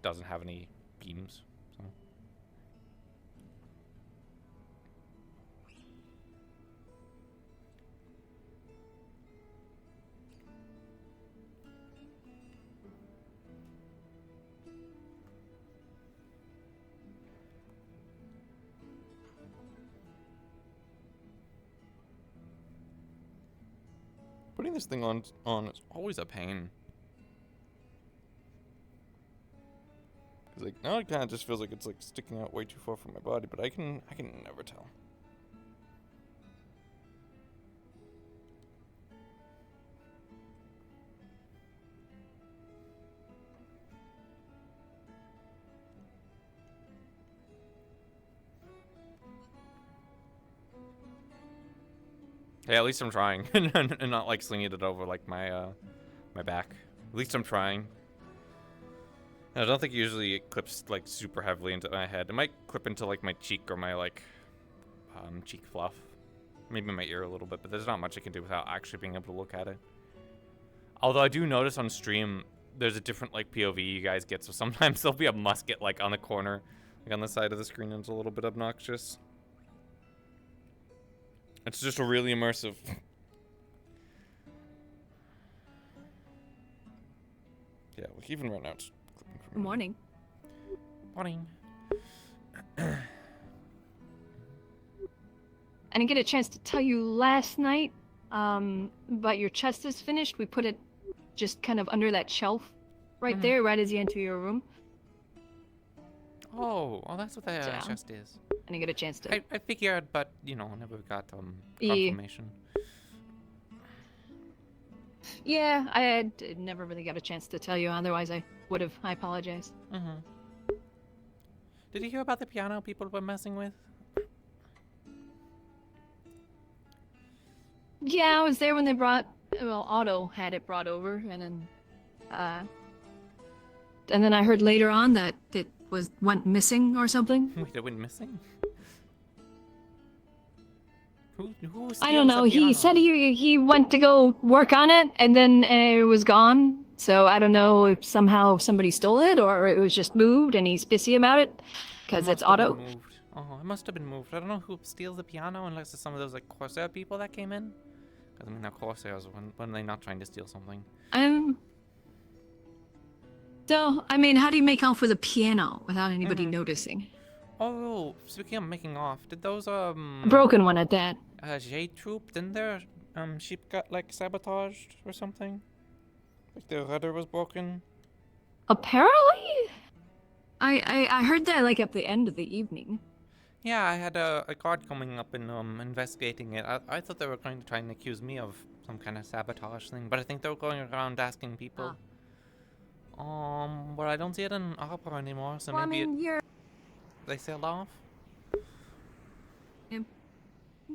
doesn't have any beams. So. Putting this thing on is always a pain. Cause like now it kind of just feels like it's like sticking out way too far from my body, but I can never tell. Yeah, at least I'm trying, and not like slinging it over like my my back. At least I'm trying. I don't think usually it clips like super heavily into my head. It might clip into like my cheek or my like cheek fluff, maybe my ear a little bit, but there's not much I can do without actually being able to look at it. Although I do notice on stream there's a different like POV you guys get, so sometimes there'll be a musket like on the corner, like on the side of the screen, and it's a little bit obnoxious. It's just a really immersive. Yeah, like even right now it's clipping from Good morning. Morning. I didn't get a chance to tell you last night, but your chest is finished. We put it just kind of under that shelf right there, right as you enter your room. Oh, that's what the Yeah. chest is. I didn't get a chance to. I figured, but you know, never got confirmation. Yeah, I never really got a chance to tell you. Otherwise, I would have. I apologize. Did you hear about the piano people were messing with? Yeah, I was there when they brought. Well, Otto had it brought over, and then I heard later on that it went missing or something. Wait, it went missing? Who I don't know. steals the He said he went to go work on it, and then it was gone. So I don't know if somehow somebody stole it, or it was just moved, and he's pissy about it, because it's Otto. Oh, it must have been moved. I don't know who steals the piano unless it's some of those like Corsair people that came in. Because I mean, they're Corsairs when they're not trying to steal something. So, I mean, how do you make off with a piano without anybody noticing? Oh, speaking of making off, did those A broken one at that. Jade troop, didn't their ship got like sabotaged or something? Like their rudder was broken? Apparently? I heard that like at the end of the evening. Yeah, I had a guard coming up and investigating it. I thought they were going to try and accuse me of some kind of sabotage thing, but I think they were going around asking people. But I don't see it in Hopper anymore, so Well, maybe I mean, they sailed off? Yeah.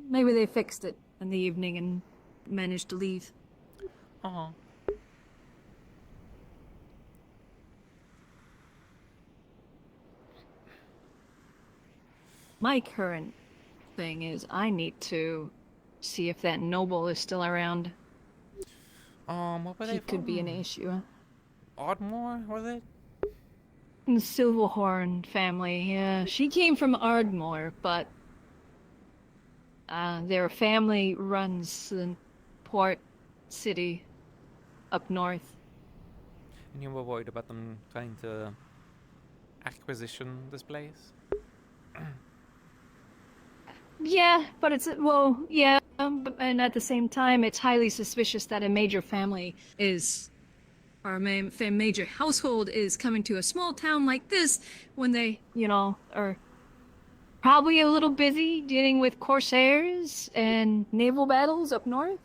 Maybe they fixed it in the evening and managed to leave. My current thing is I need to see if that noble is still around. What were they He could be an issue. Ardmore, was it? The Silverhorn family, yeah. She came from Ardmore, but their family runs the port city up north. And you were worried about them trying to acquisition this place? Yeah, but it's, well, yeah, and at the same time, it's highly suspicious that a major family is, or a major household is coming to a small town like this when they, you know, are probably a little busy dealing with corsairs and naval battles up north.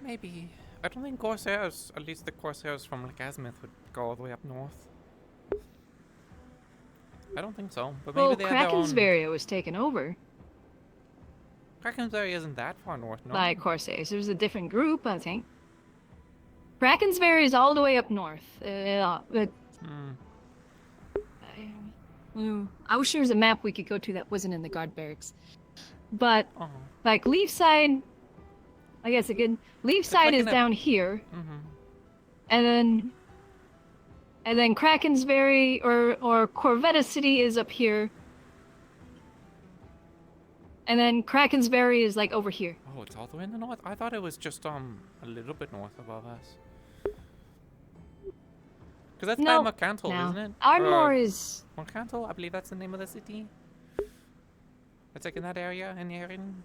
Maybe. I don't think Corsairs, at least the Corsairs from like Azimuth, would go all the way up north. I don't think so, but maybe they have their own... Krakensberry was taken over. Krakensberry isn't that far north, no? By Corsairs. There's a different group, I think. Krakensberry is all the way up north. I wish there was a map we could go to that wasn't in the guard barracks. But, like, Leafside... I guess again, Leafside is down here. And then And then Krakensberry or Corvetta City is up here. And then Krakensberry is like over here. Oh, it's all the way in the north? I thought it was just a little bit north above us. Because that's by Mercantil, No. isn't it? Ardmore is... Mercantil? I believe that's the name of the city. It's like in that area, in Erin.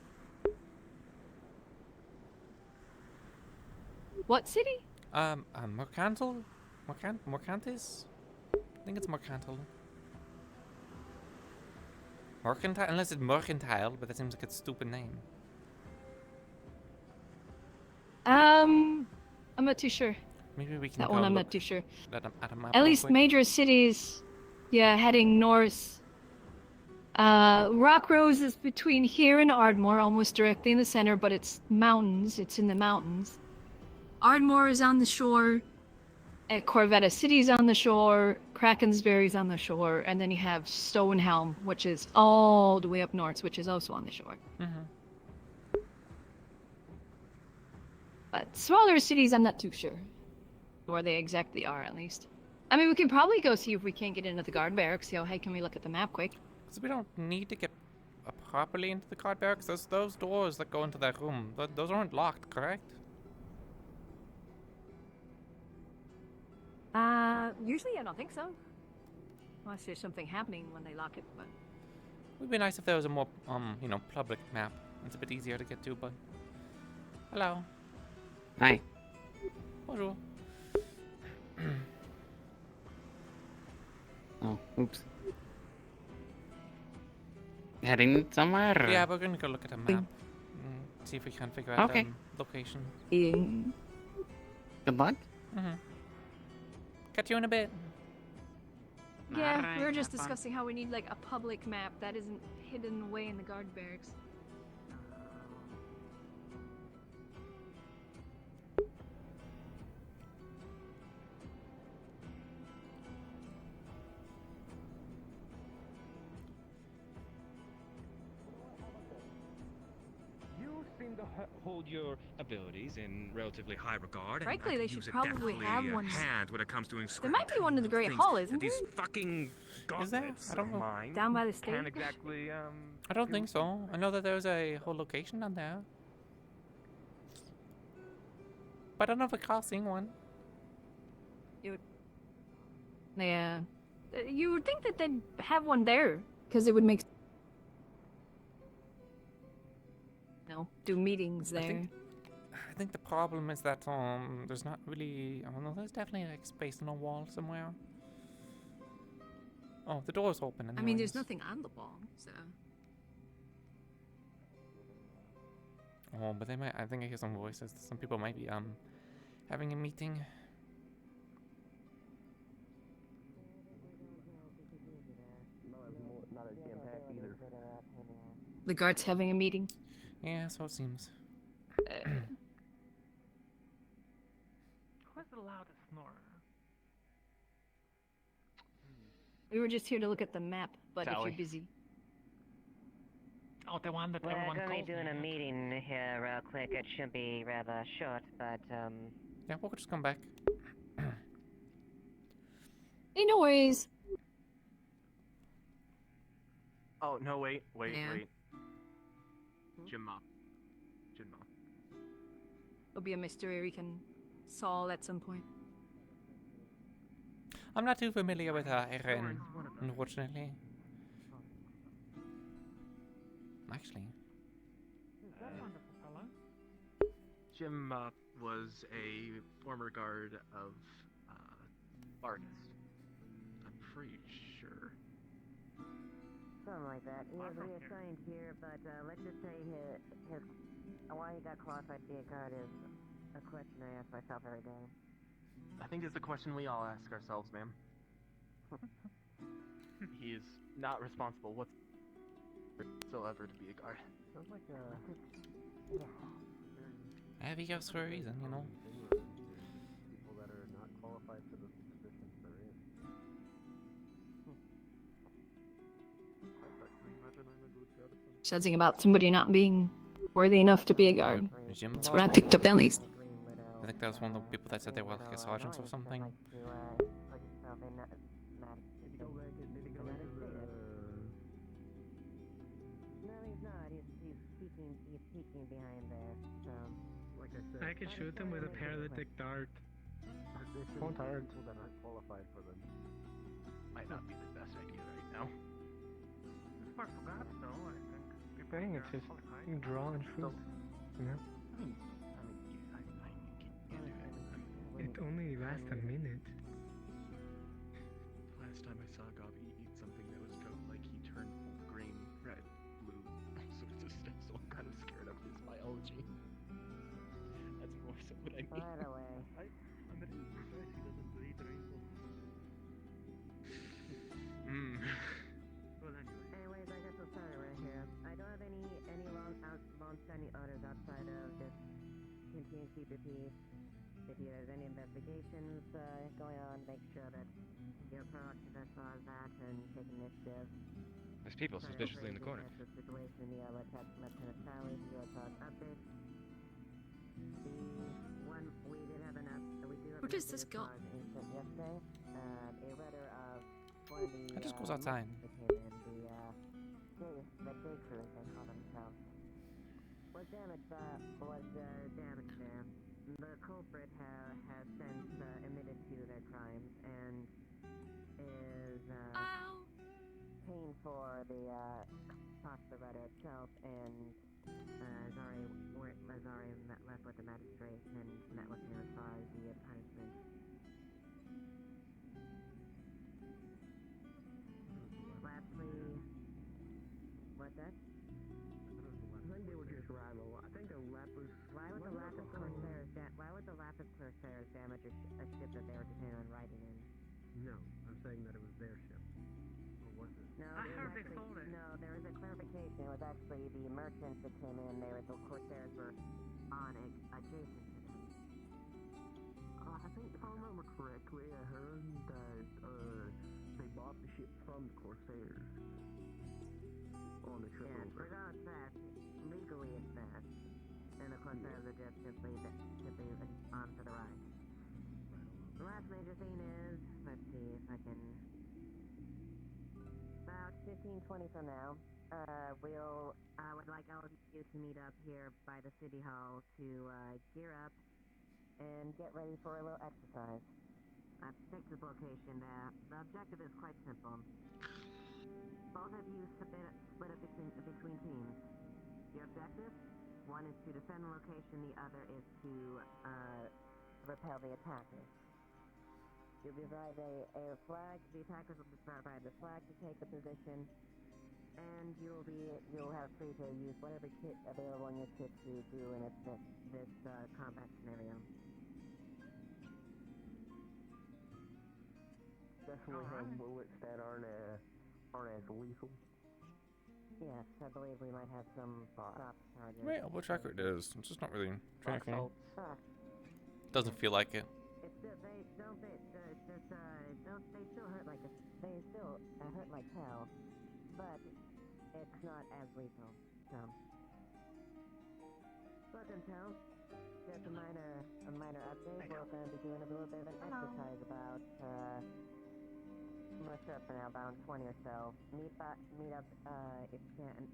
What city? Mercantil? Mercantis? I think it's Mercantil. Mercantile? Unless it's Mercantile, but that seems like a stupid name. I'm not too sure. Maybe we can That go one I'm look not too sure. at a map At real least quick. major cities, yeah, heading north. Rock Rose is between here and Ardmore, almost directly in the center, but it's mountains. It's in the mountains. Ardmore is on the shore. Corvetta City's on the shore. Krakensberry's on the shore. And then you have Stonehelm, which is all the way up north, which is also on the shore. Mm-hmm. But smaller cities, I'm not too sure. Where they exactly are, at least. I mean, we can probably go see if we can't get into the guard barracks. See, hey, can we look at the map quick? So we don't need to get properly into the guard barracks. Those doors that go into that room, those aren't locked, correct? Usually I don't think so. Unless there's something happening when they lock it, but... It would be nice if there was a more, you know, public map. It's a bit easier to get to, but... Hello. Hi. Bonjour. Oh, oops. Heading somewhere? Yeah, we're gonna go look at a map. See if we can figure out Okay. location. Good luck. Mm-hmm. Catch you in a bit. Yeah, Alright, we were just have fun. discussing how we need, like, a public map that isn't hidden away in the guard barracks. You seem to hold your abilities in relatively high regard. Frankly, and I they could should use a probably deathly have one. hand when it comes to doing There might be one in the Great Hall, isn't These there? fucking Is there? gauntlets I don't of know. mine Down by the stage? can't exactly I don't think so. I know that there's a whole location on there. But I don't know if recall seeing one. Yeah. You would think that they'd have one there, because it would make... No, do meetings there. I think the problem is that there's not really. I don't know. There's definitely like space on a wall somewhere. Oh, the door's open. I mean, there's anyways. nothing on the wall, so... Oh, but they might. I think I hear some voices. Some people might be having a meeting. The guard's having a meeting. Yeah, so it seems. Who's the loudest snorer? We were just here to look at the map, but if Sally. you're busy... Oh, the one that We're everyone going to be calls doing me. a meeting here real quick. It should be rather short, but, Yeah, we'll just come back. Hey, no worries. Oh, no, wait. Yeah. Jim Mop. It'll be a mystery we can solve at some point. I'm not too familiar with Erin, unfortunately. Actually, Jim Mop was a former guard of, Wardens. I'm pretty sure. something like that. He was reassigned here, but, let's just say his why he got qualified to be a guard is a question I ask myself every day. I think it's the question we all ask ourselves, ma'am. He is not responsible whatsoever to be a guard. Sounds like I have egos for a reason, you know. People that are not qualified for the positions they're in. Something about somebody not being worthy enough to be a guard. Jim, That's what I picked up at least. I think that was one of the people that said they were like a sergeant or something. teaching behind there. So Like I said, I could shoot them with a paralytic dart. they should Won't hurt. people that aren't qualified for them. Might not be the best idea right now. It's part for God, though, I think. People Dang, here it's are just qualified. draw and shoot. You know? I mean, I can do it. It only lasts a minute. Last time I saw Gobby eat something that was like he turned green, red, blue. So it's just so I'm kind of scared of his biology. That's more so what I mean. by the way, I'm really surprised he doesn't bleed rainbow. Well, anyway. anyways, I guess we'll start it right here. I don't have any long-standing orders outside of just continue to keep your peace. If there's any investigations going on, make sure that you're proactive as far as that and take initiative. There's people Try to suspiciously in the corner. assess the situation. Lieutenant Sally, your update. The one we did have we do have Where an does this update as go? far as incident yesterday. A letter of one of the It just goes outside. merchants that came in, the day crew, as they call themselves. Was damaged there. The culprit has since admitted to their crimes and is Ow! paying for the cost of the letter itself, and has already left with the magistrate and met with him as far as the punishment. Lastly, what's that? I think they were just rival. I think the Lapis. Why would the Lapis Corsairs damage a ship that they were detained on riding in? No, I'm saying that it was their ship. Or was it? No, I it was heard they actually, sold it. no, there was a clarification. It was actually the merchants that came in. The Corsairs were on adjacent to them. I think if I remember correctly, I heard that they bought the ship from the Corsairs on the trip Yeah, over. regardless of that, legally it's that. And the Corsairs are just simply on for the ride. The last major thing is, let's see if I can. About 15-20 from now, I would like all of you to meet up here by the city hall to gear up and get ready for a little exercise. I've picked the location there. The objective is quite simple. Both of you split up between teams. Your objective? One is to defend the location, the other is to repel the attackers. You'll be provided a flag. The attackers will be provided a flag to take the position, and you'll have free to use whatever kit available in your kit to do in this combat scenario. Definitely have bullets that aren't as lethal. Yes, I believe we might have some stop charges. Well, what tracker it is. It's just not really tracking. Ah, Doesn't feel like it. it's still, they still hurt like hell, but it's not as lethal. So, welcome, Tel. Just a minor update. We're going to be doing a little bit of an exercise about I'm not sure for now, about 20 or so. Meet up if you can.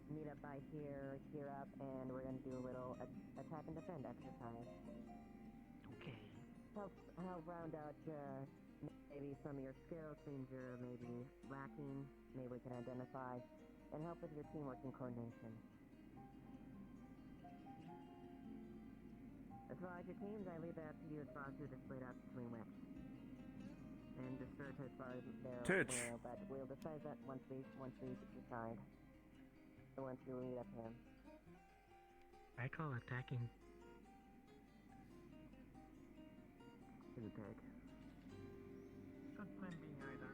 Meet up by here, gear up, and we're going to do a little attack and defend exercise. Okay. Help round out maybe some of your skills, things you're maybe lacking, maybe we can identify, and help with your teamwork and coordination. As far as your teams, I leave that up to you as far as who to split up between which. And defer to as far as their will, but we'll decide that once we decide. So once you meet up here. I call attacking. An attack. Good plan being either.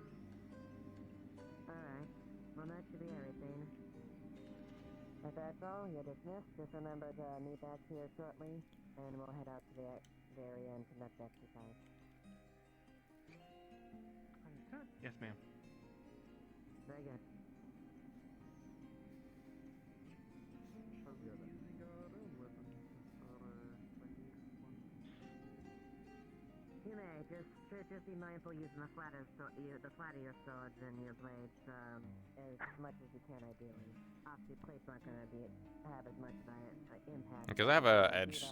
Alright. Well, that should be everything. If that's all, you're dismissed. Just remember to meet back here shortly, and we'll head out to the area and conduct exercise. Understood. Yes, ma'am. Very good. You may, just just be mindful using the flat of your swords and your blades as much as you can, ideally. Obviously, plates aren't going to have as much of an impact. Because I have a edge.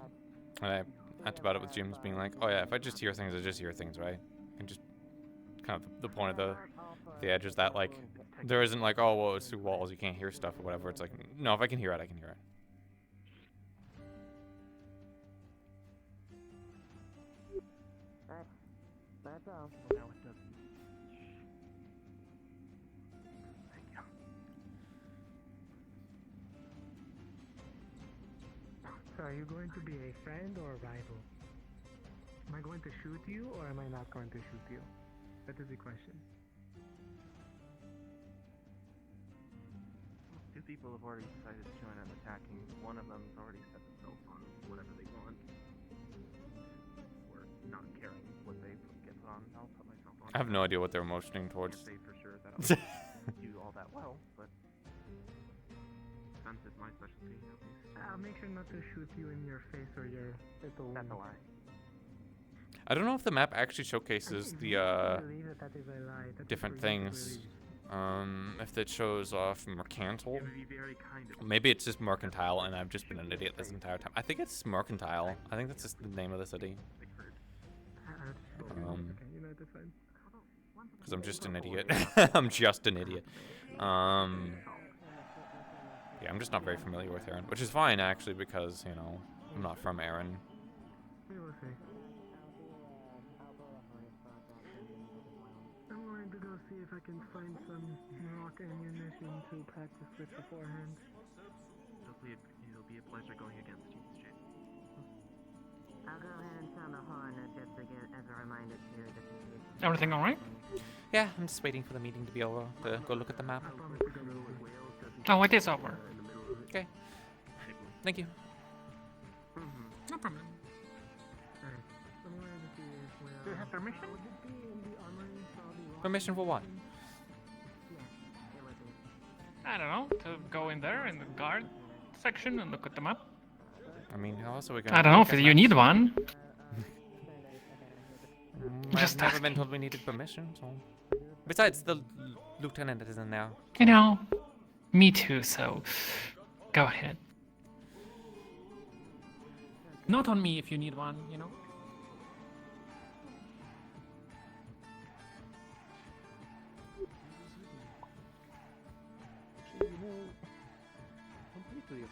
And I talked about it with James being like, oh yeah, if I just hear things, I just hear things, right? And just kind of the point of the edge is that like there isn't like, oh well, it's through walls, you can't hear stuff or whatever. It's like, no, if I can hear it, I can hear it. That's all. No, it doesn't. Thank you. So are you going to be a friend or a rival? Am I going to shoot you or am I not going to shoot you? That is the question. Two people have already decided to join in attacking. One of them's already set themselves on whatever they want. Or not caring what they get put on. I'll put myself on. I have no idea what they're motioning towards. I can't say for sure that I'll do all that well, but defense is my specialty, at least. I'll make sure not to shoot you in your face or your little... That's a lie. I don't know if the map actually showcases the believe that is a lie. That is different for you to things. believe. If it shows off mercantile. It would be very kind of Maybe it's just mercantile and I've just been an idiot this entire time. I think it's mercantile. I think that's just the name of the city. Okay, you know, that's fine. Because I'm just an idiot. I'm just an idiot. Yeah, I'm just not very familiar with Erin, which is fine actually because, you know, I'm not from Erin. We will see. I'm going to go see if I can find some rock ammunition to practice with beforehand. It'll be a pleasure going against you, Miss Jane. I'll go ahead and sound the horn just again as a reminder to you. Just in case. Everything alright? Yeah, I'm just waiting for the meeting to be over to go look at the map. I promise to go with you. Oh, it is over. Okay. Thank you. No problem. Alright. I'm going to see if we'll... Do you have permission? Would it be in the armory for all the rock Permission for what? I don't know, to go in there in the guard section and look at the map. I mean, how else are we gonna... I don't know look if at you maps? need one. I've Just never ask. been told we needed permission, so... Besides, the lieutenant isn't there. You know, me too, so go ahead. Not on me if you need one, you know.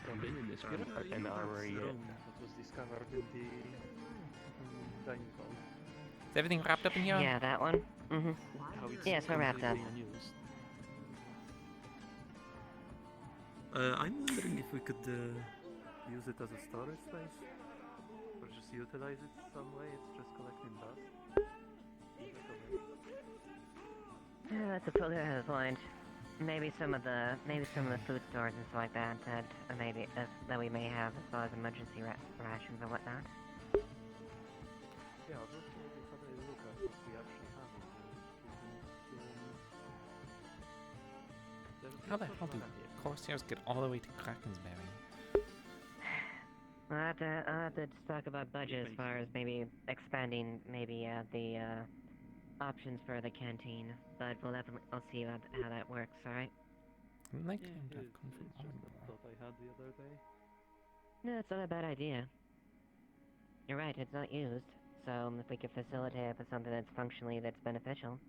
Completely from an armory that was discovered in the dining hall. Is everything wrapped up in here? Yeah, that one. Mm-hmm. Yes, we're wrapped up. I'm wondering if we could use it as a storage space? Or just utilize it some way? It's just collecting dust. Yeah, that's a pretty good point. Maybe some of the food stores and stuff like that that we may have as far as emergency rations or whatnot. Yeah, I'll just maybe have a look at what we actually have. How the hell do Corsairs get all the way to Krakensberry? I'll have to just talk about budget as far as maybe expanding the options for the canteen, but I'll see how that works, alright? Like, It's just a thought I had the other day. No, it's not a bad idea. You're right, it's not used, so if we could facilitate it with something that's beneficial.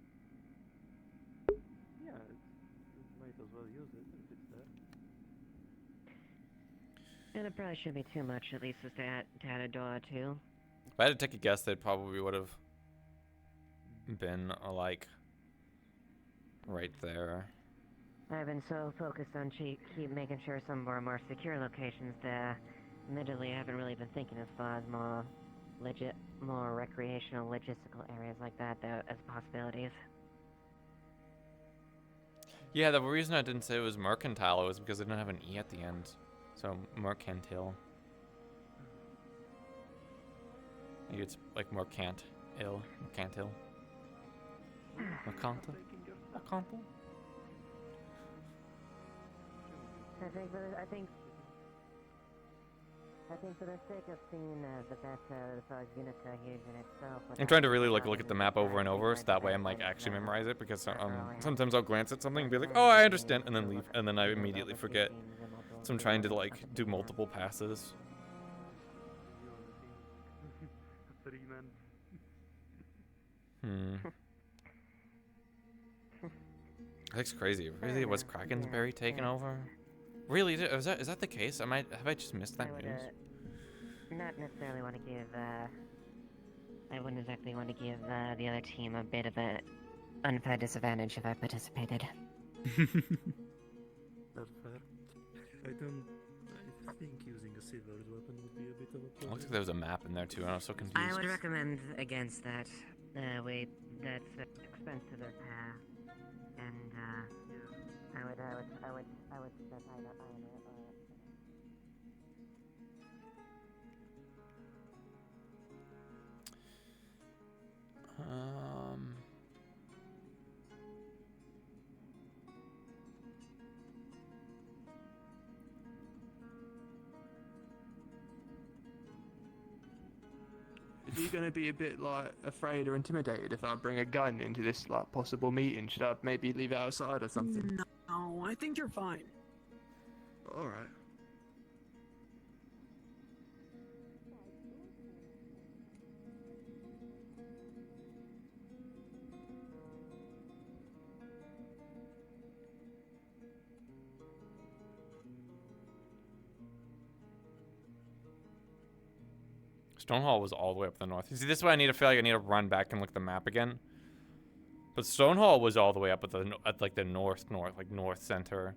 Yeah, might as well use it if it's there. And it probably shouldn't be too much, at least just to add a door or two. If I had to take a guess, they probably would have been like right there. I've been so focused on keep making sure some of our more secure locations there. Admittedly, I haven't really been thinking as far as more recreational, logistical areas like that as possibilities. Yeah, the reason I didn't say it was mercantile was because it didn't have an E at the end. So, mercantile. Maybe it's like mercantile. Mercantile. Mercantile? Mercantile? I think for the sake of seeing the best as far as units are used in itself. I'm trying to really like look at the map over and over, so that way I'm like actually memorize it, because sometimes I'll glance at something and be like, oh, I understand, and then leave, and then I immediately forget. So I'm trying to like do multiple passes. You on the team. 3 men. That's crazy. Really, was Krakensberry taken over? Really? Is that the case? Have I just missed that I would news? not necessarily want to give. I wouldn't exactly want to give the other team a bit of a unfair disadvantage if I participated. That's fair. I think using a silvered weapon would be a bit of a problem. Looks like there was a map in there too, and I was so confused. I would recommend against that. Wait, that's expensive as and I would step either iron or. Are you gonna be a bit like afraid or intimidated if I bring a gun into this like possible meeting? Should I maybe leave it outside or something? No, I think you're fine. All right. Stonehall was all the way up the north. See, this is why I feel like I need to run back and look at the map again. But Stonehall was all the way up at like the north center.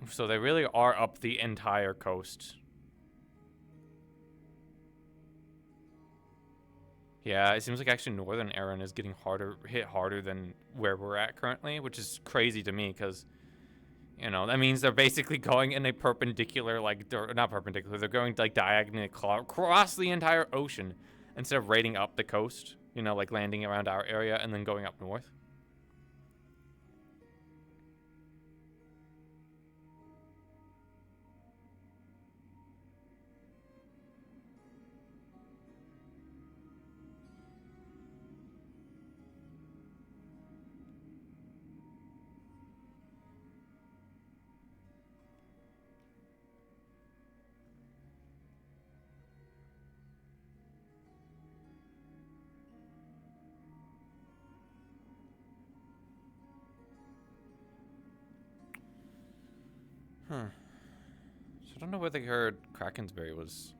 So they really are up the entire coast. Yeah, it seems like actually northern Erin is getting hit harder than where we're at currently, which is crazy to me because, you know, that means they're basically going in a perpendicular, like, not perpendicular, they're going like diagonally across the entire ocean instead of raiding up the coast, you know, like landing around our area and then going up north. Huh. So I don't know where they heard Krakensberry was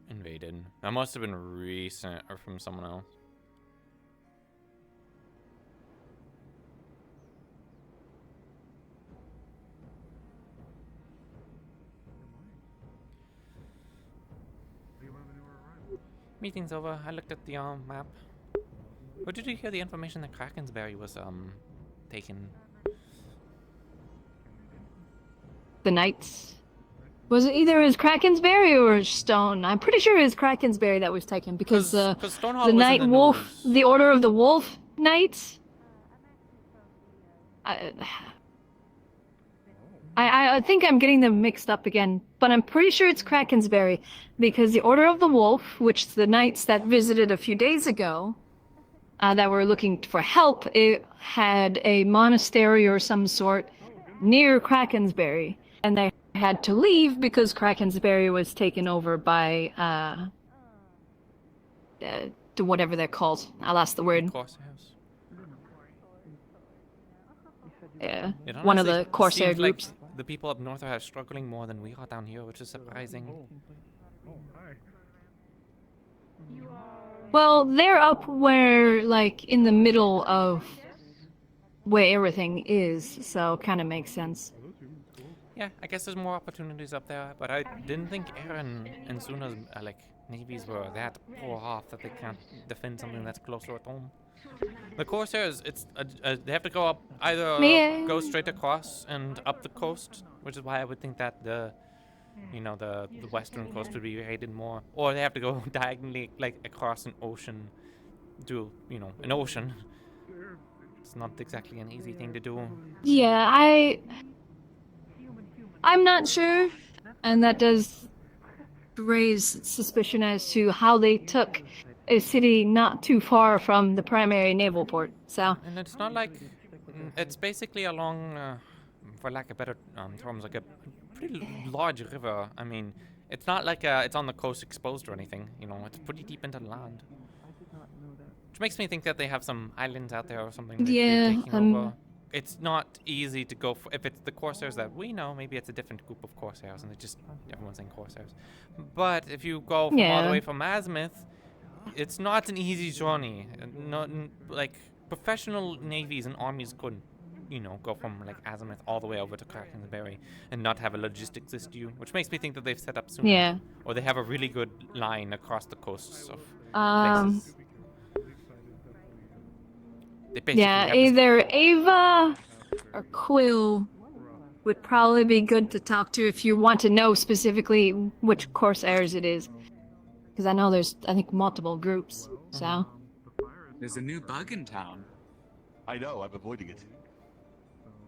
invaded. That must have been recent or from someone else. Meeting's over. I looked at the map. Where did you hear the information that Krakensberry was taken? The Knights. Was it either his Krakensberry or Stone? I'm pretty sure it was Krakensberry that was taken because the Night Wolf, the Order of the Wolf Knights. I think I'm getting them mixed up again, but I'm pretty sure it's Krakensberry because the Order of the Wolf, which is the knights that visited a few days ago, that were looking for help, it had a monastery or some sort near Krakensberry, and they had to leave because Krakensberry was taken over by whatever they're called. I'll ask the word. Yeah, one of the Corsair groups. Like the people up north are struggling more than we are down here, which is surprising. Well, they're up where, like, in the middle of where everything is, so kind of makes sense. Yeah, I guess there's more opportunities up there, but I didn't think Erin and Suna's like navies were that poor off that they can't defend something that's closer at home. The Corsairs, they have to go up either go straight across and up the coast, which is why I would think that the western coast would be raided more, or they have to go diagonally like across an ocean, an ocean. It's not exactly an easy thing to do. Yeah, I'm not sure And that does raise suspicion as to how they took a city not too far from the primary naval port. So, And it's not like it's basically along, for lack of better terms, like a pretty large river. I mean, it's not like it's on the coast exposed or anything. You know, it's pretty deep into the land. Which makes me think that they have some islands out there or something that they're taking over. It's not easy to go for, if it's the Corsairs that we know, maybe it's a different group of Corsairs and everyone's saying Corsairs. But if you go from all the way from Azimuth, it's not an easy journey. Not like professional navies and armies couldn't, you know, go from like Azimuth all the way over to Kraken's and not have a logistics issue, which makes me think that they've set up sooner. yeah. Or they have a really good line across the coasts of places. Yeah, either Ava or Quill would probably be good to talk to if you want to know specifically which Corsairs it is. Because I know there's, I think, multiple groups, so. There's a new bug in town. I know, I'm avoiding it.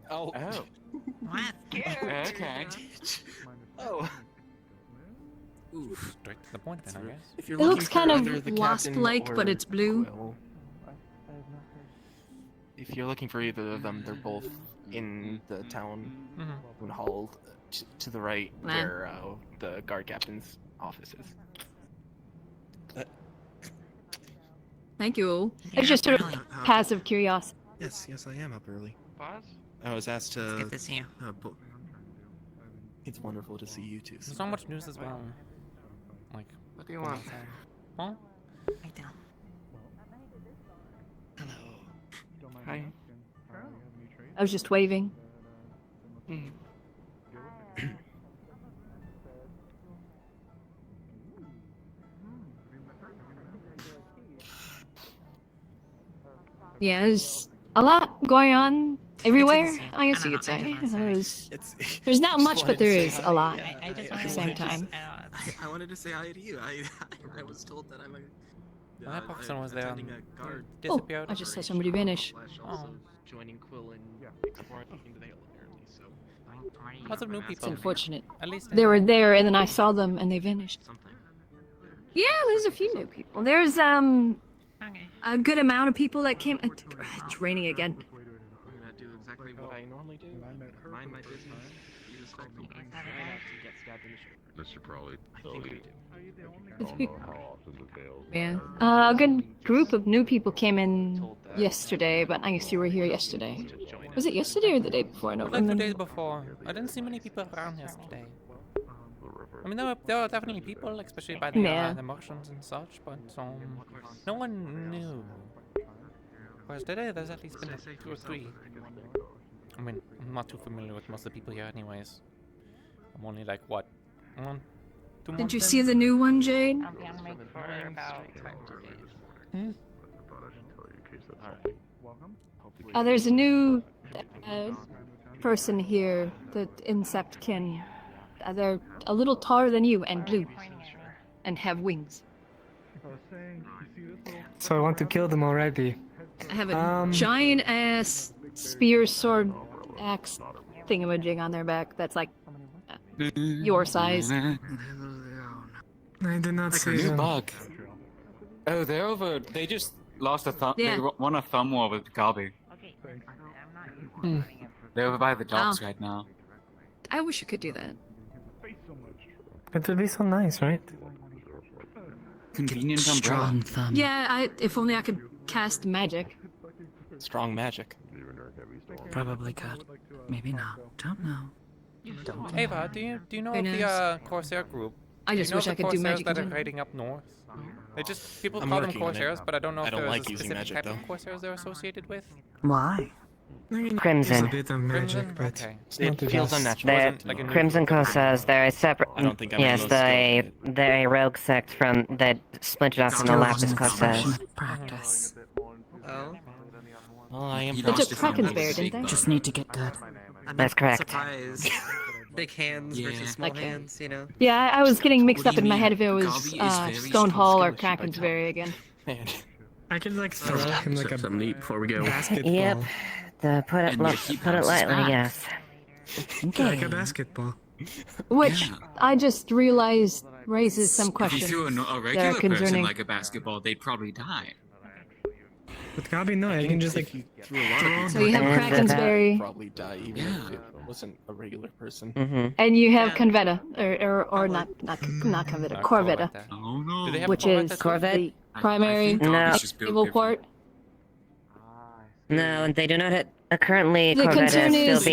Oh. What? Okay. Oh. Oof, straight to the point then, I guess. It looks kind of wasp-like, but it's blue. If you're looking for either of them, they're both in the town hall to the right, where the guard captain's office is. Thank you. It's just sort of passive curiosity. Yes, I am up early. Boss? I was asked to. It's good to see you. It's wonderful to see you too. There's so much news as well. Like, what do you want? Huh? Right down. Hi. I was just waving. Yeah, there's a lot going on everywhere, I guess you could say. There's not much, but there is a lot at the same time. I wanted to say hi to you. I was told that I'm a. That person was there. Oh, I just saw somebody vanish. Also joining Quill and exploring into the hill apparently. So. Lots of new people. It's unfortunate. At least they were there, and then I saw them, and they vanished. Yeah, there's a few new people. There's a good amount of people that came. It's raining again. I'm gonna do exactly what I normally do. Mind my business. Be respectful. Try not to get stabbed in the shoulder. Mr. Crowley. I think I do. I don't know how often it fails. Yeah. A good group of new people came in yesterday, but I guess you were here yesterday. Was it yesterday or the day before? I don't like remember. 2 days before. I didn't see many people around yesterday. I mean, there were definitely people, especially by the merchants and such, but no one knew. Whereas today, there's at least been 2 or 3. I mean, I'm not too familiar with most of the people here anyways. I'm only like, what, 2 months Did you see the new one, Jade? I'll be on the make for about 2 days. There's a new person here, the Insectkin. They're a little taller than you and blue, and have wings. So I want to kill them already. I have a giant ass spear, sword, axe thingamajig on their back that's like your size. I did not see New them. bug. Oh, they're over. They just lost a thumb. Yeah. They won a thumb war with Gabi. They're over by the docks right now. I wish you could do that. It would be so nice, right? Convenient Strong thumb. Yeah, if only I could cast magic. Strong magic. Probably could. Maybe not. Don't know. Don't know. Ava, do you know Very of the Corsair group? I just wish I could do magic. that are in general. raiding up north. They just people I'm call them working on it. Corsairs, but I don't know I if don't there's like a using specific magic, type of though. Corsairs they're associated with. Why? Crimson. A bit of magic, Crimson? but Okay. it's not It the feels best. unnatural. They're Like a new Crimson group. Corsairs. They're a separate. I don't think I'm yes, the most they're a rogue sect from that splintered off from the Lapis Corsairs. Practice. Oh. Well, I am. They took Kraken's didn't they? Just need to get good. That's correct. Surprised. Big hands versus small hands, you know. Yeah, I was getting mixed What up do in you my mean? head if it was Gabi is very Stone Hall or skillful. Krakensberry again. Man. I can like throw him like a Something neat before we go. basketball. Yep. To put it And yet he put it bounces lightly, back. yes. Like a basketball. Which I just realized raises some If you questions threw a that are regular person concerning. like a basketball, they'd probably die. With Gabi, no, I can just like through a lot of people. So you have And Krakensberry. Probably die even if it wasn't a regular person. And you have Convetta, or not Convetta, Corvetta, Oh no. Do they have which Corvette is too? the primary No. naval port. No, they do not. Currently, The Corvette concern is still is-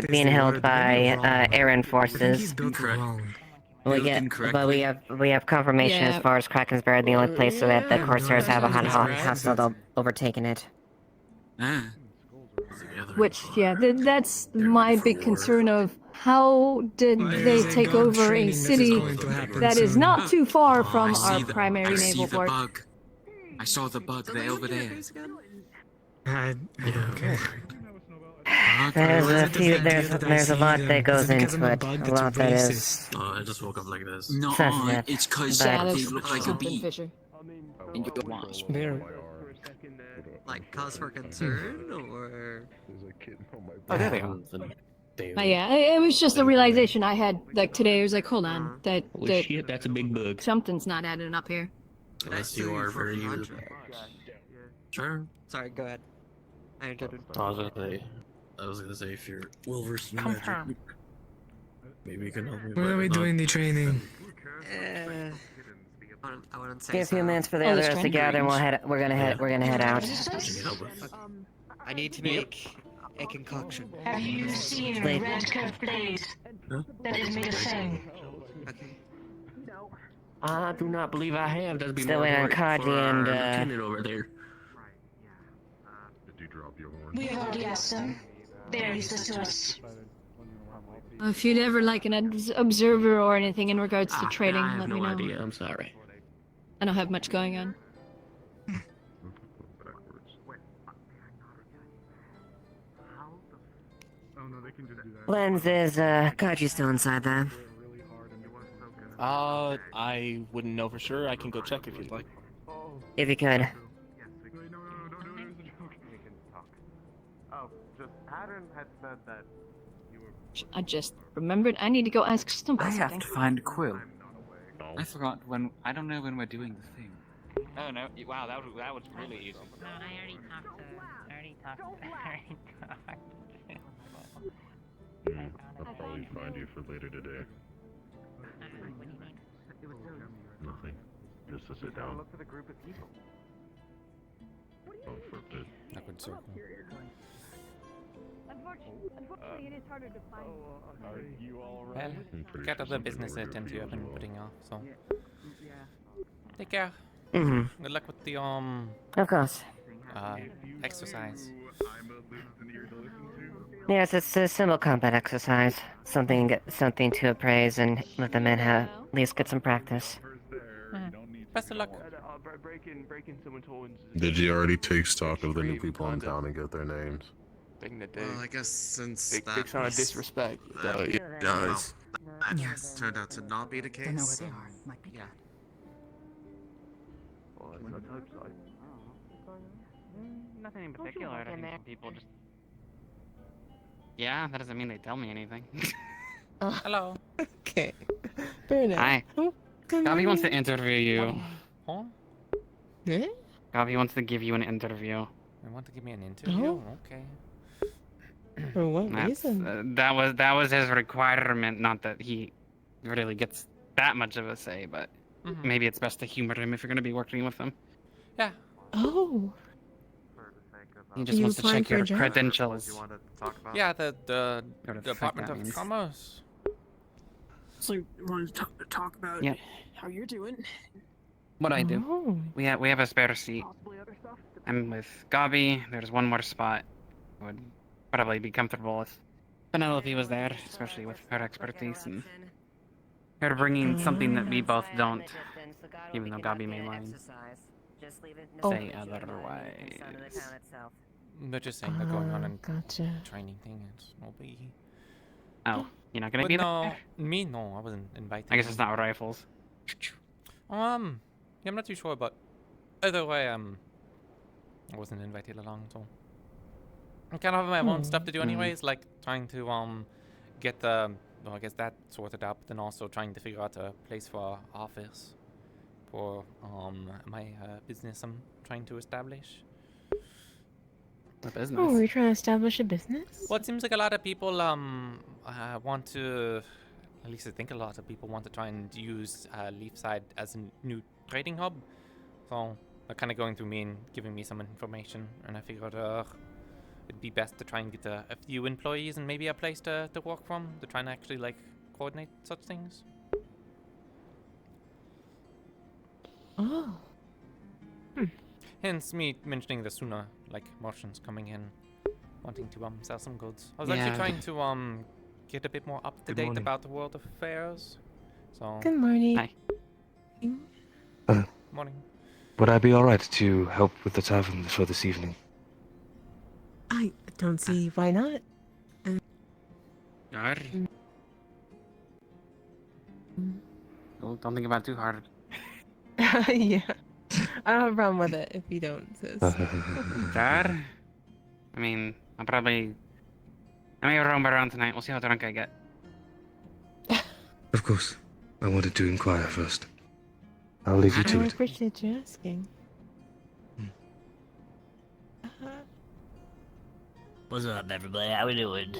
being held by Aaron forces. But we have confirmation Yeah. as far as Krakensberg, the only place so that the Corsairs have a hostile overtaken it. Which, yeah, that's my big concern of how did they take over a city that is not too far from our primary naval port. Bug. I saw the bug there over there. I don't care. There's a lot that goes into it. A lot that is. Oh, I just woke up like this. No, sensitive. it's because Yeah, they that's look like a something bee. fishy. And you want. Like cause for concern, or? Oh, there they are. But yeah, it was just a realization I had like today. I was like, hold on, that Shit, that's a big bug. something's not adding up here. Unless you are very Sure. Sorry, go ahead. I interrupted. I was gonna say if you're well versed in magic, maybe you can help me. When are we doing the training? I wouldn't say Give a few so. minutes for the others to gather, and we're gonna head out. I need to make a concoction. Have you seen a red curved blade that is made of fang? Okay. I do not believe I have. That'd be Still more waiting on work Kaji for our and, lieutenant over there. Did you drop your horn? We have already asked them. They are useless to us. If you'd ever like an observer or anything in regards to trading, I have let no me know. idea. I'm sorry. I don't have much going on. Lens is Kaji's still inside there. I wouldn't know for sure. I can go check if you'd like. If you could. Oh, just Pattern had said that you were. I just remembered I need to go ask Stump I have something. to find Quill. I forgot when. I don't know when we're doing the thing. Oh no! Wow, that was really easy. No, I already talked. I'll probably find you for later today. Nothing. Just to sit down. Look for the group of people. Oh, for a bit. Upward circle. Unfortunately, it is harder to find. Are you all Well, I'm pretty got sure other something business will I tend to review have been as well. putting off, so. Take care. Mm-hmm. Good luck with the, Of course. exercise. Yes, it's a simple combat exercise. Something to appraise and let the men have at least get some practice. Best of luck. Breaking someone's horns. Did you already take stock of the new people in town and get their names? Thing to do. Well, I guess since Big that dicks on a was- disrespect. that It does. that turned out to not be the case. Don't know where they are. Might be Yeah. Well, let's hope so. Nothing in Don't you particular. I look in think there. some people just. Yeah, that doesn't mean they tell me anything. Hello. Okay. Fair enough. Hi. Gabi wants to interview you. Huh? Eh? Gabi wants to give you an interview. They want to give me an interview? Oh. Okay. For what That's, reason? that was his requirement. Not that he really gets that much of a say, but maybe it's best to humor him if you're going to be working with him. Yeah. Oh. He just You wants to applying check for a your job? credentials. Yeah, the Whatever the fuck Department that of means. Commerce. So you wanted to talk about Yeah. how you're doing? What I do. Oh. We have a spare seat. I'm with Gabi. There's one more spot. I would probably be comfortable if Penelope was there, especially with her expertise and her bringing something that we both don't, even though Gabi may mind. Say otherwise. They're just saying they're going on a Gotcha. training thing. It's no biggie. Oh, you're not gonna But be no, there? me no, I wasn't invited. I guess it's not rifles. Yeah, I'm not too sure, but either way, I wasn't invited along, so I kind of have my own stuff to do anyways, like trying to get the, well, I guess that sorted out, but then also trying to figure out a place for our office for my business I'm trying to establish. A business? Oh, are you trying to establish a business? Well, it seems like a lot of people want to, at least I think a lot of people want to try and use Leafside as a new trading hub. So they're kind of going through me and giving me some information, and I figured it'd be best to try and get a few employees and maybe a place to work from, to try and actually like coordinate such things. Oh. Hence me mentioning the sooner, like, merchants coming in, wanting to sell some goods. I was actually trying to get a bit more up to date about the world affairs. So. Good morning. Hi. Morning. Would I be alright to help with the tavern for this evening? I don't see why not. Well, don't think about it too hard. Yeah. I don't have a problem with it if you don't, sis. Dad? I mean, I may roam around tonight. We'll see how drunk I get. Of course. I wanted to inquire first. I'll leave you to I it. appreciate you asking. What's up, everybody? How we doing?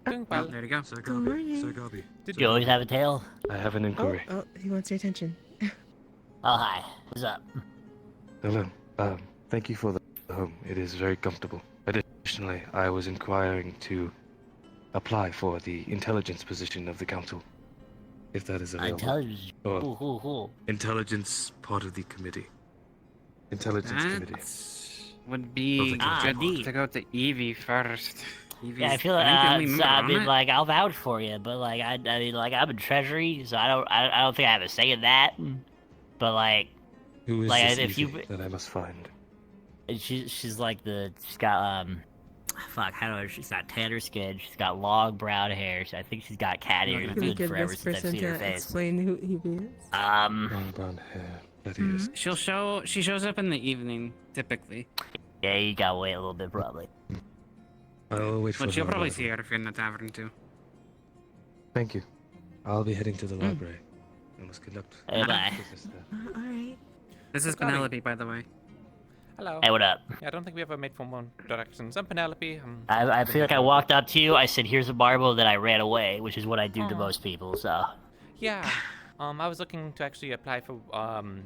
Doing well. There you go. Good morning. Sir Gobby. Did you always have a tail? I have an inquiry. Oh, he wants your attention. Oh, hi. What's up? Hello. Thank you for the home. It is very comfortable. Additionally, I was inquiring to apply for the intelligence position of the council. If that is available. Intelligence? Or Who? intelligence part of the committee. Intelligence committee. Would be good indeed. to go to Evie first. Evie's, Yeah, I feel like I'll vouch for you, but like I mean, like I'm in treasury, so I don't think I have a say in that. But like, Who is like this if Evie you, that I must find? she's like she's got fuck, how do I? She's got tanner skin. She's got long brown hair. I think she's got cat ears. It's been forever since I've seen her face. Explain who he is. Long brown hair. That is. She shows up in the evening, typically. Yeah, you gotta wait a little bit, probably. I'll wait for But you'll her probably arrival. see her if you're in the tavern too. Thank you. I'll be heading to the library. I must conduct. Hey, bye. business there. Alright. This is Scotty. Penelope, by the way. Hello. Hey, what up? Yeah, I don't think we ever made formal introductions. I'm Penelope. I feel like I walked up to you. I said, "Here's a marble," then I ran away, which is what I do to most people. So. Yeah. I was looking to actually apply for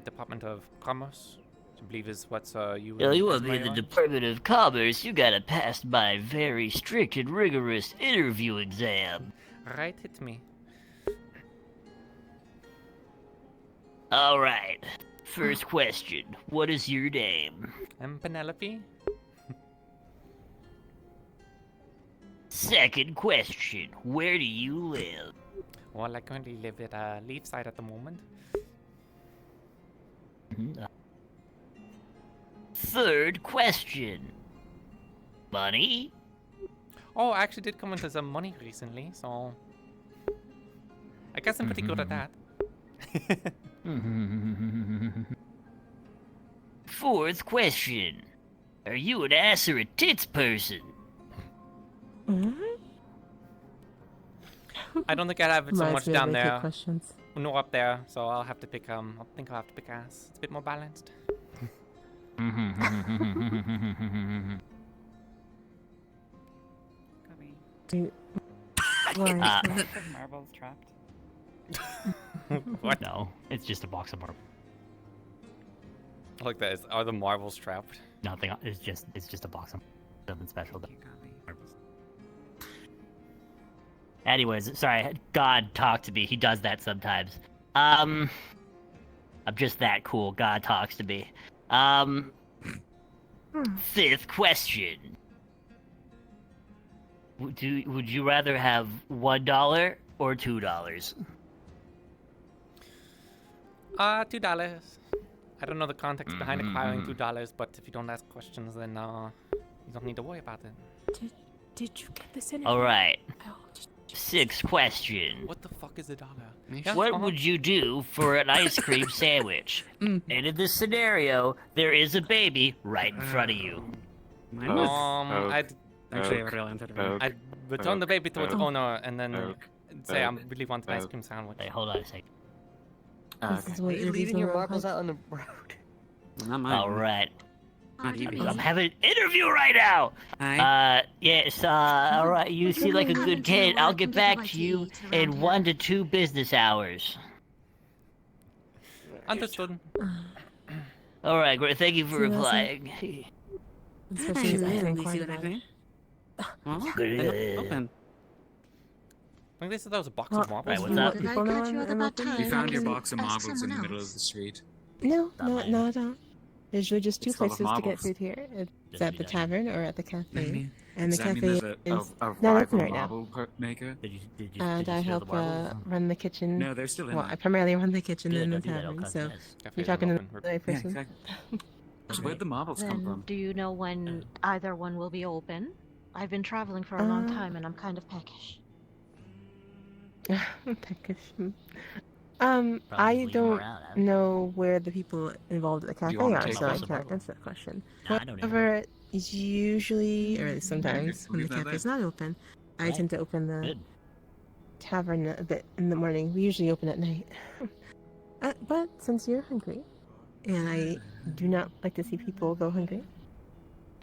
Department of Commerce. I believe is what's you. Yo, you want to be in resume the on. Department of Commerce? You gotta pass my very strict and rigorous interview exam. Right, hit me. All right. First question. What is your name? I'm Penelope. Second question. Where do you live? Well, I currently live at Leafside at the moment. Third question. Money? Oh, I actually did come into some money recently, so I guess I'm pretty good at that. Fourth question. Are you an ass or a tits person? I don't think I have it so much Reminds me of down Wicked there, questions. nor up there, so I'll have to pick. I think I'll have to pick ass. It's a bit more balanced. Marbles trapped. What? No, it's just a box of marbles. I like that. Are the marbles trapped? Nothing. It's just a box of nothing special. Anyways, sorry. God talk to me. He does that sometimes. I'm just that cool. God talks to me. Fifth question. Would you rather have $1 or $2? $2. I don't know the context behind acquiring $2, but if you don't ask questions, then you don't need to worry about it. Did you get this in? All right. Sixth question. What the fuck is $1? What would you do for an ice cream sandwich? And in this scenario, there is a baby right in front of you. Actually, I would really enjoy it. I'd return the baby to its owner and then say I really want an ice cream sandwich. Wait, hold on a second. This is what Are you leaving your marbles out on the road? Not mine. All right. Not even. I'm having an interview right now. Hi. Yes. All right. You seem like a good kid. I'll get back to you in 1 to 2 business hours. Understood. All right, great. Thank you for replying. Especially as I think See quite what I about think? it. Well, Good. open. I think they said that was a box of marbles. Right, what's up? Did I catch you at a bad time? We found your Can box of ask marbles in someone the middle else? of the street. No, Not no, mine. no, no. There's usually just 2 It's full of places to get marbles. food here. It's Just at be the done. tavern or at the cafe. And the Does that mean cafe there's is a not open rival right now. marble maker? Did you And I steal the help marbles? run the kitchen. No, they're still in Well, there. I primarily run the kitchen Good, and the don't do that, tavern, I'll so cut this. Cafe's you're talking to open. the right Yeah, person. exactly. So where'd the marbles come Then from? do you know when either one will be open? I've been traveling for a long time and I'm kind of peckish. Peckish. Probably I leave 'em don't around, huh? know where the people involved at the cafe wanna are, take so I those? can't answer that question. Nah, I don't know. However, usually, or at least sometimes, we'll when the leave that cafe is there. not open, I Right. tend to open the Good. tavern a bit in the morning. We usually open at night. But since you're hungry, and I do not like to see people go hungry,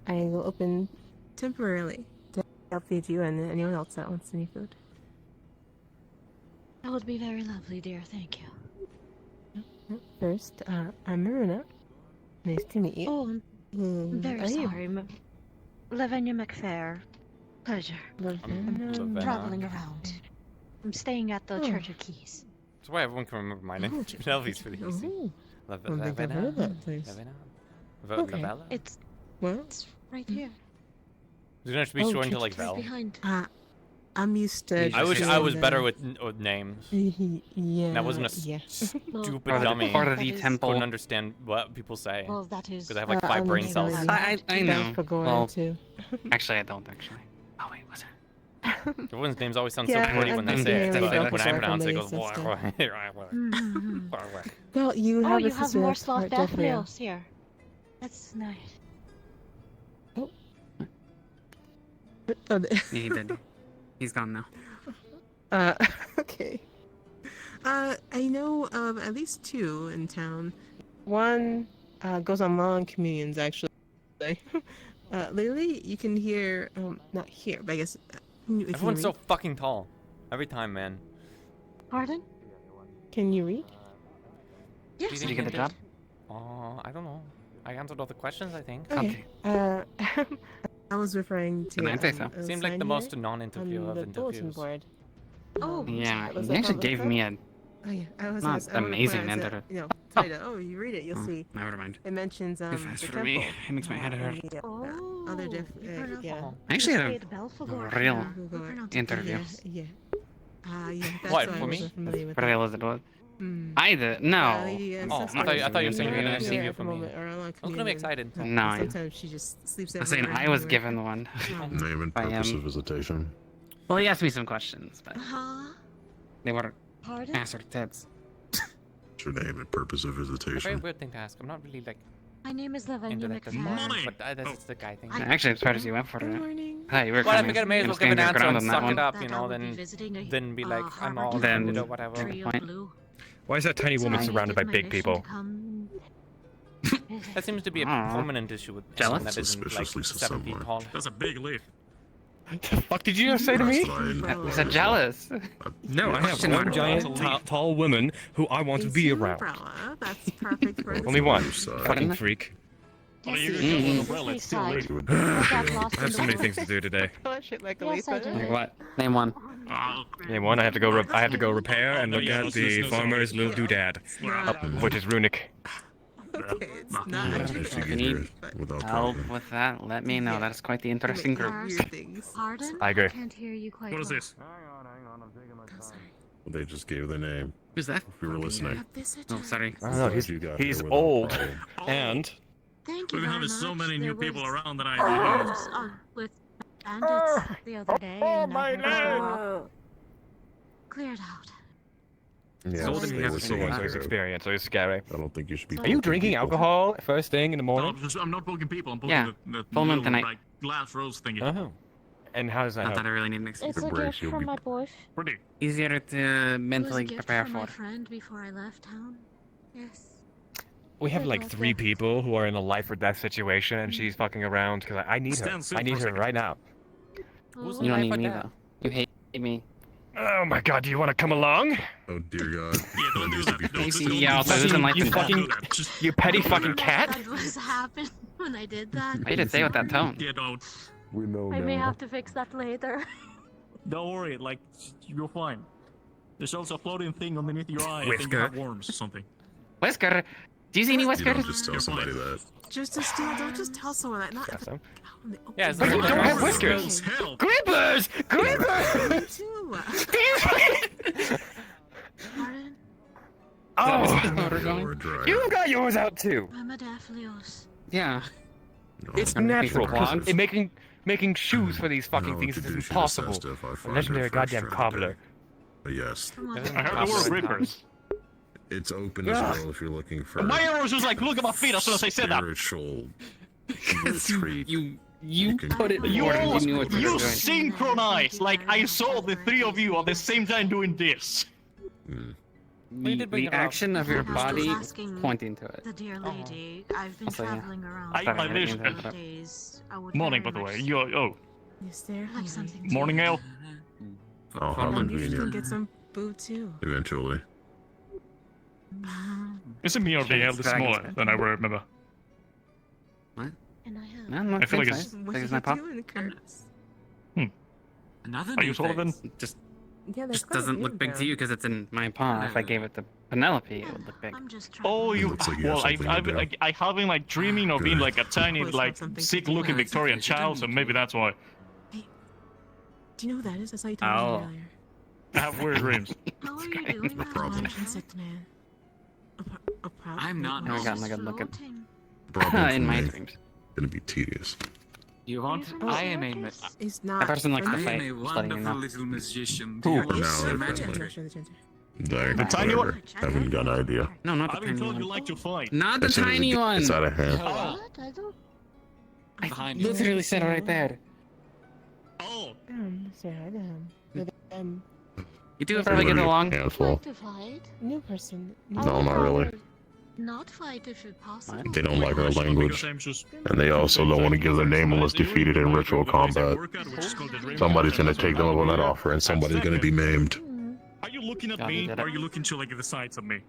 I will open temporarily to help feed you and anyone else that wants any food. That would be very lovely, dear. Thank you. First, I'm Maruna. Nice to meet you. Oh, I'm very are you? sorry. Lavinia McFair. Pleasure. Lavinia. Traveling around. I'm staying at the Oh. Church of Keys. That's why everyone can remember my name. Penelope's pretty easy. Oh. I don't think I've Lavena. heard of that place. Lavena. Okay. Lavella? It's Well, right here. You don't have to be short into like Right Val. behind. I'm used to. I wish I doing was the- better with names. Yeah. And I wasn't a yeah. stupid Or the- dummy. or the That is- temple. Couldn't understand what people say. Well, that is. Because I have like 5 brain cells. I know. Well, too. actually, I don't actually. Oh wait, was it? Everyone's names always sound Yeah, so pretty I've when they been say it, doing but really when I well pronounce it, it for goes. my sister. Well, you have Oh, a you have sister more that's sloth part Delphia. Daphnios here. That's nice. Oh, He did. He's gone now. okay. I know of at least 2 in town. One goes on long communions, actually. Lately, you can hear, not hear, but I guess. If Everyone's you so read. fucking tall. Every time, man. Pardon? Can you read? Yes. Do Did you get the job? I don't know. I answered all the questions, I think. Okay. I was referring to. Didn't I say so? a Seemed like sign the most here non-interview on of the bulletin interviews. board. Oh. Yeah, Was he that actually on gave the me a. Oh yeah, I was. Not I wanna amazing point out interview. that, title. Oh, you read it, you'll Oh, see. never mind. It mentions Too the fast for temple. me. It makes my head hurt. Yeah, Oh. other pronounce- I actually had Say the Belphegor. a real We pronounce it interview. Yeah. Yeah, that's What, why for I me? wasn't familiar with What it. real as it was. Hmm. I did. No. Yeah, Oh, I thought you were saying you were gonna here save you at for the me. moment, or on I was gonna be communion. excited. No. Sometimes she just sleeps I was everywhere. saying I was given one. Name and I purpose am. of visitation. Well, he asked me some questions, but Huh? they were Pardon? assertives. What's your name and purpose of A very visitation? weird thing to ask. I'm not really like My name is into Lavinia that McFair. anymore, but that's the guy thing. Actually, I'm surprised you went for it. morning. Hey, you were Well, I coming figured I may as in well give an stand your answer ground and on that suck one. it up, That you I know, would be visiting a, then be like, I'm Harvard all Then- offended or whatever. Tree of Point. Blue. Why is that tiny So woman I surrounded by needed my big mission people? to come That seems to be a Aw. permanent issue with Jealous? someone that isn't like Suspiciously 7 feet similar. tall. That's a big leaf. The fuck did you just say to me? I said jealous. No, I have Question one mark. giant tall woman who I want to be around. Umbrella. That's perfect for Only one. Your side. Fucking freak. It's I have so many things to do today. Shit like a Yes, I leaf. do. Like what? Name one. Name one. I have to go. I have to go repair and look at the farmer's little doodad, which is runic. Okay, it's not If you actually can do it without Help problem. with that? Let me know. That's quite the interesting group. weird things. Pardon? I agree. can't hear you quite What is well. this? They just gave the name. Who's that? If you were listening. Oh, sorry. I don't know. Thought you got He's here without old, problem. and Thank you We've been very having so much. many There new people was around that I problems, with bandits the other day. and my now they're all cleared out. Yeah, he's older stay than he has with so someone much here. experience, so it's scary. I don't think you should be. Are you poking drinking people. alcohol first thing in the No, morning? I'm not poking people. I'm poking Yeah, the full moon little, tonight. like, glass rose thingy. Oh. And how does that Not help? that I really need an excuse. It's a gift from my boyfriend. Pretty. Easier to mentally It was a gift prepare from my for. friend before I left town. Yes. We have like Good 3 luck. people who are in a life or death situation, and she's fucking around because I need her. Stand still I need for a her second. right now. Who's You don't alive need with me that? though. You hate me. Oh my god, do you want to come along? Oh dear God. Yeah, don't do that. Don't, Casey, don't yeah, do also that. doesn't like you me. fucking, Just you petty don't do fucking that. cat. That was happened when I did that. Why did it say with that tone? Yeah, don't. We know I may now. have to fix that later. Don't worry, like, you're fine. There's also a floating thing underneath your eye. I think you Whisker. have worms or something. Whisker. Do you see any You whiskers? don't just tell somebody that. Just steal. Don't just tell someone that. Not. Got some. Yeah, But you don't have Whiskers. whiskers. Help. Grippers! Grippers! Too. Pardon? Oh, you got yours out too. I'm a Daphlios. Yeah. It's Gonna be natural. clogs. Making shoes for these fucking know things what to is do. She just impossible. asked if I A find legendary her first goddamn round cobbler. day. But yes, I heard the word rippers. it's open as well if you're looking for My arrow was just like, look at my feet as soon as I said that. spiritual Because retreat. you can- put it in You order. almost, You knew what you were you doing. synchronized. Like, I saw the 3 of you at the same time doing this. Well, you did bring The it up. action of your I was body asking pointing to it. The dear lady, I've been Also, yeah. traveling around. I- for I many listened. days. I would Morning, very by the way. much You, oh, Yes, there. like something to morning eat. ale. Oh, how You should go convenient. get some food too. Eventually. Isn't me or the ale Dragon's smaller Head. than I remember? And I have. No, not I feel like size. it's- What Big are as my you pop. doing, Curtis? Another Are you new taller than? face. Just doesn't look big to you because it's in my paw. If I gave it to Penelope, it would look big. I'm just trying. Oh, you. Looks like you have Well, something to do. I have been like dreaming of being like a tiny, Always like have something to sick-looking do. Victorian child, so maybe that's why. Do you know who that is? That's how you told me Oh. earlier. I have weird dreams. How are you doing? problem. Insect man. A proud I'm not Never normal. gotten a good look at Problem in for my me. dreams. Gonna be tedious. You want? I am a. He's That not. person likes I to am fight. a Just letting you wonderful know. little magician. Who? Do you want No, some that's magic fine. trick? The tiny one? whatever. Haven't got an idea. No, not the I've been tiny told you one. like to fight. Not the As soon as it tiny one. gets out of hand. What? I don't. I Behind you. literally said it right there. Oh, Sarah, You two probably get along. Handful. Like to fight? new person. No, not really. Not fight if it's possible. They don't like our because language. I'm just. And they also don't want to give their name unless defeated in ritual combat. Somebody's gonna take them up on that offer and somebody's gonna be maimed. Are you looking at God, me, he did or are it. you looking to like the sides of me?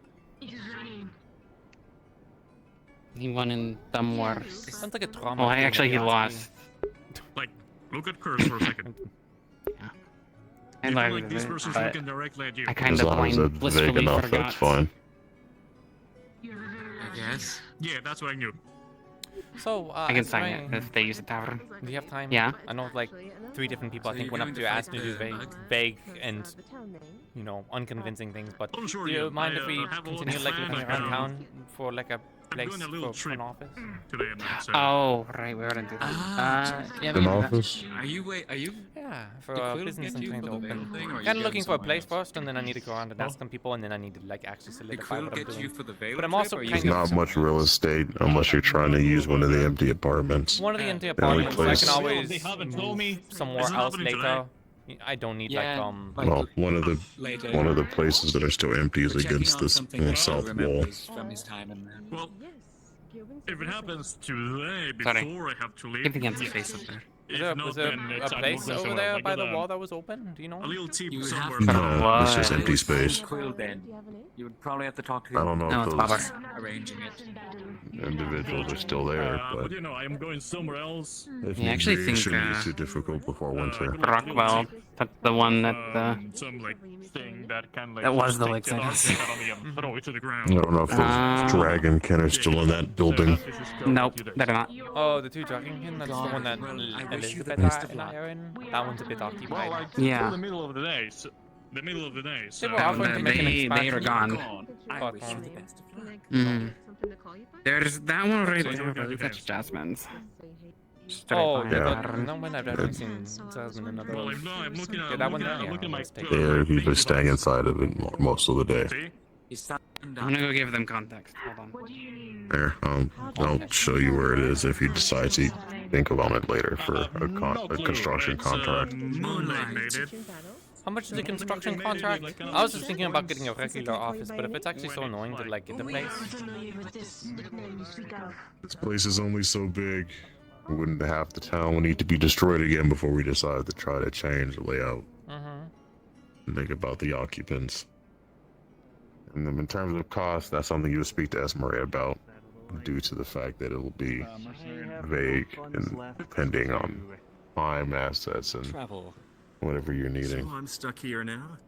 He won in Thumb Wars. Sounds like a trauma. Well, thing, actually, if he you ask me. lost. Like, look at Curse for a second. And Even I like this person's but looking directly at you. I kind As of long as that's blissfully vague enough, forgot. that's fine. I guess. Yeah, that's what I knew. So, I can as sign Ryan, it if they use the tavern. do you have time? Yeah. I know like 3 different people I So think you're went up going to to ask fight to do the vague, bug? vague and, you know, unconvincing things, but Oh, sure, do you yeah. mind I, if we have a lot continue of like plans, looking like, around town for like a place doing a little for an trip. office? Today and so. Oh, right, we already did that. Yeah, we An can do that. office? Are you Yeah, for Did a Quill business get I'm you trying to for the open. veil thing, or are you Kind of going looking for a somewhere place else? first, and then I need to go around and ask some people, and then I need to like actually Did solidify Quill what I'm get you doing. for the veil But I'm trip, also or are you kind There's of not much real estate unless you're trying to use one of the empty apartments. one of the empty The only apartments. I can place- always They haven't told move me. somewhere Isn't else happening later. I don't need like Yeah, Well, one of the later. places that are still empty is We're checking against on this something that south Quill wall. remembers from his time in there. Well, if it happens today Sorry. before I have to leave, Give the empty yes. face up there. Is there, If not, was there then a it's- I'm place looking over somewhere, there like by the a- wall that was open? Do you know? A little tip You would have somewhere. to No, it's just What? empty space. Quill then. You would probably have to talk to I him. don't know No, if it's those Baba. Arranging it. individuals are still there, But but you know, I am going somewhere else. if Yeah, I need actually be, it think, shouldn't be too difficult before winter. Rockwell, that's the one that Some like thing that can like That was just the take Lakeside object house. out of me and throw it to the I ground. don't know if those dragon kin are still in that building. Nope, they're not. Oh, the 2 jogging pin. That's the one that Well, I wish you the Elizabeth best of and I luck. are in. That one's a bit Well, occupied. like Yeah. till the middle of the day. So, the middle of the day. So They were offering to make an They are expansion. gone. I But, wish you the best of luck. Mm. Something to call you by? There's that one right So there, you're but gonna do that's this. Jasmine's. Oh, Straight yeah, line. but no one I've ever seen Jasmine and Well, others. I'm looking at. Yeah, that one there. I'm Yeah, looking at my let's take Quill it. They're thingy usually staying device. inside of it most of the day. See? He's stand I'm up. gonna go give them context. Hold on. There, I'll show you where it is if you decide to think on it later for a construction contract. How much is the construction contract? I was just thinking about getting a regular office, but if it's actually so annoying to like get the place. This place is only so big. Wouldn't half the town will need to be destroyed again before we decide to try to change the layout. Think about the occupants. And then in terms of cost, that's something you would speak to Esmeralda about, due to the fact that it will be vague and depending on time, assets, and whatever you're needing. So I'm stuck here now.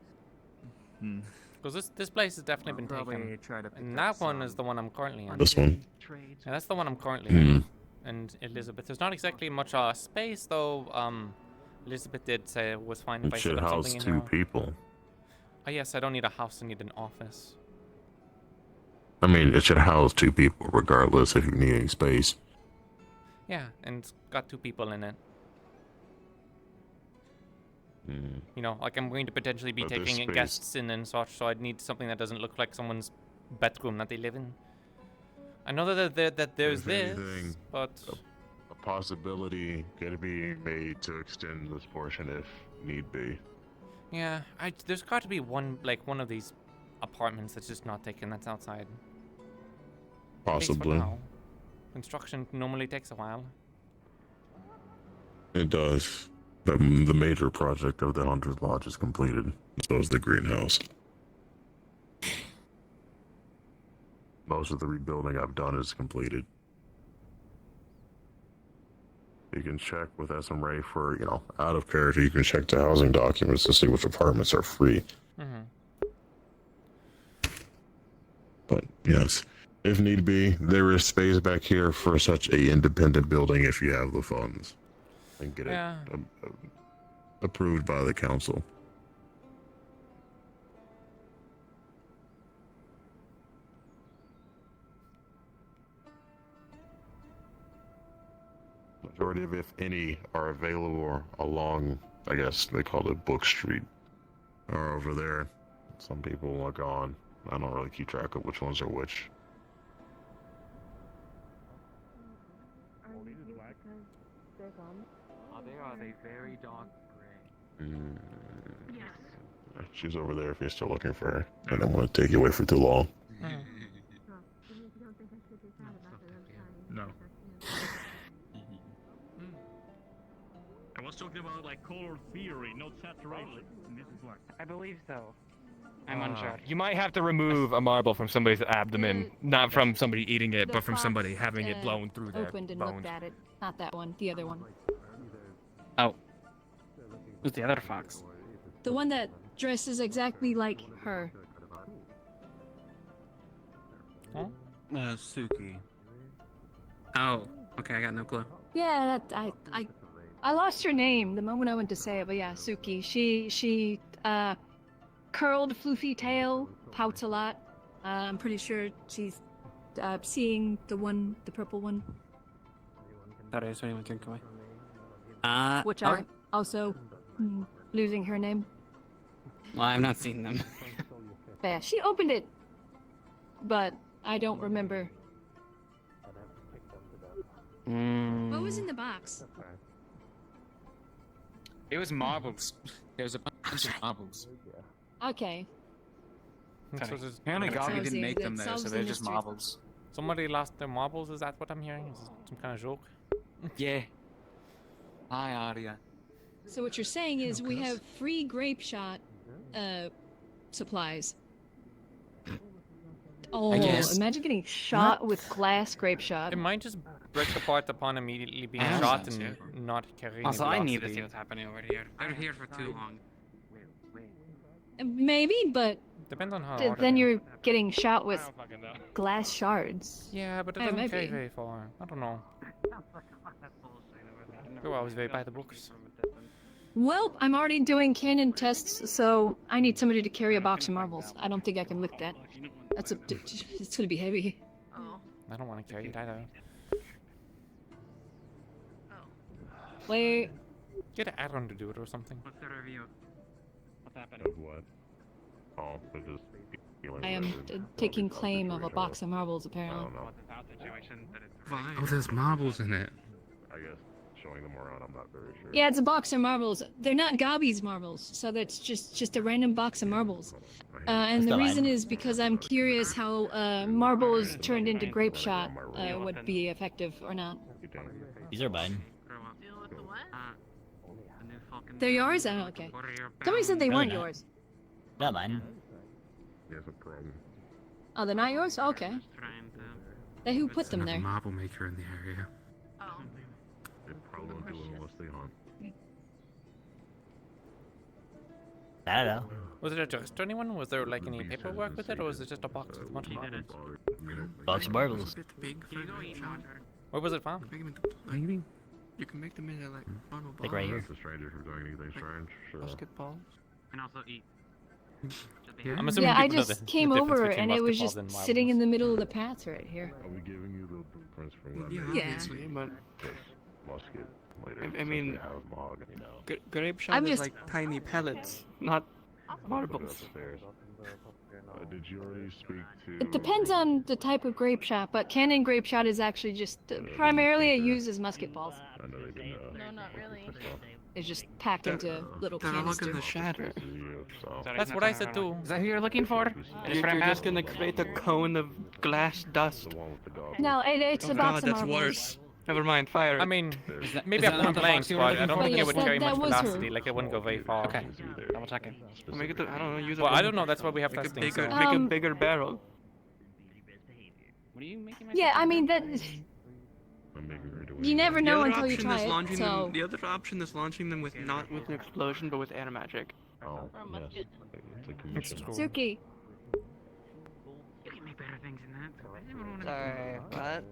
Because this place has definitely been taken. And that one is the one I'm currently in. This one? Yeah, that's the one I'm currently in. And Elizabeth, there's not exactly much space though. Elizabeth did say it was fine if I It set should up house something in 2 here. people. Oh yes, I don't need a house, I need an office. I mean, it should house 2 people regardless if you need any space. Yeah, and it's got 2 people in it. You know, like I'm going to potentially be But this taking space- guests in and such, so I'd need something that doesn't look like someone's bedroom that they live in. I know that there's If this, anything, but a possibility could be made to extend this portion if need be. yeah, there's got to be one of these apartments that's just not taken. That's outside. At least for Possibly. now. Construction normally takes a while. It does. The major project of the 100 Lodge is completed. So is the greenhouse. Most of the rebuilding I've done is completed. You can check with SMRA for, out of character, you can check the housing documents to see which apartments are free. But yes, if need be, there is space back here for such a independent building if you have the funds. And get Yeah. it approved by the council. Majority of, if any, are available along, I guess they call it Book Street, or over there. Some people are gone. I don't really keep track of which ones are which. They are a very dark gray. She's over there if you're still looking for her. I don't want to take you away for too long. No. I was talking about like color theory, not saturation. And this is black. I believe so. I'm Uh, unsure. You might have to remove a marble from somebody's abdomen, not from somebody eating it, The but from fox, somebody having it blown through their opened and bones. looked at it. Not that one, the other one. Oh. Who's the other fox? The one that dresses exactly like her. Suki. Oh, okay, I got no clue. Yeah, I lost her name the moment I went to say it, but yeah, Suki. She curled floofy tail, pouts a lot. I'm pretty sure she's seeing the purple one. Sorry, so anyone drink away. Which alright. I'm also losing her name. Well, I've not seen them. But yeah, she opened it, but I don't remember. What was in the box? It was marbles. There was a bunch of marbles. Okay. Apparently Gabi didn't make them there, so they're just marbles. Somebody lost their marbles, is that what I'm hearing? Is it some kind of joke? Yeah. Hi, Aria. So what you're saying is we have free grape shot supplies. Oh, guess. imagine getting shot with glass grape shot. It might just break apart upon immediately being Yeah. shot and not carrying Also, any I need to velocity. see what's happening over here. They're here for too long. Maybe, but Depends on how then hard it is. you're getting shot with glass shards. Yeah, but it Yeah, doesn't maybe. carry very far. I don't know. You're always very by the books. Well, I'm already doing cannon tests, so I need somebody to carry a box of marbles. I don't think I can lift that. It's gonna be heavy. I don't want to carry it either. Wait. Get Aaron to do it or something. What's the review? What's happening? Of what? Oh, they're just feeling I am whatever. taking claim of a box of marbles, I apparently. don't know. Oh, there's marbles in it. I guess. showing them around, I'm not very sure. Yeah, it's a box of marbles. They're not Gobby's marbles, so that's just a random box of marbles. And the reason is because I'm curious how marbles turned into grape shot would be effective or not. These are mine. They're yours? Oh, okay. Somebody said they No, weren't they're not. yours. Not mine. There's a problem. Oh, they're not yours? Okay. Then who put them there? Marble maker in the area. They probably won't do it unless they hunt. I don't know. Was it addressed to anyone? Was there like any paperwork with it, or was it just a box with a bunch of marbles? Box of marbles. Big for a shot. Where was it found? Maybe. You can make them into like normal Like right here. That's a stranger who's doing anything strange. Sure. Basketballs. And also eat. I'm assuming Yeah, I people know just the came difference over between and it was basketballs just and sitting in the middle of the path right here. Are we giving you the blueprints for what? Yeah, Yeah. obviously. But Musket later. I mean, since we have mahogany now. grape shot I'm is just- like tiny pellets, not marbles. Did you already speak to? It depends on the type of grape shot, but cannon grape shot is actually just primarily it uses musket balls. I know they didn't. No, not really. It's just packed into little They're looking canisters. to shatter. That's what I said too. Is that who you're looking for? You're just gonna create a cone of glass dust. No, it's a box God, of that's marbles. worse. Never mind, fire it. I mean, that- maybe is a that not point the blank, box you were but I looking don't for? think Yes, it would that- carry that much was her. velocity. Like it wouldn't go very far. Okay, double checking. Make it. I don't know. Use Well, it. I don't know. That's what we have Make a testing. bigger- so- Make a bigger barrel. What are you making? Yeah, I mean that. You never The know other until you option try is it. launching So them. The other option is launching them with not With an explosion, but with air magic. Oh, yes. It's a commission. Suki, You can make better things than that. Sorry, what?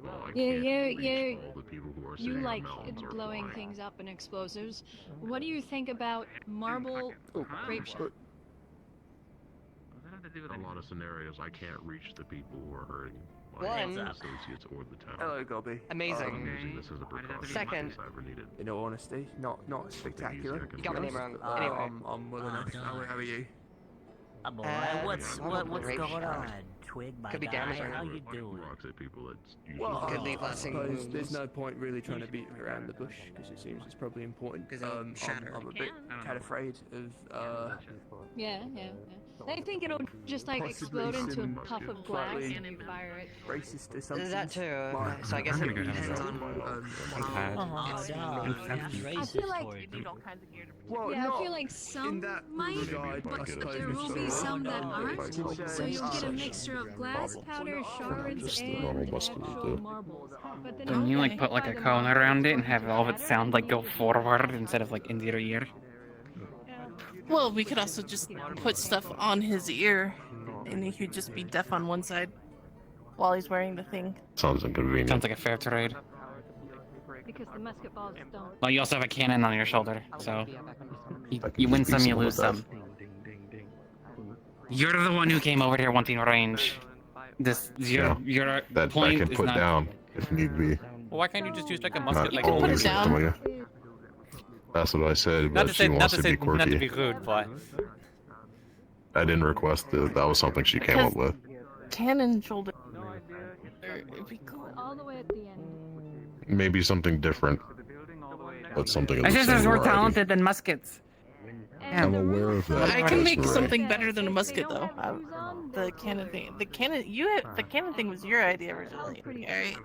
Well, I Yeah, can't yeah, reach yeah. all the people who are you sitting on like mountains or blowing flying. things up and explosives. What do you think about marble grape shot? In a lot of scenarios, I can't reach the people who are hurting my One. associates or the town. Hello, Gobby. Amazing. I'm using this as a precaution Second. in case I ever need it. In all honesty, not spectacular. You got my name wrong. Anyway. I'm well enough. How are you? Boy, what's grape going shot. on? Twig, my Could be guy, damaging. how you Throwing doing? rocks at people, it's usually Well, Could I leave lasting suppose wounds. there's no point really trying to beat around the bush because it seems it's probably important. 'Cause it'll shatter. I'm a bit kind of afraid of Yeah. I think it'll just like Possibly explode into a some puff of glass slightly and you fire it. racist assumptions. That too. But So I guess I'm it gonna go down depends the on. road. Oh, no, he's I racist feel like towards you. well, yeah, I not feel like in some that might, regard, but I suppose. there will be some that aren't. So you'll get a mixture of glass, powder, shards, Just the and normal buskers actual do. marbles. But then Can you like put like a cone around it and have all of it sound like go forward instead of like into your ear? Well, we could also just put stuff on his ear, and he could just be deaf on one side while he's wearing the thing. Sounds inconvenient. Sounds like a fair trade. because the musket balls don't. Well, you also have a cannon on your shoulder, so you win some, you lose some. You're the one who came over here wanting range. Your that point I can is put not. down if need be. Well, why can't you just use like a Not musket? Like always, Amelia. That's what I said, but she wants to be not to be quirky. rude, but I didn't request it. That was something she came up with. Cannon shoulder. It'd be cool. All the way at the end. Maybe something different, but something of My the sisters same more variety. talented than muskets. I'm aware of that. I can make Desiree. something better than a musket, though. The cannon thing. The cannon thing was your idea originally, right?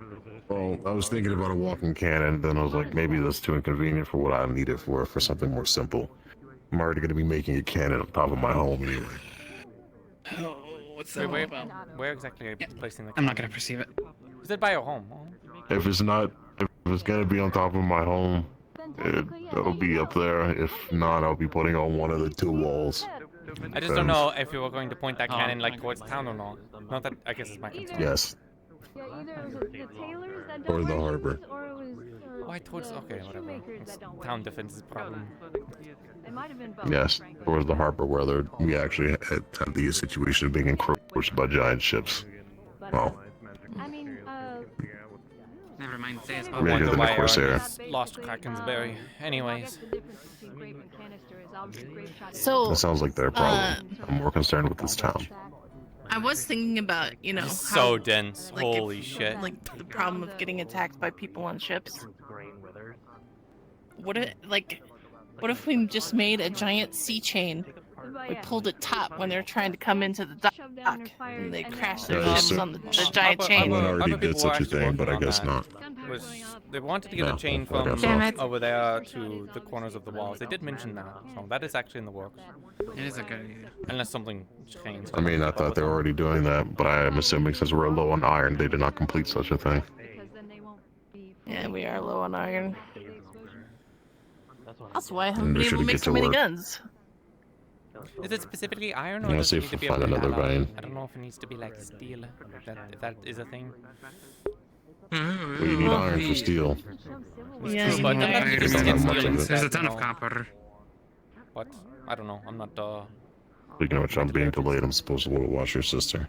Well, I was thinking about a walking cannon, then I was like, maybe that's too inconvenient for what I need it for something more simple. I'm already going to be making a cannon on top of my home anyway. Oh, what's wait, that where exactly are you placing the? I'm not gonna perceive it. Is it by your home? If it's not, if it's going to be on top of my home, it'll be up there. If not, I'll be putting on one of the two walls. I just don't know if you were going to point that cannon like towards town or not. Not that I guess it's my concern. Yes. Yeah, either it was the tailors that Or don't the wear harbor. shoes, or it was Why towards? Okay, whatever. shoemakers It's that don't wear town shoes. defense is a problem. It might have been both. Yes, towards the harbor where we actually had the situation of being encroached by giant ships. Well, I mean, Never mind. Say it's I Bigger wonder than a why Corsair. lost Kraken's berry. Anyways. grape and canister is obviously grape shot. So, that sounds like their problem. I'm more concerned with this town. I was thinking about, you know, It's how, so dense. like, Holy shit. Like the problem of getting attacked by people on ships. What if we just made a giant sea chain? We pulled it taut when they're trying to come into the dock, and they crash their ships on the giant chain. Someone already did such a thing, but I guess not. They wanted to get a chain from over there to the corners of the walls. They did mention that, so that is actually in the works. It is a good idea. Unless something changed. I mean, I thought they were already doing that, but I am assuming since we're low on iron, they did not complete such a thing. Yeah, we are low on iron. That's why I haven't And been we able to should make get so to many work. guns. Is it specifically iron or Yeah, does see it if need to we be find a another metal? vein. I don't know if it needs to be like steel, if that is a thing. Well, you need iron for steel. Yeah, But you need sometimes you iron. just Not get much steel of it. instead, There's a ton you of know. copper. But I don't know. I'm not. Speaking of which, I'm being delayed. I'm supposed to go watch your sister.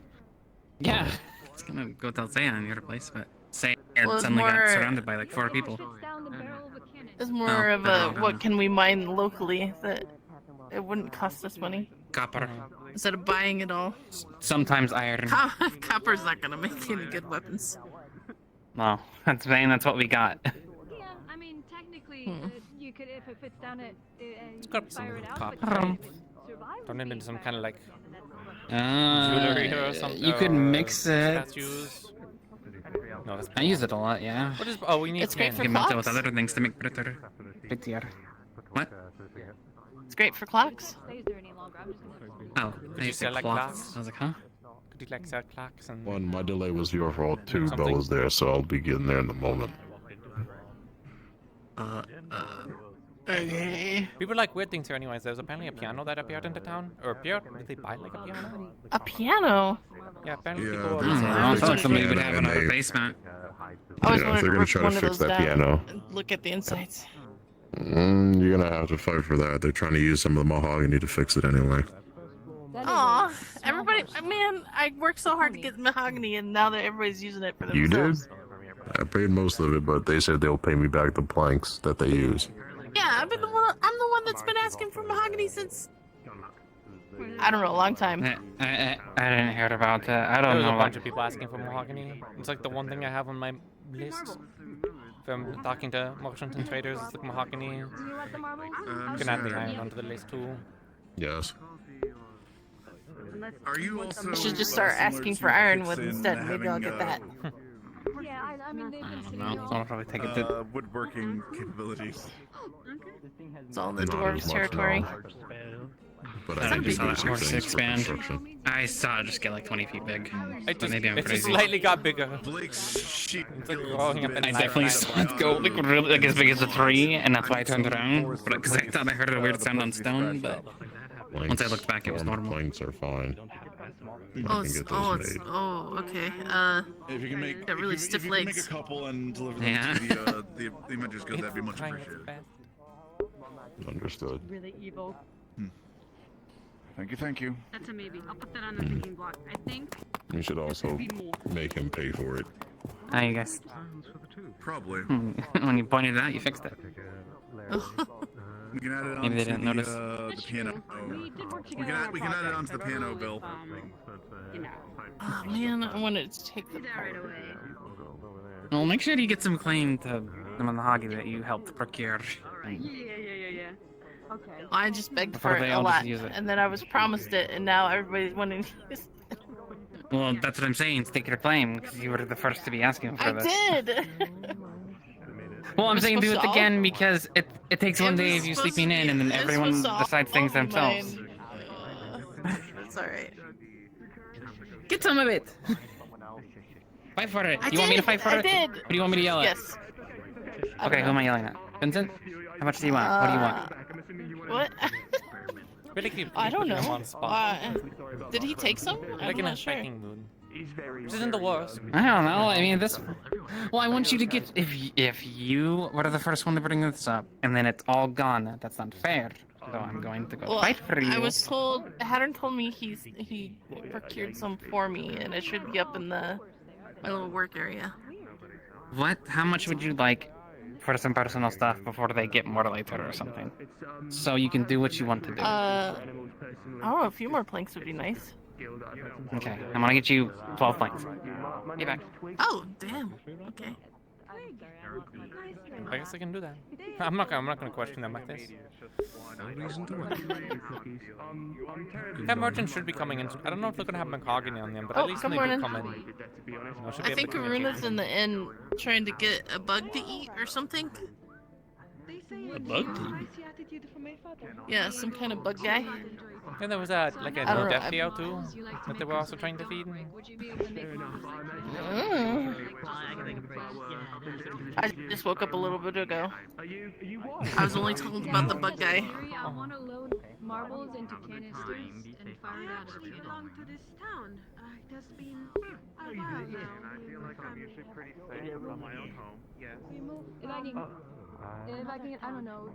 Yeah. I was gonna go tell Saya in your place, but Saya Well, it's suddenly got more- surrounded by like 4 people. It's more Oh, of I a don't know. what can we mine locally that it wouldn't cost us money Copper. instead of buying it all. Sometimes iron. Copper's not gonna make any good weapons. No, that's what we got. Yeah, I mean, technically, Hmm. you could, if it fits down it, It's gotta be some fire it out, copper. but you could survive Turn it into some kind of like Uh, jewelry or something. you could mix it. Statues. No, that's I use it a lot, yeah. What is? Oh, we need. It's great for You melt it clocks. with other things to make prettier. Prettier. What? It's great for clocks. stays there any longer. I'm just gonna. Oh, Could you you sell said like cloths. clocks? I was like, huh? Could you like sell clocks and? One, my delay was your fault too. Something. Bella's there, so I'll be getting there in a moment. Okay. People like weird things here, anyways. There's apparently a piano that appeared into town, or appeared. Did they buy like a piano? A piano. Yeah, apparently Yeah, people. there's- I feel like somebody would Yeah, have and in our they- basement. I always Yeah, if wanted they're to gonna rip try one to of fix those that down piano, and look at the insides. you're gonna have to fight for that. They're trying to use some of the mahogany to fix it anyway. Aw, everybody, man, I worked so hard to get mahogany, and now that everybody's using it for You did? themselves. I paid most of it, but they said they'll pay me back the planks that they use. Yeah, I'm the one that's been asking for mahogany since I don't know, a long time. I didn't hear about that. I don't There's know. a bunch of people asking for mahogany. It's like the one thing I have on my list. From talking to merchants and traders, it's like mahogany. You can add the iron onto the list too. Yes. Are you also? I should just start asking for ironwood instead. Maybe I'll get that. Yeah, I mean, they've been sitting No, I'll probably take it to. Woodworking capabilities. It's all in the Not dwarves as much, territory. no. But I I can do just saw that basic horse things for expand. construction. I saw it just get like 20 feet big. It just, Maybe I'm it just crazy. slightly got bigger. Blake's sheep. It's like growing up in I definitely saw it go like really like as big as a tree, and that's why I turned around. Because I thought I heard a weird sound on stone, but once I looked back, it was Formed normal. Planks are fine. I Oh, can it's, get oh, those it's, made. oh, okay. If you can make, got really if stiff you can make legs. a couple and deliver them Yeah. to the Avengers Guild, that'd be much appreciated. Understood. Really evil. Thank you, thank you. That's a maybe. I'll put that on the thinking block. I think. You should also make him pay for it. Ah, you guys. Probably. When you pointed it out, you fixed it. We can add it on Maybe they to didn't notice. the piano. We can add it onto the piano bill. Oh man, I wanted to take the Well, make sure you get some claim to the mahogany that you helped procure. Yeah. Okay. Well, I just begged Before for it they a all just lot, use it. and then I was promised it, and now everybody's wanting to use it. Well, that's what I'm saying. Stick your claim, because you were the first to be asking for I this. did! Well, I'm We're saying do supposed it to again all- because it takes one It day was of you supposed sleeping to in, be- and then it was everyone supposed to all decides things be themselves. mine. It's alright. Get some of it! Fight for it! I You want me to did, fight for I it? did. Who do you want me to yell at? Yes. I Okay, don't who am I know. yelling at? Vincent? How much do you want? What do you want? What? Really keep I don't putting him know. on spot. Did he take some? Like I'm in a not sure. striking mood. Which isn't the worst. I don't know. I mean, this. Well, I want you to get. If you were the first one to bring this up, and then it's all gone, that's not fair. So I'm going to go Well, fight for you. I was told, Haddon told me he procured some for me, and it should be up in my little work area. What? How much would you like for some personal stuff before they get more later or something? So you can do what you want to do. I don't know, a few more planks would be nice. Okay, I'm gonna get you 12 points. Get back. Oh, damn. Okay. I guess I can do that. I'm not gonna question them like this. That merchant should be coming in. I don't know if they're gonna have mahogany on them, but at least good when they do morning. come in. I think Karuna's in the inn trying to get a bug to eat or something. A bug to eat? Yeah, some kind of bug guy. And there was a like a I don't know, death deal too that they were also trying to feed. I just woke up a little bit ago. I was only told about the bug guy. I want to load marbles into canisters and fire it out of the cannon. to this town. It has been a while now. I feel like I'm usually pretty safe from my own home. Yes. If I can, I don't know,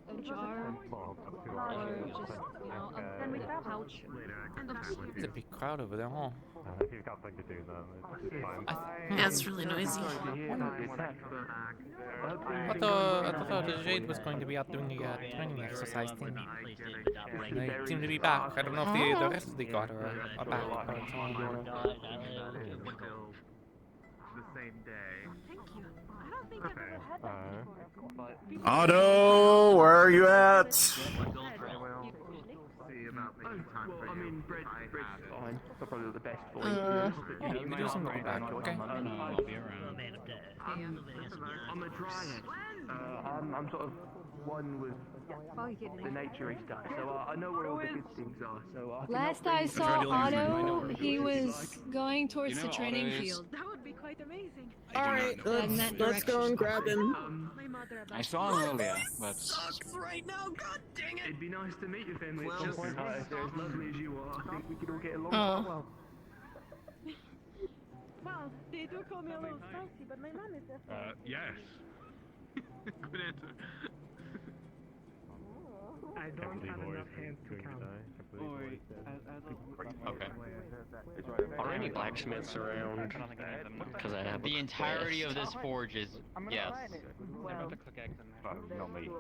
a jar or just, a pouch. It's a big crowd over there, huh? If you've got something to do, then it's fine. Yeah, it's really noisy. I thought the Jade was going to be out doing the training exercise thing. They seem to be back. I don't know if the rest of the guard are back. The same day. Otto, where are you at? I mean, bread's fine. That's probably the best for We do some looking back, okay? I'll be around. I'm a dryad. I'm sort of one with the nature stuff, so I know where all the good things are. So Last I saw Otto, he was going towards the training field. That would be quite amazing. Alright, let's go and grab him. I saw him earlier, but... Sucks right now, god dang it! It'd be nice to meet your family Well, at some point. If they're as lovely as you are, I think we could all get along Oh. quite well. Well, they do call me a little spicy, but my mom is definitely. Yes. Good answer. I don't have enough hands to count. Okay. Are any blacksmiths around? Because I have The entirety of this forge is yes. Not me.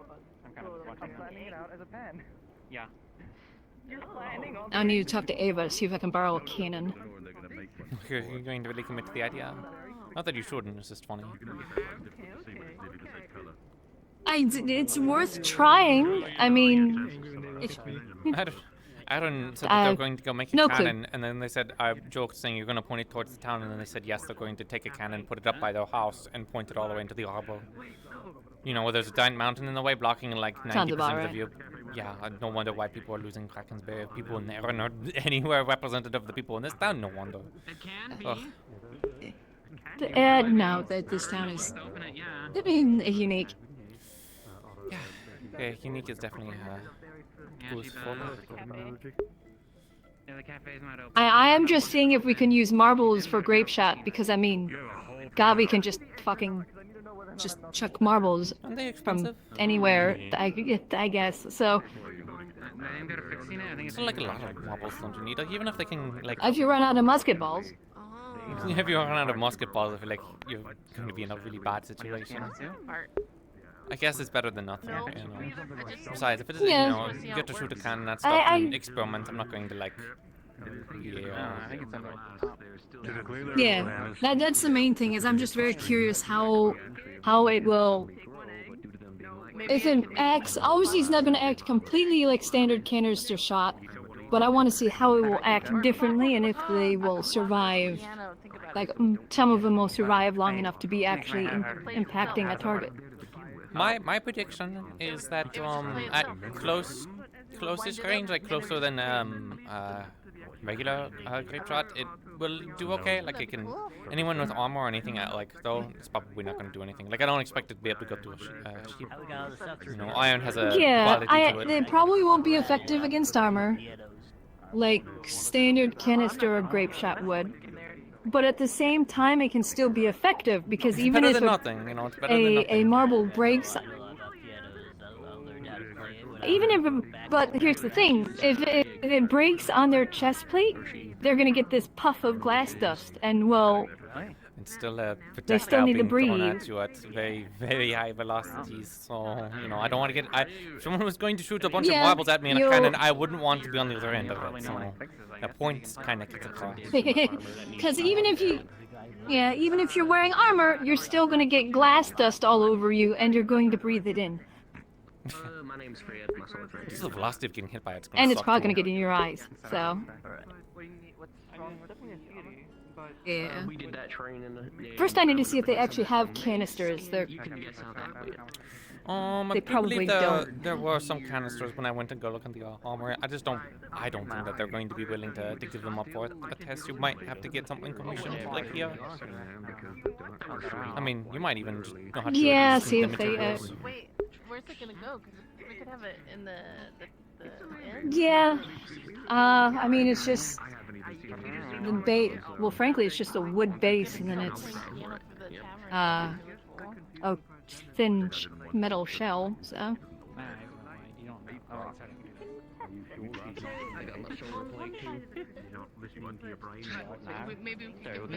I'm planning it out as a pen. Yeah. You're planning on. I need to talk to Ava to see if I can borrow a cannon. You're going to really commit to the idea? Not that you shouldn't, it's just funny. It's worth trying. I mean, if, Aaron said that they're going to go make a cannon, clue. and then they said, I joked saying you're going to point it towards the town, and then they said yes, they're going to take a cannon, put it up by their house, and point it all the way into the harbor. You know, where there's a giant mountain in the way, blocking like 90% of you. Yeah, no wonder why people are losing Kraken's Bay. If people in there are not anywhere representative of the people in this town, no wonder. It can be. No, that this town is unique. Yeah, unique is definitely useful. Yeah, the cafe's not open. I am just seeing if we can use marbles for grape shot, because I mean, Gabi can just fucking just chuck marbles from anywhere, I guess, so... It's not like a lot of marbles don't you need, like, even if they can, like... If you run out of musket balls. If you run out of musket balls, I feel like you're going to be in a really bad situation. I guess it's better than nothing, you know. Besides, if it is, you know, you get to shoot a cannon, that stuff, and experiment, I'm not going to, like... Yeah, that's the main thing, is I'm just very curious how it will... If it acts, obviously it's not going to act completely like standard canister shot, but I want to see how it will act differently and if they will survive, like some of them will survive long enough to be actually impacting a target. My prediction is that at closest range, like closer than regular grape shot, it will do okay. Like it can, anyone with armor or anything, like though, it's probably not going to do anything. Like I don't expect it to be able to go through a sheep. You know, iron has a quality to it. It probably won't be effective against armor, like standard canister or grape shot would. But at the same time, it can still be effective because even if a marble breaks, even if, but here's the thing: if it breaks on their chest plate, they're gonna get this puff of glass dust, and well, It's still a They projectile still need to being thrown breathe. at you at very, very high velocities. So, you know, I don't want to get... if someone was going to shoot a bunch of Yeah, marbles at me in a you'll- cannon, I wouldn't want to be on the other end of it. So, the point kind of gets across. Because even if you're wearing armor, you're still gonna get glass dust all over you, and you're going to breathe it in, My name's Fred. My sword's right This is here. the velocity of getting hit by it. It's gonna and it's suck probably too. gonna get in your eyes. So, yeah. We did that training. First, I need to see if they actually have canisters. They're You can guess how that went. I They do probably believe don't. there were some canisters when I went to go look in the armory. I don't think that they're going to be willing to give them up for a test. You might have to get something commissioned like here. I mean, you might even just know how to Yeah, do it see in if the they, materials. Wait, where's it gonna go? Because we could have it in the end. Yeah. I mean, it's just the base. Well, frankly, it's just a wood base, and then it's a thin metal shell. So.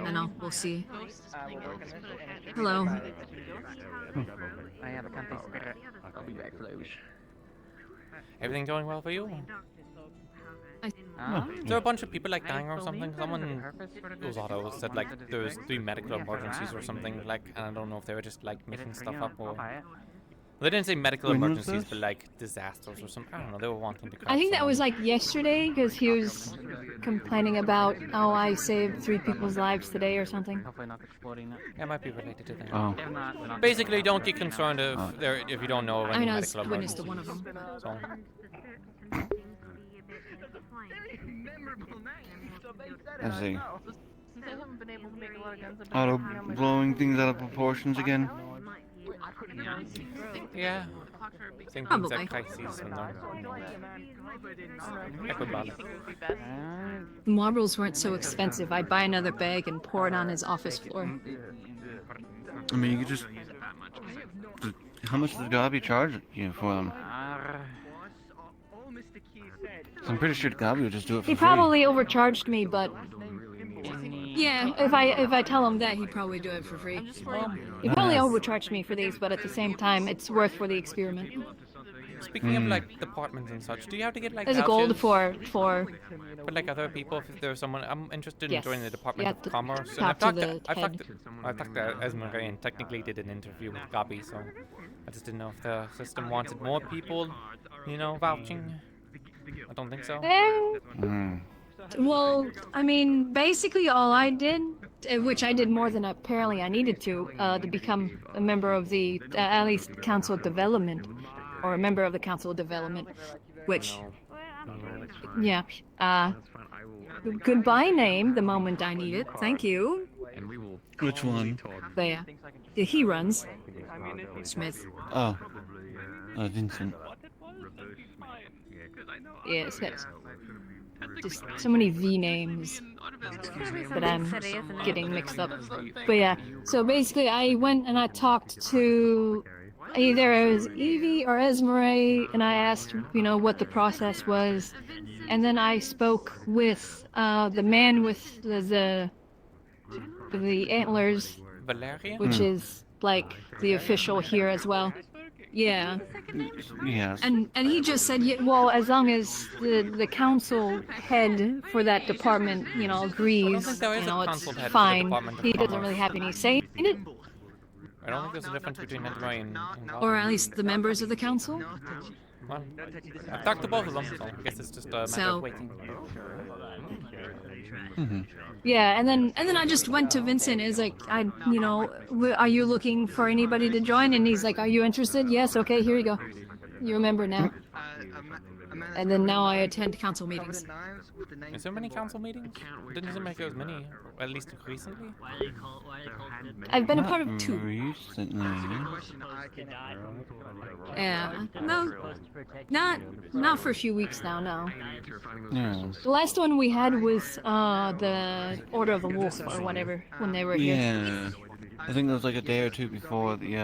I know. We'll see. Hello. I have a camping spirit. I'll be back for those. Everything going well for you? Huh? Is there a bunch of people like dying or something? Someone Usado said like there was 3 medical emergencies or something like, and I don't know if they were just like making stuff up or. They didn't say medical When was emergencies, this? but like disasters or something. I don't know. They were wanting to. I think that was like yesterday because he was complaining about, oh, I saved 3 people's lives today or something. Hopefully not exploding it. Yeah, it might be related to that. Oh. If not, Basically, don't get concerned if you don't know of I any mean, I was medical witness to emergencies. one of them. So. I see. They haven't been able to make a lot of guns. Auto blowing things out of proportions again. Yeah. Same things Probably. like crises when they're hyperbolic. The marbles weren't so expensive. I'd buy another bag and pour it on his office floor. I mean, you could just. How much does Gabi charge you for them? I'm pretty sure Gabi would just do it for He free. probably overcharged me, but yeah, if I tell him that, he'd probably do it for free. He probably overcharged me for these, but at the same time, it's worth for the experiment. Speaking of like departments and such, do you have to get like There's a gold vouchers for but like other people, if there's someone I'm interested in Yes. joining the You Department have of to Commerce, and talk I've to talked the I've talked to Esmeralda and technically did an interview with Gabi, so I just didn't know if the system wanted more people, you know, vouching. I don't think so. Well, I mean, basically all I did, which I did more than apparently I needed to become a member of the, at least Council of Development, or a member of the Council of Development, which, yeah, goodbye name the moment I need it, thank you. Which one? There. He runs. Smith. Oh. Vincent. Yes, yes. Just so many V names that I'm getting mixed up. But yeah, so basically I went and I talked to either it was Evie or Esmeralda, and I asked, you know, what the process was. And then I spoke with the man with the antlers, Valerian? which is like the official here as well. Yeah. Yes. And he just said, yeah, well, as long as the council head for that department, you know, agrees, there is you a know, it's council head for the fine. Department of He doesn't Commerce. really have any say in it, I don't think there's a difference between Esmeralda and or at least the members of the council. Well, I've talked to both of them, so I guess it's just a matter So- of waiting. Yeah, and then I just went to Vincent. Is like, you know, are you looking for anybody to join? And he's like, are you interested? Yes. Okay, here you go. You remember now. And then now I attend council meetings. Is there many council meetings? Didn't seem like there was many, at least recently. I've been a part of 2. Recently. Yeah. No, not for a few weeks now. No. Yeah. The last one we had was the Order of the Wolf or whatever when they were here. Yeah. I think it was like a day or two before we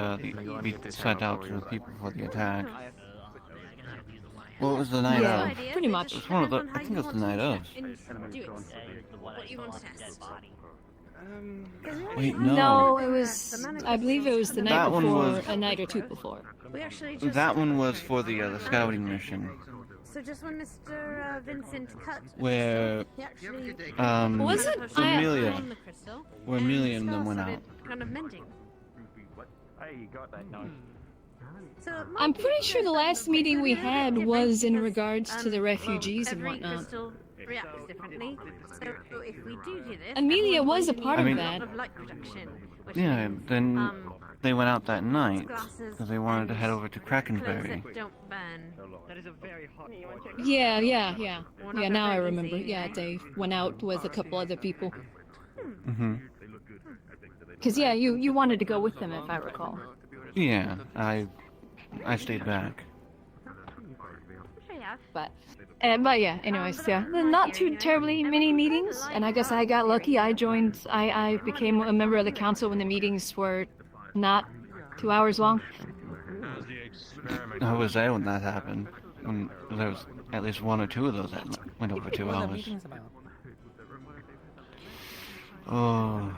sent out to the people for the attack. What was the night Yeah, of? pretty much. It was one of the. I think it was the night of. Wait, no. No, it was. I believe it was the night That one before, was- a night or two before. We actually just. That one was for the scouting mission, So just when Mr. Vincent cut. where He actually. Was it? Amelia, on the crystal, where and Amelia the and them scar went out. started kind of mending. Hey, you got that knife. So it might I'm be pretty sure the last meeting we had was in regards to the well, refugees and every whatnot. crystal reacts differently. So if we do this, Amelia everyone's was a going to part need of a that. lot of light production, which Yeah, means, then they went out that night glasses because they wanted to head over to clothes Krakenberry. that don't burn. That is a very hot point. Yeah. Yeah, now I very remember. busy. Yeah, they went out with a couple other people. Mm-hmm. Cause yeah, you wanted to go with them if I recall. Yeah, I stayed back. But yeah, anyways, yeah, not too terribly many meetings, and I guess I got lucky. I joined. I became a member of the council when the meetings were not 2 hours long. I was there when that happened. When there was at least one or two of those that went over 2 hours. Oh,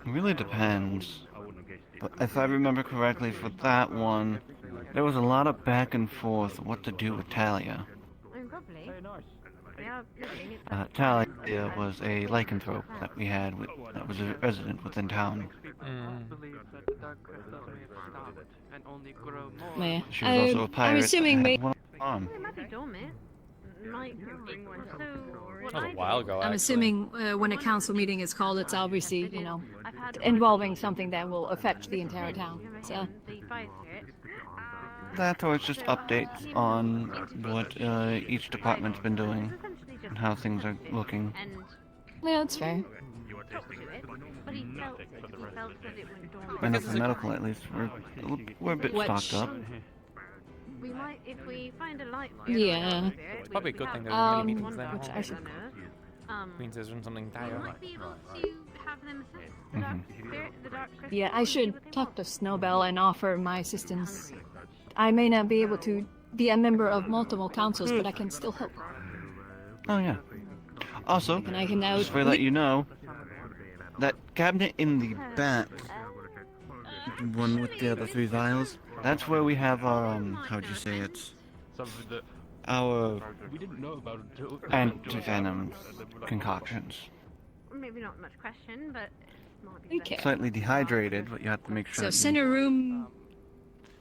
it really depends. But if I remember correctly, for that one, there was a lot of back and forth what to do with Talia. Probably. Yeah, looking at that. Talia was a lycanthrope that we had that was a resident within town. Yeah. She was also a pirate. I'm assuming that had one arm. It might be dormant. Might be. So what That was I a while do- ago. I'm actually. assuming when a council meeting is called, it's obviously involving something that will affect the entire town. So. the fire spirit. That or it's just updates on what each department's been doing and how things are looking. Yeah, that's fair. But he felt that it went dormant. I know for medical at least, we're a bit Which- stocked up. We might, if we find a light. Yeah. It's probably a good thing there's many meetings then. Which I should. Means there's something We dire. might be able to have them assess the dark spirit, the dark crystal. Yeah, I should talk to Snowbell and offer my assistance. I may not be able to be a member of multiple councils, but I can still help. Oh yeah. Also, And I can now just to let you know, that cabinet in the back, the one with the other 3 vials, that's where we have our how'd you say it? Our We didn't know about it. antivenom concoctions. Maybe not much question, but might be Okay. Slightly dehydrated, but you have to make sure. So that center room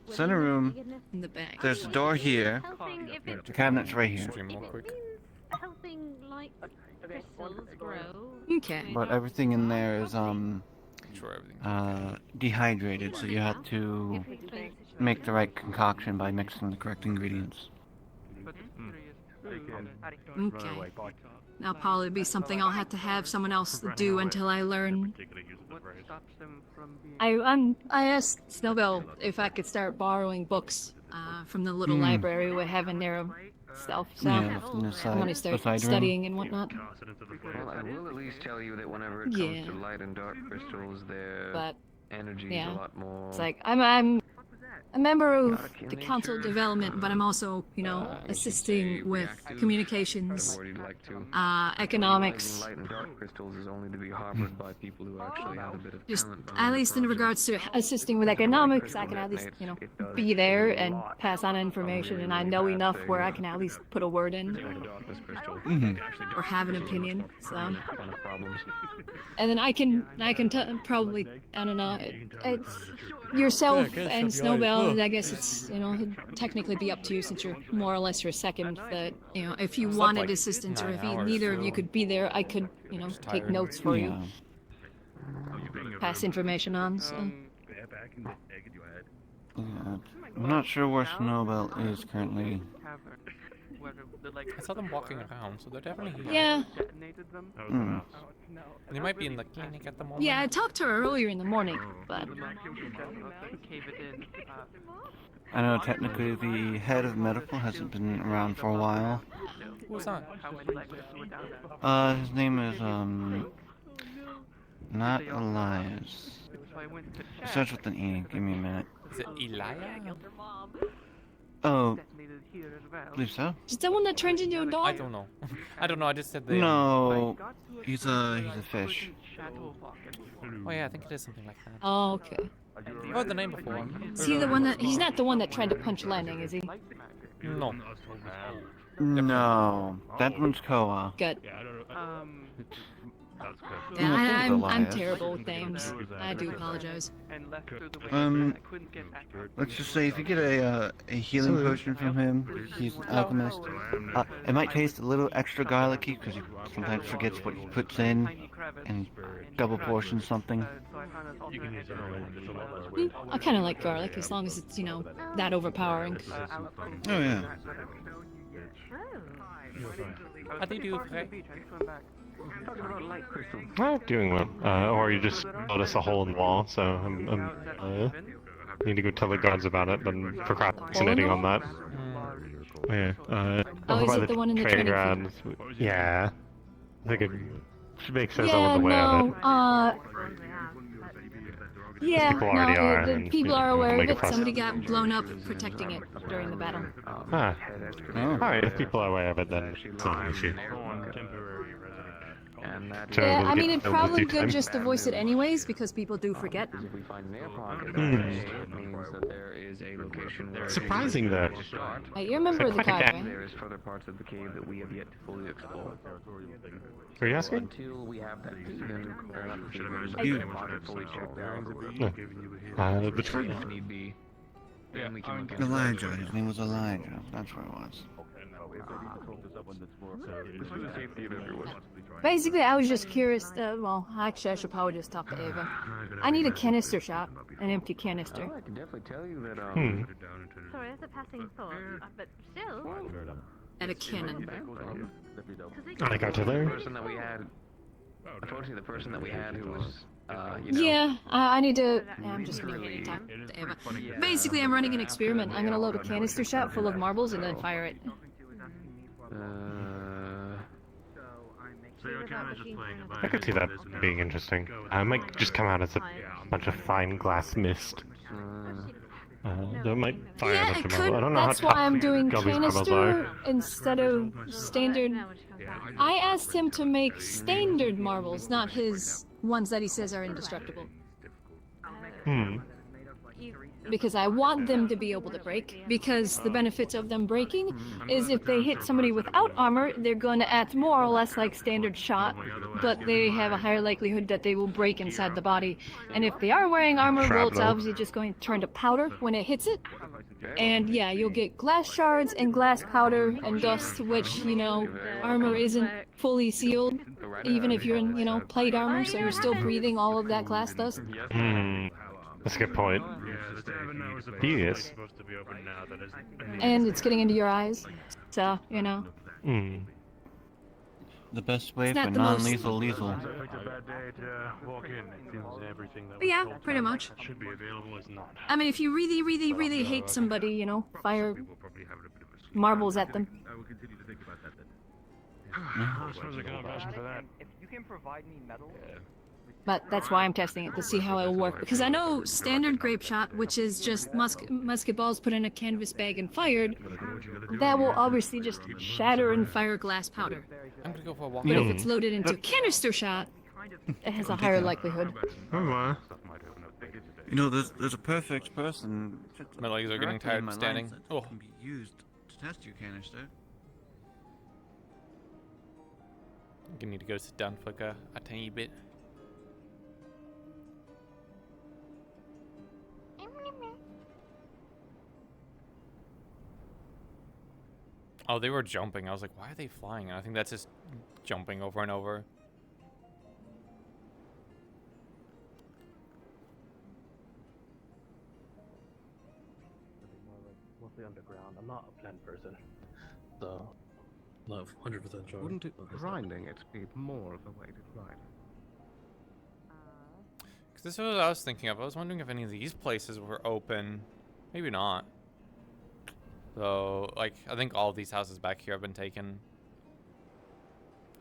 Center room. in the back. There's a door here. helping if it's The cabinet's right here. Stream real quick. helping light crystals grow. Okay. But everything in there is Sure, everything. dehydrated, so you have to make the right concoction by mixing the correct ingredients. Okay. That'll probably be something I'll have to have someone else do until I learn. I asked Snowbell if I could start borrowing books from the little library we have in there stuff. So Yeah, in the I want to side- start beside room. studying and whatnot. Well, I will at least tell you that whenever it Yeah. comes to light and dark crystals, their But energy is yeah, a lot more. it's like I'm a member of the council development, but I'm also, assisting with communications, economics, Light and dark crystals is only to be harbored by people who actually have a bit of just talent. at least in regards to assisting with economics, I can at least, be there and pass on information, and I know enough where I can at least put a word in or have an opinion. So, and then I can probably, I don't know, it's yourself and Snowbell. I guess it's, it'd technically be up to you since you're more or less your second. That if you Slept wanted like assistance or 9 if hours, neither of you so- could be there, I could, take tired. notes for you, Yeah. pass information on. So. Yeah. I'm not sure where Snowbell is currently. I saw them walking around, so they're definitely here. Yeah. Hmm. They might be in the clinic at the moment. Yeah, I talked to her earlier in the morning, but I know technically the head of medical hasn't been around for a while. Who's that? His name is not Elias. It starts with an E. Give me a minute. Is it Elia? Oh, detonated here as well. believe so. Is that one that turns into a dog? I don't know. I don't know. I just said they. No, he's a fish. Oh yeah, I think it is something like that. Oh, okay. I've heard the name before. Is he the one that? He's not the one that tried to punch Landing, is he? No. No, that one's Koa. Good. Yeah, I'm terrible with names. I do apologize. Let's just say if you get a healing potion from him, he's an alchemist. It might taste a little extra garlicky because he sometimes forgets what he puts in, and double portions something. I kind of like garlic as long as it's, you know, that overpowering. Oh yeah. How do you do, Frank? Well, doing well. Or you just notice a hole in the wall, so I'm need to go tell the guards about it, but I'm procrastinating on that. Yeah. Over is by it the one in the training training grounds. Yeah. I think it should make sense Yeah, on the way of it. Yeah, People already are, the and people we are can aware of make a it. fuss. Somebody got blown up protecting it during the battle. Ah. Alright, if people are aware of it, then it's not an issue. So Yeah, we'll I get mean, it's over probably due good time. just to voice it anyways, because people do forget. Surprising though. Hey, you're a member of the Quite a tribe, gap. right? There is further parts of the cave that we have yet to fully explore. Are you asking? Until we have that then they're not fully checked out. The tree. If need be, then we can look at Elijah. His name was Elijah. That's where it was. Basically, I was just curious. Well, actually, I should probably just talk to Ava. I need a canister shot, an empty canister. I can definitely tell you that. Sorry, that's a passing thought, but still. And a cannon. I got to there. The person that we had, unfortunately, the person that we had who was, you know. Yeah, I need to. Yeah, I'm just gonna get talk to Ava. Basically, I'm running an experiment. I'm gonna load a canister shot full of marbles and then fire it. I could see that being interesting. I might just come out as a bunch of fine glass mist. That might fire a Yeah, bunch it of could. marbles. I don't know That's how why tough I'm doing Gubby's marbles canister are. instead of standard. I asked him to make standard marbles, not his ones that he says are indestructible. Because I want them to be able to break. Because the benefits of them breaking is if they hit somebody without armor, they're going to act more or less like standard shot, but they have a higher likelihood that they will break inside the body. And if they are wearing armor, well, it's Shrapnel. obviously just going to turn to powder when it hits it. And yeah, you'll get glass shards and glass powder and dust, which, you know, armor isn't fully sealed, even if you're in, you know, plate armor, so you're still breathing all of that glass dust. That's a good point. Yes. And it's getting into your eyes, so, you know. The best way It's for not the most- non-lethal lethal. But yeah, pretty much. I mean, if you really, really, really hate somebody, you know, fire marbles at them. I suppose I can have passion for that. If you can provide me metal. But that's why I'm testing it, to see how it'll work. Because I know standard grape shot, which is just musket balls put in a canvas bag and fired, that will obviously just shatter and fire glass powder. I'm gonna go for a walk. But if it's loaded into canister shot, it has a higher likelihood. Oh, You know, there's a perfect person. My legs are getting directly tired in my standing. life that Oh. can be used to test your canister. You need to go sit down for like a tiny bit. Oh, they were jumping. I was like, why are they flying? And I think that's just jumping over and over. Mostly underground. I'm not a plant person. So, No, 100% sure. wouldn't it grinding it be more of a way to grind? Because this is what I was thinking of. I was wondering if any of these places were open. Maybe not. So, like, I think all of these houses back here have been taken.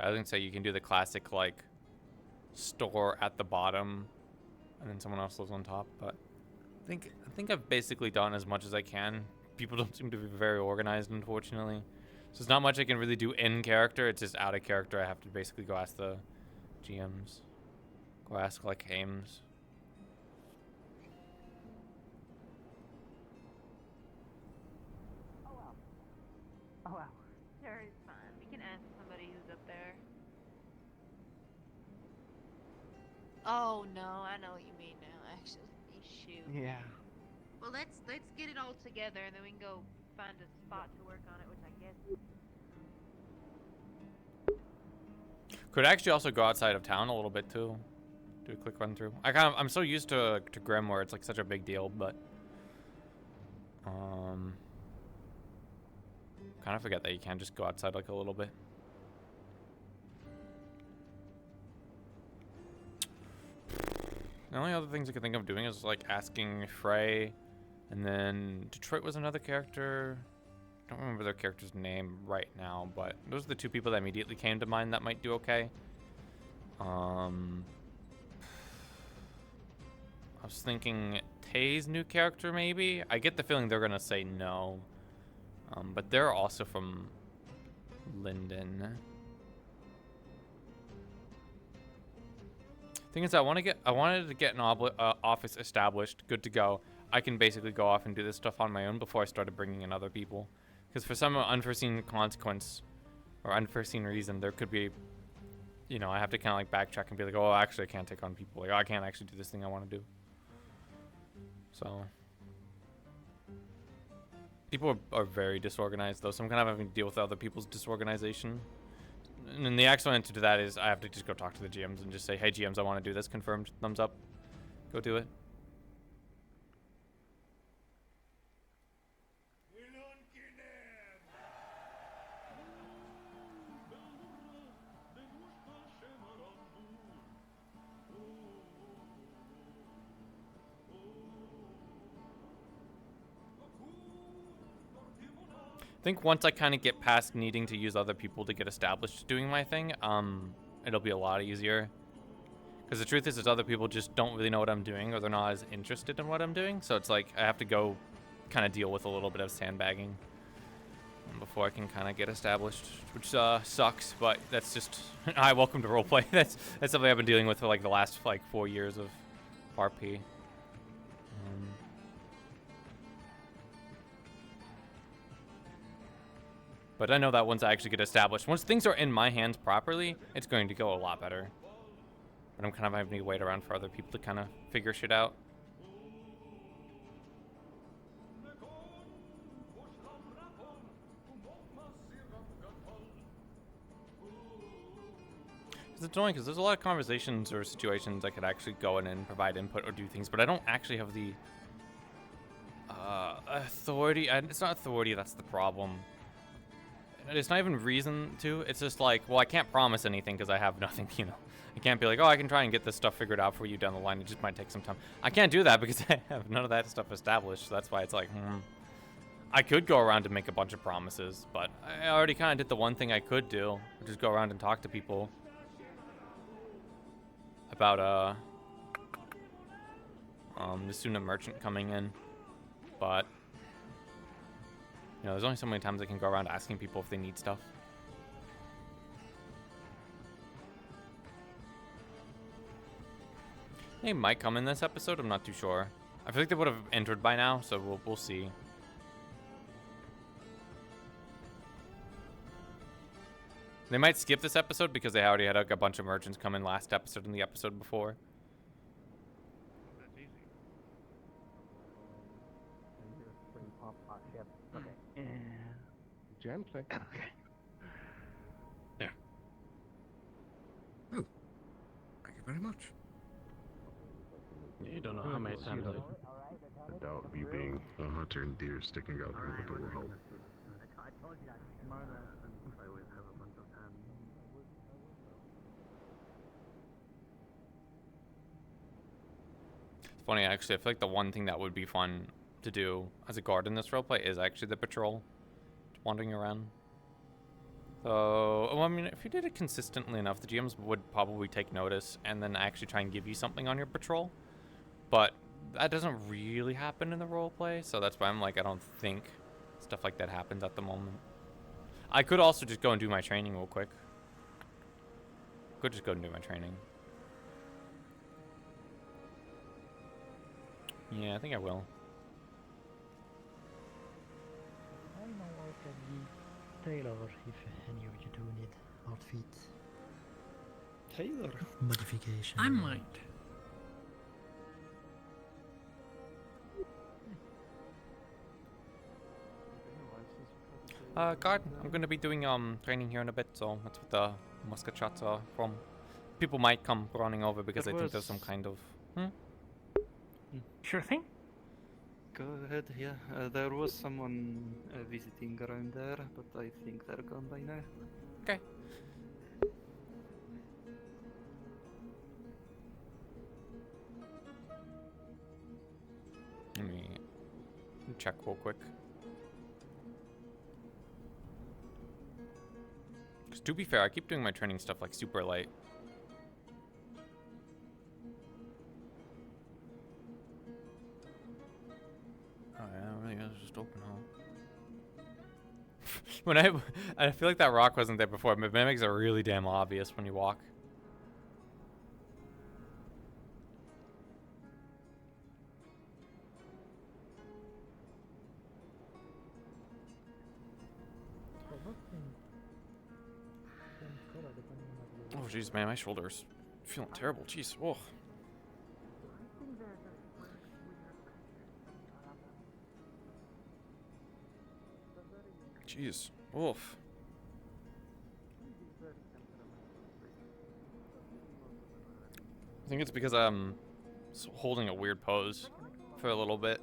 I think say you can do the classic, like, store at the bottom, and then someone else lives on top. But I think I've basically done as much as I can people don't seem to be very organized, unfortunately. So there's not much I can really do in character. It's just out of character. I have to basically go ask the GMs. Go ask, like, Ames. Oh wow. Sure, it's fine. We can ask somebody who's up there. Oh no, I know what you mean now. Actually, shoot. Yeah. Well, let's get it all together, and then we can go find a spot to work on it, which I guess. Could actually also go outside of town a little bit too. Do a quick run through. I'm so used to Grim where it's like such a big deal, but kind of forget that you can just go outside like a little bit. The only other things I can think of doing is like asking Frey, and then Detroit was another character. I don't remember their character's name right now, but those are the two people that immediately came to mind that might do okay. I was thinking Tay's new character, maybe? I get the feeling they're gonna say no. But they're also from Linden. Thing is, I wanted to get an office established, good to go. I can basically go off and do this stuff on my own before I started bringing in other people. Because for some unforeseen consequence or unforeseen reason, there could be, you know, I have to kind of like backtrack and be like, oh, actually, I can't take on people. Like, oh, I can't actually do this thing I want to do. So, people are very disorganized, though, so I'm kind of having to deal with other people's disorganization. And then the excellent answer to that is I have to just go talk to the GMs and just say, hey, GMs, I want to do this. Confirmed. Thumbs up. Go do it. I think once I kind of get past needing to use other people to get established doing my thing, it'll be a lot easier. Because the truth is other people just don't really know what I'm doing, or they're not as interested in what I'm doing. So it's like I have to go kind of deal with a little bit of sandbagging before I can kind of get established, which sucks, but that's just hi, welcome to roleplay. That's something I've been dealing with for like the last like 4 years of RP. But I know that once I actually get established, once things are in my hands properly, it's going to go a lot better. But I'm kind of having to wait around for other people to kind of figure shit out. It's annoying because there's a lot of conversations or situations I could actually go in and provide input or do things, but I don't actually have the authority. It's not authority that's the problem. It's not even reason to. It's just like, well, I can't promise anything because I have nothing, you know. I can't be like, oh, I can try and get this stuff figured out for you down the line. It just might take some time. I can't do that because I have none of that stuff established. So that's why it's like, I could go around and make a bunch of promises, but I already kind of did the one thing I could do, which is go around and talk to people about the student merchant coming in. But you know, there's only so many times I can go around asking people if they need stuff. They might come in this episode. I'm not too sure. I feel like they would have entered by now, so we'll see. They might skip this episode because they already had like, a bunch of merchants come in last episode and the episode before. Gently. Okay. There. Oh. Thank you very much. You don't know how many times I doubt me being a hunter and deer sticking out in the door will help. It's funny, actually. I feel like the one thing that would be fun to do as a guard in this roleplay is actually the patrol. Wandering around. So, well, I mean, if you did it consistently enough, the GMs would probably take notice and then actually try and give you something on your patrol. But that doesn't really happen in the roleplay, so that's why I'm like, I don't think stuff like that happens at the moment. I could also just go and do my training real quick. Could just go and do my training. Yeah, I think I will. I know I can tailor if any of you do need outfit Taylor. modification. I might. God, I'm gonna be doing training here in a bit, so that's what the musket shots are from. People might come running over because they think there's some kind of. Sure thing. Go ahead, yeah. There was someone visiting around there, but I think they're gone by now. Okay. Let me check real quick. Because to be fair, I keep doing my training stuff like super late. Oh yeah, really is just open hall. When I feel like that rock wasn't there before, but it makes it really damn obvious when you walk. Oh jeez, man, my shoulder's feeling terrible. Jeez, oh. Jeez, oof. I think it's because I'm holding a weird pose for a little bit.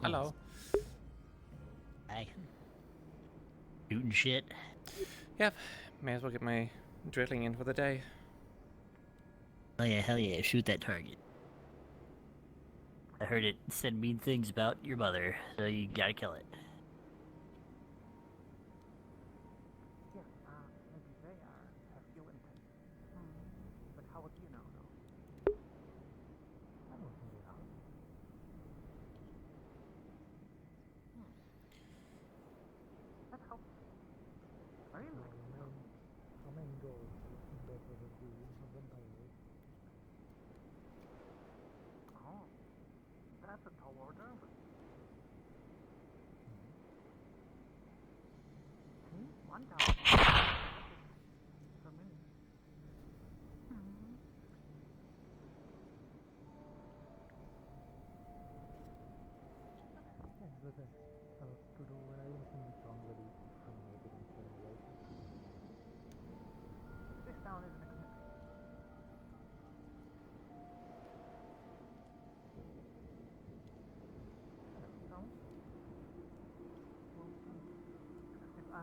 Hello. Hey. Shooting shit. Yep. May as well get my drilling in for the day. Oh yeah, hell yeah, shoot that target. I heard it said mean things about your mother, so you gotta kill it. Are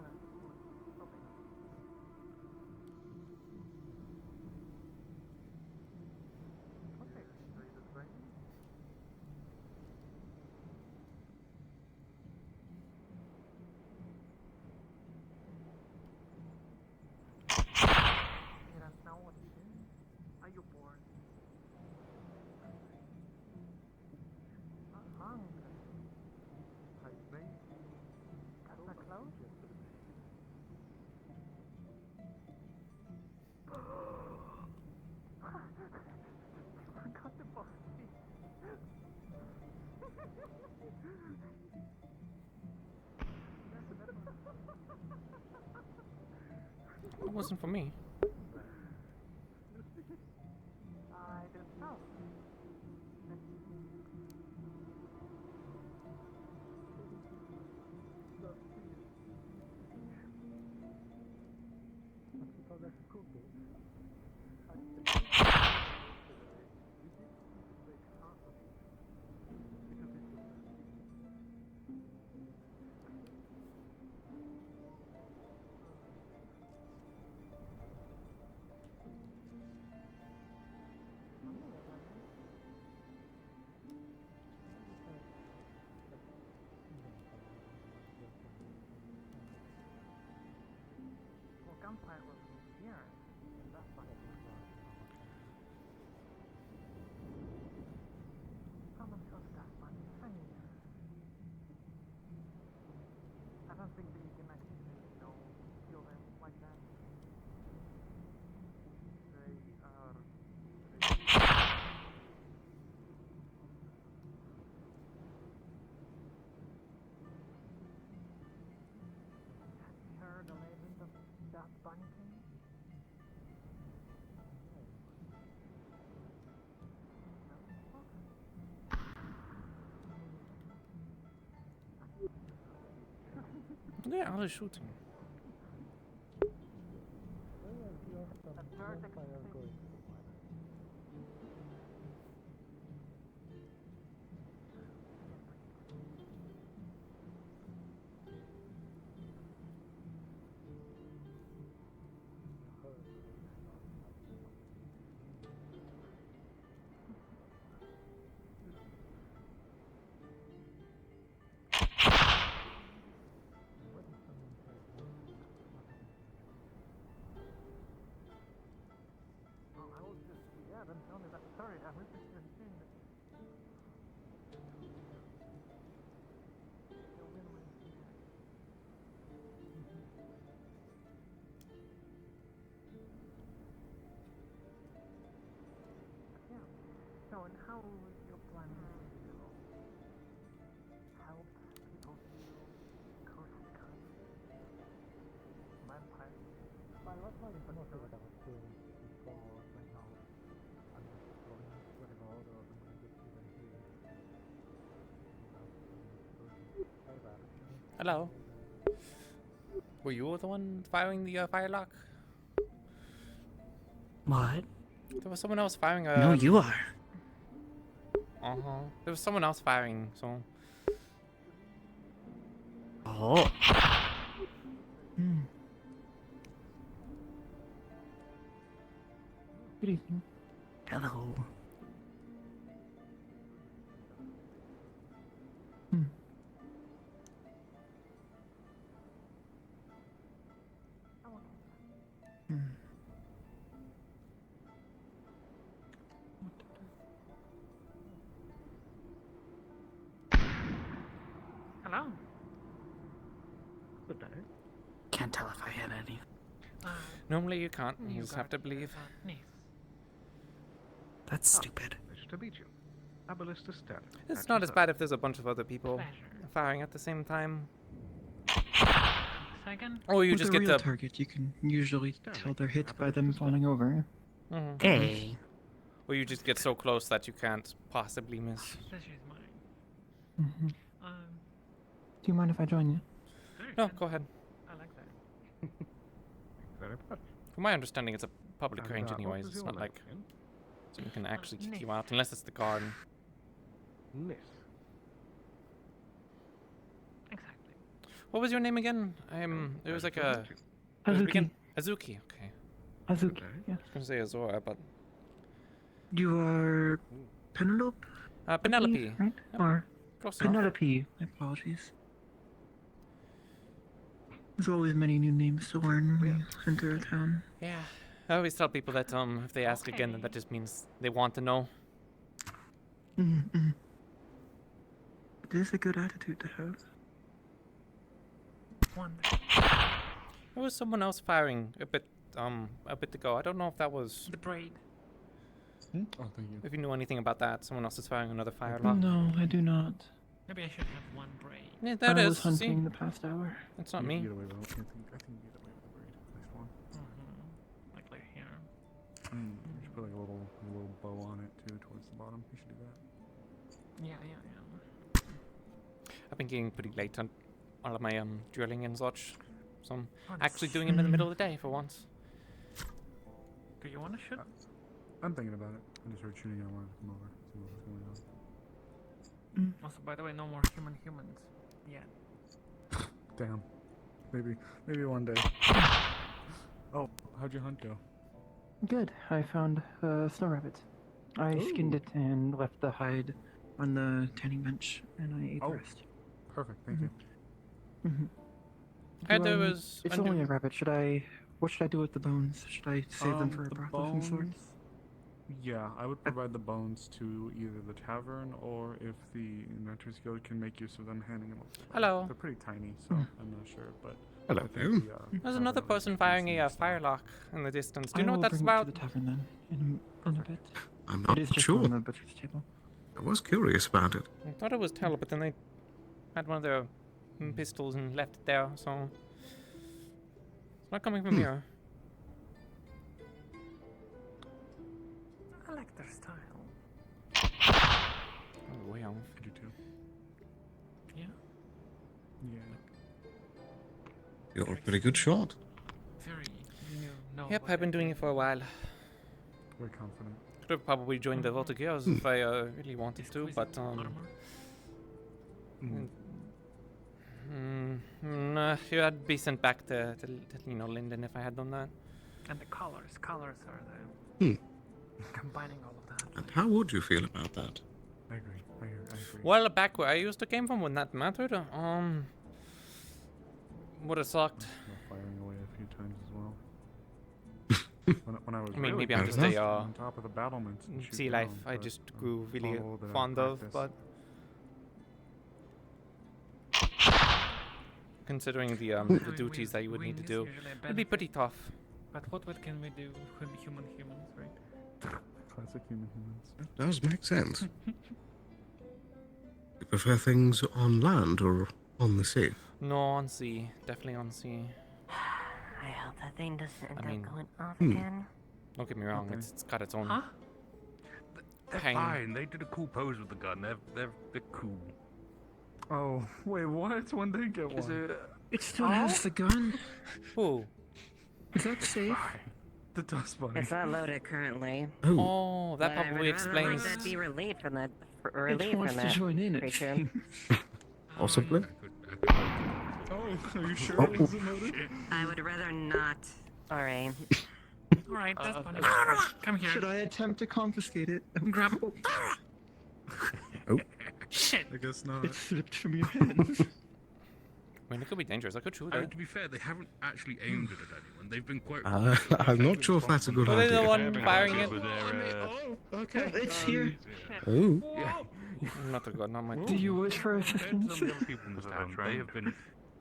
you born? It wasn't for me. I don't know. Gunfire was here. That's why it was someone killed that one. Funny. I don't think that you can actually, kill them like that. They are. Heard the legend of that bunny thing? Yeah, alle shooting. Yeah, then tell me that. Sorry, I was just saying that. Yeah. So, and how is your plan to help people curse the kind? Vampire? Well, what's my information about right now? I'm just exploring whatever order of the magic even here. Hello. Were you the one firing the firelock? What? There was someone else firing a. No, you are. There was someone else firing, so. Oh. Good evening. Hello. Hello. Good day. Can't tell if I had any. Normally you can't. You just have to believe. That's stupid. Pleasure to meet you. Abalista Stern. It's not as bad if there's a bunch of other people firing at the same time. Second? Or you With just a get real the target, you can usually tell they're hit by them falling over. Mhm. Hey. Or you just get so close that you can't possibly miss. Pleasure's mine. Mm-hmm. Do you mind if I join you? No, go ahead. I like that. Very much. From my understanding, it's a public And, range what anyways. was It's your not name like again? someone can actually kick Niss. you out unless it's the guard. Niss. Exactly. What was your name again? It was like a... Azuki. Azuki, okay. Azuki, yeah. I was gonna say Azora, but... You are Penelope? Penelope. Right? Or Close enough. Penelope. My apologies. There's always many new names to learn when you enter a town. Yeah. I always tell people that if they ask again, then that just means they want to know. Mm-hmm. It is a good attitude to have. There was someone else firing a bit ago. I don't know if that was... The braid. Oh, thank you. If you knew anything about that, someone else is firing another firelock. No, I do not. Maybe I should have one braid. Yeah, that I is. was hunting See? the past hour. That's not me. I think you get away with the braid. Nice one. Like here. You should put like a little bow on it too, towards the bottom. You should do that. Yeah. I've been getting pretty late on all of my drilling and such, so I'm actually doing them in the middle of the day for once. Do you want to shoot? I'm thinking about it. I just heard shooting and I wanted to come over, see what was going on. Also, by the way, no more humans yet. Damn. Maybe one day. Oh, how'd your hunt go? Good. I found a snow rabbit. I skinned it and left the hide on the tanning bench, and I ate the rest. Perfect. Thank you. It's only a rabbit. What should I do with the bones? Should I save them for a broth of some sort? Yeah, I would provide the bones to either the tavern, or if the Inventor's Guild can make use of them, handing them over. Hello. They're pretty tiny, so I'm not sure, but... Hello. I think There's another person firing a firelock in the distance. Do you know what that's I about? will bring it to the tavern then, in a bit. I'm It not is just sure. on the butcher's table. I was curious about it. I thought it was Tell, but then they had one of their pistols and left it there, so... It's not coming from here. I like their style. Oh, way off. I do too. Yeah. Yeah. You're a pretty good shot. Very new. Yep, I've been doing it for a while. Very confident. Could have probably joined the Voltigeurs if I really wanted to, but I'd be sent back to Linden if I had done that. And the colors are the combining all of that. And how would you feel about that? I agree. Well, back where I used to came from, when that mattered, would have sucked. Firing away a few times as well. when I was I mean, really maybe I'm just a on top of the battlements and shoot sea life down, I but, just grew really follow the fond of, practice. but considering the duties that you would need to do, it'd be pretty tough. But what can we do with humans, right? Classic humans. It does make sense. You prefer things on land or on the sea? No, on sea. Definitely on sea. I hope that thing doesn't end mean, up going off again. Don't get me wrong, it's got its own They're pain. fine. They did a cool pose with the gun. They're cool. Oh, wait, what? When they get one? It still has the gun. Who? Is that safe? The dust bunny. It's not loaded currently. Oh, that But I probably would rather explains. like that be relieved from that. It Relieved wants from to that join in, it creature. seems. Possibly. Oh, are you sure it wasn't loaded? I would rather not. Alright. Alright, that's funny. Come here. Should I attempt to confiscate it? Grab it. Oh. Shit. I guess not. It slipped from your hands. I mean, it could be dangerous. I could shoot I it. mean, to be fair, they haven't actually aimed it at anyone. They've been quite. I'm not sure if that's a good Were they idea. the one firing it? Okay. It's here. Oh. Not a good, not my. Do you wish for assistance? Some of the other people in this town,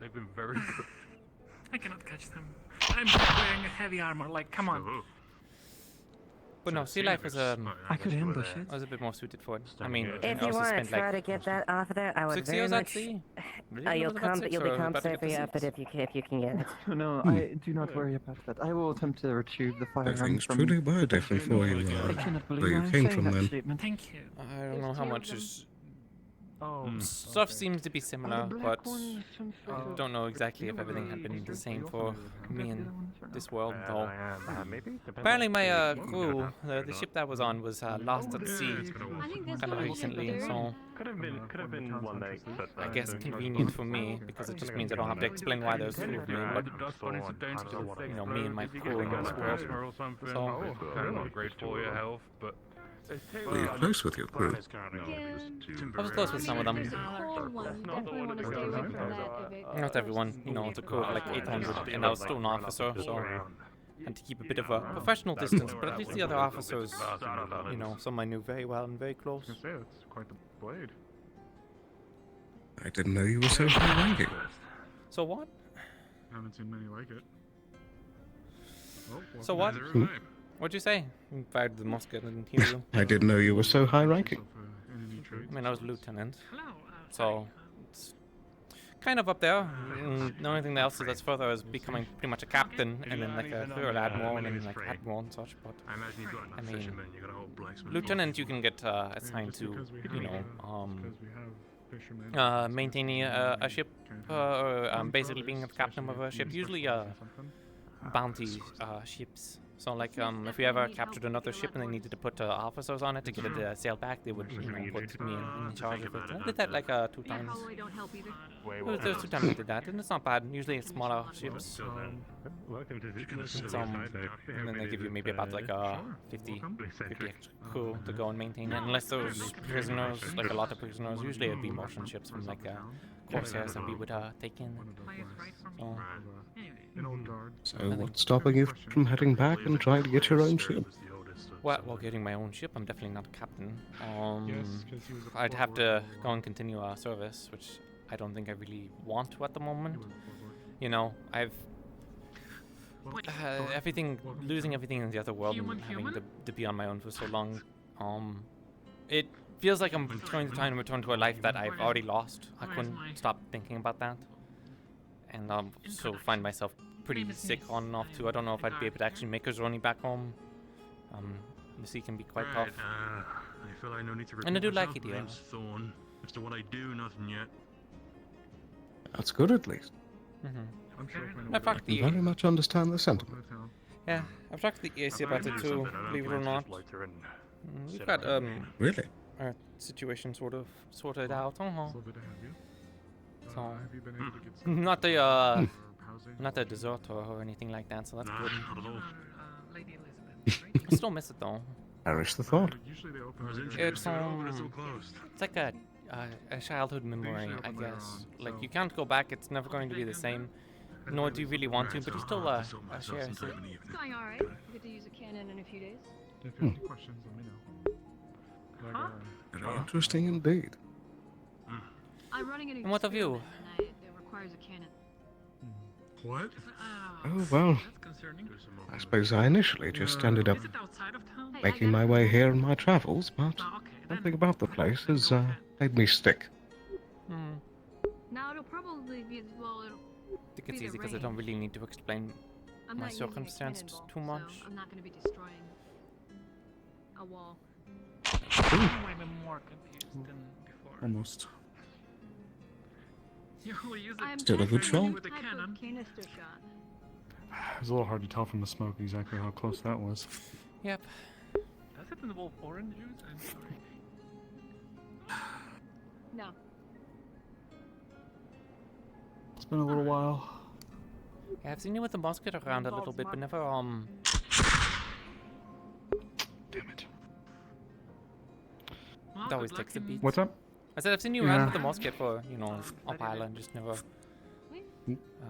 they've been very good. I cannot catch them. I'm wearing a heavy armor. Like, come on. But no, sea life is I could ambush it. I was a bit more suited for it. I mean, If I you also want to spent try like to get that off of there, I would 6 very years at much. sea. Really? You'll Was it about come, 6 you'll be or about to compensated get for the your effort six? if you can get it. No, I do not worry about that. I will attempt to retrieve the firearm Everything's from... truly were different for you, I cannot believe where you I'm came saying from that then. statement. Thank you. I don't know how much is Stuff seems to be similar, but I don't know exactly if everything had been the same for me in this world, though. Apparently my crew, the ship that was on, was lost at sea kind of recently, so Could have been one night, but I guess convenient for me, because it just means I don't have to explain why there's two of me, but, you know, me and my crew in this world. So, not great for your health, but Well, you're close with your crew. I was close with some of them. Not everyone, you know, it's a crew of like 800, and I was still an officer, so I had to keep a bit of a professional distance, but at least the other officers, you know, some I knew very well and very close. it's quite the blade. I didn't know you were so high ranking. So what? Haven't seen many like it. So what? What'd you say? You fired the musket and hear you. I didn't know you were so high ranking. I mean, I was lieutenant, so it's kind of up there. The only thing else that's further is becoming pretty much a captain, and then like a third admiral, and then like admiral and such. But I mean, lieutenant, you can get assigned to, you know, maintaining a ship, or basically being a captain of a ship. Usually, bounty ships. So like, if we ever captured another ship and they needed to put officers on it to get it sailed back, they would, you know, put me in charge of it. And I did that like 2 times. There's 2 times I did that, and it's not bad. Usually it's smaller ships. And then they give you maybe about like 50 extra crew to go and maintain it. Unless there's prisoners, like a lot of prisoners. Usually it'd be Martian ships from like Corsairs that we would take in. So what's stopping you from heading back and trying to get your own ship? Well, getting my own ship, I'm definitely not a captain. I'd have to go and continue our service, which I don't think I really want to at the moment. You know, I've losing everything in the other world and having to be on my own for so long. It feels like I'm trying to return to a life that I've already lost. I couldn't stop thinking about that. And so find myself pretty sick on and off too. I don't know if I'd be able to actually make a journey back home. The sea can be quite tough. I feel I no need to and I do like it here. As to what I do, nothing yet. That's good at least. I very much understand the sentiment. Yeah, I've talked to the EAC about it too, believe it or not. We've got really? Our situation sort of sorted out. So, not the deserter or anything like that, so that's good. I still miss it though. Perish the thought. It's like a childhood memory, I guess. Like you can't go back; it's never going to be the same. Nor do you really want to, but you still share it. It's going all right. You get to use a cannon in a few days. If you have any questions, let me know. Very interesting indeed. I'm running an And what of you? It requires a cannon. What? Oh well, I suppose I initially just ended up making my way here in my travels, but something about the place has made me stick. Now it'll probably be I think it's easy because I don't really need to explain my circumstances too much. So I'm not going to be destroying a wall. I'm even more confused than before. Almost. I'm Still a good shot. with a cannon. Canister shot. It's a little hard to tell from the smoke exactly how close that was. Yep. Does it involve orange juice? I'm sorry. No. It's been a little while. Yeah, I've seen you with the musket around a little bit, but never Damn it. It always takes a beat. What's up? I said I've seen you around with the musket for, you know, up island, just never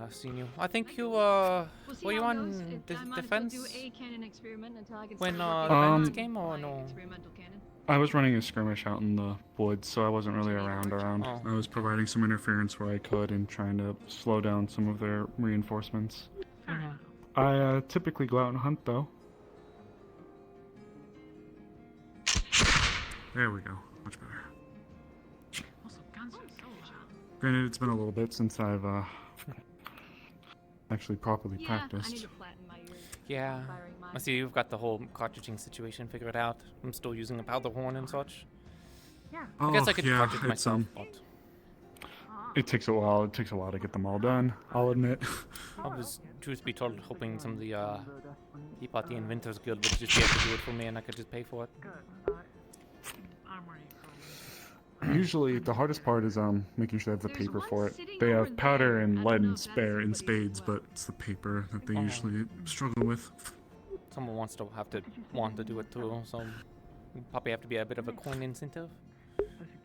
seen you. I think you were you on defense when the defense came or no? I was running a skirmish out in the woods, so I wasn't really around. Oh. I was providing some interference where I could and trying to slow down some of their reinforcements. I typically go out and hunt, though. There we go. Much better. Granted, it's been a little bit since I've actually properly practiced. I need to flatten my ears. Yeah. I see you've got the whole cartridging situation figured out. I'm still using a powder horn and such. Yeah, I guess I could yeah, cartridge it's, myself, but it takes a while. It takes a while to get them all done. I'll admit. I was, truth be told, hoping some of the Tea Party Inventors Guild would just be able to do it for me and I could just pay for it. Usually, the hardest part is making sure they have the paper for it. They have powder and lead and spare in spades, but it's the paper that they usually struggle with. Someone want to do it too, so it'd probably have to be a bit of a coin incentive.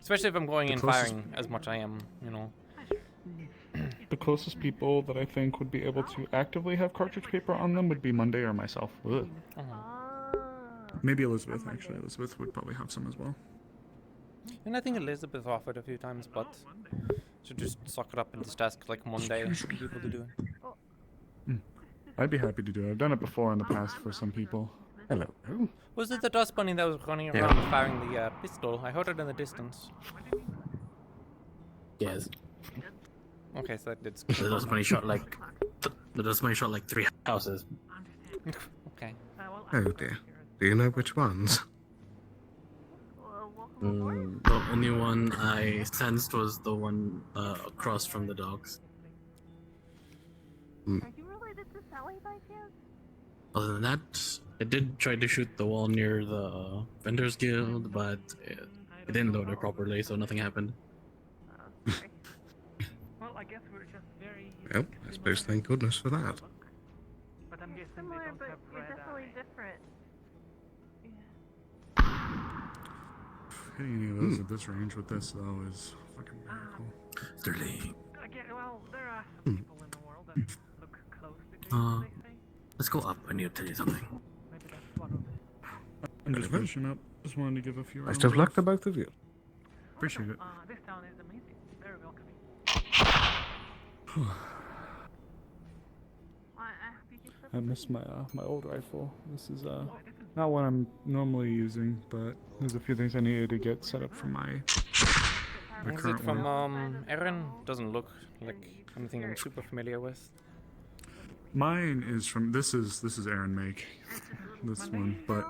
Especially if I'm going in firing as much I am, you know. The closest people that I think would be able to actively have cartridge paper on them would be Monday or myself. Ugh. Maybe Elizabeth, actually. Elizabeth would probably have some as well. And I think Elizabeth offered a few times, but should just suck it up in this task like Monday for people to do it. I'd be happy to do it. I've done it before in the past for some people. Hello. Was it the dust bunny that was running around firing the pistol? I heard it in the distance. Yes. Okay, so that did. The dust bunny shot like 3 houses. Okay. Oh dear. Do you know which ones? The only one I sensed was the one across from the dogs. Are you related to Sally by chance? Other than that, I did try to shoot the wall near the Vendors Guild, but it didn't load it properly, so nothing happened. Well, I guess we're just very. Well, I suppose thank goodness for that. But I'm guessing Similar, they don't but have you're red definitely different. Hitting any of those at this range with this, though, is fucking miracle. Sterling. Again, well, there are some people in the world that look close to me, they say. Let's go up. I need to tell you something. Maybe that's one of them. I'm just finishing up. Just wanted to give a few rounds. Best of luck to both of you. Appreciate it. This town is amazing. Very welcoming. I miss my my old rifle. This is not what I'm normally using, but there's a few things I needed to get set up for my Is it from Aaron? Doesn't look like anything I'm super familiar with. Mine is from this is Aaron make, this one, but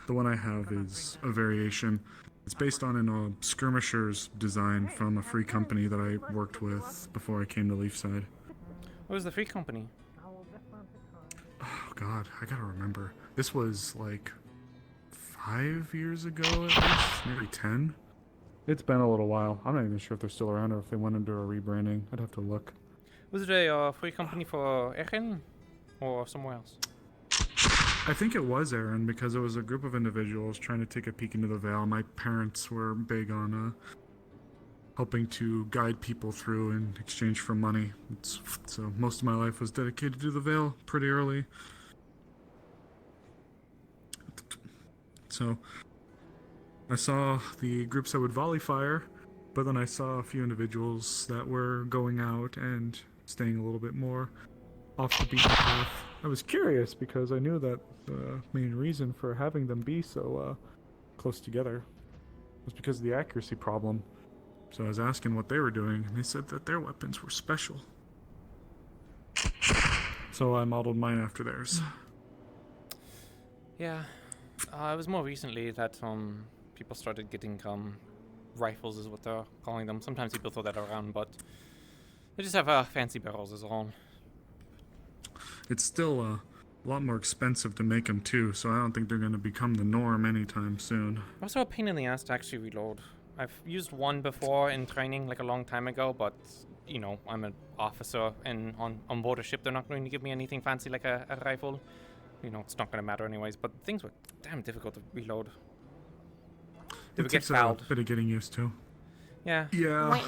the one I have is a variation. It's based on a skirmisher's design from a free company that I worked with before I came to Leafside. What was the free company? Oh god, I gotta remember. This was like 5 years ago at least, maybe 10. It's been a little while. I'm not even sure if they're still around or if they went into a rebranding. I'd have to look. Was it a free company for Aaron or somewhere else? I think it was Aaron because it was a group of individuals trying to take a peek into the Vale. My parents were big on helping to guide people through in exchange for money. So most of my life was dedicated to the Vale pretty early. So I saw the groups that would volley fire, but then I saw a few individuals that were going out and staying a little bit more off the beaten path. I was curious because I knew that the main reason for having them be so close together was because of the accuracy problem. So I was asking what they were doing, and they said that their weapons were special. So I modeled mine after theirs. Yeah, it was more recently that people started getting rifles, is what they're calling them. Sometimes people throw that around, but they just have fancy barrels as well. It's still a lot more expensive to make them too, so I don't think they're going to become the norm anytime soon. Also a pain in the ass to actually reload. I've used one before in training like a long time ago, but you know, I'm an officer and on board a ship they're not going to give me anything fancy like a rifle. You know, it's not going to matter anyways, but things were damn difficult to reload. They would get takes fouled. a bit of getting used to. Yeah. Yeah.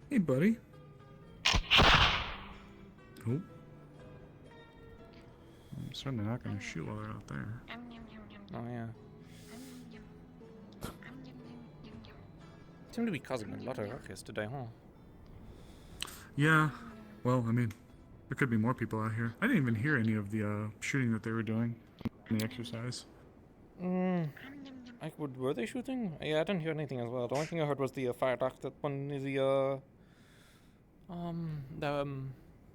Hey, buddy. Oh. I'm certainly not going to shoot while they're out there. Oh, yeah. Seem to be causing a lot of ruckus today, huh? Yeah. Well, I mean, there could be more people out here. I didn't even hear any of the shooting that they were doing in the exercise. Were they shooting? Yeah, I didn't hear anything as well. The only thing I heard was the fire duct that one of the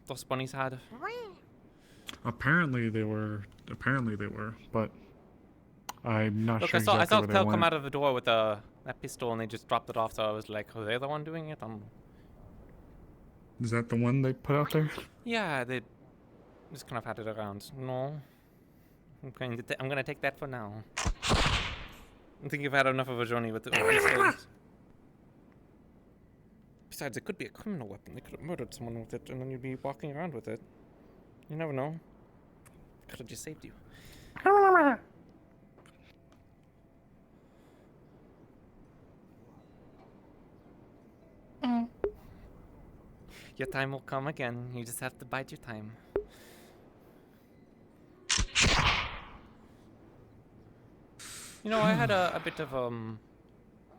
those bunnies had. Apparently they were, but I'm not Look, sure I saw exactly where they Tel went. come out of the door with that pistol, and they just dropped it off. So I was like, "Oh, they're the one doing it." Is that the one they put out there? Yeah, they just kind of had it around. No, I'm gonna take that for now. I think you've had enough of a journey with the pistols. Besides, it could be a criminal weapon. They could have murdered someone with it, and then you'd be walking around with it. You never know. Could have just saved you. Your time will come again. You just have to bide your time. You know, I had a bit of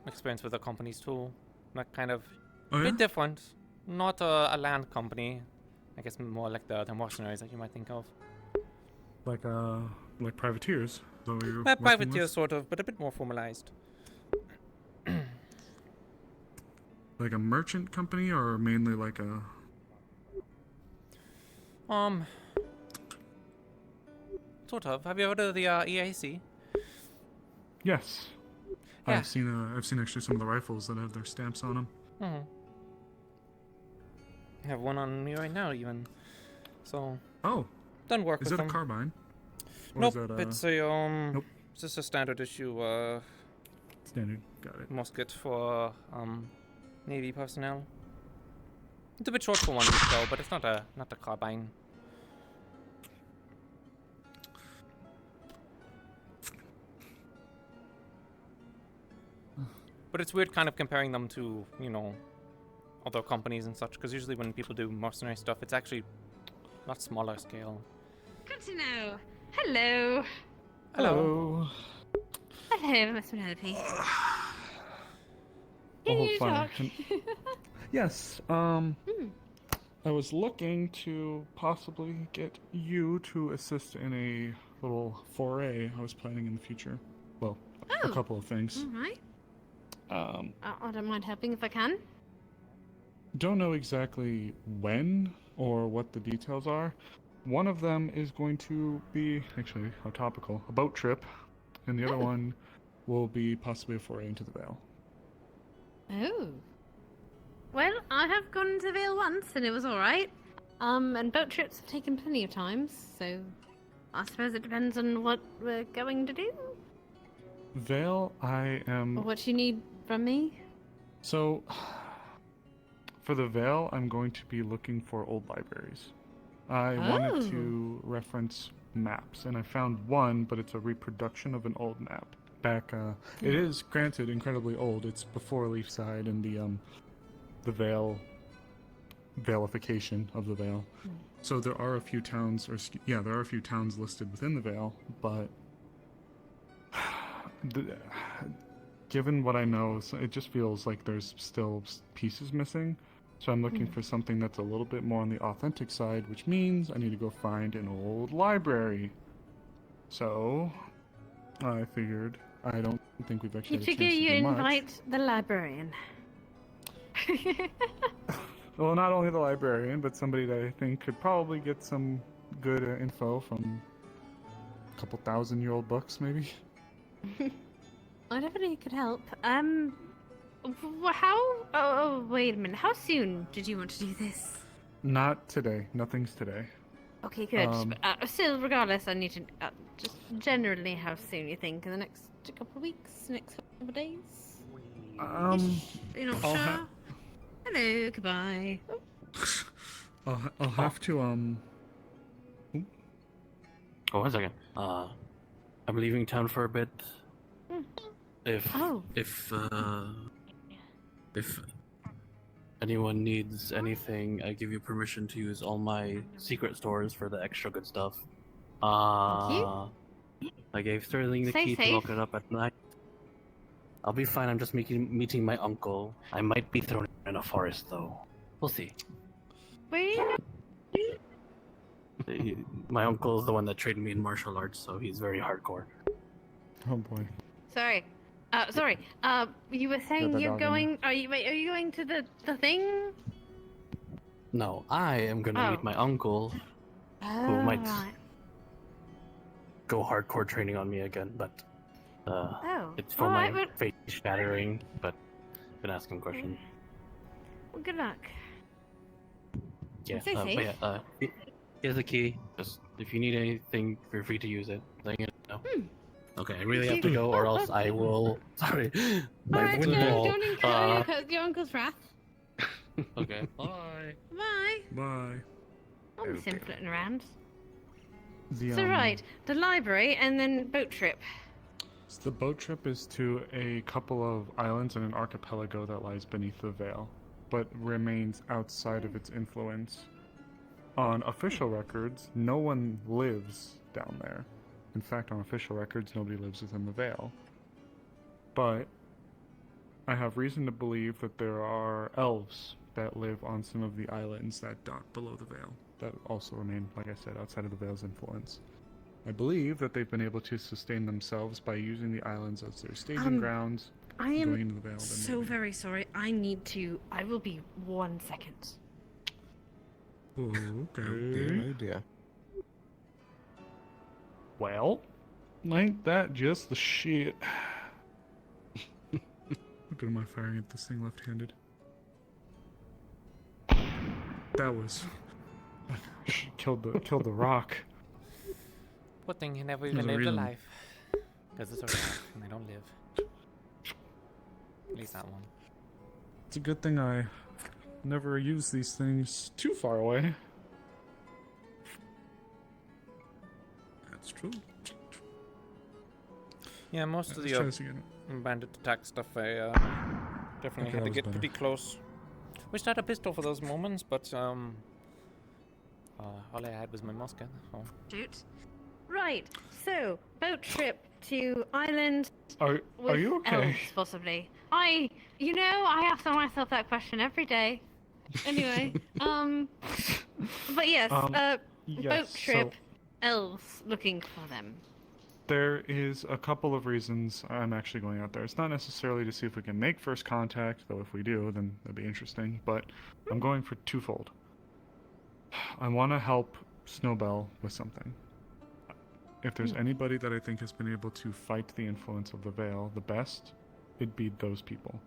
experience with the companies too. Not kind of Oh, a yeah? bit different. Not a land company. I guess more like the mercenaries that you might think of. Like privateers. Is that what you're Well, working privateer with? sort of, but a bit more formalized. Like a merchant company, or mainly like a? Sort of. Have you heard of the EAC? Yes. Yeah. I've seen actually some of the rifles that have their stamps on them. Mm-hmm. I have one on me right now, even. So. Oh. Done work Is with that a them. carbine? Or Nope. is that It's a Nope. It's just a standard issue. Standard. Got it. Musket for Navy personnel. It's a bit short for one though, but it's not a carbine. But it's weird kind of comparing them to, you know, other companies and such, because usually when people do mercenary stuff, it's actually a lot smaller scale. Good to know. Hello. Hello. Hello, Miss Penelope. I'll Can hold you fire. talk? Yes. I was looking to possibly get you to assist in a little foray I was planning in the future. Well, a couple of things. All right. I don't mind helping if I can. don't know exactly when or what the details are. One of them is going to be, actually, how topical, a boat trip, and the other one will be possibly a foray into the Vale. Oh. Well, I have gone to Vale once and it was alright. And boat trips have taken plenty of times, so I suppose it depends on what we're going to do. Vale, I am... Or what you need from me. So, for the Vale, I'm going to be looking for old libraries. I wanted to reference maps, and I found one, but it's a reproduction of an old map. It is, granted, incredibly old. It's before Leafside and the Valification of the Vale. So there are a few towns, there are a few towns listed within the Vale, but given what I know, it just feels like there's still pieces missing. So I'm looking for something that's a little bit more on the authentic side, which means I need to go find an old library. So I figured, I don't think we've actually You had a figure chance to you do much. invite the librarian. Well, not only the librarian, but somebody that I think could probably get some good info from a couple 1,000-year-old books, maybe. I definitely could help. Oh, wait a minute. How soon did you want to do this? Not today. Nothing's today. Okay, good. But, still, regardless, I need to just generally how soon you think in the next couple of weeks, next couple of days. You're not I'll sure. Hello, goodbye. I'll have to Oh, 1 second. I'm leaving town for a bit. If anyone needs anything, I give you permission to use all my secret stores for the extra good stuff. Thank I gave Sterling the Stay key safe. to open it up at night. I'll be fine. I'm just meeting my uncle. I might be thrown in a forest, though. We'll see. Wait. My uncle is the one that trained me in martial arts, so he's very hardcore. Oh boy. Sorry. Sorry. You were saying the you're dog going. Are you going to the thing? No, I am gonna meet my uncle, who might Right. go hardcore training on me again, but It's for alright, my face shattering, but been asking questions. Well, good luck. Yeah, Stay but safe. yeah, here's the key. Just if you need anything, feel free to use it. Let me know. Okay, I really have to go, or else I will. Sorry, my Alright, wind ball. don't incur your uncle's wrath. Okay. Bye. Bye. Bye. I'll miss him floating around. The, So right, the library and then boat trip. So the boat trip is to a couple of islands and an archipelago that lies beneath the Veil, but remains outside of its influence. On official records, no one lives down there. In fact, on official records, nobody lives within the Veil. But I have reason to believe that there are elves that live on some of the islands that dot below the Veil, that also remain, like I said, outside of the Veil's influence. I believe that they've been able to sustain themselves by using the islands as their staging grounds. I going am into the Veil, then so maybe. very sorry. I will be 1 second. Okay. Oh dear. Well, ain't that just the shit? Look at my firing at this thing left-handed. That was killed the rock. Poor thing, he never There's even a lived a reason. life. Because it's a rock and they don't live. At least that one. It's a good thing I never use these things too far away. That's true. Yeah, most of Let's the try this again. bandit attack stuff, I definitely Okay, had that to was get better. pretty close. Wished I had a pistol for those moments, but all I had was my musket. Oh. Shoot. Right. So boat trip to island. Are with you okay? elves, possibly. I ask myself that question every day. Anyway, but yes, yes, boat trip, so- elves looking for them. There is a couple of reasons I'm actually going out there. It's not necessarily to see if we can make first contact, though if we do, then that'd be interesting, but I'm going for twofold. I want to help Snowbell with something. If there's anybody that I think has been able to fight the influence of the Veil the best, it'd be those people.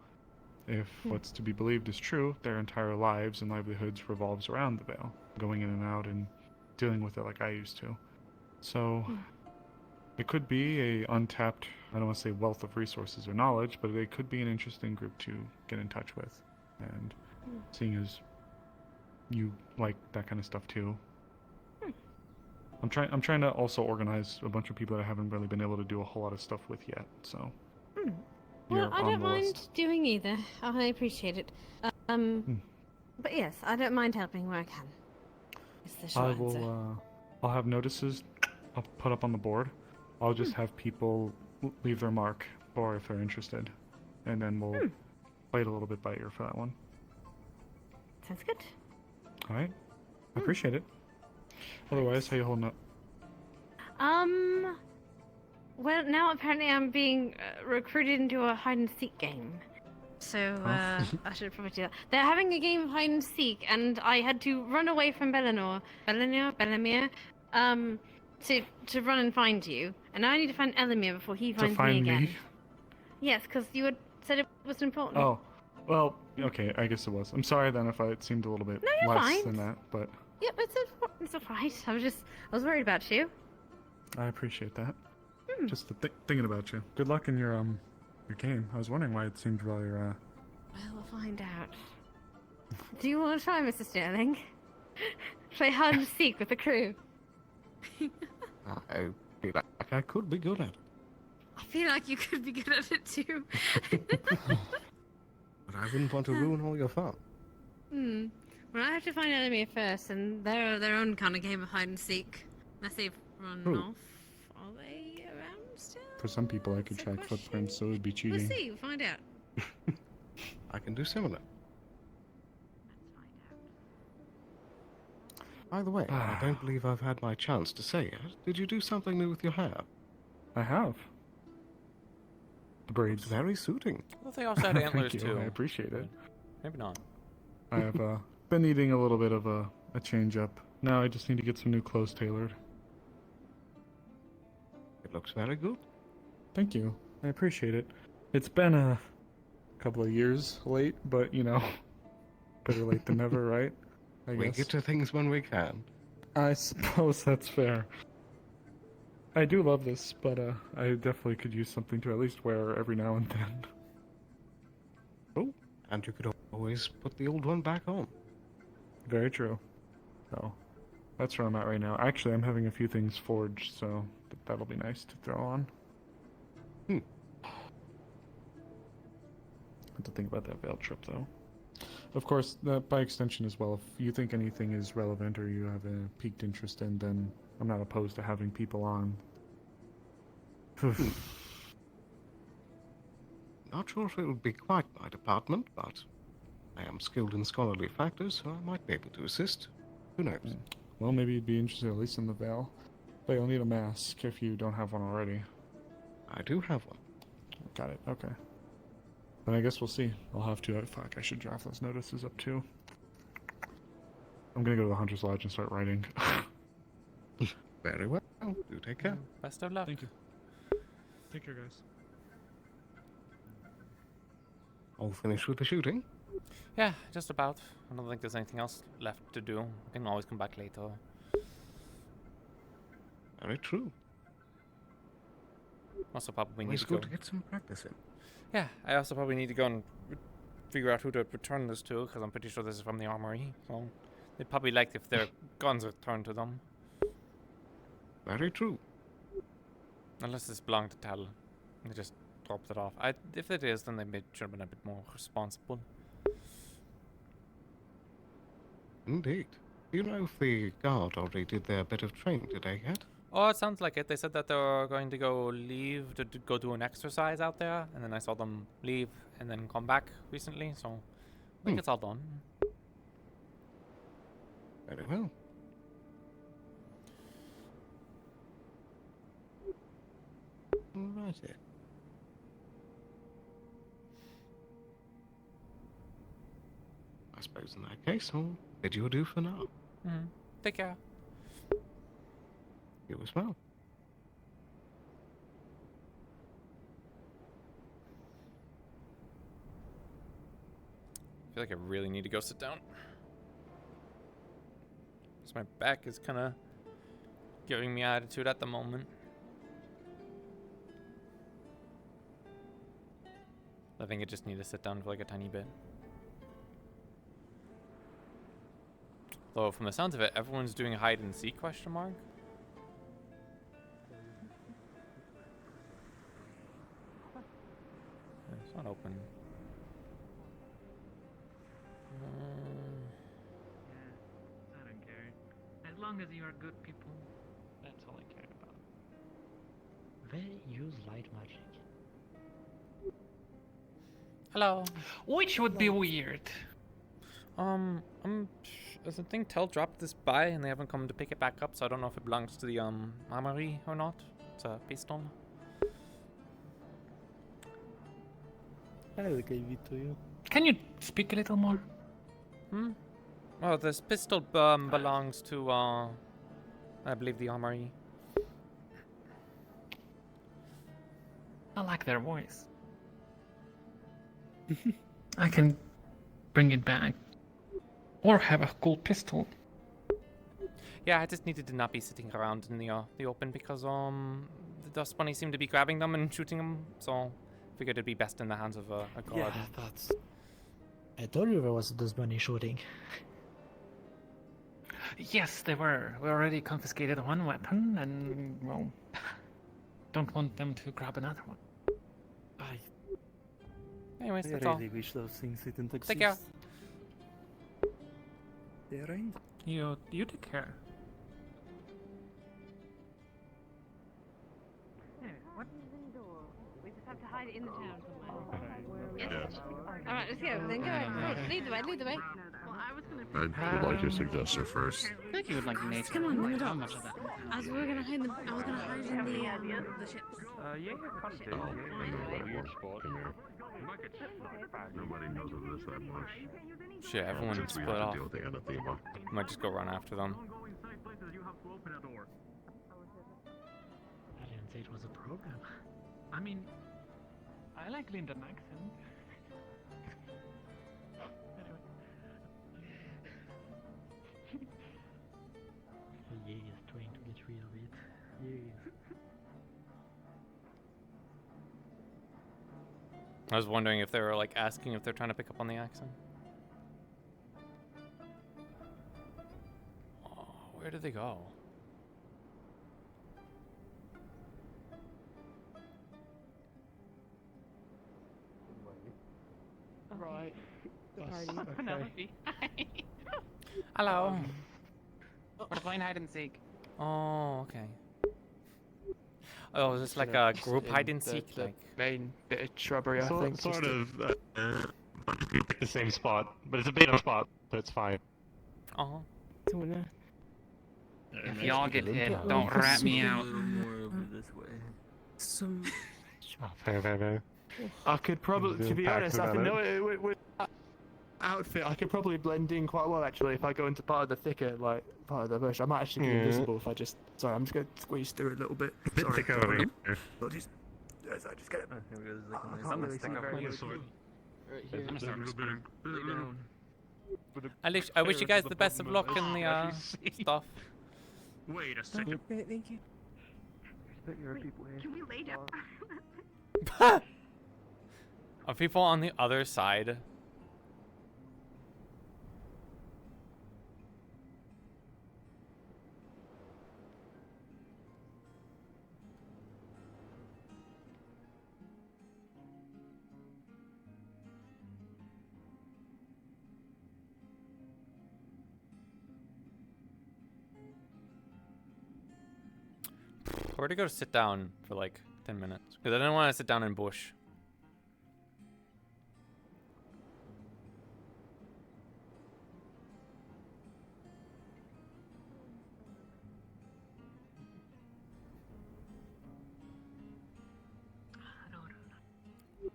If what's to be believed is true, their entire lives and livelihoods revolves around the Veil, going in and out and dealing with it like I used to. So it could be a untapped, I don't want to say wealth of resources or knowledge, but it could be an interesting group to get in touch with. And seeing as you like that kind of stuff too, I'm trying to also organize a bunch of people that I haven't really been able to do a whole lot of stuff with yet. So Well, you're I on don't the mind list. doing either. I appreciate it. But yes, I don't mind helping where I can. It's the short I answer. will. I'll have notices. I'll put up on the board. I'll just have people leave their mark, or if they're interested, and then we'll play it a little bit by ear for that one. Sounds good. All right. I appreciate it. Otherwise, how you holding up? Well, now apparently I'm being recruited into a hide and seek game. So, I should probably do that. They're having a game of hide and seek, and I had to run away from Bellamere, to run and find you. And now I need to find Elamir before he finds me again. Yes, because you had said it was important. Oh, well, okay, I guess it was. I'm sorry then if it seemed a little bit No, you're less fine. than that, but Yep, it's alright. I was worried about you. I appreciate that. Just thinking about you. Good luck in your game. I was wondering why it seemed really Well, we'll find out. Do you want to try, Mr. Sterling? Play hide and seek with the crew. I feel like I could be good at it. I feel like you could be good at it too. But I wouldn't want to ruin all your fun. Well, I have to find Elamir first, and they're their own kind of game of hide and seek. Unless they've run Who? off. Are they around still? For some people, I could track footprints, so it would be We'll cheating. see. We'll find out. I can do similar. By the way, I don't believe I've had my chance to say it. Did you do something new with your hair? I have. The braids. It's very suiting. Well, they also had antlers Thank you. too. I appreciate it. Maybe not. I have been needing a little bit of a change up. Now I just need to get some new clothes tailored. It looks very good. Thank you. I appreciate it. It's been a couple of years late, but you know, better late than never, right? We get to things when we can. I suppose that's fair. I do love this, but I definitely could use something to at least wear every now and then. Oh, and you could always put the old one back on. Very true. So, that's where I'm at right now. Actually, I'm having a few things forged, so that'll be nice to throw on. Hmm. Have to think about that veil trip, though. Of course, by extension as well, if you think anything is relevant or you have a piqued interest in, then I'm not opposed to having people on. Not sure if it would be quite my department, but I am skilled in scholarly factors, so I might be able to assist. Who knows? Well, maybe you'd be interested at least in the veil. But you'll need a mask if you don't have one already. I do have one. Got it, okay. Then I guess we'll see. I'll have to. Fuck, I should draft those notices up too. I'm gonna go to the Hunter's Lodge and start writing. Very well. Do take care. Best of luck. Thank you. Take care, guys. All finished with the shooting? Yeah, just about. I don't think there's anything else left to do. I can always come back later. Very true. Also probably need Always to go. good to get some practice in. Yeah, I also probably need to go and figure out who to return this to, because I'm pretty sure this is from the armory. So they'd probably like if their guns returned to them. Very true. Unless this belonged to Tal. They just dropped it off. If it is, then they should have been a bit more responsible. Indeed. Do you know if the guard already did their bit of training today yet? Oh, it sounds like it. They said that they were going to go leave to go do an exercise out there, and then I saw them leave and then come back recently, so I think it's all done. Very well. Alrighty. I suppose in that case, I'll bid you adieu for now. Take care. You as well. I feel like I really need to go sit down. Because my back is kind of giving me attitude at the moment. I think I just need to sit down for like a tiny bit. Though from the sounds of it, everyone's doing hide and seek ? It's not open. I don't care. As long as you are good people, that's all I care about. They use light magic. Hello. Which would be weird. I think Tell dropped this by and they haven't come to pick it back up, so I don't know if it belongs to the armory or not. It's a pistol. I think I give it to you. Can you speak a little more? Well, this pistol belongs to I believe the armory. I like their voice. I can bring it back. Or have a cool pistol. Yeah, I just needed to not be sitting around in the open because the dust bunnies seem to be grabbing them and shooting them, so figured it'd be best in the hands of a guard. Yeah, that's... I told you there was a dust bunny shooting. Yes, they were. We already confiscated one weapon, and, well, don't want them to grab another one. Anyways, I that's really all. wish those things didn't exist. Take care. Durand? You take care. We just have to hide it in the town somewhere. Yes. Alright, let's go. Then go. Lead the way, lead the way. Well, I was gonna... I would like your suggestion first. I think you would like nature. Come on, in the How dock. much of that? I was gonna hide in the ships. Nobody knows of this that much. Shit, everyone Since we split have off. to deal with the anathema. Might just go run after them. I didn't say it was a program. I mean, I like Linden accent. Yes, trying to get rid of it. Yes. I was wondering if they were like asking if they're trying to pick up on the accent. Oh, where did they go? Right. Penelope. Hello. We're playing hide and seek. Oh, okay. Oh, is this like a group hide and seek? The Like main bit of shrubbery, I think. Sort just of. The same spot, but it's a big spot, so it's fine. Oh. If y'all get hit, don't rat me out. Some. Fair. I could probably, to be Pack honest, I without think it. with that outfit, I could probably blend in quite well actually if I go into part of the thicker, like part of the bush. I might actually be Yeah. invisible if I just. Sorry, I'm just gonna squeeze through it a little bit. Bit Sorry. thicker over here. Apologies. Yes, I just get it. I can't really see very good. Right here. Lay down. I wish you guys the best of luck in the stuff. Wait a second. Okay, thank you. Can we lay down? Are people on the other side? Where to go to sit down for like 10 minutes? Because I didn't want to sit down in bush.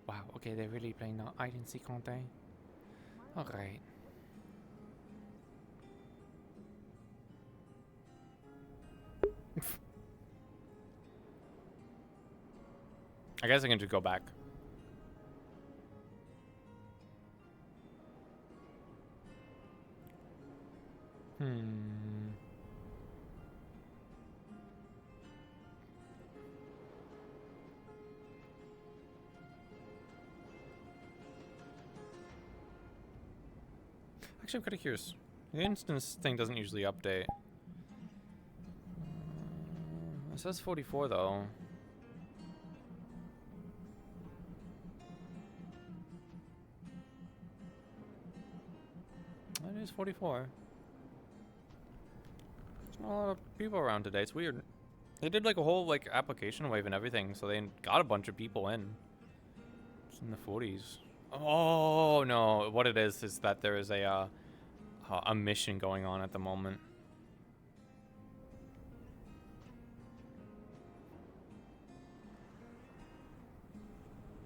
Wow, okay, they're really playing now hide and seek, aren't they? Alright. I guess I can just go back. Actually, I'm kind of curious. The instance thing doesn't usually update. It says 44 though. It is 44. There's not a lot of people around today. It's weird. They did like a whole like application wave and everything, so they got a bunch of people in. It's in the 40s. Oh no! What it is that there is a mission going on at the moment.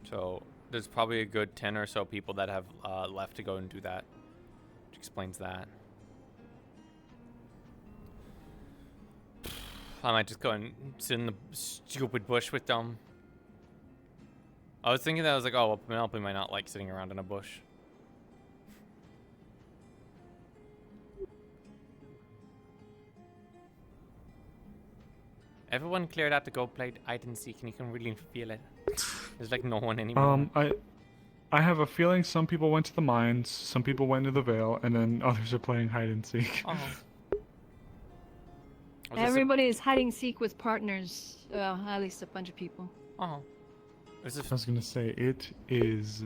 So there's probably a good 10 or so people that have left to go and do that. Which explains that. I might just go and sit in the stupid bush with them. I was thinking that I was like, oh, well, Penelope might not like sitting around in a bush. Everyone cleared out to go play hide and seek, and you can really feel it. There's like no one anymore. I have a feeling some people went to the mines, some people went to the Vale, and then others are playing hide and seek. Oh. Everybody is hiding seek with partners. Well, at least a bunch of people. Oh. I was gonna say, it is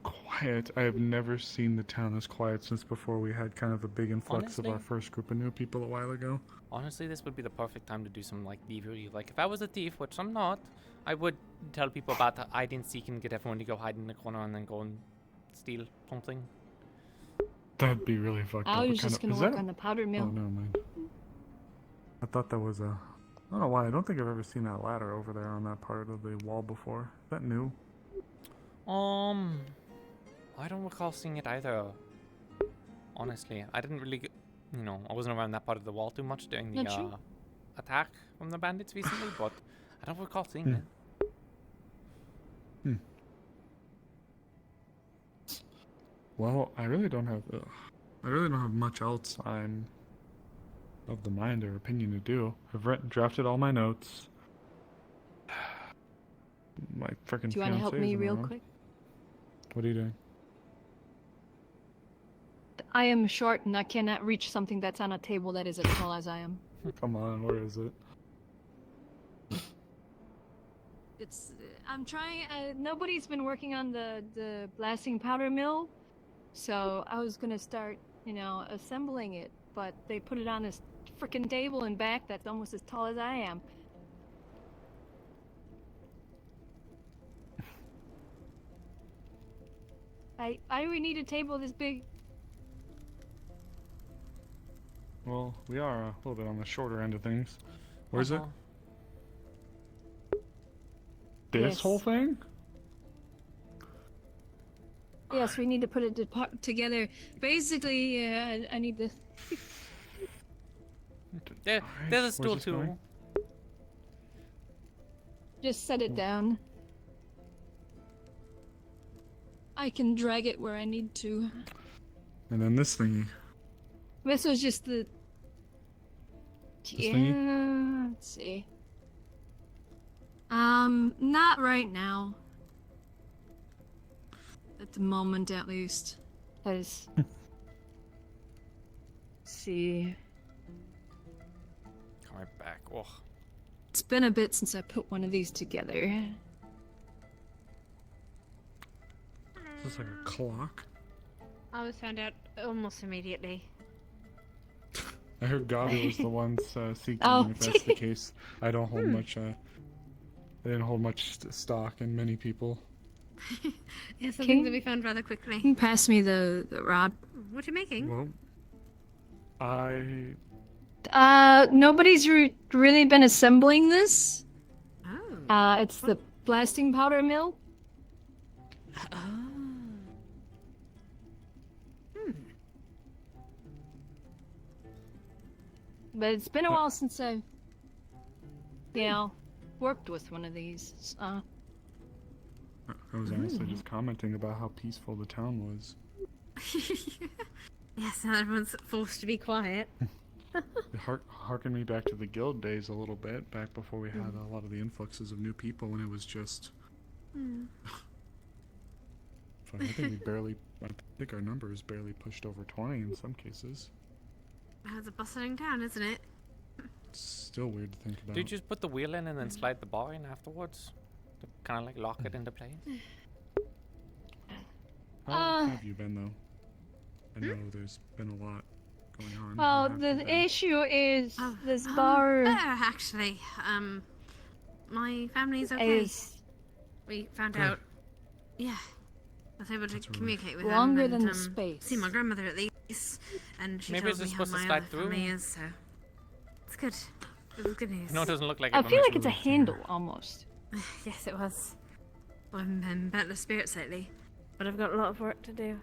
quiet. I have never seen the town this quiet since before we had kind of a big influx of our Honestly? first group of new people a while ago. Honestly, this would be the perfect time to do some like thievery. Like if I was a thief, which I'm not, I would tell people about the hide and seek and get everyone to go hide in the corner and then go and steal something. That'd be really fucked up. I What was kind just of- gonna is work that- on the powder mill. Oh, no, mind. I thought that was a... I don't know why. I don't think I've ever seen that ladder over there on that part of the wall before. Is that new? I don't recall seeing it either. Honestly, I didn't really, I wasn't around that part of the wall too much during the Not sure. attack from the bandits recently, but I don't recall seeing it. Well, I really don't have much else I'm of the mind or opinion to do. I've drafted all my notes. My freaking. Do you want to help me real quick? What are you doing? I am short and I cannot reach something that's on a table that is as tall as I am. Come on, where is it? It's. I'm trying. Nobody's been working on the blasting powder mill, so I was gonna start, assembling it. But they put it on this freaking table in back that's almost as tall as I am. I would need a table this big. Well, we are a little bit on the shorter end of things. Where's it? This Yes. whole thing? Yes, we need to put it together. Basically, I need to. There's a Where's stool this too. going? Just set it down. I can drag it where I need to. And then this thingy. This was just the. thingy? Let's see. Not right now. At the moment, at least. Let's see. Coming back. Oh. It's been a bit since I put one of these together. Looks like a clock. I was found out almost immediately. I heard Gabi was the ones seeking. Oh. If that's the case, I don't hold much. I didn't hold much stock in many people. Yeah, something that we found rather quickly. Can you pass me the rod? What are you making? Well, Nobody's really been assembling this. Oh. It's the blasting powder mill. Oh. But it's been a while since I've, worked with one of these. I was honestly just commenting about how peaceful the town was. Yes, now everyone's forced to be quiet. It harkened me back to the guild days a little bit, back before we had a lot of the influxes of new people, and it was just. I think I think our number is barely pushed over 20 in some cases. It's a bustling town, isn't it? It's still weird to think about. Did you just put the wheel in and then slide the bar in afterwards? To kind of like lock it into place? How have you been, though? I know there's been a lot going on. Well, How have you the been? issue is this bar Actually, my family's okay. We found out. Yeah, I was able to communicate with longer them and, than the space. see my grandmother at least, and she Maybe told it's me how supposed to my slide other family through. is. So it's good. It was good news. No, it doesn't look like it. I when feel we like it's a moved. handle almost. Yes, it was. I've been better of spirits lately, but I've got a lot of work to do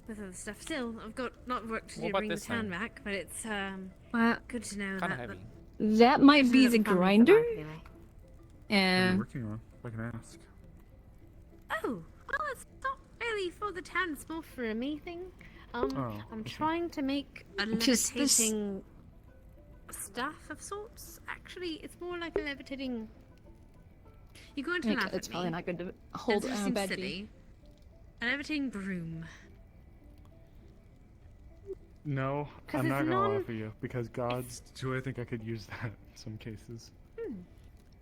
with other stuff. Still, I've got a lot of work to What do to about bring the this town thing? back, but it's good to know Kind of that. heavy. That might be the the family's grinder. alive anyway. What are Yeah. you working on? If I can ask. Oh, well, it's not really for the town. It's more for a me thing. Oh, I'm I see. trying to make a Just this- levitating staff of sorts. Actually, it's more like a levitating. You're going to Okay, laugh it's at probably me. not good to hold It's on a seems bed. silly. A levitating broom. No, 'Cause I'm it's not gonna non- laugh at you because gods do. I think I could use that in some cases.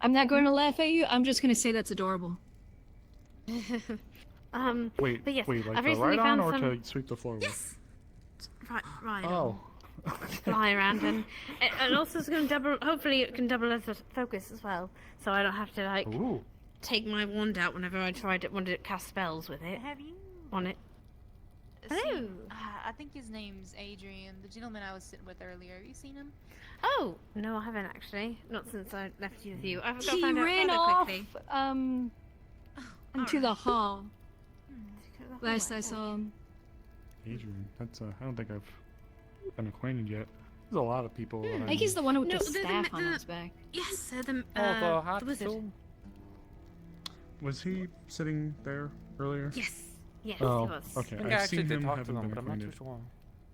I'm not going to laugh at you. I'm just going to say that's adorable. Wait, but yes, wait, like I've to recently ride on found or some. to sweep the floor with? Yes. Right. Oh. Fly around and also it's going to double. Hopefully, it can double as a focus as well, so I don't have to like Ooh. take my wand out whenever I wanted to cast spells with it. Have you On it. Hello. seen- I think his name's Adrian, the gentleman I was sitting with earlier. Have you seen him? Oh no, I haven't actually. Not since I left you with you. I've got He found out ran rather off quickly. into the hall. Hmm. Last I saw him. Adrian, that's I don't think I've been acquainted yet. There's a lot of people. That I think he's the one with No, the the- staff the- on the- his back. Yes, the the wizard. Was he sitting there earlier? Yes. Yes, Oh, he was. okay. I think I I've actually seen did him, talk to haven't them, been but I'm not too acquainted. sure.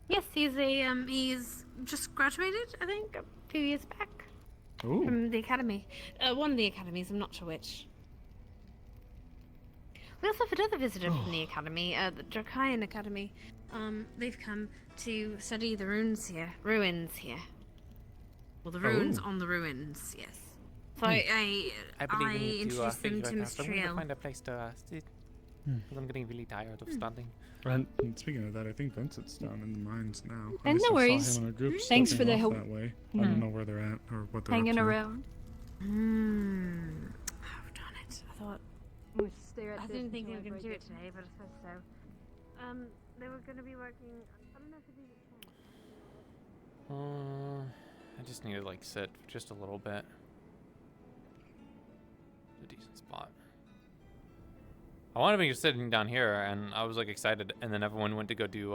Yes, he's just graduated, I think, a few years back Ooh. from the academy. One of the academies, I'm not sure which. We also have another visitor from the academy, the Drakian Academy. They've come to study the ruins here. Well, the ruins on the ruins, yes. So I believe we need to introduced them figure to it Miss out. I'm going to Triel. find a place to sit. Because I'm getting really tired of standing. And speaking of that, I think Vincent's down in the mines now. At And least no I worries. saw him in a group Thanks for stepping the off help. that way. I don't know where they're at or what they're Hanging up to. around. Oh, darn it. I thought... I didn't think they were going to do it today, but I suppose so. They were going to be working... I don't know if it is... I just need to like sit just a little bit. It's a decent spot. I wanted to be sitting down here, and I was like excited, and then everyone went to go do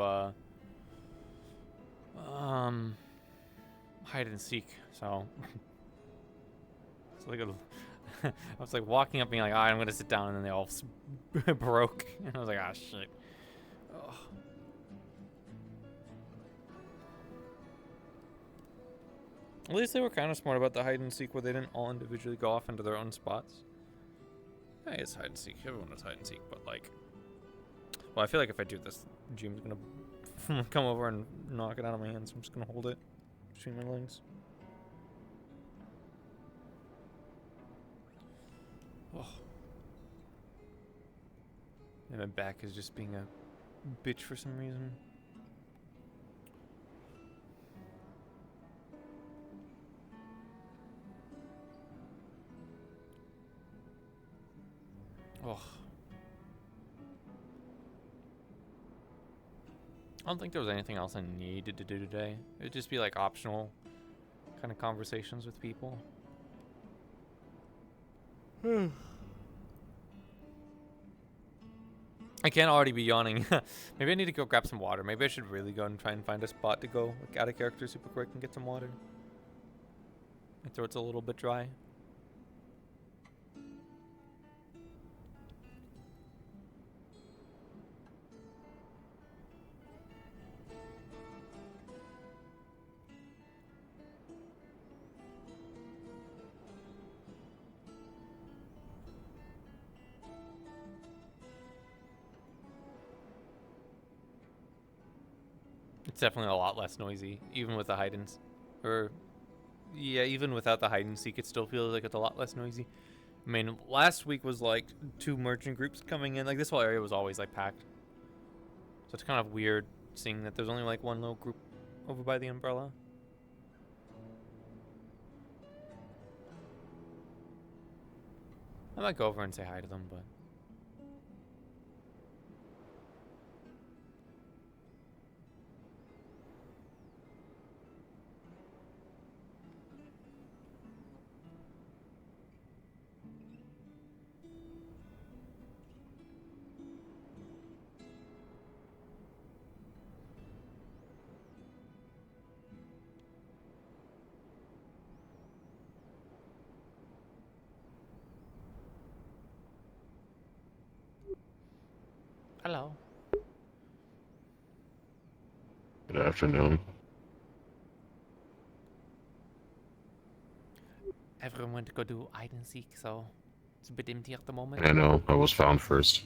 hide and seek. So it's like I was like walking up, being like, "All right, I'm gonna sit down," and then they all broke, and I was like, "Ah, shit." Ugh. At least they were kind of smart about the hide and seek, where they didn't all individually go off into their own spots. Yeah, it's hide and seek. Everyone does hide and seek, but like, well, I feel like if I do this, Jim's gonna come over and knock it out of my hands. I'm just gonna hold it between my legs. Oh. And my back is just being a bitch for some reason. Oh. I don't think there was anything else I needed to do today. It'd just be like optional kind of conversations with people. I can't already be yawning. Maybe I need to go grab some water. Maybe I should really go and try and find a spot to go like out of character super quick and get some water. My throat's a little bit dry. It's definitely a lot less noisy, even with the hide and yeah, even without the hide and seek, it still feels like it's a lot less noisy. I mean, last week was like 2 merchant groups coming in. Like this whole area was always like packed, so it's kind of weird seeing that there's only like one little group over by the umbrella. I might go over and say hi to them, but. Hello. Good afternoon. Everyone went to go do hide and seek, so it's a bit empty at the moment. I know, I was found first.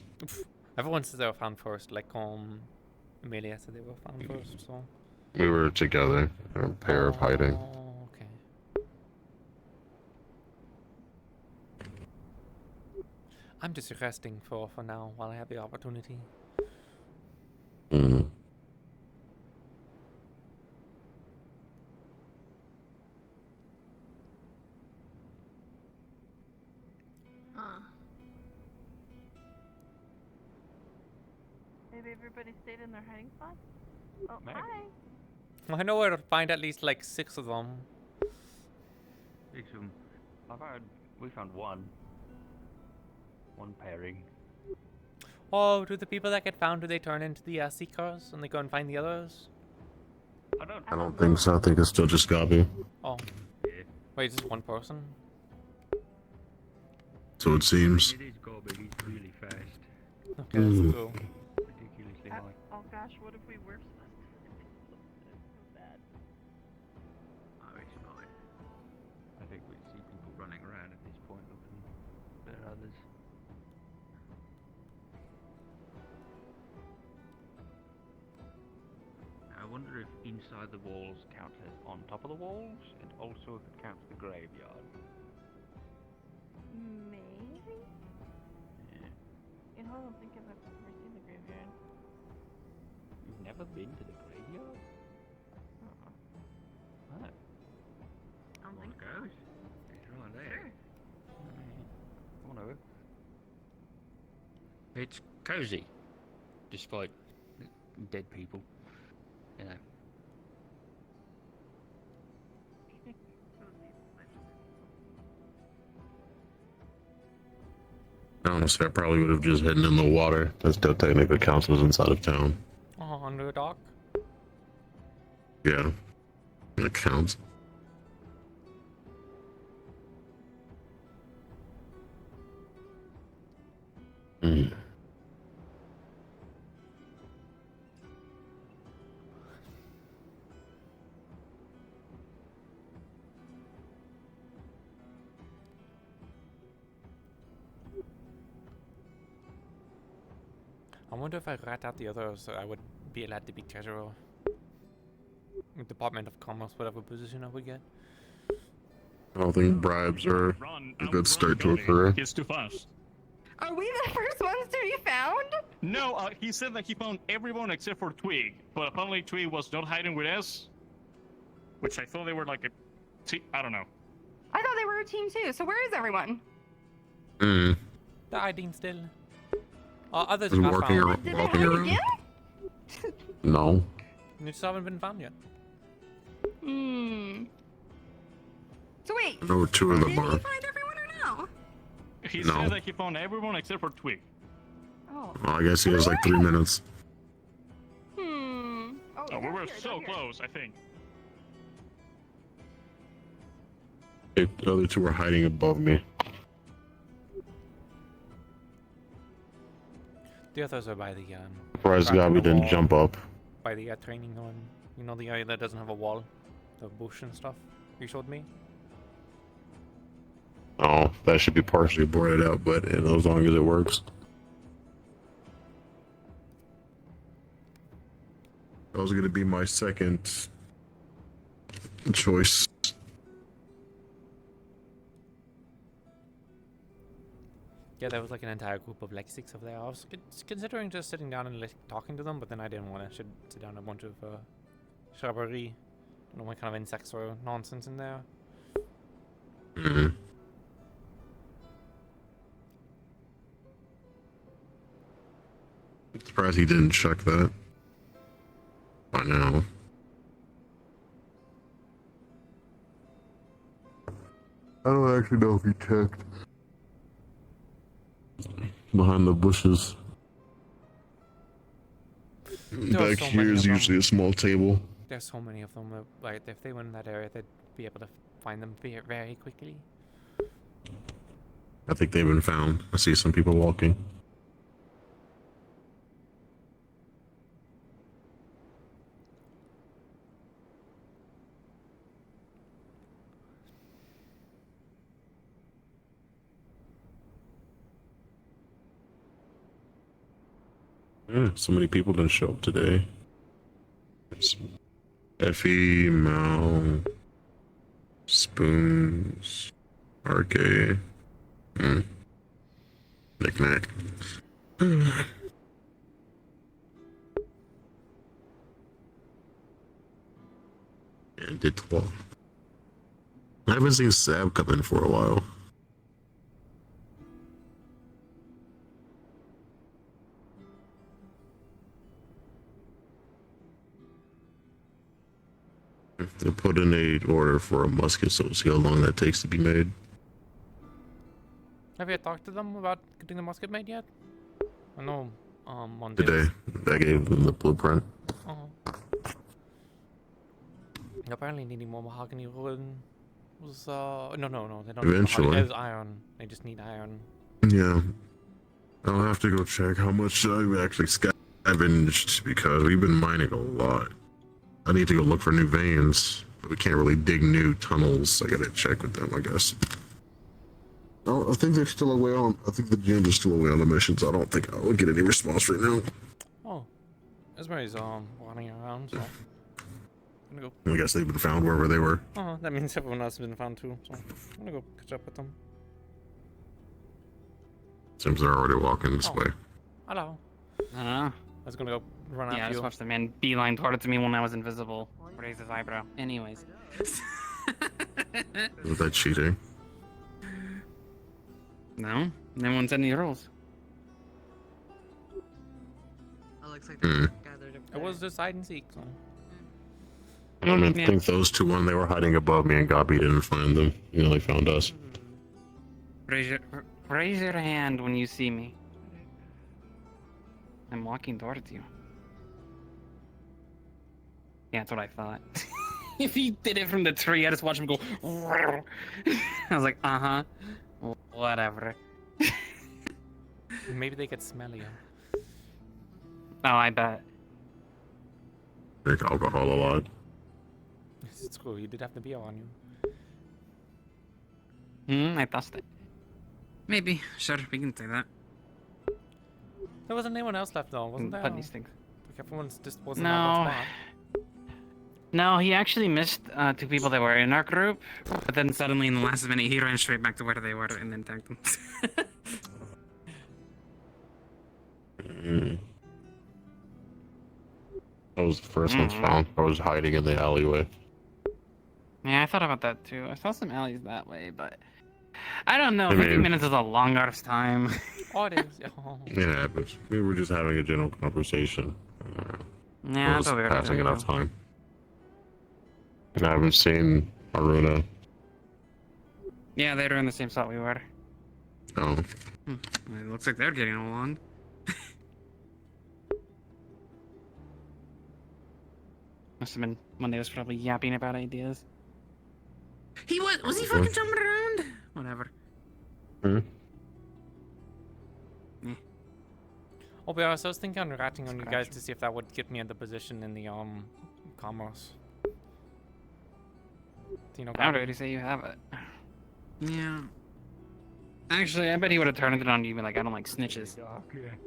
Everyone says they were found first, like Amelia said they were found first, so. We were together, a pair of hiding. Oh, okay. I'm just resting for now while I have the opportunity. Mm. Maybe everybody stayed in their hiding spots? Oh, Maybe. hi! I know where to find at least like 6 of them. We found one pairing. Oh, do the people that get found, do they turn into the seekers and they go and find the others? I don't think so. I think it's still just Gabi. Oh. Wait, just one person? So it seems. It is Gobi, he's really fast. Okay, that's cool. gosh, what if we were supposed to so bad? Oh, it's fine. I think we see people running around at this point looking at others. I wonder if inside the walls counts as on top of the walls, and also if it counts the graveyard. Maybe? Yeah. You know, I don't think I've ever seen the graveyard. You've never been to the graveyard? What? I don't think so. Goes? It's right there. Sure. Come on over. It's cozy, despite dead people. You know. Honestly, I probably would have just hidden in the water. That still technically counts as inside of town. Oh, under a dock. Yeah, that counts. Mm. I wonder if I rat out the others, I would be allowed to be treasurer. Department of Commerce, whatever position I would get. I don't think bribes are a good start to a career. He's too fast. Are we the first ones to be found? No, he said that he found everyone except for Twig, but apparently Twig was not hiding with us, which I thought they were like a team. I don't know. I thought they were a team too. So where is everyone? Mm. The hiding still. Others Is got walking found. around. Walking around. No. You just haven't been found yet. Hmm. So wait. I know where two of them Did he are. find everyone or no? He No. said that he found everyone except for Twig. Oh. Well, I guess he has like 3 minutes. Hmm. Oh, we were so close, I think. The other two were hiding above me. The others are by the Surprised God we didn't jump up. by the training one. You know, the area that doesn't have a wall, the bush and stuff. You showed me. Oh, that should be partially boarded out, but as long as it works. That was gonna be my second choice. Yeah, there was like an entire group of like 6 of there. I was considering just sitting down and like talking to them, but then I didn't want to sit down a bunch of shrubbery. Don't know what kind of insects or nonsense in there. Mm-hmm. I'm surprised he didn't check that. By now. I don't actually know if he checked. Behind the bushes. Back so here many is of usually them. a small table. There's so many of them. Like if they went in that area, they'd be able to find them very quickly. I think they've been found. I see some people walking. Yeah, so many people didn't show up today. It's Effie, Mal, Spoons, RK, Knick-Knack. And did 12. I haven't seen Sab come in for a while. They put in a order for a musket, so see how long that takes to be made. Have you talked to them about getting the musket made yet? I know, on Today, I gave them the blueprint. Apparently needing more mahogany wood was, no, they don't need Eventually. mahogany, it's iron. They just need iron. Yeah. I'll have to go check how much I've actually scattered scavenged because we've been mining a lot. I need to go look for new veins, but we can't really dig new tunnels. I gotta check with them, I guess. Oh, I think they're still away on. I think the gyms are still away on the missions. I don't think I will get any response right now. Oh, Esme's wandering around. So I'm gonna I guess they've been found wherever they were. go. Oh, that means everyone else has been found too. So I'm gonna go catch up with them. Seems they're already walking this way. Hello. I don't know. I was gonna go run Yeah, I after just you. watched the man beeline towards me when I was invisible. Raise his eyebrow. Anyways. Was that cheating? No, no one said any rules. It was just hide and seek. So. I think those two, when they were hiding above me and Gabi didn't find them, they found us. Raise your hand when you see me. I'm walking towards you. Yeah, that's what I thought. If he did it from the tree, I just watched him go. I was like, whatever. Maybe they could smell you. Oh, I bet. Drink alcohol a lot. It's cool. You did have the beer on you. I tossed it. Maybe. Sure, we can say that. There wasn't anyone else left though, wasn't there? But these things. Like everyone's just wasn't on that spot. No, he actually missed 2 people that were in our group, but then suddenly in the last minute he ran straight back to where they were and then tagged them. I was the first one found. I was hiding in the alleyway. Yeah, I thought about that too. I saw some alleys that way, but I don't know. I 50 mean- minutes is a long arse time. Oh, it is. Oh. Yeah, but we were just having a general conversation. Yeah, I was that's what we were passing doing. enough time. And I haven't seen Aruna. Yeah, they were in the same spot we were. No. It looks like they're getting along. Must have been when they was probably yapping about ideas. He was he fucking jumping around? Whatever. Oh, but I was thinking on ratting on you guys to see if that would get me in the position in the commerce. Do you know? I would already say you have it. Yeah. Actually, I bet he would have turned it on you, but like, I don't like snitches.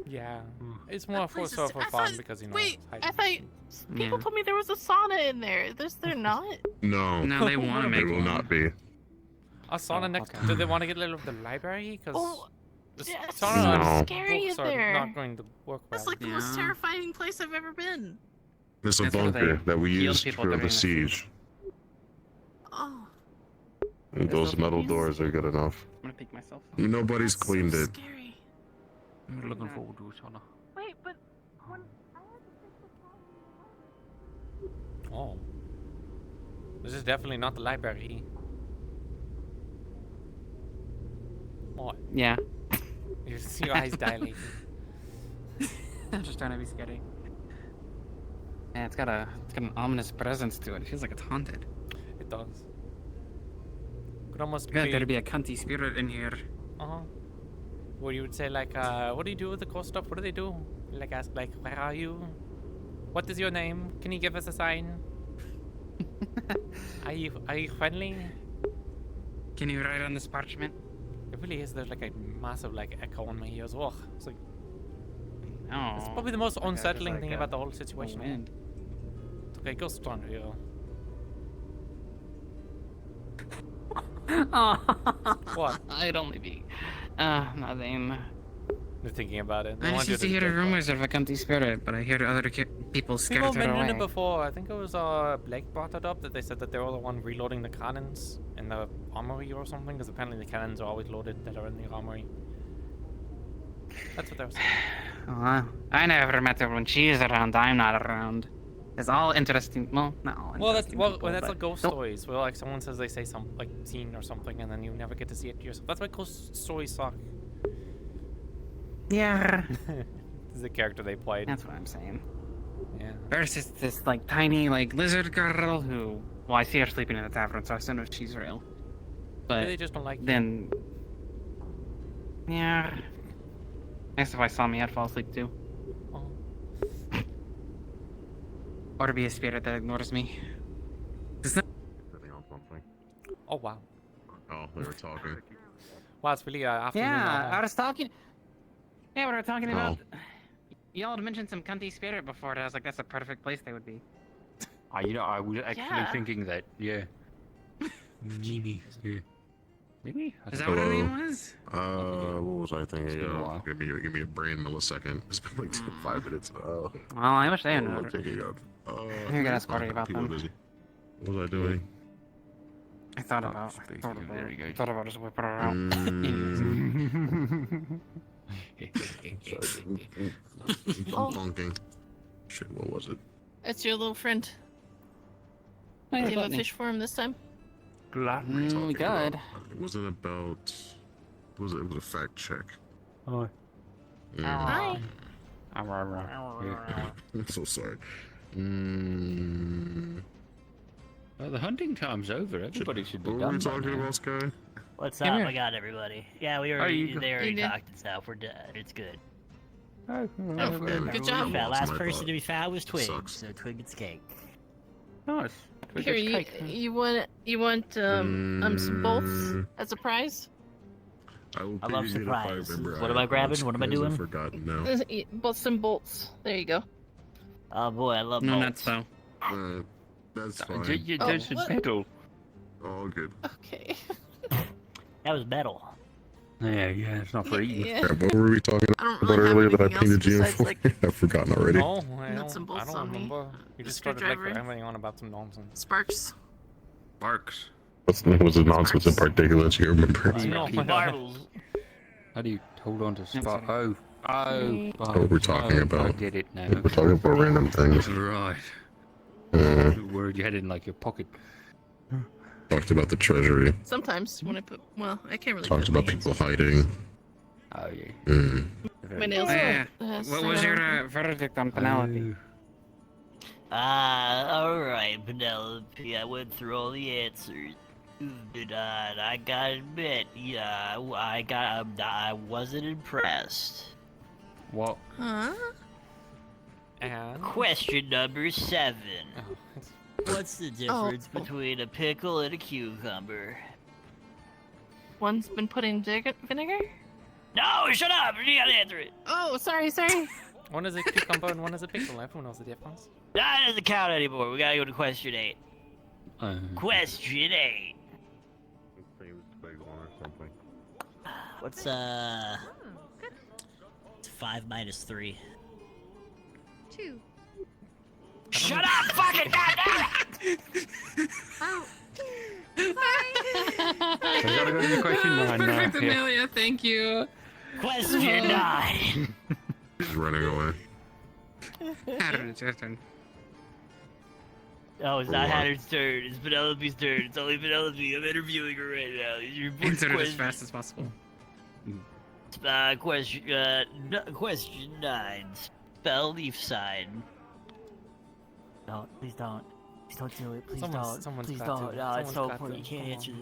Yeah. It's more for fun because Wait, it's I thought people told me there was a sauna in there. They're not. No. No, they want to make There will one. not be. A sauna next. okay. Do they want to get rid of the library? Because Yeah, it's sauna so scary in books are there. not going to work well. That's like the most terrifying place I've ever been. It's a That's where bunker they that we heal used people for during the the siege. Oh. And those metal doors are good enough. I'm gonna pick myself. Nobody's cleaned it. Scary. I'm looking forward to a sauna. Wait, but when Oh. This is definitely not the library. What? Yeah. You see your eyes dilating. I'm just trying to be scary. Yeah, it's got an ominous presence to it. It feels like it's haunted. It does. Could almost I feel like be. there'd be a cunty spirit in here. What you would say, like, what do you do with the ghost stuff? What do they do? Like, ask, like, where are you? What is your name? Can you give us a sign? Are you friendly? Can you write on this parchment? It really is. There's like a massive like echo in my ears. Oh, it's like. No. It's probably the most Okay, just unsettling like, thing about the whole situation. wind. Okay, ghost on here. What? I'd only be. Nothing. You're thinking about it. I just used to hear rumors of a cunty spirit, but I hear other people scared People it mentioned away. it before. I think it was Blake brought it up that they said that they were the one reloading the cannons in the armory or something, because apparently the cannons are always loaded that are in the armory. That's what they were saying. Oh, I never met her when she is around. I'm not around. It's all interesting. Well, not all Well, that's interesting people, that's but like ghost don't- stories, where like someone says they say some like scene or something, and then you never get to see it yourself. That's why ghost stories suck. Yeah. This is the character they played. That's what I'm saying. Yeah. Versus this like tiny like lizard girl who, well, I see her sleeping in the tavern, so I assume if she's real. But they just don't like you. then, yeah. I guess if I saw me, I'd fall asleep too. Or be a spirit that ignores me. Sitting on something. Oh wow. Oh, they were talking. Wow, it's really afternoon. Yeah, now, huh? I was talking. Yeah, we were talking about. Oh. Y'all had mentioned some cunty spirit before, and I was like, that's a perfect place they would be. You know, I was actually Yeah. thinking that. Yeah. Mimi. Yeah. Mimi? Is that what her name was? What was I thinking? been a while. Give me a brain millisecond. It's been like 5 minutes. Well, I wish they had what known. was I thinking of? You're gonna ask Marty about people them. busy. What was I doing? I thought about. Very good. Thought about just whipping her out. I'm bunking. Shit, what was it? It's your little friend. Oh, yeah, Do you have a Gluttony. fish for him this time? Good. It wasn't about. It was a fact check. Oh. Hi. I'm so sorry. Well, the hunting time's over. Everybody should be What were done we by talking now. about, Sky? What's Come up? here. I got everybody. Yeah, we Oh, already, you- they already You did? talked and stuff. We're done. It's good. Oh, Good job. Fat. Last I person thought. to be fat was Twig, Sucks. so Twig gets cake. Nice. Here, you want some bolts as a prize? I will I love pay you if surprise. remember. What am I grabbing? What am I I've doing? forgotten now. Bolts and bolts. There you go. Oh boy, I love No bolts. nuts though. That's fine. There's what? metal. All good. Okay. That was metal. Yeah, it's not for eating. Yeah. Yeah, what were we talking I don't about really have earlier that I anything painted else you in besides, for? like, I've forgotten already. No, Nuts and bolts I don't on me. remember. You A just started like screwdriver. rambling on about some nonsense. Sparks. Barks. What's the name was the nonsense in particular that you remember? No, Marbles. How do you hold on to spot? Oh, That's what we're talking I about. get it now. We're talking about random things. Right. Uh, Word you had in like your pocket. talked about the treasury. Sometimes when I put, I can't really. Talked put my about hands people hiding. Oh yeah. My nails. Yeah. What What was your verdict on Penelope? Alright, Penelope, I went through all the answers. But I gotta admit, yeah, I wasn't impressed. What? Huh? And Question number 7. oh, What's the difference between a pickle and a cucumber? One's been put in vinegar. No, shut up! You gotta answer it. Oh, sorry. one is a cucumber and one is a pickle. Everyone knows the difference. That doesn't count anymore. We gotta go to question 8. Question 8. What's 5 minus 3? 2. Shut up! Fucking goddamn it! Oh. We gotta go to the question 9 now. Perfect, Yeah. Amelia. Thank you. Question 9. He's running away. It's your turn. Oh, it's not What? Hatter's turn. It's Penelope's turn. It's only Penelope. I'm interviewing her right now. Your Answer it as question, fast as possible. question 9. Spell leaf sign. No, please don't. Please don't do it. Please don't. Please don't. No, it's so important. You can't answer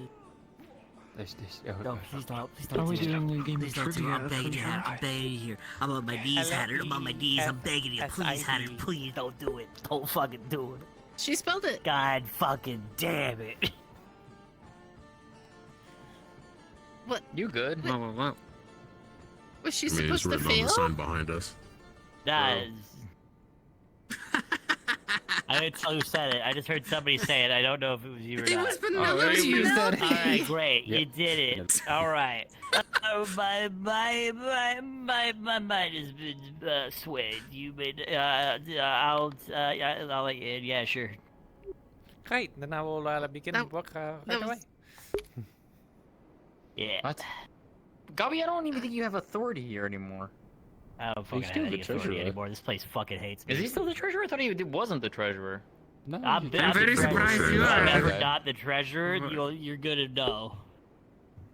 this. No, please don't. Please don't. Are we do it. doing a game Please of don't do it. trivia? I'm begging you. I'm begging you here. I'm on my knees, Hatter. I'm on my knees. I'm begging you. Please, Hatter. Please don't do it. Don't fucking do it. She spelled it. God fucking damn it. What? You good? Whoa. Was she I mean, it's supposed to written on the fail? sign behind us. That is... I didn't tell who said it. I just heard somebody say it. I don't know if it was you or It not. was Penelope. You said it. Alright, great. You Yep. did it. Alright. My mind has been swayed. You made... I'll let you in. Yeah, sure. Great, then I will begin work right that away. was- Yeah. What? Gobby, I don't even think you have authority here anymore. I don't fucking He's have still any the authority treasurer. anymore. This place fucking hates me. Is he still the treasurer? I thought he wasn't the treasurer. No. I'm I'm very the treasurer. surprised you If I'm are. ever not the treasurer, you're gonna know.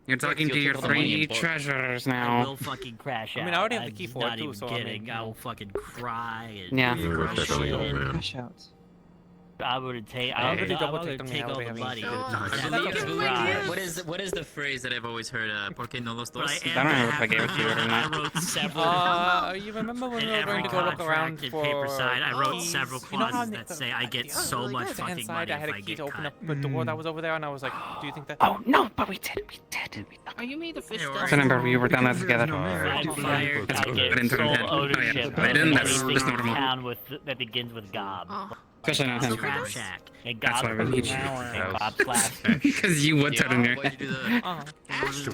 You're talking to your 3 treasurers I now. will fucking crash out. I mean, I already have the I'm key for it not too, even so I mean, kidding. you I know. will fucking cry and Yeah. You're a crash old man. Crash out. I'm gonna take. I'm gonna I'm double gonna take them take out, all they the have money. me. What is the phrase that I've always heard? ¿Por qué no los dos? I don't know if I gave it to you or I not. wrote several. You remember when we were going to go look around and for paper side, I wrote keys? several You know how clauses that say I get the so much left-hand fucking side, money I had if a I key get to open cut. up the door that was over there, and I was like, "Do you think that?" Oh no, but we did. Oh, you made the fish I stuff. remember we were done that together. I'm fired. I get Into sole him. Oh ownership yeah, of Biden. That's anything in normal. town that begins with Gob. Especially not him. Scrap Shack. And That's Gob why we need you. and Gob Slash. Because you would tell him. Why'd you do that?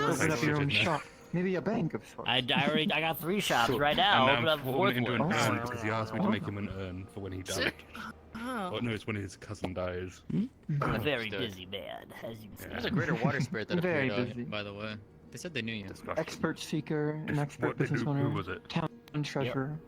Open up your own shop. Maybe a bank of sorts. I got 3 shops right now. Open up Form fourth it into an one. urn because he asked me to make him an urn for when he died. Oh. Oh no, it's when his cousin dies. I'm a very busy man, as you can see. There's a greater water spirit that Very appeared, busy. by the way. They said they knew you. Expert seeker, an expert What- business who owner, was it? town treasurer.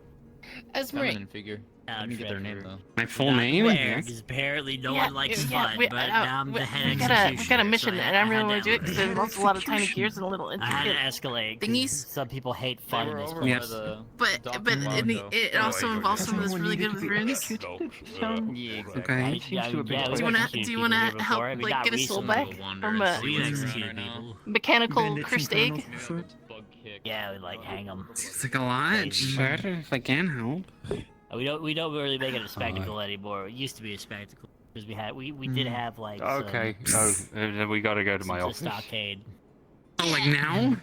Feminine figure. I didn't get their name though. My full name? Because apparently no one likes fun, but now I'm the head we got a mission, and I really want to do it because there's executioner. also a lot of tiny gears and little I had to intricate escalate. 'Cause thingies. Some people hate fun in this over place. by the But it also involves someone that's really good with runes. Yeah, Okay. Do you wanna help like get a soul back from a mechanical cursed egg? Yeah, we like hang them. It's like a lot. Sure, if I can help. We don't really make it a spectacle anymore. It used to be a spectacle because we did have like Okay, so we gotta go to my some office. stockade. Oh, like now?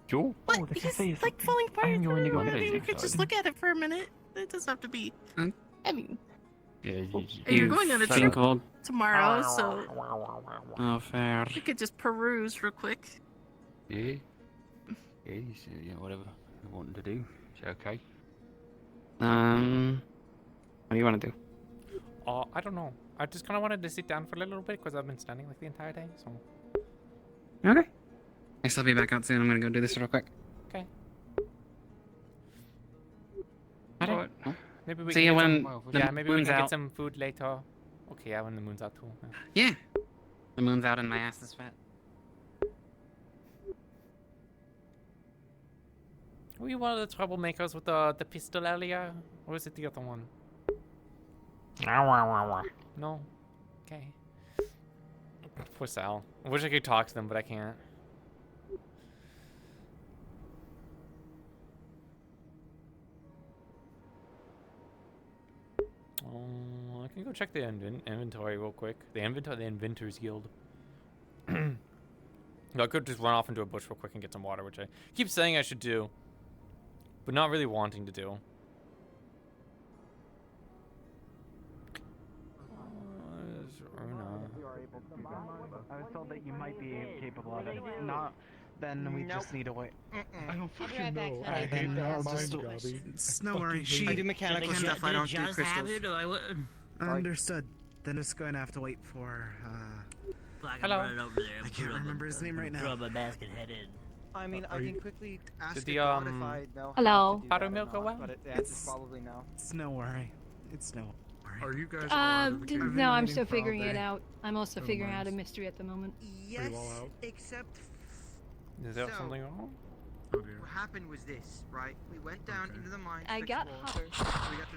Sure. What? Because like falling fire I'm going to go through. get You it. could just look at it for a minute. It doesn't have to be. I mean, Yeah, you're going on a trip Called... tomorrow, so Oh, fair. you could just peruse real quick. Yeah. Yeah, you see, you know, whatever you want to do. It's okay. What do you want to do? I don't know. I just kind of wanted to sit down for a little bit because I've been standing like the entire day. So. Okay. I guess I'll be back out soon. I'm gonna go do this real quick. Okay. Alright. Maybe we See can you get when some, the yeah, maybe we moon's can out. get some food later. Okay, yeah, when the moon's out too. Yeah. The moon's out and my ass is fat. Were you one of the troublemakers with the pistol earlier? Or was it the other one? No? Okay. Poor Sal. I wish I could talk to them, but I can't. I can go check the inventory real quick. The Inventors Guild. I could just run off into a bush real quick and get some water, which I keep saying I should do, but not really wanting to do. I was told that you might be capable of it. Not, then we just need to wait. I don't fucking know. Alright, I hate then that I'll mind, just. Gabby. It's no worry. I do mechanical stuff, I don't do crystals. Understood. Then it's going to have to wait for. Hello. Over there. I can't remember his name right now. Throw my basket head in. I mean, I can quickly ask Did the the, god if I know Hello. how to do Powder that or milk go not, well? but the answer's probably no. It's no worry. It's no worry. Are you guys allowed to the cave? No, I'm Waiting still for all figuring it day. out. I'm also Never figuring mind. out a mystery at the moment. Yes, all out? except Is there So- something wrong? Oh dear. what happened was this, right? We went down into the mine. I fixed got walls, hovers. We got to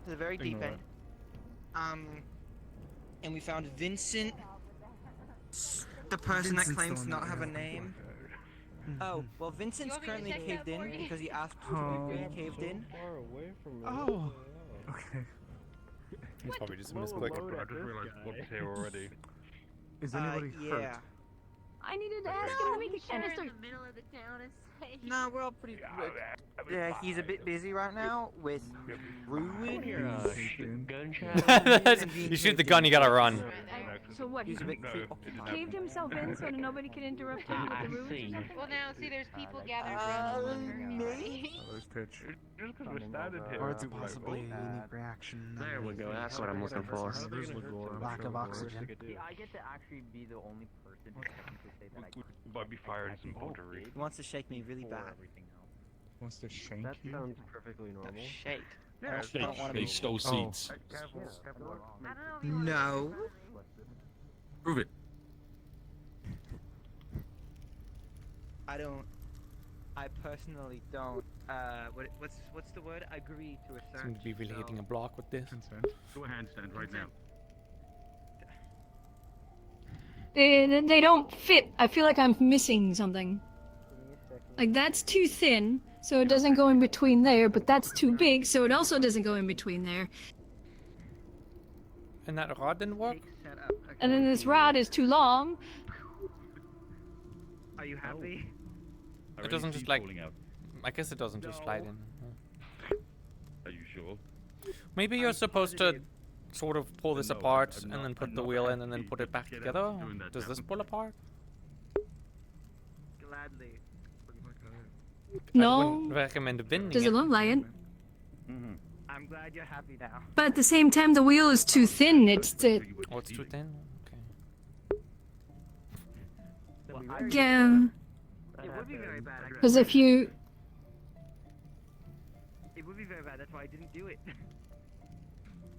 the very deep Ignore end. And we found Vincent, the person that Vincent's claims the to one not that have a we name. Mhm. Oh, well, Vincent's currently caved in because he asked to Oh. be caved in. Oh. Okay. He's probably just a Look, misclick. I just realized what's here already. Is anybody hurt? Yeah. I needed to ask him to make a canister. in the middle of the town is safe. No, we're all pretty. Yeah, he's a bit busy right now with ruin. You shoot the gun, you gotta run. So what? He's a bit caved himself in so that nobody can interrupt him with the ruins or something? Well, now see, there's people gathered around him. There's Titch. Just because we're standing here. Or it's possibly a unique reaction. There we go. That's what I'm looking for. Lack of oxygen. I get to actually be the only person who technically say that I Might be firing some pottery. He wants to shake me really bad. Wants to shank That you? sounds perfectly normal. Shake. Yeah, I don't wanna they be- stole Oh. seeds. No. Prove it. I don't. I personally don't. What's the word? Agree to a search. Seem to be really hitting a block with this. Do a handstand right now. They don't fit. I feel like I'm missing something. Like that's too thin, so it doesn't go in between there, but that's too big, so it also doesn't go in between there. And that rod didn't work? And then this rod is too long. Are you happy? It doesn't just like... I guess it doesn't just slide in. Are you sure? Maybe you're supposed to sort of pull this apart and then put the wheel in and then put it back together? Does this pull apart? Gladly. No. I wouldn't recommend bending Does it look like it? I'm glad you're happy now. But at the same time, the wheel is too thin. It's Oh, it's too thin? Okay. yeah. It would be very bad. Because if you... It would be very bad. That's why I didn't do it.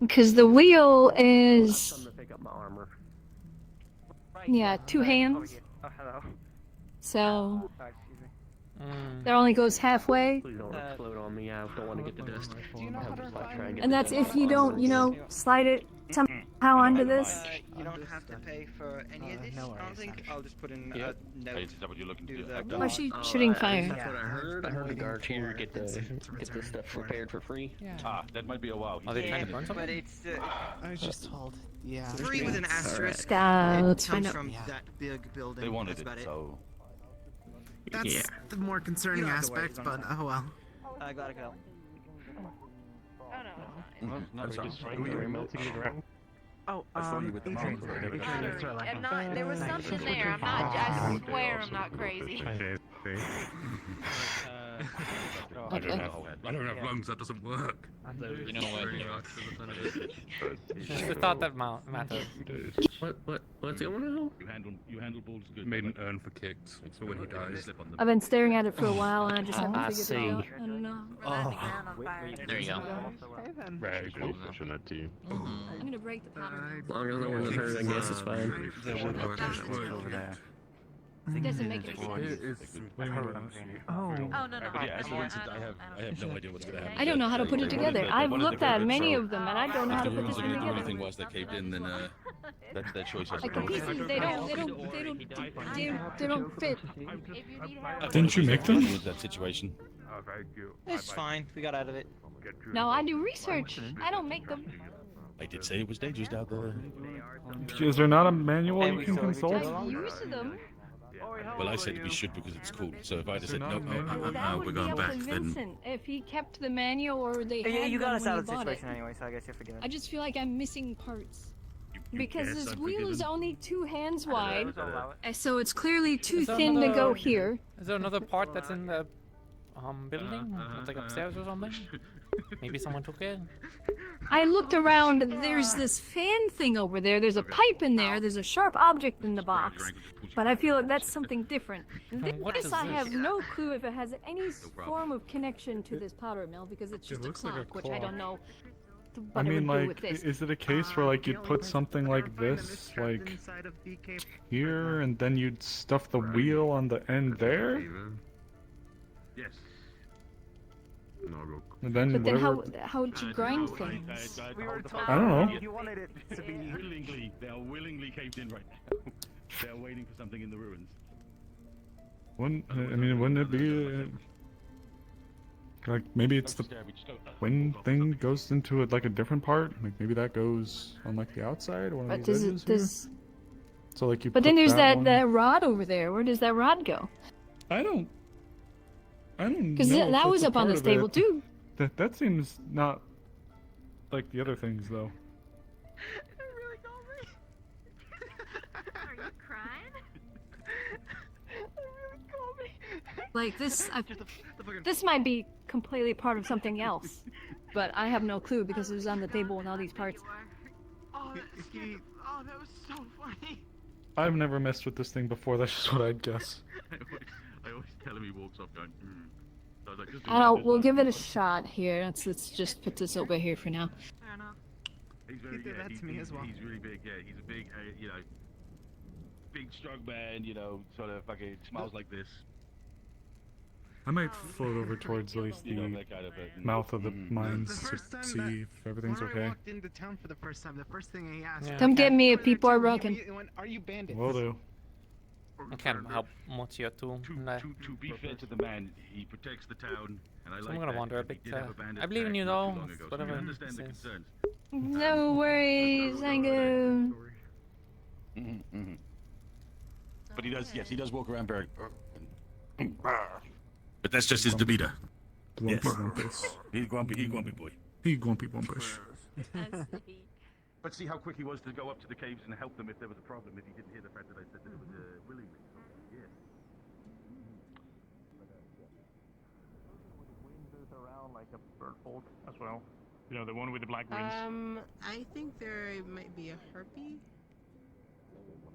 Because the wheel is... I'm gonna pick up my armor. Yeah, 2 hands. Oh, hello. So... Sorry, excuse me. That only goes halfway. Please don't explode on me. I don't want to get the dust. And that's if you don't, you know, slide it somehow onto this. You don't have to pay for any of this. I don't think. I'll just put in a note. Is that what you're looking to do? Why is she shooting fire? That's what I heard. I heard the guards here get this stuff repaired for free. Ah, that might be a while. Are they trying to burn something? But it's. I was just told. Yeah. 3 with an asterisk. Let's It find comes out. from that big building. They wanted That's it, about it. so... That's the more concerning aspect, but oh well. I gotta go. Oh, I saw you with the Adrian. I'm not. There was something there. I'm not. I swear I'm not crazy. I don't know. I don't have lungs. That doesn't work. You know what? Just the thought that matters. What's going on? You handle balls good. Made an urn for kicks, so when he dies, slip on them. I've been staring at it for a while and I just haven't I figured see. it out. I don't know. There you go. Very cool. Pushing that to you. I'm gonna break the pattern. As long as no one's hurt, I guess it's fine. over there. It doesn't make any sense. Oh. Oh no no. But yeah, as for instance, I have no idea what's going to happen. I don't know how to put it together. I've looked at many of them and I don't know how to The put this runes are thing going to do anything together. once they're caved in, then that's their choice. I Like the suppose. pieces, they don't fit. Didn't you make them? That situation. It's fine. We got out of it. No, I do research. I don't make them. I did say it was dangerous down there. Is there not a manual you can consult? I use them. Well, I said we should because it's cool. So if I just said no, That we're would be going up back, to then Vincent. If he kept the manual or they Yeah, had you got them us when out he of the bought it. situation anyway, so I guess you're forgiven. I just feel like I'm missing parts. Because guess this I'm whole is forgiven? only 2 hands wide, Allow it. so it's clearly too Is there thin to another- go here. Is there another part that's in the building? It's like upstairs or something? Maybe someone took it? I looked around, there's this fan thing over there, there's a pipe in there, there's a sharp object in the box. But I feel like that's something different. What This is I this? have no clue if it has any form of connection to this powder mill because it's just a looks like a clock, which I don't know I what it mean, would do with like, this. is it a case where, like, you'd put something like this, like, here, and then you'd stuff the wheel on the end there? yes. And then But then whatever... how would you grind things? We were told I don't know. you wanted it to be. They are willingly caved in right now. They are waiting for something in the ruins. Wouldn't it be... like, maybe it's the... when thing goes into it, like, a different part? Like, maybe that goes on, like, the outside? Or one But of these does edges it, here? does... So, like, you But then put there's that, one- that rod over there. Where does that rod go? I don't Because know if that was that's a up on part this of table it. too. That seems not like the other things, though. Are you crying? Like this, this might be completely part of something else, but I have no clue because it was on the table and all these parts. Oh, that's cute. Oh, that was so funny. I've never messed with this thing before, that's just what I'd guess. I always tell him he walks off going, So I was like, just do I don't. this, We'll this, give it a this. shot here. Let's just put this over here for now. Fair enough. He's very, did that to me as well. He's really big, yeah. He's a big, big strong man, sort of fucking smiles like this. I might float over towards at least the mouth of the mines to see if everything's when okay. I walked into town for the first time, the first thing he asked. Come get me if people are broken. Are you bandits? Will do. I can't help much here too. To be fair to the man, he protects the town, and I So like I'm gonna that, wander a and he bit. did have a bandit I believe in attack you not too though. long ago, so we Whatever. understand the this is. concerns. No worries, Zango. But he does, yes, he does walk around very. But that's just his demeanor. Yes. He's grumpy boy. He grumpy bumpish. But see how quick he was to go up to the caves and help them if there was a problem, if he didn't hear the fact that I said that it was willingly. Yes. Around like a bird folk as well. You know, the one with the black wings. I think there might be a harpy.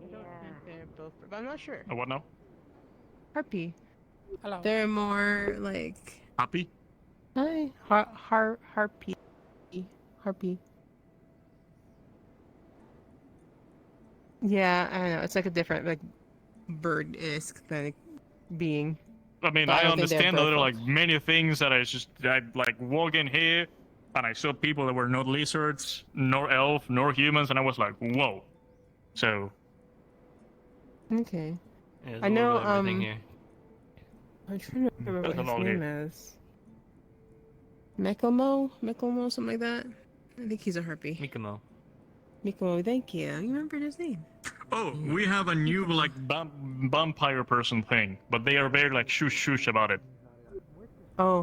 I don't think they're both, but I'm not sure. A what now? Harpy. Hello. They're more like. Happy? Hi. Harpy. Harpy. Yeah, I don't know. It's like a different, like, bird-esque kind of being. I mean, But I don't think they're understand that there are bird like many things that I like walk in here and I saw people that were not lizards, nor elf, nor humans, and I was like, whoa. So. Okay. Yeah, there's I a know, little bit of everything here. I'm trying to remember There's what a lot his name here. is. Mekomo, something like that. I think he's a harpy. Mikomo. Mikomo, thank you. You remembered his name. Oh, we have a new like vampire person thing, but they are very like shush about it. Oh.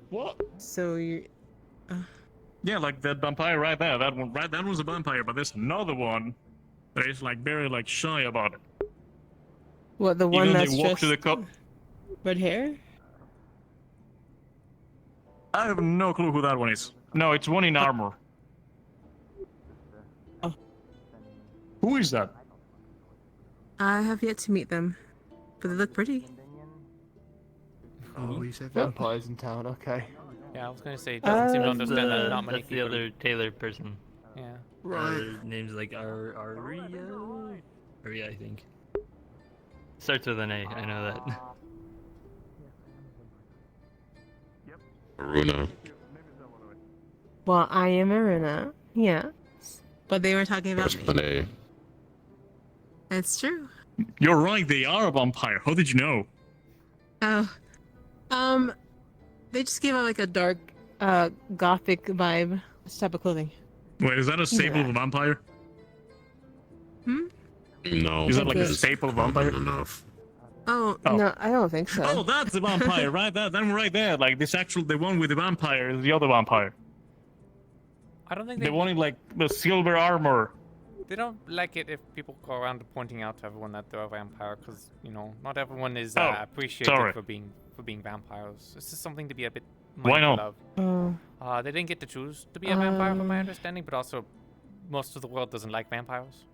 What? So you. Yeah, like that vampire right there. That one, right? That was a vampire, but there's another one that is like very like shy about it. What, the one Even that's they walk just to the cup. red hair? I have no clue who that one is. No, it's one in armor. Oh. Who is that? I have yet to meet them, but they look pretty. Oh, you said Vampires in town, okay. Yeah, I was gonna say, it doesn't seem to understand that not many That's the people. other Taylor person. Yeah. Her name's like Aria, I think. Starts with an A, I know that. Aruna. Well, I am Aruna. Yeah. But they were talking about me. An A. That's true. You're right, they are a vampire. How did you know? Oh. They just gave out like a dark, gothic vibe. This type of clothing. Wait, is that a staple of a vampire? No. Is that like a Good. staple vampire? Enough. Oh, Oh. no, I don't think so. Oh, that's the vampire, right? That one right there. Like this actual, the one with the vampire is the other vampire. I don't think The one in like the silver armor. They don't like it if people go around pointing out to everyone that they're a vampire, because you know not everyone is appreciated sorry. for being vampires. This is something to be a bit Why mindful not? of. They didn't get to choose to be a vampire, from my understanding, but also most of the world doesn't like vampires.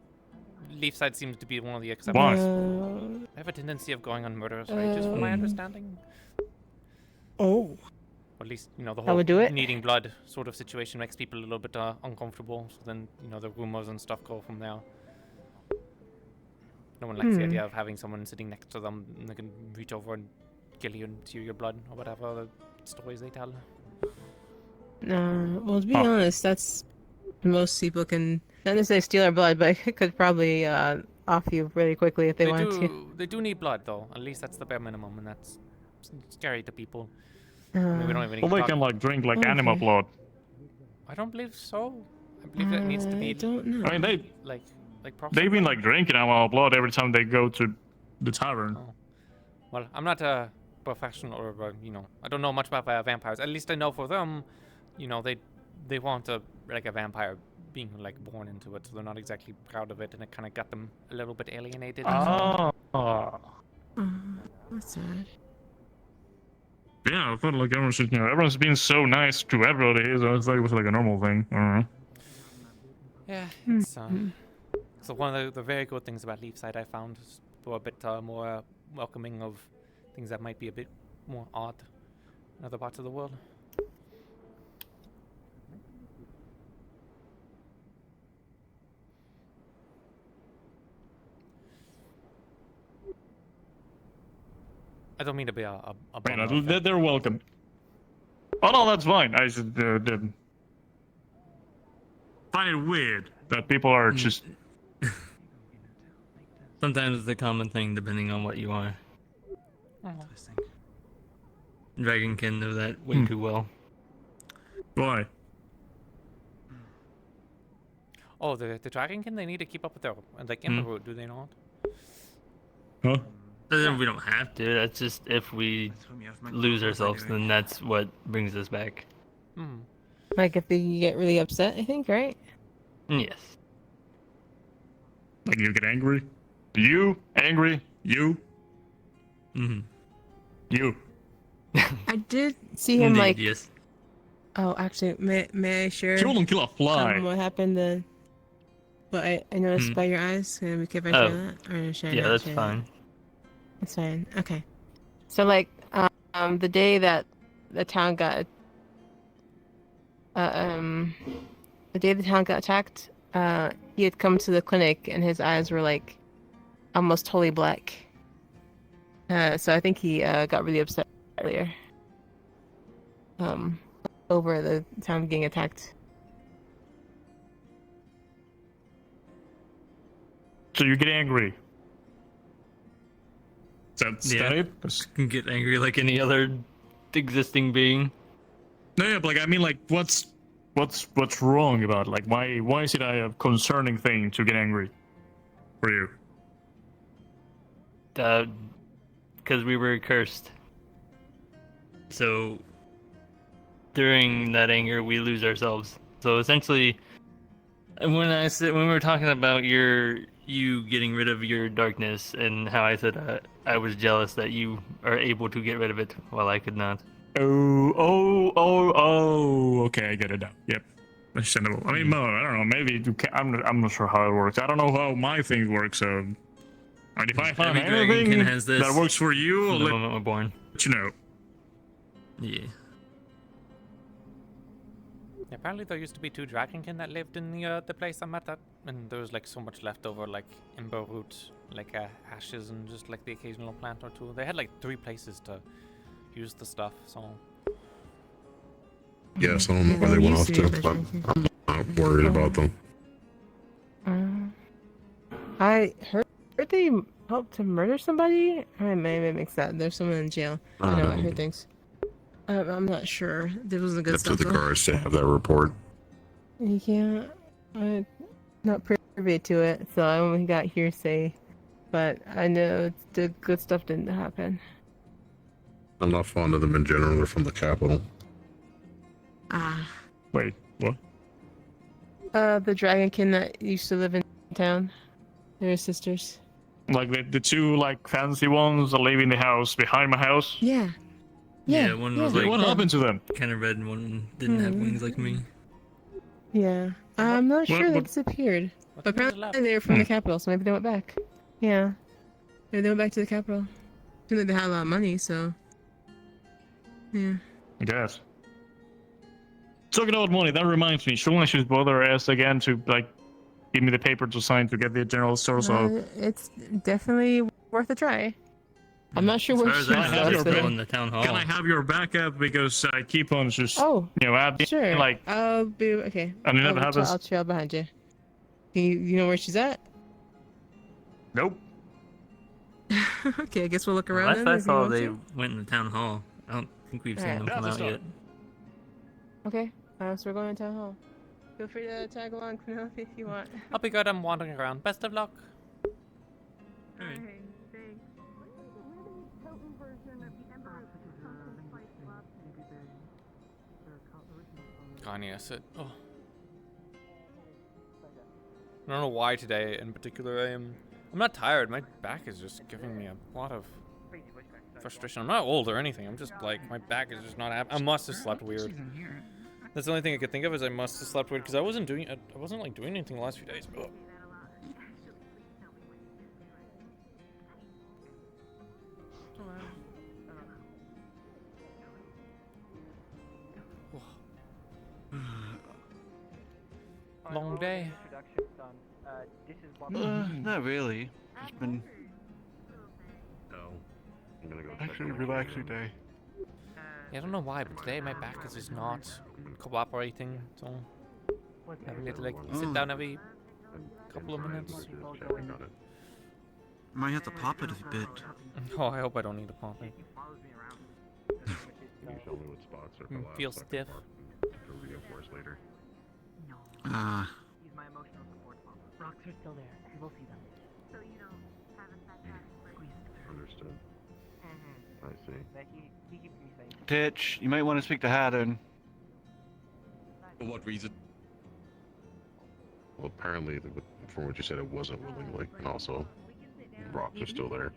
Leafside seems to be one of the exceptions. Why? They have a tendency of going on murderous rages, from my understanding. Oh. Or at least, you know, the I whole would do it. needing blood sort of situation makes people a little bit uncomfortable. So then, you know, the rumors and stuff go from there. No one likes the idea of having someone sitting next to them and they can reach over and kill you and steal your blood or whatever the stories they tell. Well, to be honest, that's most people can not necessarily steal our blood, but could probably off you really quickly if they want to. They do need blood, though. At least that's the bare minimum, and that's scary to people. I mean, we don't even need Well, to they talk- can like drink like Okay. animal blood. I don't believe so. I believe that needs to be. I don't know. I mean, like they've been like drinking animal blood every time they go to the tavern. Well, I'm not a professional or you know, I don't know much about vampires. At least I know for them, you know, they want a vampire being like born into it, so they're not exactly proud of it, and it kind of got them a little bit alienated. That's sad. Yeah, I felt like everyone's just, you know, everyone's being so nice to everybody, so I thought it was like a normal thing. I don't know. Yeah, it's so one of the very good things about Leafside I found is we're a bit more welcoming of things that might be a bit more odd in other parts of the world. I don't mean to be a Wait, bummer. no, they're welcome. Oh no, that's fine. I just find it weird that people are just. Sometimes it's a common thing depending on what you are. Dragonkin know that way too well. Why? Oh, the Dragonkin, they need to keep up with their like Emberroot, do they not? Huh? We don't have to. That's just if we lose ourselves, then that's what brings us back. Like if they get really upset, I think, right? Yes. Like you get angry? You angry? You? You. I did see him Indeed, like. yes. Oh, actually, may I share? Kill them, kill a fly. What happened then? But I noticed by your eyes. Can we keep share that? Or should I Yeah, not that's share fine. That? That's fine. Okay. So like, the day that the town got, the day the town got attacked, he had come to the clinic and his eyes were like, almost totally black. So I think he got really upset earlier. Over the town getting attacked. So you get angry. Is that it? Can get angry like any other existing being. No, yeah, but like I mean, like what's wrong about it? Like why is it a concerning thing to get angry for you? Because we were cursed. So during that anger, we lose ourselves. So essentially, when we were talking about you getting rid of your darkness and how I said I was jealous that you are able to get rid of it while I could not. Oh, okay, I get it now. Yep, understandable. I mean, I don't know, maybe you can, I'm not sure how it works. I don't know how my thing works, so... And if I find anything that works for you, I'll the moment we're born. Let you know. Yeah. Apparently there used to be 2 Dragonkin that lived in the place I'm at, and there was like so much left over, like Emberroot, like ashes and just like the occasional plant or 2. They had like 3 places to use the stuff, so... Yes, I don't know where they went off to, but I'm not worried about them. I heard they helped to murder somebody? I may mix that. There's someone in jail. I know, I heard things. I'm not sure. There wasn't good stuff. Up to the guards to have that report. Yeah, I'm not privy to it, so I only got hearsay. But I know the good stuff didn't happen. I'm not fond of them in general. They're from the capital. Wait, what? The Dragonkin that used to live in town. They're sisters. Like the 2 like fancy ones are leaving the house behind my house? Yeah. Yeah, one was like... What happened to them? Kind of red and one didn't have wings like me. Yeah. I'm not sure they disappeared. But apparently they were from the capital, so maybe they went back. Yeah. Maybe they went back to the capital. I feel like they had a lot of money, so... Yeah. I guess. Talking about money, that reminds me. Shouldn't I should bother her ass again to, like, give me the paper to sign to get the general store, so... It's definitely worth a try. I'm not sure what Can I have your in the town hall. Can I have your backup because I keep on just adding, sure. like I'll be okay. And it never happens. I'll trail behind you. You know where she's at? Nope. Okay, I guess we'll look around. Last I saw, they went in the town hall. I don't think we've seen them come out yet. Okay, so we're going to town hall. Feel free to tag along, Penelope, if you want. I'll be good. I'm wandering around. Best of luck. Alright. Kanye said, oh. I don't know why today in particular I'm not tired. My back is just giving me a lot of frustration. I'm not old or anything. I'm just like, my back is just not happy. I must have slept weird. That's the only thing I could think of is I must have slept weird because I wasn't like doing anything the last few days. Ugh. Long day. Not really. Just been I'm gonna go Actually, relaxing day. Yeah, I don't know why, but today my back is just not cooperating. So I need to like sit down every couple of minutes. Might have to pop it a bit. Oh, I hope I don't need to pop it. Can you show me what spots are collapsed? Feels stiff. To reinforce later. He's my emotional support. Rocks are still there. We will see them. So you don't have a setback. Understood. I see. He keeps me safe. Titch, you might want to speak to Haddon. For what reason? Well, apparently, from what you said, it wasn't willingly, and also, rocks are still there.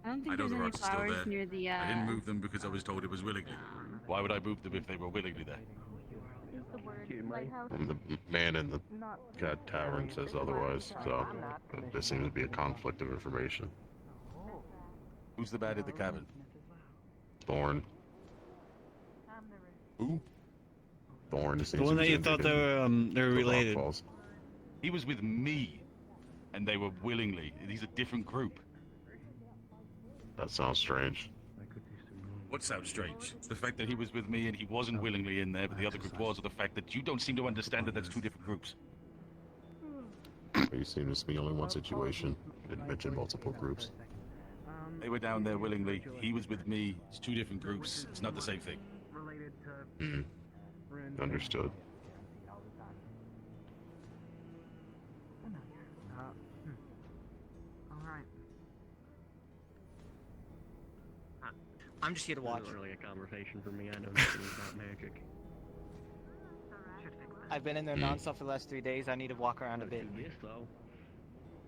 I don't think I know there's the any rocks are still flowers there. near the. I didn't move them because I was told it was willingly. Why would I move them if they were willingly there? And the man in the tavern says otherwise, so there seems to be a conflict of information. Who's the man in the cabin? Thorn. Who? Thorn. The one that you thought they were related. He was with me, and they were willingly. He's a different group. That sounds strange. What sounds strange? The fact that he was with me and he wasn't willingly in there, but the other group was, or the fact that you don't seem to understand that that's two different groups? You seem to be only one situation. You didn't mention multiple groups. They were down there willingly. He was with me. It's two different groups. It's not the same thing. Understood. I'm just here to watch. It's not really a conversation for me. I know nothing about magic. I've been in there nonstop for the last 3 days. I need to walk around a bit.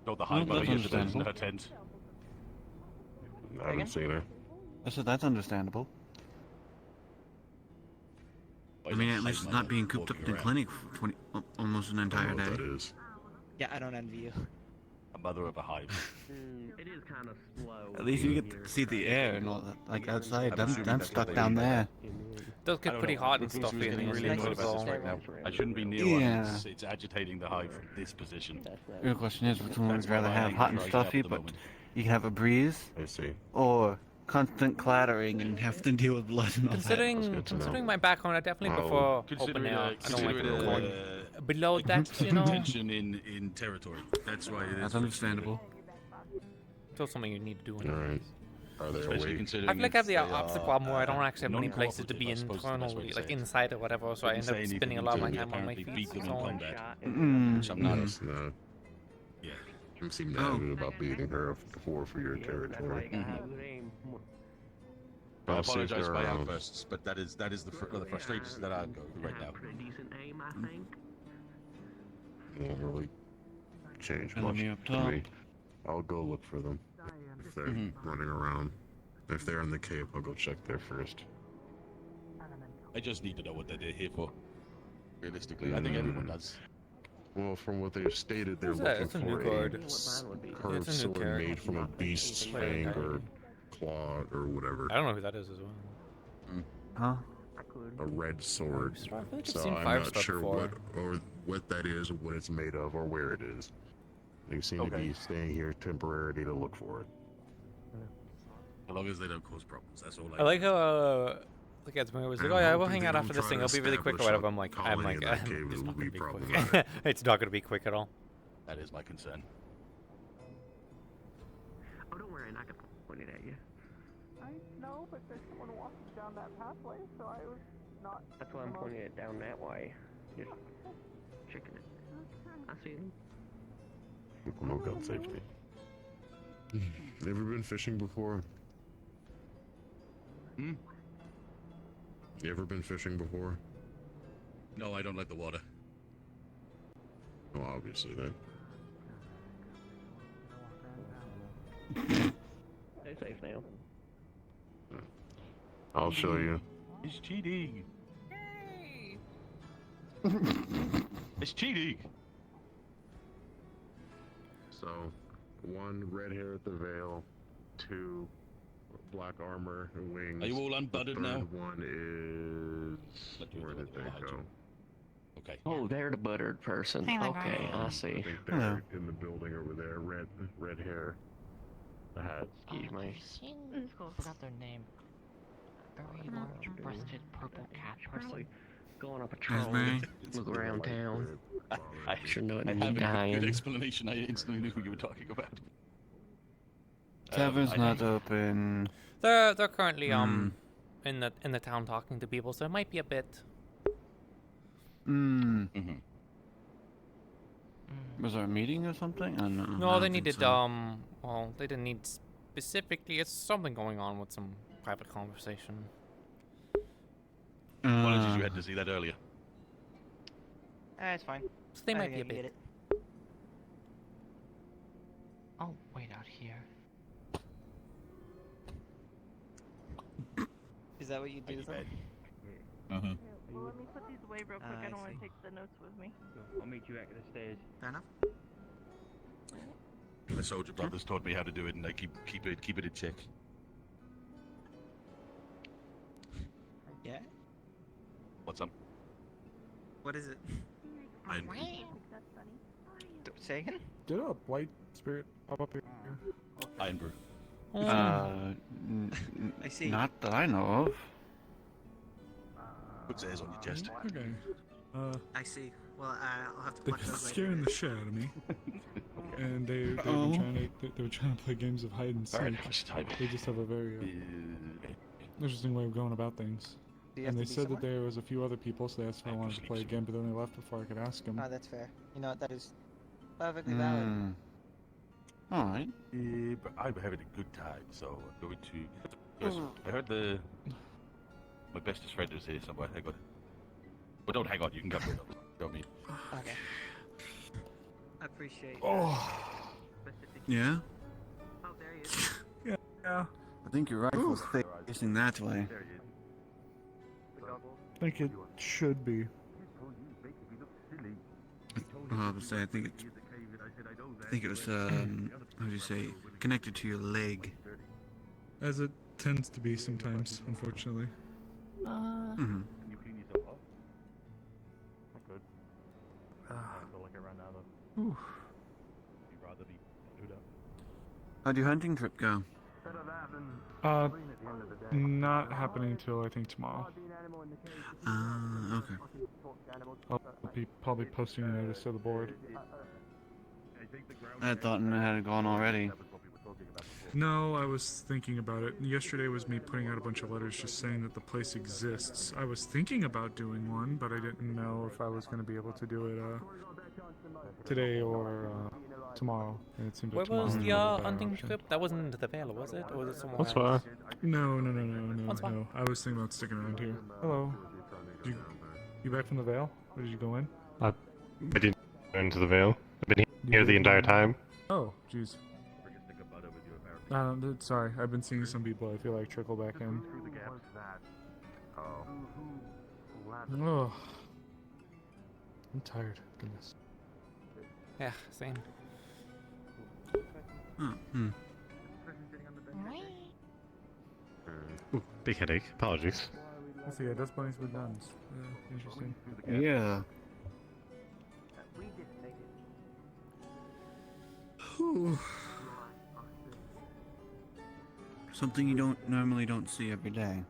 Go the high Well, that's understandable. her tent. I haven't seen her. I said that's understandable. I mean, at least it's not being cooped up in the clinic for almost an entire day. That is. Yeah, I don't envy you. A mother of a hive. It is kind of slow. At least you get to see the air and all that, like outside. I'm stuck down there. Does get pretty hot and stuff in here. Really nervous right now. I shouldn't be near one. It's agitating the hive from this position. The real question is, which one would you rather have, hot and stuffy, but you can have a breeze? I see. Or constant clattering and have to deal with blood and all Considering my background, I definitely prefer open air. I don't like going below that, you know. Tension in territory. That's why it is. That's understandable. Still something you need to do. Alright. Are they Especially awake? considering I feel like I have the they opposite are, problem where I don't actually have many non-cooperative, places to be I suppose is the best way internally, to like say it. inside or whatever, so I end up spending a lot of my time on my feet. Beat them in So. combat. Which I'm not. Yeah. You seem negative about beating her before for your territory. I I'll see if apologize they're for my around. outbursts, but that is the frustration that I'm going through right now. Decent aim, I think. Won't really change Enemy much up for top. me. I'll go look for them if they're running around. If they're in the cave, I'll go check there first. I just need to know what they're here for. Realistically, I think everyone does. Well, from what they've stated, they're Who's looking that? It's a new for card. a curved It's a new sword character. made from a beast's fang or claw or whatever. I don't know who that is as well. Huh? A red sword. I feel like I've So seen I'm Fire not Star sure before. what that is, or what it's made of, or where it is. They seem to be staying here temporarily to look for it. As long as they don't cause problems, that's all I like how the guy's was like, oh yeah, we'll hang out after this thing. It'll be really quick or whatever. I'm like, it's not gonna be quick. It's not gonna be quick at all. That is my concern. Oh, don't worry, I'm not gonna point it at you. I know, but there's someone walking down that pathway, so I was not. That's why I'm pointing it down that way. Just checking it. I see him. No gun safety. Never been fishing before? Hmm? You ever been fishing before? No, I don't like the water. Oh, obviously then. Stay safe now. I'll show you. It's cheating. It's cheating. So, 1, red hair at the veil. 2, black armor and wings. Are you all unbuttered the now? third one is... Where did they go? Okay. Oh, they're the buttered person. Hey, like Okay, I I see. think they're in the building over there. Red hair. The hats. Excuse me. Forgot their name. Very large-breasted purple cat person. Go on a Raspberry? look around town. I should know it I in have a dying. good explanation. I instantly knew who you were talking about. Tavern's not open. They're currently in the town talking to people, so it might be a bit. Was there a meeting or something? I don't know. I No, don't they think needed so. well, they didn't need specifically. It's something going on with some private conversation. Apologies, you had to see that earlier. It's fine. So they I might think be a I can bit. get it. Oh, wait out here. Is that what you do? Uh-huh. Well, let me put these away real quick. I don't want see. to take the notes with me. I'll meet you at the stairs. Fair enough. My soldier brothers taught me how to do it, and I keep it in check. Yeah. What's up? What is it? Say again? Did a white spirit pop up here? Iron brew. I see. Not that I know of. Puts airs on your chest. Okay. I see. Well, I'll have to They've watch been those later. scaring the shit out of me. And they were trying to play games of hide and Alright, seek. how much time? They just have a very interesting way of going about things. Do you have And they to be said that somewhere? there was a few other people, so they asked if I wanted to play again, but then they left before I could ask them. Oh, that's fair. You know what? That is perfectly valid. Alright. But I'm having a good time, so I'm going to. Yes, I heard my bestest friend is here somewhere. Hang on. But don't hang on. You can come with. Don't mean. Okay. I appreciate. Yeah? Oh, there he is. Yeah. I think your rifle's facing that way. I think it should be. I would say I think it was how do you say, connected to your leg. As it tends to be sometimes, unfortunately. Mm-hmm. How'd your hunting trip go? Not happening till I think tomorrow. Okay. I'll be probably posting a notice to the board. I had thought it had gone already. No, I was thinking about it. Yesterday was me putting out a bunch of letters just saying that the place exists. I was thinking about doing one, but I didn't know if I was going to be able to do it today or tomorrow. And it seemed Where like tomorrow was was the a better hunting option. trip? That wasn't into the Vale, was it? Or was it somewhere What's else? No. I was thinking about sticking around here. Hello. You back from the Vale? Or did you go in? I didn't go into the Vale. I've been here the entire time. Oh, jeez. Sorry, I've been seeing some people I feel like trickle back in. Oh. I'm tired. Goodness. Yeah, same. Ooh, big headache. Apologies. Let's see, yeah, dust bunnies with guns. Interesting. Yeah. Something you don't see every day.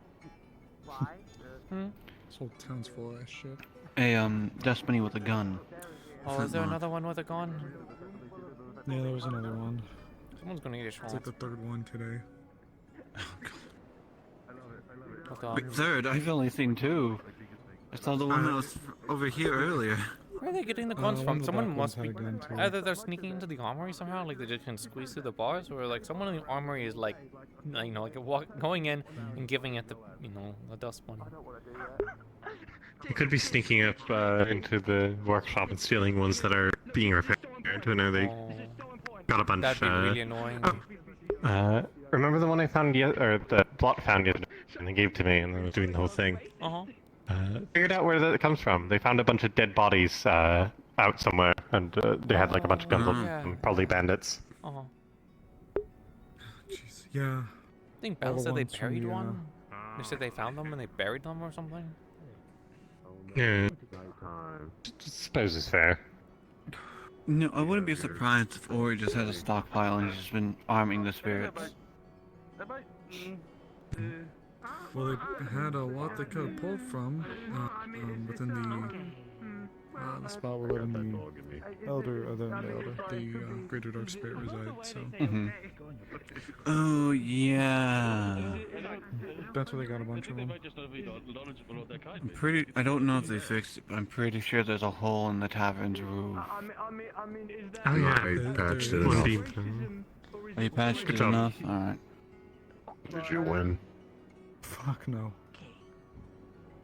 This whole town's full of that shit. A dust bunny with a gun. Oh, is there another one with a gun? Yeah, there was another one. Someone's gonna eat a It's shot. like the third one today. Wait, third? I've only seen two. I saw the one that was over here earlier. Where are they getting the guns from? Someone must be. Either they're sneaking into the armory somehow, like they just can squeeze through the bars, or like someone in the armory is like going in and giving it the dust bunny. They could be sneaking up into the workshop and stealing ones that are being repaired. I know they got a bunch. That'd be really annoying. Remember the one I found or the plot found yesterday, and they gave to me, and I was doing the whole thing. Figured out where that comes from. They found a bunch of dead bodies out somewhere, and they had like a bunch of guns on them, probably bandits. Jeez, yeah. I think Belle said they buried one. They said they found them and they buried them or something. Yeah, suppose it's fair. No, I wouldn't be surprised if Ori just has a stockpile and he's just been arming the spirits. Well, they had a lot they could have pulled from within the spot where the elder, the greater dark spirit resides. So. Oh yeah. That's where they got a bunch of them. I don't know if they fixed it, but I'm pretty sure there's a hole in the tavern's roof. Oh yeah, I patched it one enough. deep. Oh, you patched Good it job. enough? Alright. Did you win? Fuck no.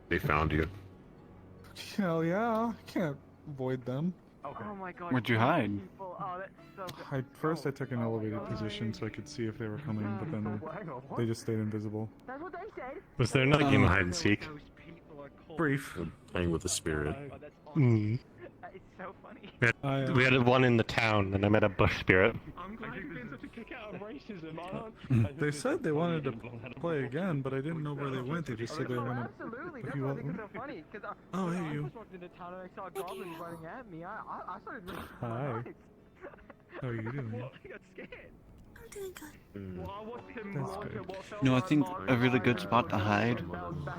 They found you. Hell yeah, can't avoid them. Oh my god. Where'd you hide? Oh, that's so good. First I took an elevated position so I could see if they were coming, but then they just stayed invisible. That's what they said. Was there another game of hide and seek? Brief. Playing with the spirit. Mm. That is so funny. We had one in the town, and I met a bush spirit. I'm glad you've been such a kick out of racism. They said they wanted to play again, but I didn't know where they went. They just said they were gonna. Absolutely. If That's you why I want. think it's so funny. Cause Oh, hey, I you. just walked into town and I saw goblins running at me. I started really Hi. How are you doing? I got scared. I'm doing good. That's good. No, I think a really good spot to hide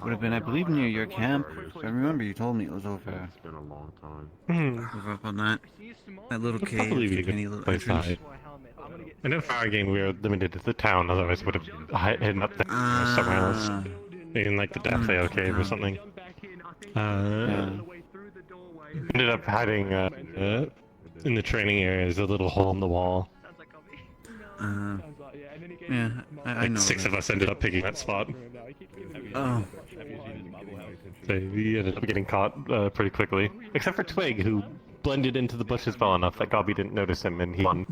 would have been, I believe, near your camp. I remember you told me it was over. It's been a long time. Over up on that little That's cave, probably be a tiny good little place to entrance. hide. In a fire game, we were limited to the town, otherwise would have hidden up there or somewhere else. In like the Death Vale cave or something. Ended up hiding in the training area is a little hole in the wall. Yeah, I Like know. 6 of us ended up picking that spot. Oh. So we ended up getting caught pretty quickly. Except for Twig, who blended into the bushes well enough that Gobby didn't notice him and he won.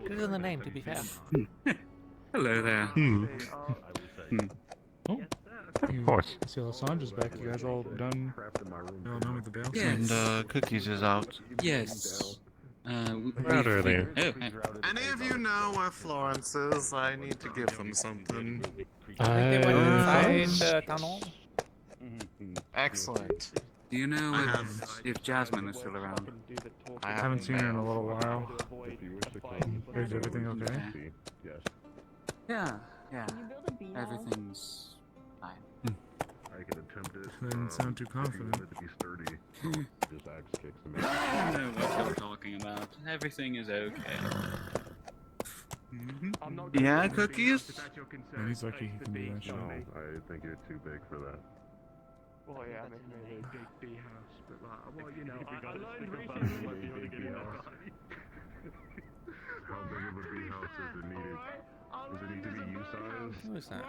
It is in the name, to be fair. Hello there. Oh. Of course. See, Lassandra's back. You guys all done? You all done with the bail? And Cookies is out. Yes. Out earlier. Oh, Any of you know where Florence is? I need to give them something. They went inside town hall. Excellent. do you know if Jasmine is still around? I haven't seen her in a little while. Is everything okay? Yeah, yeah. Everything's fine. I can attempt it. They didn't sound too confident. He's 30. Just axe kicks him. I know what you're talking about. Everything is okay. Yeah, Cookies? And he's lucky he can do that shit. No, I think you're too big for that. Well, yeah, I'm in a big bee house, but well, you know, I learned recently. How big of a bee house is it needed? Does it need to be U-size? Who is that?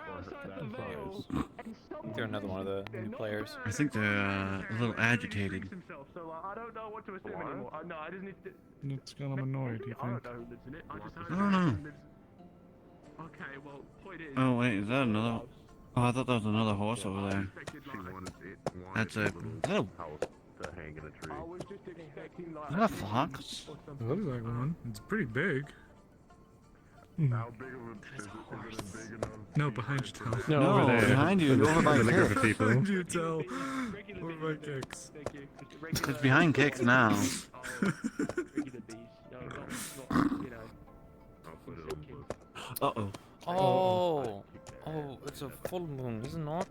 They're another one of the new players. I think they're a little agitated. So I don't know what to assume anymore. No, I just need to. It's got him annoyed, you I think? don't know who lives in it. I just I don't know. Okay, well, point is. Oh wait, is that another? Oh, I thought that was another horse over there. That's a. Is that a, To hang in a tree. is that a fox? It looks like one. It's pretty big. How big of a is it big enough? No, behind you, Tell. No, over there. Behind you, over by In the group of Kicks. people. Behind you, Tell. Over by Kicks. It's behind Kicks now. Uh-oh. Oh, it's a full moon, is it not?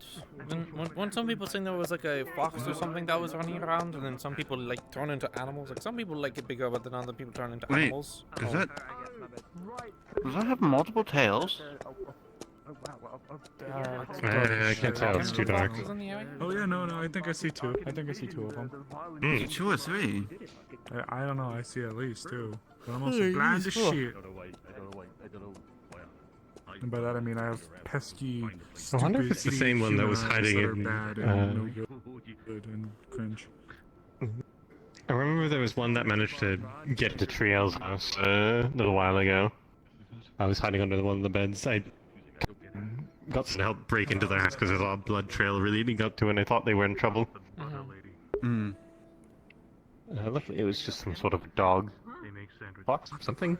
When some people saying there was like a fox or something that was running around, and then some people like turn into animals. Like some people like it bigger, but then other people turn into Wait, animals. does that... Does that have multiple tails? I can't tell, it's too dark. Oh yeah, no, I think I see two. I think I see two of them. Mm. 2 or 3? I don't know, I see at least two. But I'm also blind as shit. And by that I mean I have pesky, I wonder if it's the same one that was hiding in. bad and no good and cringe. I remember there was one that managed to get into Triel's house a little while ago. I was hiding under one of the beds. I got some help break into their house because there's a lot of blood trail leading up to it, and I thought they were in trouble. Mm. Luckily, it was just some sort of dog. Fox or something?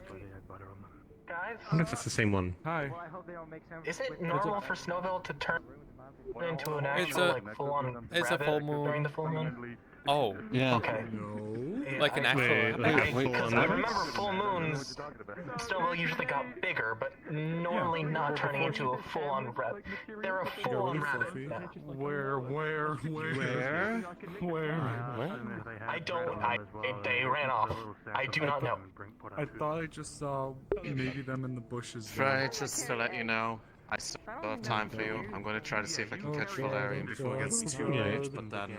I wonder if it's the same one. Hi. Is it normal for Snowville to turn into an actual, a- like, full-on it's a rabbit full moon. during the full moon? Oh. Yeah. Okay. Like an actual rabbit? Because I remember full moons, Snowball usually got bigger, but normally not turning into a full-on rabbit. They're a full-on rabbit now. Where? They ran off. I do not know. I thought I just saw maybe them in the bushes. Right, just to let you know, I still have time for you. I'm going to try to see if I can catch Valerian before it gets too late, but then...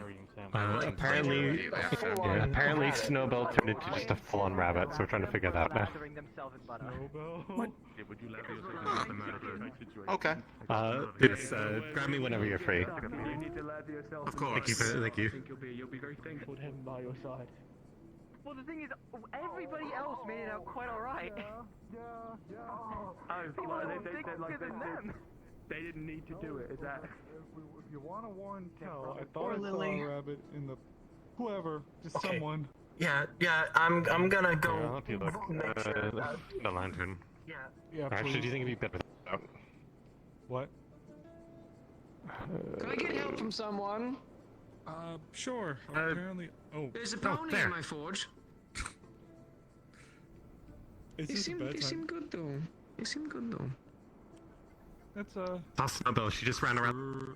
apparently Snowbell turned into just a full-on rabbit, so we're trying to figure that out now. What? Okay. Grab me whenever you're free. Of course. Thank you. You'll be very thankful to have him by your side. Well, the thing is, everybody else made it out quite alright. They didn't need to do it, is that... If you want to warn tell, I thought I saw a rabbit in the... Whoever, just someone. Yeah, I'm gonna go. I'll help you look. The lantern. Yeah, actually, do you think it'd be better without? What? Can I get help from someone? Sure. Apparently... Oh. There's a pony in my forge. They seem good though. They seem good though. That's That's Snowbell. She just ran around.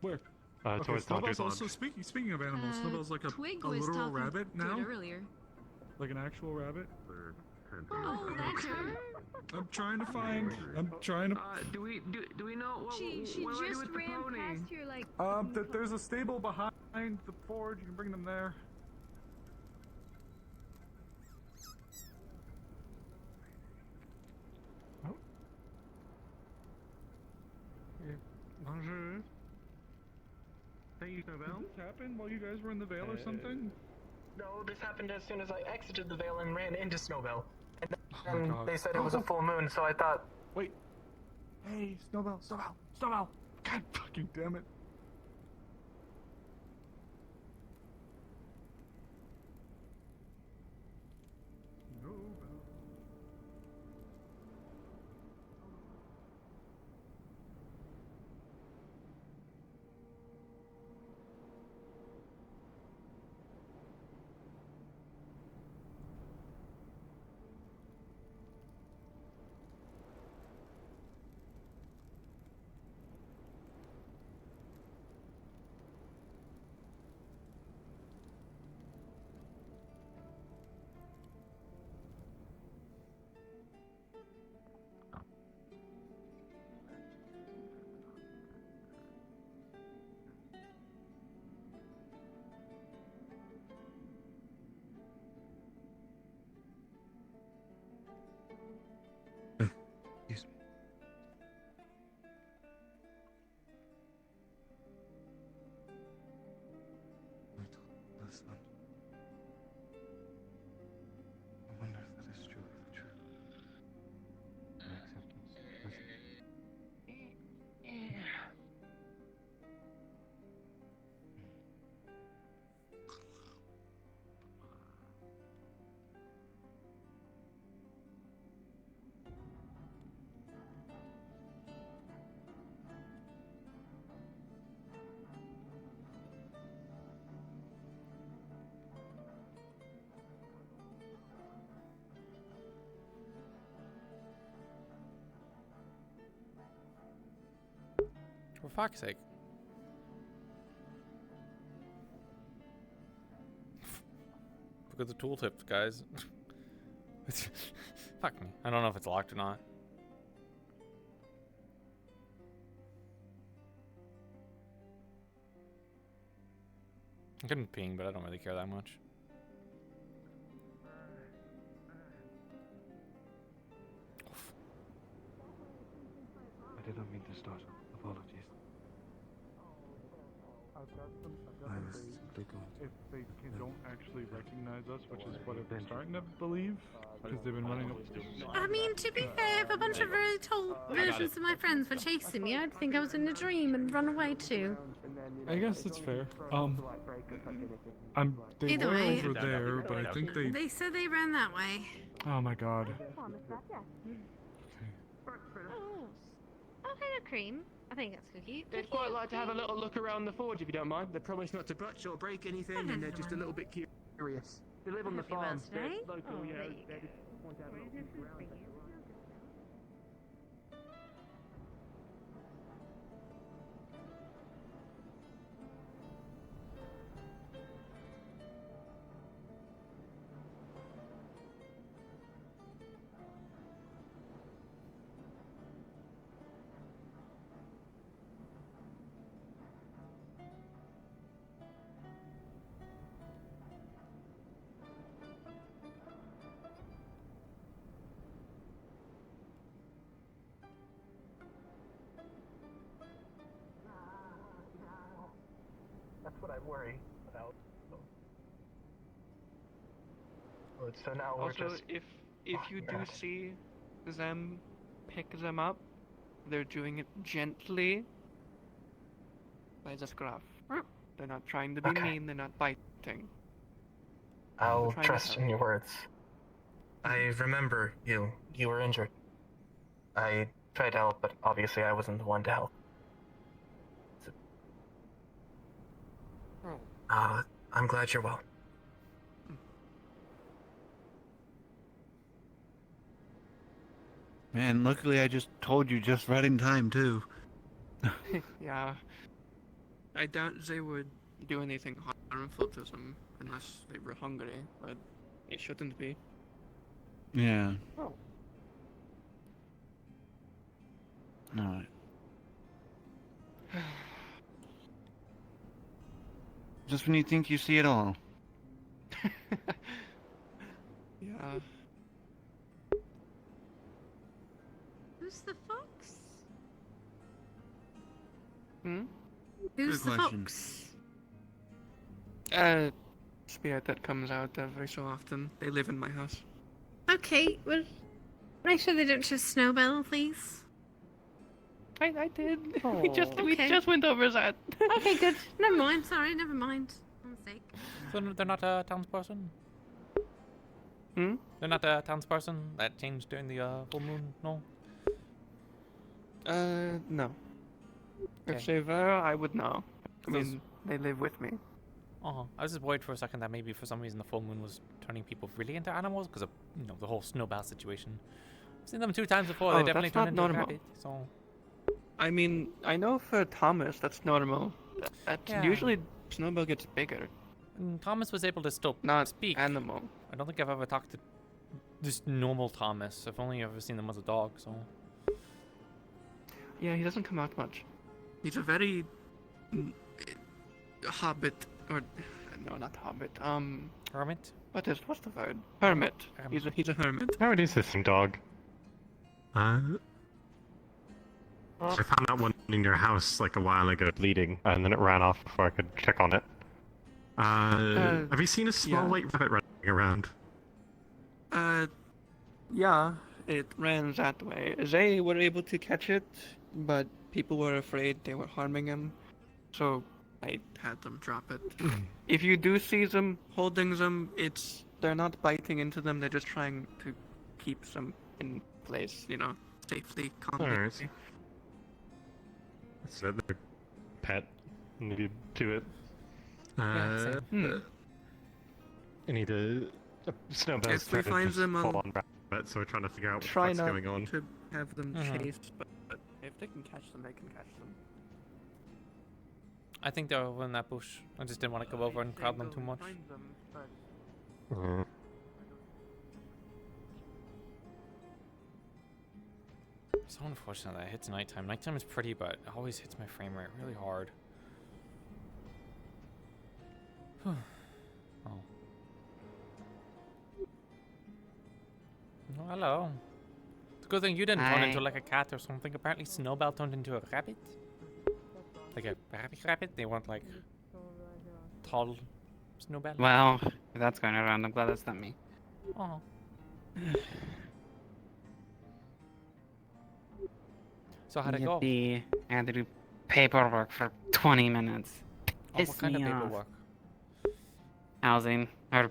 Where? Towards Snowbell's Dodger's also speaking of animals. Snowbell's like a was literal talking rabbit to now. it earlier. Like an actual rabbit. Oh, okay. I'm trying to find. Do we know what? She what do I do just with the ran pony? past your like. There's a stable behind the forge. You can bring them there. Bonjour. Thank you, Snowbell. Did this happen while you guys were in the Vale or something? No, this happened as soon as I exited the Vale and ran into Snowbell. And Oh my then God. they said it was a full moon, so I thought... Wait. Hey, Snowbell. God fucking damn it. For fuck's sake. Look at the tooltips, guys. Fuck me. I don't know if it's locked or not. I couldn't ping, but I don't really care that much. I did not mean to start. Apologies. If they don't actually recognize us, which is what I'm starting to believe, because they've been running up. I mean, to be fair, if a bunch of really tall versions of my friends were chasing me, I'd think I was in a dream and run away too. I guess it's fair. They Either were way. over there, but I think they. They said they ran that way. Oh my God. Oh, hello, Cream. I think that's cookie. They'd quite like to have a little look around the forge if you don't mind. They promise not to touch or break anything, and they're just a little bit curious. They live on the Happy farm. They're birthday. local, Oh, yeah. there you They go. just want to have a little This peek is around. for you. That's what I worry about. So now we're Also, just. if you do see them pick them up, they're doing it gently by the scruff. They're not trying to be mean. They're not biting. I'll trying to trust help. in your words. I remember you. You were injured. I tried to help, but obviously I wasn't the one to help. I'm glad you're well. Man, luckily I just told you just right in time, too. Yeah. I doubt they would do anything harmful to them unless they were hungry, but it shouldn't be. Yeah. Oh. Alright. Just when you think you see it all. Yeah. Who's the fox? Hmm? Who's Good the question. fox? Spirit that comes out every so often. They live in my house. Okay, well, make sure they don't just snowbell, please. I did. Oh, we just went over that. Okay, good. Never mind. Sorry, never mind. Mistake. So they're not a townsperson? Hmm? They're not a townsperson that changed during the full moon? No? No. If Okay. they were, I would know. I mean, they live with me. Oh, I was just worried for a second that maybe for some reason the full moon was turning people really into animals because of, you know, the whole snowball situation. I've seen them 2 times before. Oh, They definitely that's turned not into a normal. rabbit. So I mean, I know for Thomas that's normal. That's Yeah. usually Snowball gets bigger. and Thomas was able to still Not speak. animal. I don't think I've ever talked to just normal Thomas. I've only ever seen him as a dog. So Yeah, he doesn't come out much. He's a very hobbit, or no, not hobbit. hermit. What's the word? Hermit. He's a hermit. How is this dog? I found that one in your house like a while ago bleeding, and then it ran off before I could check on it. Have you seen a small yeah. white rabbit running around? Yeah, it ran that way. They were able to catch it, but people were afraid they were harming him, so I had them drop it. If you do see them holding them, they're not biting into them, they're just trying to keep them in place, you know, safely, calmly. Alright. So their pet needed to it. Yeah, I need to. Snowbell's If we trying to find just them, I'll full on rabbit, so we're trying to figure out what the Try fuck's not going on. to have them Mhm. chased, but if they can catch them, they can catch them. I think they're over in that bush. I just didn't want to go over and crowd them too much. Find them, but So unfortunate that it hits nighttime. Nighttime is pretty, but it always hits my frame rate really hard. Oh. Oh, hello. It's a good thing you didn't turn Hi. into like a cat or something. Apparently Snowbell turned into a rabbit. Like a rabbit. They weren't like tall Snowbell. Well, if that's going around, I'm glad that's not me. Oh. So how'd it go? Yippee. I had to do paperwork for 20 minutes. Oh, what Pissed kind of me off. paperwork? Housing, or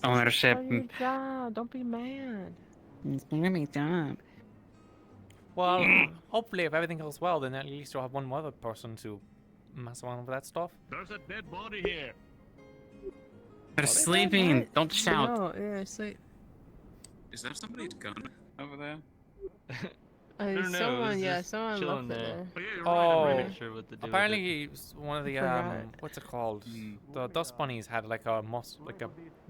ownership. Part of your job. Don't be mad. It's part of my job. Well, hopefully if everything goes well, then at least you'll have one other person to mess around with that stuff. There's a dead body here. They're sleeping. Don't shout. No, yeah, sleep. Is that somebody's gun over there? Someone left it there. Oh, apparently one of the what's it called? The dust bunnies had like a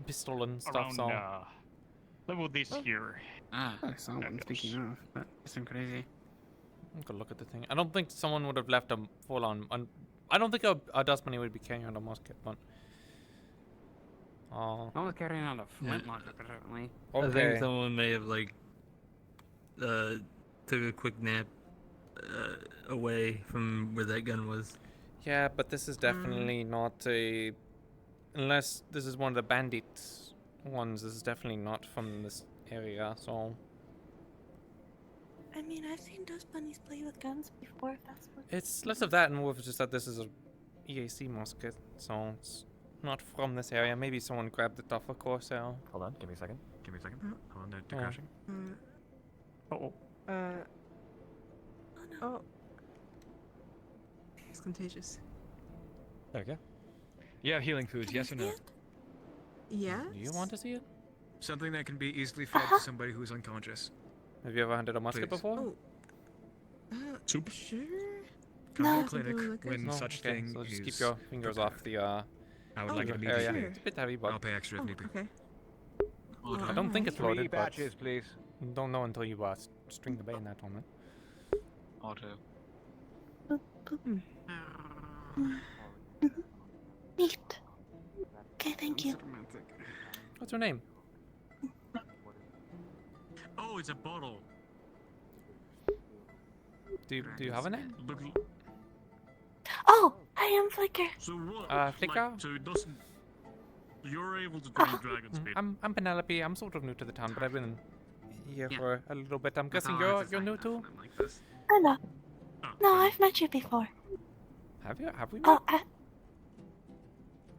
pistol and stuff. Around, So level this here. That's not what I'm thinking of, but it's crazy. I'm gonna look at the thing. I don't think someone would have left a full on. I don't think a dust bunny would be carrying on a musket, but. Oh. I was carrying on a flintlock apparently. Okay. I think someone may have like took a quick nap away from where that gun was. Yeah, but this is definitely not a. Unless this is one of the bandit ones, this is definitely not from this area. So. I mean, I've seen dust bunnies play with guns before. If that's what. It's less of that and more of just that this is a EAC musket, so it's not from this area. Maybe someone grabbed it off a Corsair. Hold on, give me a second. Give me a second. Hold on, they're crashing. Oh. Oh. It's contagious. There we go. You have healing foods, yes or no? Yes. Do you want to see it? Something that can be easily fed to somebody who's unconscious. Have you ever handled a musket before? Soup? Sure. Come No. to the clinic when No? such Okay, thing so just is keep your fingers off the I would like it area. immediately. It's a bit heavy, but I'll pay extra if need be. Okay. I don't think it's Three loaded, but batches, please. don't know until you string the bay in that moment. Auto. Neat. Okay, thank you. What's her name? Oh, it's a bottle. Do you have a name? Oh, I am Flicker. So what? Flicker? So it doesn't. You're able to drink dragon speed. I'm Penelope. I'm sort of new to the town, but I've been here for a little bit. I'm guessing you're new too. Oh no. No, I've met you before. Have you? Have we? Oh,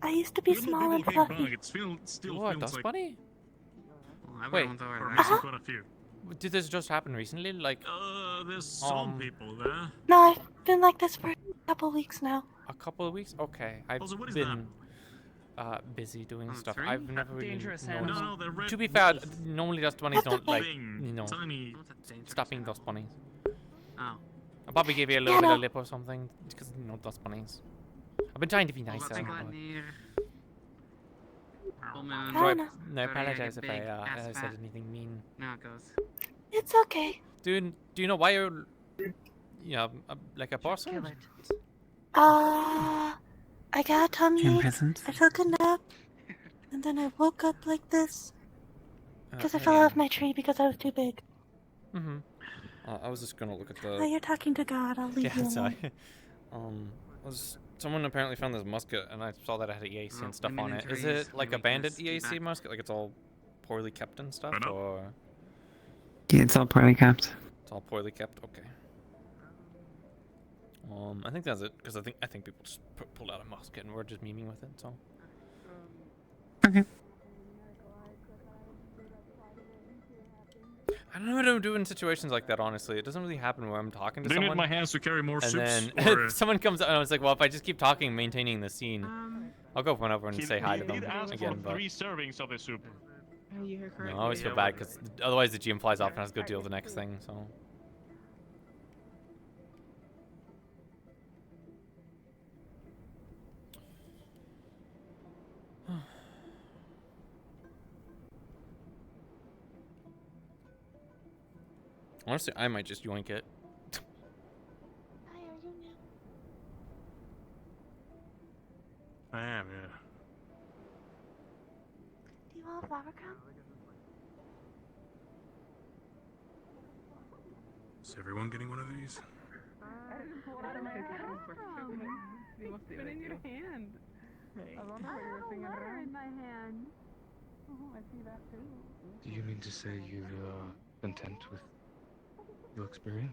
I used to be small and fluffy. It still What, feels dust like. bunny? Wait, we're missing quite a few. Did this just happen recently? Like, there's some people there. No, I've been like this for a couple weeks now. a couple of weeks? Okay, I've Also, what is been busy doing stuff. three? I've never really Dangerous known. No, they're red To be fair, wolves. normally dust bunnies don't like, Thing, you know, tiny. stop being dust bunnies. Oh. I probably gave you a little bit of lip or something because you know dust bunnies. I've been trying to be nicer. I apologize if I said anything mean. Now it goes. It's okay. Do you know why you're, like a person? I got a tummy ache, present? I took a nap, and then I woke up like this. Because I fell off my tree because I was too big. Mm-hmm. I was just gonna look at the. Oh, you're talking to God, I'll leave you alone. Sorry. Someone apparently found this musket, and I saw that it had EAC and stuff on it. Is inventories, it like and we abandoned can skip EAC back. musket? Like it's all poorly kept and stuff, or Yeah, it's all poorly kept. it's all poorly kept? Okay. I think that's it, because I think people just pulled out a musket and we're just memeing with it. So. Okay. I don't know what to do in situations like that, honestly. It doesn't really happen where I'm talking to Do you someone. need my hands to carry more and soups? then or- someone comes up and I was like, well, if I just keep talking, maintaining the scene, I'll go run over and say hi to them ask again. for But 3 servings of the soup. You heard no, correctly. I always feel bad because otherwise the GM flies off and has to go deal with the next thing. So. Honestly, I might just yoink it. Hi, are you new? I am, yeah. Do you want a flower crown? Is everyone getting one of these? Put it in your hand. I wonder what you were thinking around. In my hand. Oh, I see that too. Do you mean to say you're content with your experience?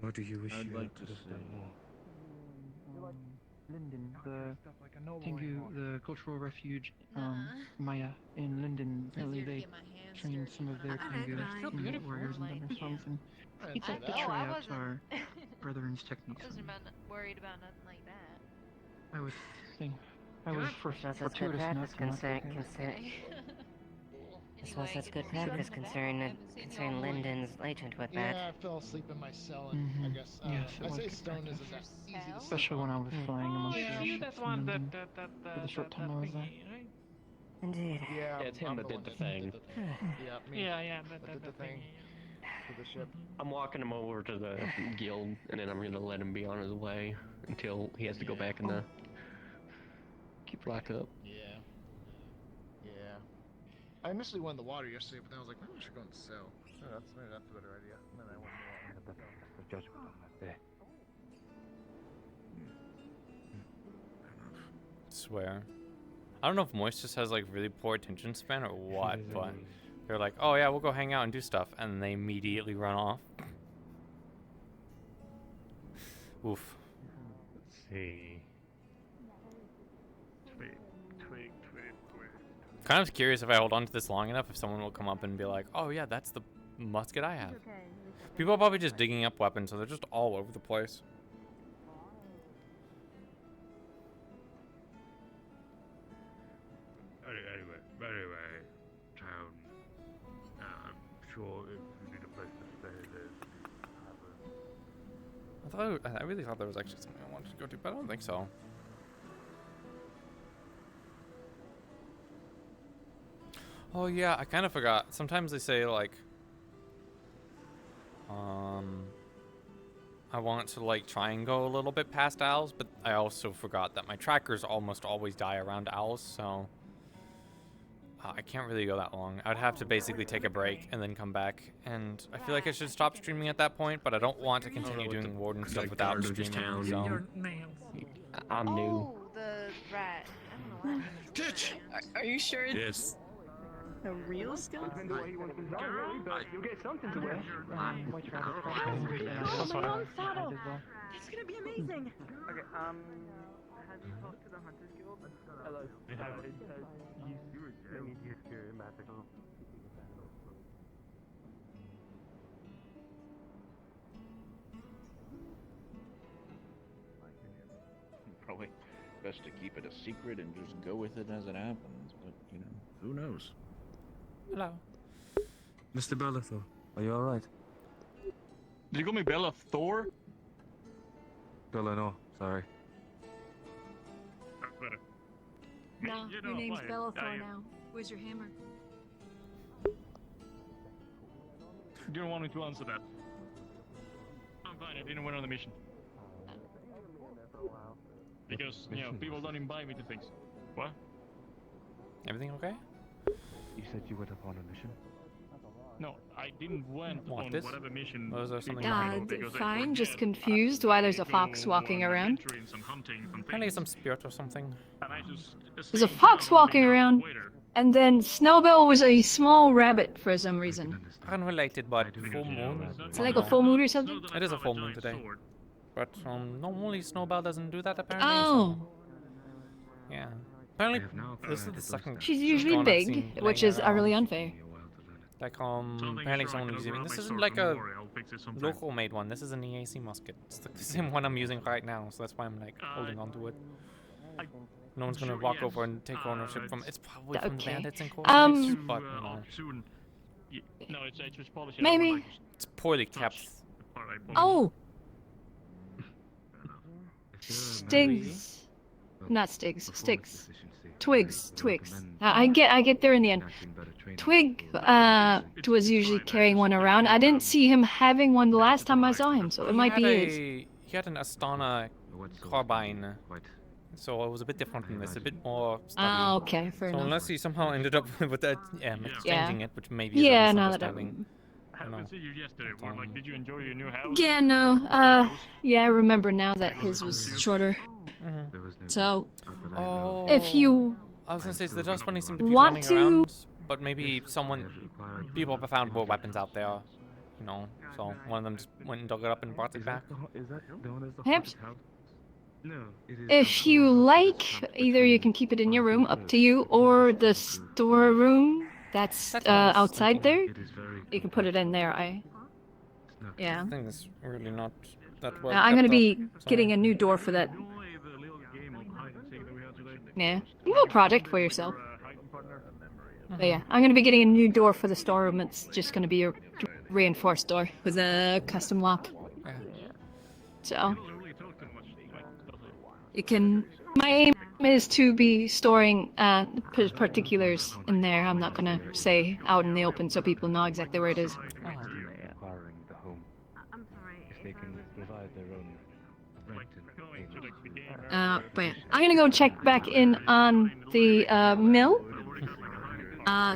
What do you wish I'd you like could to have say done more? Linden, the Tengu, the cultural refuge, Maya in Linden, Italy. They train some of their Tengu warriors and thunder songs, and it's like the triads are brethren's techniques. I wasn't worried about nothing like that. I was saying, I was fortuitous enough to not get Suppose that's good practice concerning Lyndon's legend with that. Yeah, I fell asleep in my cell, and I guess yes, I say stone isn't that easy to especially when I was flying amongst the ships That's in one London for the short time I was there. Indeed. Yeah, it's him that did the thing. Yeah, me. Yeah, that did the thing to the ship. I'm walking him over to the guild, and then I'm gonna let him be on his way until he has to go back in the lockup. Yeah. I initially went in the water yesterday, but then I was like, maybe I should go in the cell. Oh, maybe that's a better idea. And then I went in the water. The judgment on that day. Swear. I don't know if Moist just has like really poor attention span or what, but they're like, oh yeah, we'll go hang out and do stuff, and they immediately run off. Oof. Let's see. Kind of curious if I hold on to this long enough, if someone will come up and be like, oh yeah, that's the musket I have. People are probably just digging up weapons, so they're just all over the place. Anyway, town. I'm sure if you need a place to stay, I really thought there was actually something I wanted to go to, but I don't think so. Oh yeah, I kind of forgot. Sometimes they say like, I want to like try and go a little bit past owls, but I also forgot that my trackers almost always die around owls, so I can't really go that long. I'd have to basically take a break and then come back, and I feel like I should stop streaming at that point, but I don't want to continue doing Warden stuff without streaming, so. I'm new. Oh, the rat. I don't know why. Are you sure it's yes. a real skeleton? You'll get something to wear. Oh, my mom's saddle! It's gonna be amazing! Okay, have you talked to the Hunters Guild? Hello. Probably best to keep it a secret and just go with it as it happens, but, you know, who knows? Hello. Mr. Bellathor, are you alright? Did you call me Bella Thor? Bella, no, sorry. No, your name's Bellathor now. Where's your hammer? You don't want me to answer that. I'm fine, I didn't win on the mission. Because, you know, people don't invite me to things. What? Everything okay? You said you went up on a mission? No, I didn't went on whatever mission. Was there something Fine, just confused why there's a fox walking around. Probably some spirit or something. There's a fox walking around, and then Snowbell was a small rabbit for some reason. Unrelated, but full moon. It's like a full moon or something? It is a full moon today. But normally Snowbell doesn't do that apparently. Oh. So, yeah. Apparently this is the second. She's usually big, which is utterly unfair. Like apparently someone is using. This isn't like a local made one. This is an EAC musket. It's the same one I'm using right now, so that's why I'm like holding on to it. No one's gonna walk over and take ownership from. It's probably from bandits and coordinates, but you know. No, it's polished. Maybe. It's poorly kept. Oh. Stigs. Not Stigs. Sticks. Twigs. I get there in the end. Twig was usually carrying one around. I didn't see him having one the last time I saw him, so it might be his. He had an Astana carbine, so it was a bit different from this, a bit more stubby. Ah, okay, fair enough. So unless he somehow ended up with that, exchanging it, which maybe is a now that misunderstanding. I haven't seen you yesterday. Like, did you enjoy your new house? Yeah, no. Yeah, I remember now that his was shorter. So, if you I was gonna say, so the dust bunnies seem to be roaming around, but maybe people have found more weapons out there, you know, so one of them just went and dug it up and brought it back. If you like, either you can keep it in your room, up to you, or the storeroom that's outside there. You can put it in there. Yeah. I think it's really not that well. I'm gonna kept be up, so- getting a new door for that. Yeah, a little project for yourself. But yeah, I'm gonna be getting a new door for the storeroom. It's just gonna be a reinforced door with a custom lock. So you can. My aim is to be storing particulars in there. I'm not gonna say out in the open so people know exactly where it is. Acquiring the home. If they can provide their own But yeah, I'm gonna go check back in on the mill.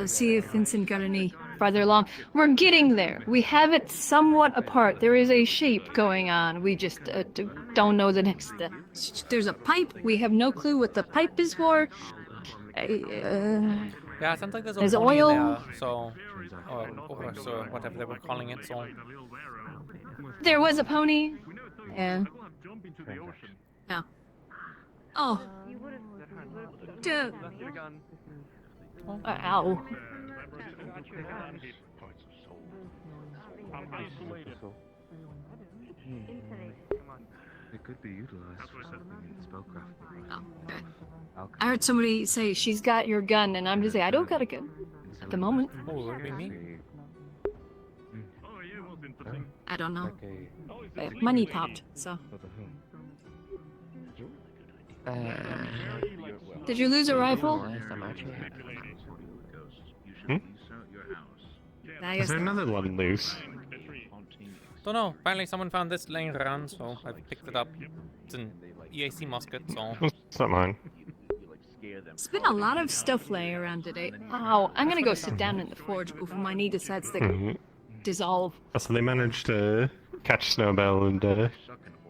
See if Vincent got any farther along. We're getting there. We have it somewhat apart. There is a shape going on. We just don't know the next step. There's a pipe. We have no clue what the pipe is for. Yeah, it sounds like there's There's pony in oil. there, so, so whatever they were calling it. So There was a pony. Yeah. Yeah. Oh. Duh. Ow. It could be utilized for something in spellcraft. I heard somebody say she's got your gun, and I'm just saying I don't got a gun at the moment. Oh, would it be me? I don't know. My knee popped, so. Did you lose a rifle? I Is guess there not. another one loose? Don't know. Apparently someone found this laying around, so I picked it up. It's an EAC musket, so. It's not mine. It's been a lot of stuff laying around today. Ow, I'm gonna go sit down in the forge before my knee decides to dissolve. So they managed to catch Snowbell and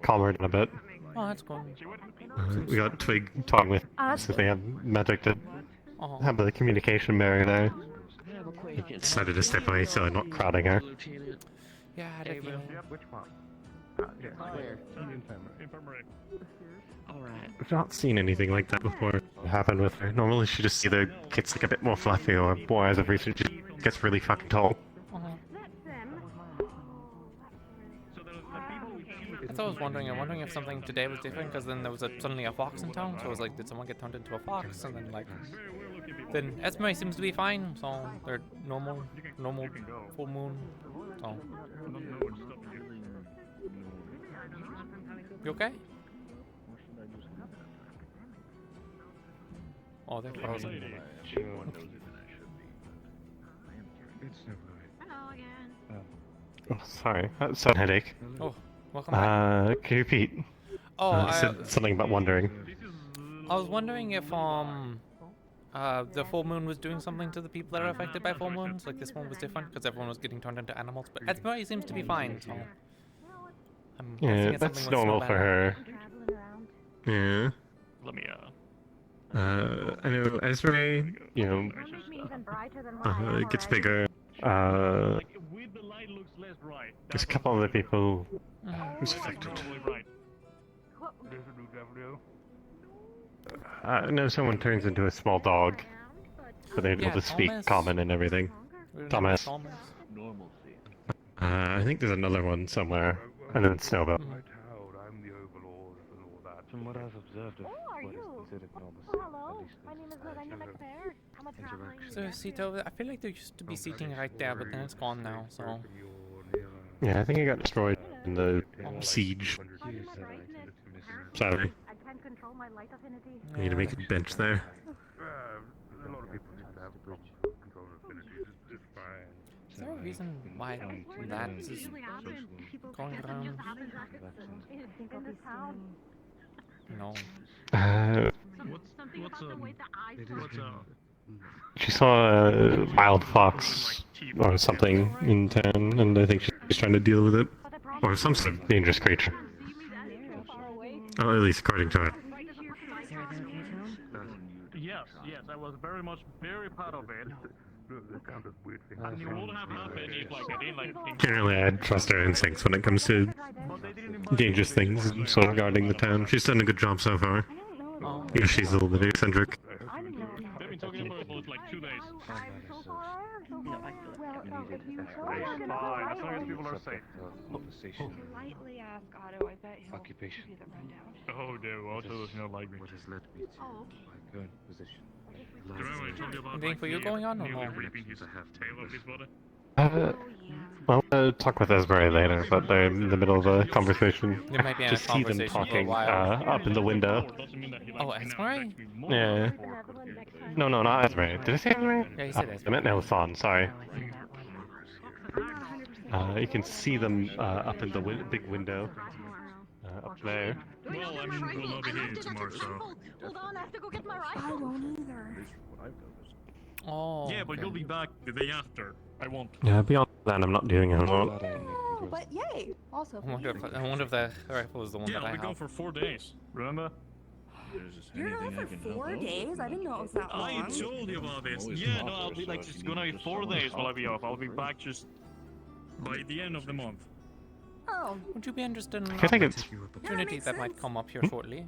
calm her down a bit. Oh, that's cool. We got Twig talking with so they have magic to have the communication barrier there. He decided to step away so I'm not crowding her. Yeah, I did. Which one? Alright. I've not seen anything like that before happen with her. Normally she just either gets like a bit more fluffy or as of recent she gets really fucking tall. That's what I was wondering. I'm wondering if something today was different, because then there was suddenly a fox in town. So I was like, did someone get turned into a fox? And then then Esme seems to be fine. So they're normal full moon. So you okay? Oh, they're frozen. Hello again. Oh, sorry, sudden headache. Oh, welcome back. Can you repeat? Oh, you said something about wondering. I was wondering if the full moon was doing something to the people that are affected by full moons. Like this one was different because everyone was getting turned into animals, but everybody seems to be fine. So I'm guessing Yeah, it's that's something with normal for her. Yeah. Let me I know Esme, you know, it gets bigger. There's a couple other people who's affected. I know someone turns into a small dog, but they're able to speak common and everything. Thomas. I think there's another one somewhere, and then Snowbell. From what I've observed of what is considered normal, Hello, my name is Lorena McFair. I'm a traveling. Is there a seat over there? I feel like there used to be seating right there, but then it's gone now. So Yeah, I think it got destroyed in the siege. Sorry. I can't control my light affinity. I need to make a bench there. A lot of people seem to have control affinities. It's fine. is there a reason why that is going around? No. She saw a wild fox or something in town, and I think she's trying to deal with it. Or some sort of dangerous creature. Oh, at least according to her. Yes, I was very proud of it. Generally, I trust her instincts when it comes to dangerous things sort of guarding the town. She's done a good job so far. Even if she's a little bit eccentric. They've been talking about it for like 2 days. Fine, as long as people are safe. Politely ask Otto, I bet he'll Occupation. give you the rundown. Oh no, Otto does not like me. What has led me to Oh, okay. my current position. Remember I told you about Anything for you going on or nearly no? reaping his tail off his body? Well, I'll talk with Esbury later, but they're in the middle of a conversation. There might be a Just see them conversation for a talking while. up in the window. Oh, Esbury? Yeah. No, not Esbury. Did I say Esbury? Yeah, you said I Esbury. meant Nelson, sorry. You can see them up in the big window. Up there. Well, I mean, we'll not be here tomorrow, so... Hold on, I have to go get my rifle. I won't either. Oh. Yeah, but you'll be back the day after. I won't. Yeah, beyond that, I'm not doing it alone. Oh, but yay! Also, I wonder if the rifle is the one Yeah, that I I'll be have. gone for 4 days. Remember? You're gone for 4 days? I didn't know it was that long. I told you about this. Yeah, no, I'll be like just gonna be 4 days while I be off. I'll be back just by the end of the month. Oh. Would you be interested in I feel like it's... opportunities that might come up here shortly?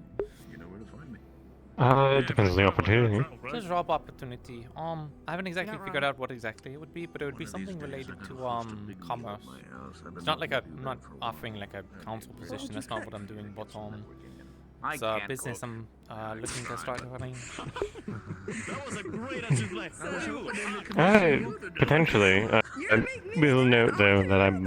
You know where to find me. It depends on the opportunity. There's a job opportunity. I haven't exactly figured out what exactly it would be, but it would be something related to commerce. It's not like I'm not offering like a council position. That's not what I'm doing. But it's a business I'm looking to start running. That was a great answer to that. Potentially. I will note though that I'm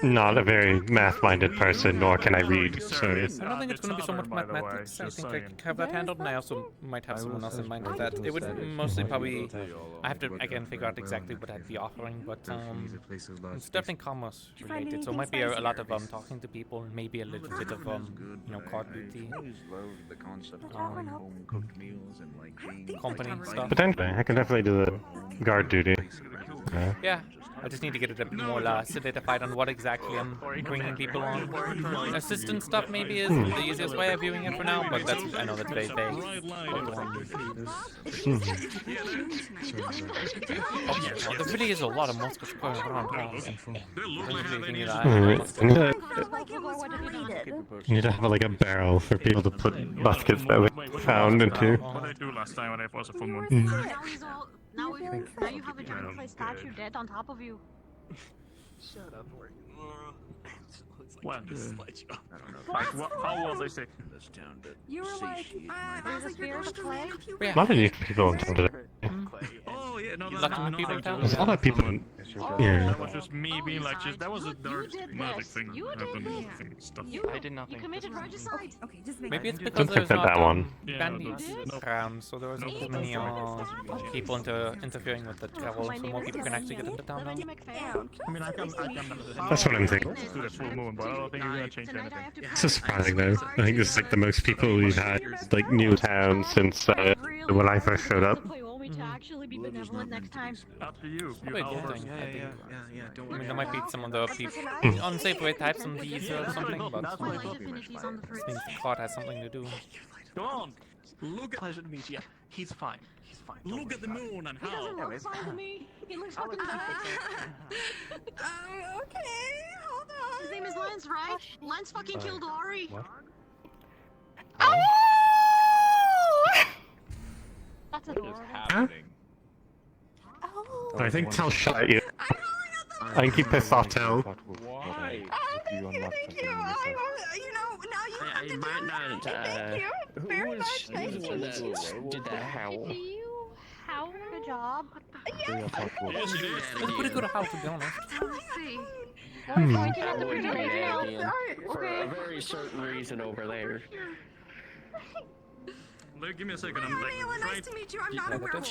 not a very math-minded person, nor can I read. So it's... I don't think it's going to be so much mathematics. I think I can have that handled, and I also might have someone else in mind for that. It would mostly probably... I have to, again, figure out exactly what I'd be offering, but it's definitely commerce related, so it might be a lot of talking to people, maybe a little bit of, card duty, company stuff. Potentially. I can definitely do the guard duty. Yeah. I just need to get it a bit more solidified on what exactly I'm bringing people on. Assistant stuff maybe is the easiest way of viewing it for now, but I know that's very vague. There really is a lot of muskets going around. You need to have like a barrel for people to put muskets that we found into. What I do last time when I was a full moon. Now you have a dragonfly statue dead on top of you. Shut up, Ward. What? How was I sick? This town you were like, I was like, you're going to play? A lot of these people in town today. Oh yeah, no, that's not people in town. There's a lot of people in... Yeah. That was just me being like, that was a dark magic thing happened. Stuff. I did nothing. You committed regicide. Okay, just make Maybe it's sure. because Don't there's pick not that one. bandits around, so there wasn't too many people interfering with the travel, so more people can actually get into town now. I mean, I can. That's what I'm thinking. Do the full moon, but I don't think you're gonna change anything. It's so surprising though. I think this is like the most people we've had like new town since when I first showed up. To actually be benevolent next time. Up to you. Yeah. Don't I mean, there might be some of the unsafe way types on these or something, but this means the plot has something to do. Go on. Look at. Pleasure to meet you. He's fine. He's fine. Look at the moon and He doesn't how. look fine to me. He looks fucking Okay, hold on. His name is Lance, right? Lance fucking killed Ori. What? That's adorable. Huh? I think Tell shot you. I think you pissed off Tell. Why? Thank you. Now you have to might not, Thank you very much. Who's the one that did that howl? How? Good job. It's a pretty good house, to be honest. Let's see. I wouldn't do that again. For a very certain reason over there. Give me a second. I'm like, nice to meet you. I'm not a werewolf.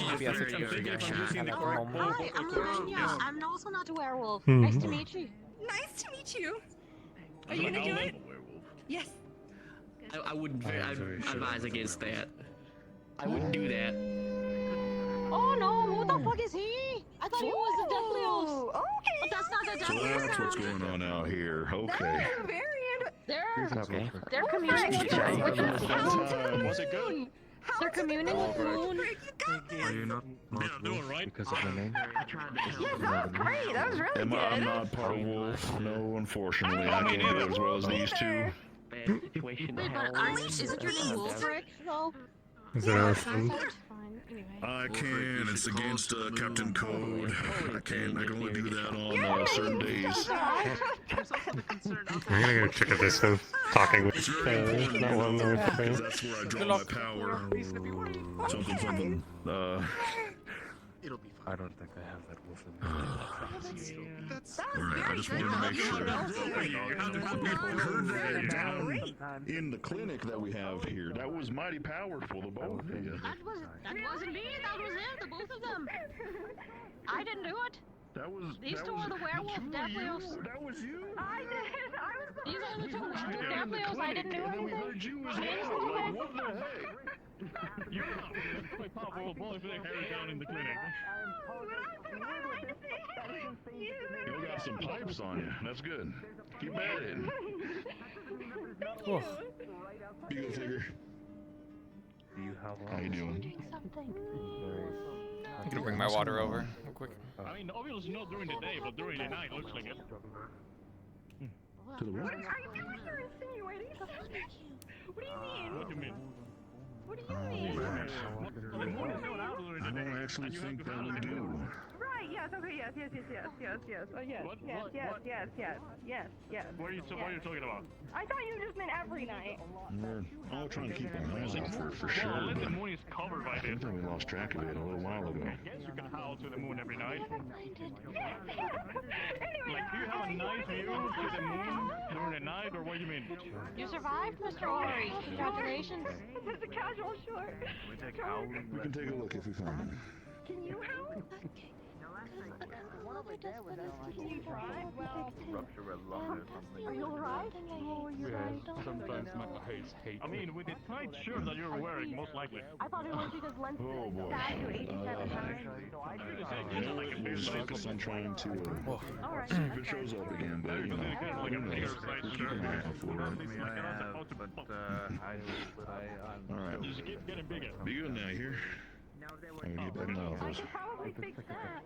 Hi, I'm Lorena. I'm also not a werewolf. Hmm. Nice to meet you. Nice to meet you. Are you gonna do it? Yes. I wouldn't advise against that. I wouldn't do that. Oh no, who the fuck is he? I thought he was the Deathly Oath. Okay. But that's not the So Deathly that's what's going on out here. Okay. They're communing with the was it good? They're communing with the moon. Are you not? Yeah, doing right. right? Because of my name? Yes, that was great. That was really good. I'm not part of Wolf. No, unfortunately, I can't do it as well as these two. Bad situation. Wait, but isn't your name Wolfric, though? Is that awesome? I can. It's against Captain Code. I can only do that on certain days. I'm gonna go check out this stuff. Talking with that one there. Because that's where I draw my power. Something. It'll be fine. I don't think I have that wolf in me. Alright, I just wanted to make sure. I heard that down in the clinic that we have here. That was mighty powerful, the both of you. That wasn't me. That was him. The both of them. I didn't do it. These two are the werewolf Deathleos. That was you? I did. These are the two werewolf Deathleos. I didn't do anything. We heard you as well. Like, what the heck? You're quite powerful boy for Harry down in the clinic. You got some pipes on you. That's good. Keep at it. Oh. You go figure. Do you have How you doing? I'm gonna bring my water over real quick. I mean, obviously not during the day, but during the night looks like it. To the what? Are you insinuating? What do you mean? What do you mean? What do you mean? I don't actually think that we do. Right, yes, okay, yes. Oh, yes. What are you talking about? I thought you just meant every night. We're all trying to keep our eyes out for sure. Well, But the moon is covered by I this. think we lost track of it a little while ago. I guess you can howl to the moon every night. Anyway, Like, do you have a nice view to the moon during the night, or what do you mean? You survived, Mr. Ori. Congratulations. It's a casual short. We can take a look if we find him. Can you help? Can you try? Well, are you alright? Sometimes my eyes hate I mean, with the tight shirt that you're wearing, most likely. I thought it was because Len Oh boy. died to 87 times. We'll just focus on trying to see if it shows up again, but you know, who knows? We'll keep an eye out for it. Alright. Just keep getting bigger. Be good now, here. I'm gonna get back in the office. Probably fix that.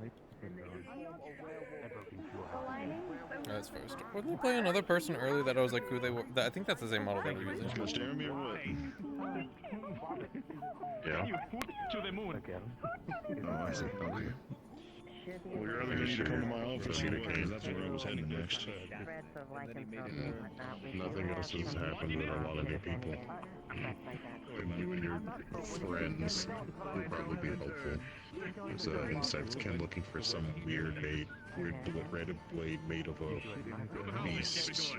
That's first. Wasn't they playing another person earlier that I was like who they were? I think that's the same model they were using. Gonna stare at me or what? Yeah. You put to the moon. Oh, I see. Okay. Well, you're either gonna need to come to my office here, because that's where I was heading next. Nothing else has happened with a lot of new people. You and your friends would probably be helpful. There's an insect kin looking for some weird red blade made of a beast's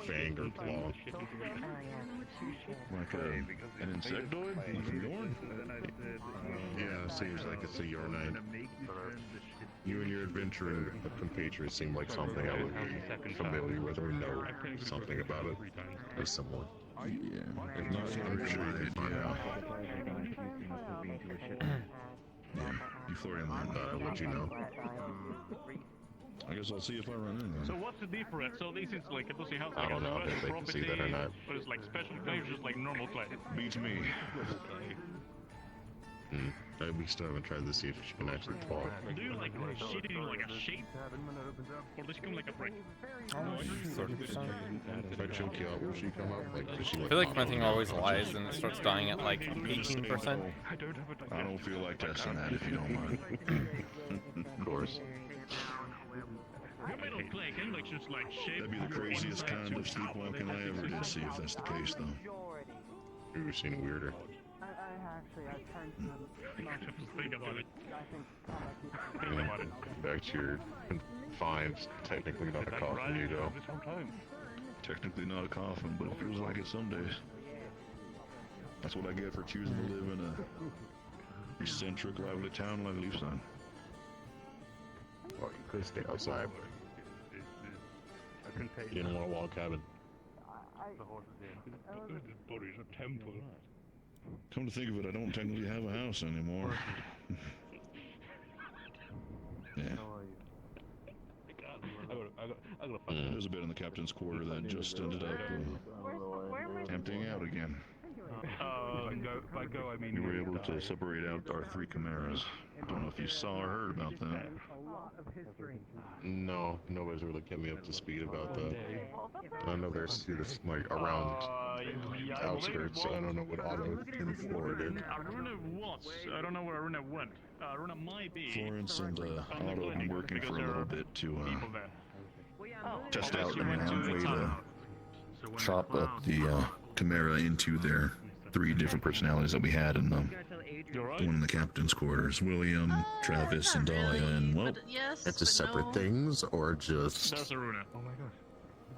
fang or claw. Like an insectoid? From Durand? Yeah, seems like it's a Yornite. You and your adventuring compatriots seem like something I would be familiar with or know something about it. Or similar. Yeah, if not, I'm sure you can find out. Yeah, you Florian I'll let you know. I guess I'll see if I run in So there. what's the difference? So this is like, does he have I like don't know a if they special can see property, that or not. or it's like special clay, or just like normal clay? Beats me. We still haven't tried to see if she can actually talk. Do you like shit in like a shape? Or does she come like a brick? 30%. If I choke you out, will she come up? Like, does she I feel like my thing always lies and it starts dying at like 18%. I don't feel like testing that if you don't mind. Of course. That'd be the craziest kind of sleepwalking I ever did see, if that's the case, though. You've seen weirder. Think about it. Back to your confined, technically not a coffin, you go. Technically not a coffin, but it feels like it some days. That's what I get for choosing to live in a eccentric, lively town like Leafson. Well, you could stay outside, but you didn't want a log cabin. The body's a temple. Come to think of it, I don't technically have a house anymore. Yeah. There's a bit in the captain's quarter that just ended up emptying out again. I mean We were able to separate out our 3 Chimeras. Don't know if you saw or heard about that. No, nobody's really kept me up to speed about that. I know there's students like around outskirts, so I don't know what Otto and Flora did. Aruna was. I don't know where Aruna went. Aruna might be. Florence and Otto have been working for a little bit to People there. test out a way to chop up the Chimera into their 3 different personalities that we had in one in the captain's quarters. William, Travis, and Dahlia, and well, That's just separate things, or just... That's Aruna. Oh my god.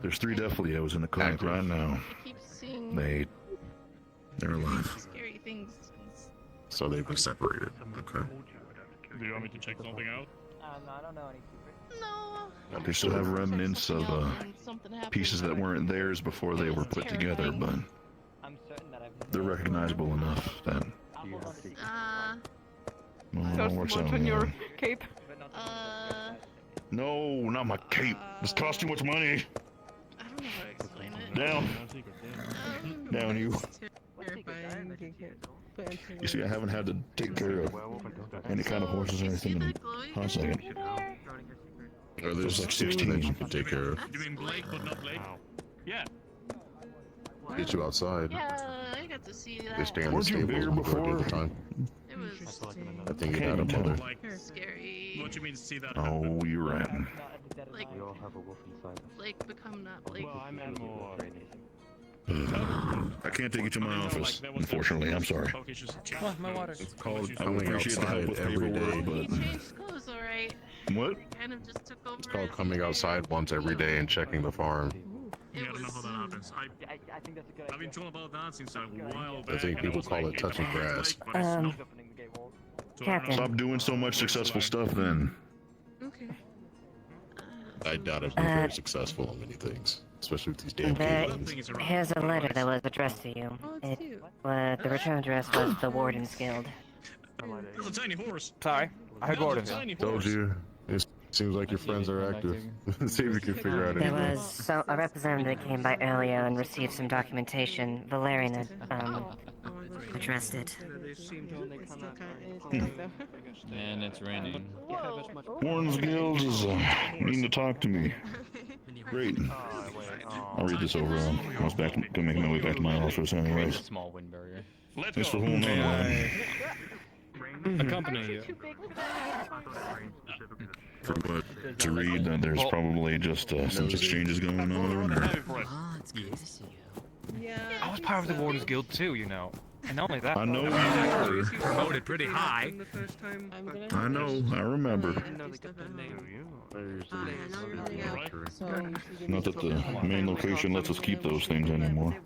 there's 3 Deflios in the clinic right now. Keep seeing They're alive. scary things. So they've been separated. Okay. Do you want me to check something out? No, I don't know any secrets. No. They still have remnants of pieces that weren't theirs before they were put together, but they're recognizable enough that well, it works out. On your cape. No, not my cape. This costs too much money. I don't know how to explain it. Down. Down, you. You see, I haven't had to take care of any kind of horses or anything in a hot second. There's like 16 that you can take care of. You mean Blake, but not Blake? Yeah. Get you outside. Yeah, I got to see that. They stay in the stables majority of the time. It was I think it had a mother. scary. What you mean to see that? Oh, you're right. Like, Blake become not Blake. I can't take you to my office, unfortunately. I'm sorry. Oh, my water. It's called I would coming appreciate the help outside with every day. paperwork, He changed clothes, alright. What? Kind of just took over. It's called coming outside once every day and checking the farm. Yeah, I don't know how that happens. I think that's a good I've been told about that since a while back. I think people call it touching grass. Captain. Stop doing so much successful stuff then. Okay. I doubt it'd be very successful on many things, especially with these damn aliens. Here's a letter that was addressed to you. The return address was the Wardens Guild. It's a tiny horse. Sorry, I heard Wardens. Told you. It seems like your friends are active. See if we can figure out There anything. was a representative that came by earlier and received some documentation. Valerian had addressed it. And it's raining. Warren's Guild is needing to talk to me. Great. I'll read this over. I was gonna make my way back to my office anyways. Small wind barrier. Thanks for holding on. Accompany you. For what? To read that there's probably just some exchanges going on, or... I was part of the Wardens Guild too, you know. And not only that, I know you were. promoted pretty high. I know, I remember. Not that the main location lets us keep those things anymore.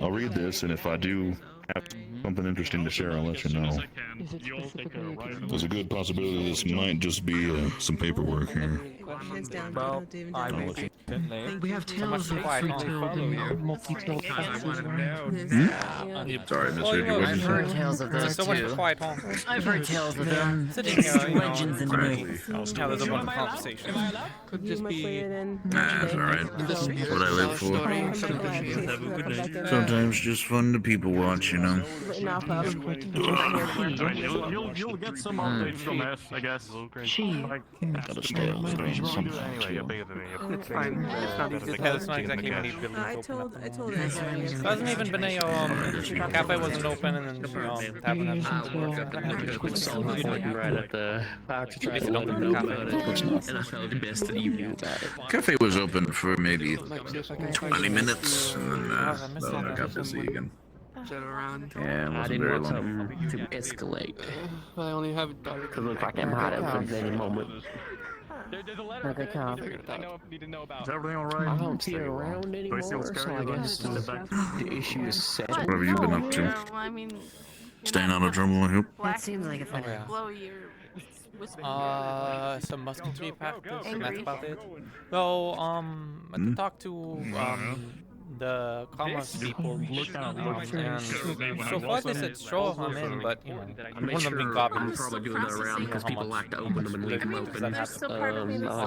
I'll read this, and if I do have something interesting to share, I'll let you know. There's a good possibility this might just be some paperwork here. Well, I mean, We have tales of free-tailed and multi-tailed foxes. Sorry, Mr. Edward. I've heard tales of those so much too. quiet home. I've heard tales of them. Sitting here, you know, Legends in the myths. yeah, there's a bunch of conversation. Could just be... That's alright. That's what I live for. Sometimes just fun to people watch, you know. You'll get some updates from us, I guess. Gotta stay on the range sometimes. It's fine. It's not easy. Because it's not exactly when these buildings I open told up. her. Hasn't even been a cafe wasn't open, and then tavern Right at the park to try to let them know about it, and I felt best that you knew about it. Cafe was open for maybe 20 minutes, and then I got busy again. Yeah, it I wasn't didn't very want long. something to escalate. I only have a daughter. Could look like I'm hot at any moment. There's a letter. Good call. Need to know about. Is everything alright? I don't see her around anymore, so I guess the issue is set. What have you been up to? Well, I mean, Staying out of trouble, I hope. That seems like a fun. blow your whisper. some musketry practice, and that's about it. So, I had to talk to, the commerce people, and so far they said sure I'm in, but you know, one of them being I'll garbage. probably do that around because people like to open them and leave them open. I'll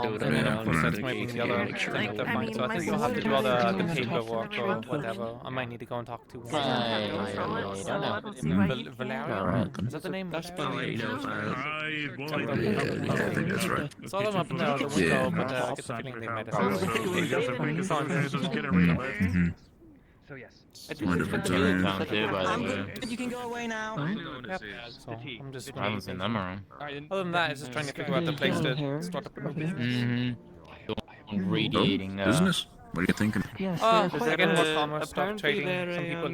do it And then of around course that's and maybe the other make sure. thing to find. So I think you'll have to do all the paperwork or whatever. I might need to go and talk to Valeria. Is that the name? That's probably, Yeah, I think that's right. saw them up in the window, but I get the feeling they might have. So yes. Wonderful time. You can go away now. Yep. So I'm just. I haven't seen them around. Other than that, it's just trying to figure out the place to start up a new business. Radiating. Business? What are you thinking? Again, more commerce, stock trading. Some people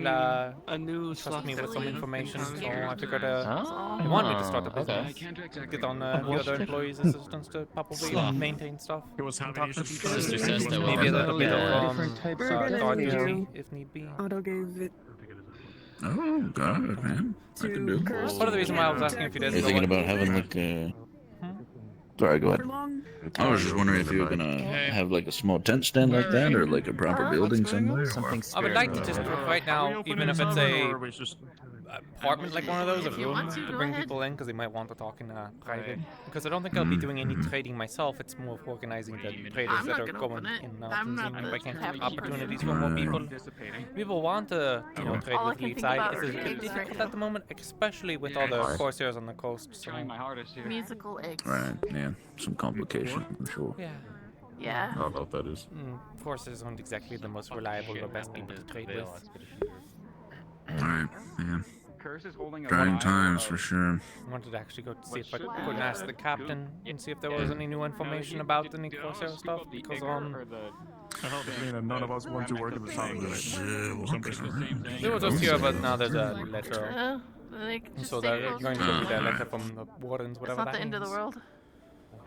trust me with some information, so I figured they want me to start a business. Get on the other employees' assistants to probably maintain stuff. And talk to people. Sister says that will Maybe a little bit of guard of duty if need be. Otto gave it. Oh, God, man. I can do. Part of the reason why I was asking if you did. You're thinking about having like Sorry, go ahead. I was just wondering if you were gonna have like a small tent stand like that, or like a proper building somewhere. I would like to just right now, even if it's a apartment like one of those, a room to bring people in because they might want to talk in private. Because I don't think I'll be doing any trading myself. It's more of organizing the traders that are going in and out and seeing if I can have opportunities for more people. People want to, trade with Leaf Side. It's a bit difficult at the moment, especially with all the Corsairs on the coast. So. Musical eggs. Right, yeah, some complication, I'm sure. Yeah. Yeah. I don't know what that is. Corsairs aren't exactly the most reliable or best people to trade with. Alright, yeah. Trying times for sure. I wanted to actually go to see if I could ask the captain and see if there was any new information about any Corsair stuff, because I hope it means that none of us want to work in the town. There was just here, but now there's a letter. So they're going to read a letter from the Wardens, whatever that It's not the end of the world.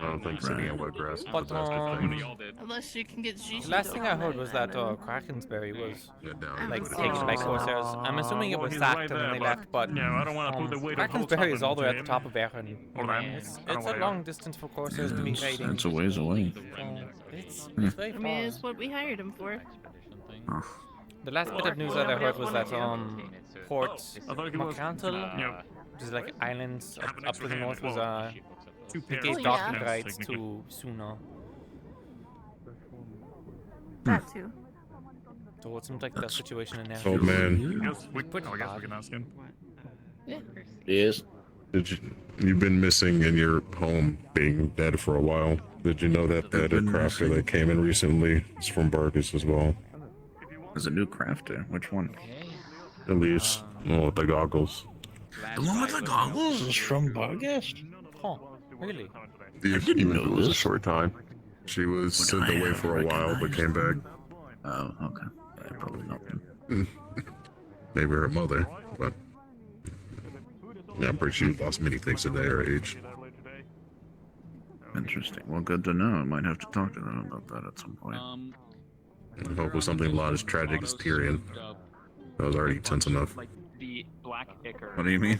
I don't think sitting in wet grass is the But, best thing. Unless you can get G. The last thing I heard was that Krakensberry was taken by Corsairs. I'm assuming it was sacked and then they left, but I don't want to put the weight of Krakensberry is all the way at the top of Erin. It's a long distance for Corsairs to be raiding. It's a ways away. It's very far. I mean, it's what we hired him for. The last bit of news that I heard was that Port Mercantil, which is like islands up to the north, was they gave docking rights to Suna. That too. So it seems like the situation in there. Oh man. I guess we can ask him. Yeah. Yes. You've been missing in your home, being dead for a while. Did you know that the crafter that came in recently is from Burgess as well? There's a new crafter. Which one? Elise. Oh, with the goggles. The one with the goggles is from Burgess? Huh. Really? Even if it was a short time. She was sent away for a while, but came back. Oh, okay. Yeah, probably not. Maybe her mother, but yeah, I'm pretty sure she lost many things at her age. Interesting. Well, good to know. I might have to talk to them about that at some point. I hope it was something a lot as tragic as Tyrion. That was already tense enough. What do you mean?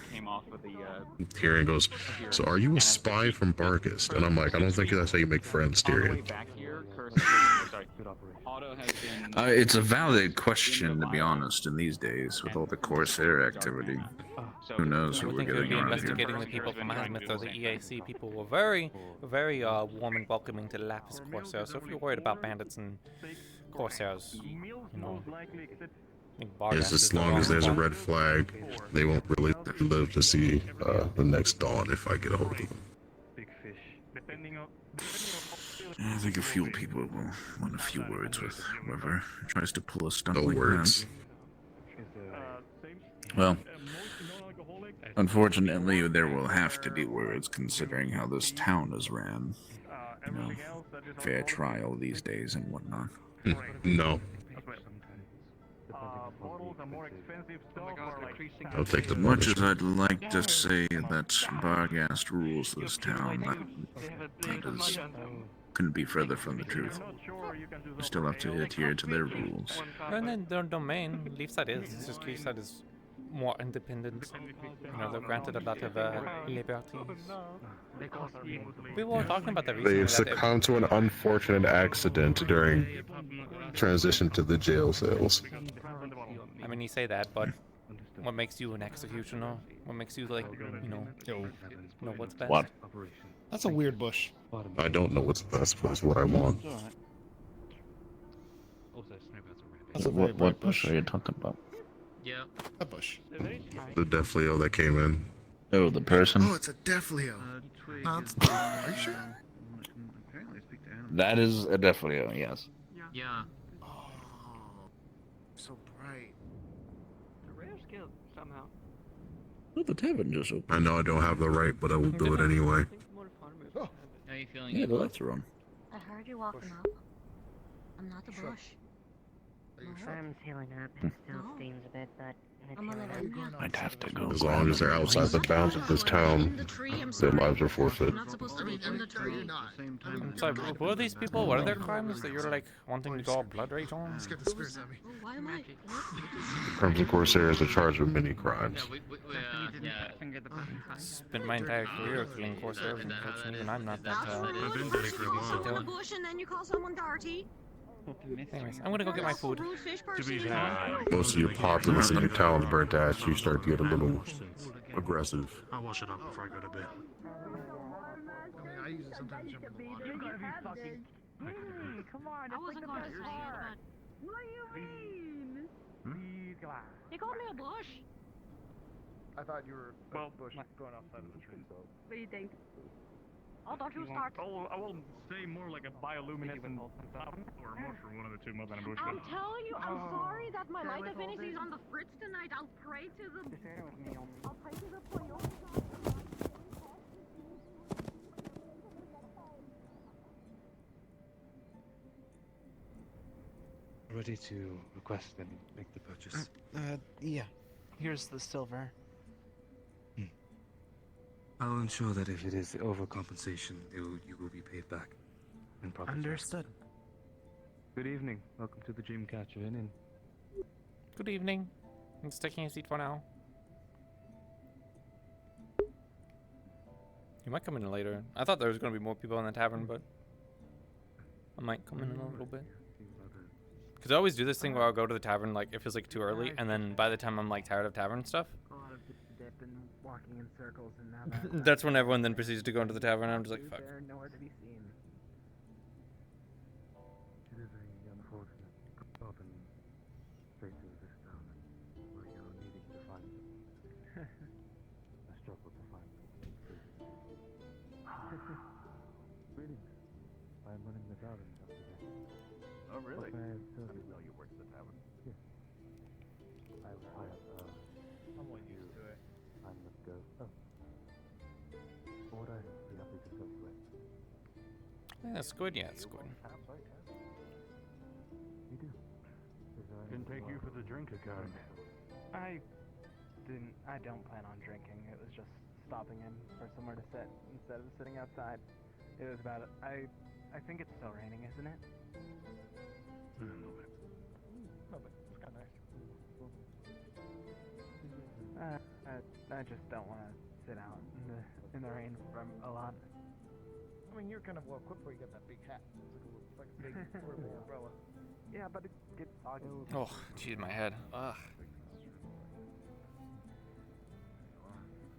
Tyrion goes, so are you a spy from Barkist? And I'm like, I don't think that's how you make friends, Tyrion. It's a valid question, to be honest, in these days, with all the Corsair activity. Who knows who we're getting around investigating here. the people from Azimuth or the EAC. People were very, very warm and welcoming to the Lapis Corsair. So if you're worried about bandits and Corsairs, As long as there's a red flag, they won't really live to see the next dawn if I get a hold of them. I think a few people will want a few words with whoever tries to pull a stunt No like words. that. Well, unfortunately, there will have to be words considering how this town is ran. You know, fair trial these days and whatnot. No. I'll take the Much as I'd like to say that Barghast rules this town, that is, couldn't be further from the truth. We still have to adhere to their rules. And then their domain, Leafside is. It's just Leafside is more independent. You know, they're granted a lot of liberties. We were talking about the They recently that succumbed to an unfortunate accident during transition to the jail cells. I mean, you say that, but what makes you an executioner? What makes you, like, you know what's best? What? That's a weird bush. I don't know what's best, but it's what I want. That's a very What bright bush. bush are you talking about? Yeah. A bush. The Death Leo that came in. Oh, the person? Oh, it's a Death Leo. No, are you sure? That is a Death Leo, yes. Yeah. Oh, so bright. The rare skill somehow. Well, the tavern just opened. I know I don't have the right, but I will do it anyway. How are you feeling? Yeah, the lights are on. I heard you walking up. I'm not the bush. I'm healing up. It still stings a bit, but it's healing up. I'd have to go. As long as they're outside the bounds of this town, their lives are forfeit. I'm not supposed to be in the tree. I'm sorry, who are these people? What are their crimes that you're, like, wanting to draw blood rage on? Let's get the spirits at me. Why am I? Crimson Corsairs are charged with many crimes. Spent my entire career killing Corsairs, unfortunately, and I'm not that, I've been doing it for a while. You call bush and then you call someone dirty. Anyways, I'm gonna go get my food. Most of your populace in the town's burnt ash, you start to get a little aggressive. I'll wash it up before I go to bed. I mean, I use it sometimes to jump in the water. You gotta be fucking. Come on, I wasn't going to say it, but What do you mean? Please, come on. he called me a bush. I thought you were a bush going outside of the tree. So. What do you think? Oh, don't you start. I will say more like a bioluminescent or more for one of the two more than a bush. I'm telling you, I'm sorry that my light affinity's on the fritz tonight. I'll pray to the. I'll pray to the Toyota. Ready to request and make the purchase. Yeah. Here's the silver. I'll ensure that if it is overcompensation, you will be paid back. In proper Understood. terms. Good evening. Welcome to the Dreamcatcher Inn. Good evening. I'm just taking a seat for now. You might come in later. I thought there was going to be more people in the tavern, but I might come in a little bit. Because I always do this thing where I'll go to the tavern, like, it feels like too early, and then by the time I'm, like, tired of tavern stuff, Walking in circles and now that's when everyone then proceeds to go into the tavern, and I'm just like, fuck. They're nowhere to be seen. It is a unfortunate often facing this town where you're needing to find them. I struggle to find them. Greetings. I am running the tavern just today. Oh, really? I I didn't know you worked at the tavern. Yes. I have, I'm well used to it. I'm the ghost. Oh. What I be happy to serve you with. Yeah, it's good, yeah, it's good. You do. Didn't take you for the drinker card. I don't plan on drinking. It was just stopping in for somewhere to sit instead of sitting outside. It was about it. I think it's still raining, isn't it? No, but it's kind of nice. I just don't want to sit out in the rain from a lot. I mean, you're kind of well equipped where you got that big hat. It's like a big portable umbrella. Yeah, but it gets soggy. Oh, jeez, my head. Ugh.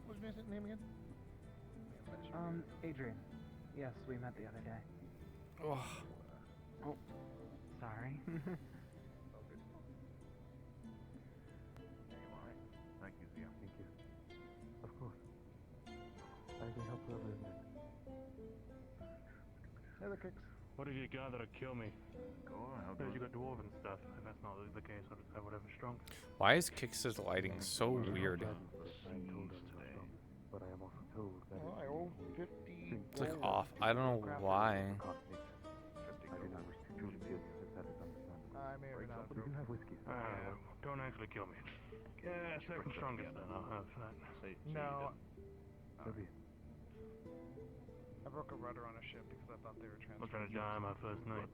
What's your name again? Adrian. Yes, we met the other day. Oh. Oh, sorry. Thank you, Zia. Thank you. Of course. I can help whoever is next. Hey, the kicks. What have you got that'll kill me? Go on, I'll You got dwarven stuff. If that's not the case, I'll just have whatever strong. Why is Kix's lighting so weird? But I am also told that I owe 50. It's like off. I don't know why. I do not wish to truly kill you, if that is understandable. I may or may not. You can have whiskey. Don't actually kill me. Yeah, second strongest then. I'll have that. No. So be it. I broke a rudder on a ship because I thought they were I was trying to die on my first night.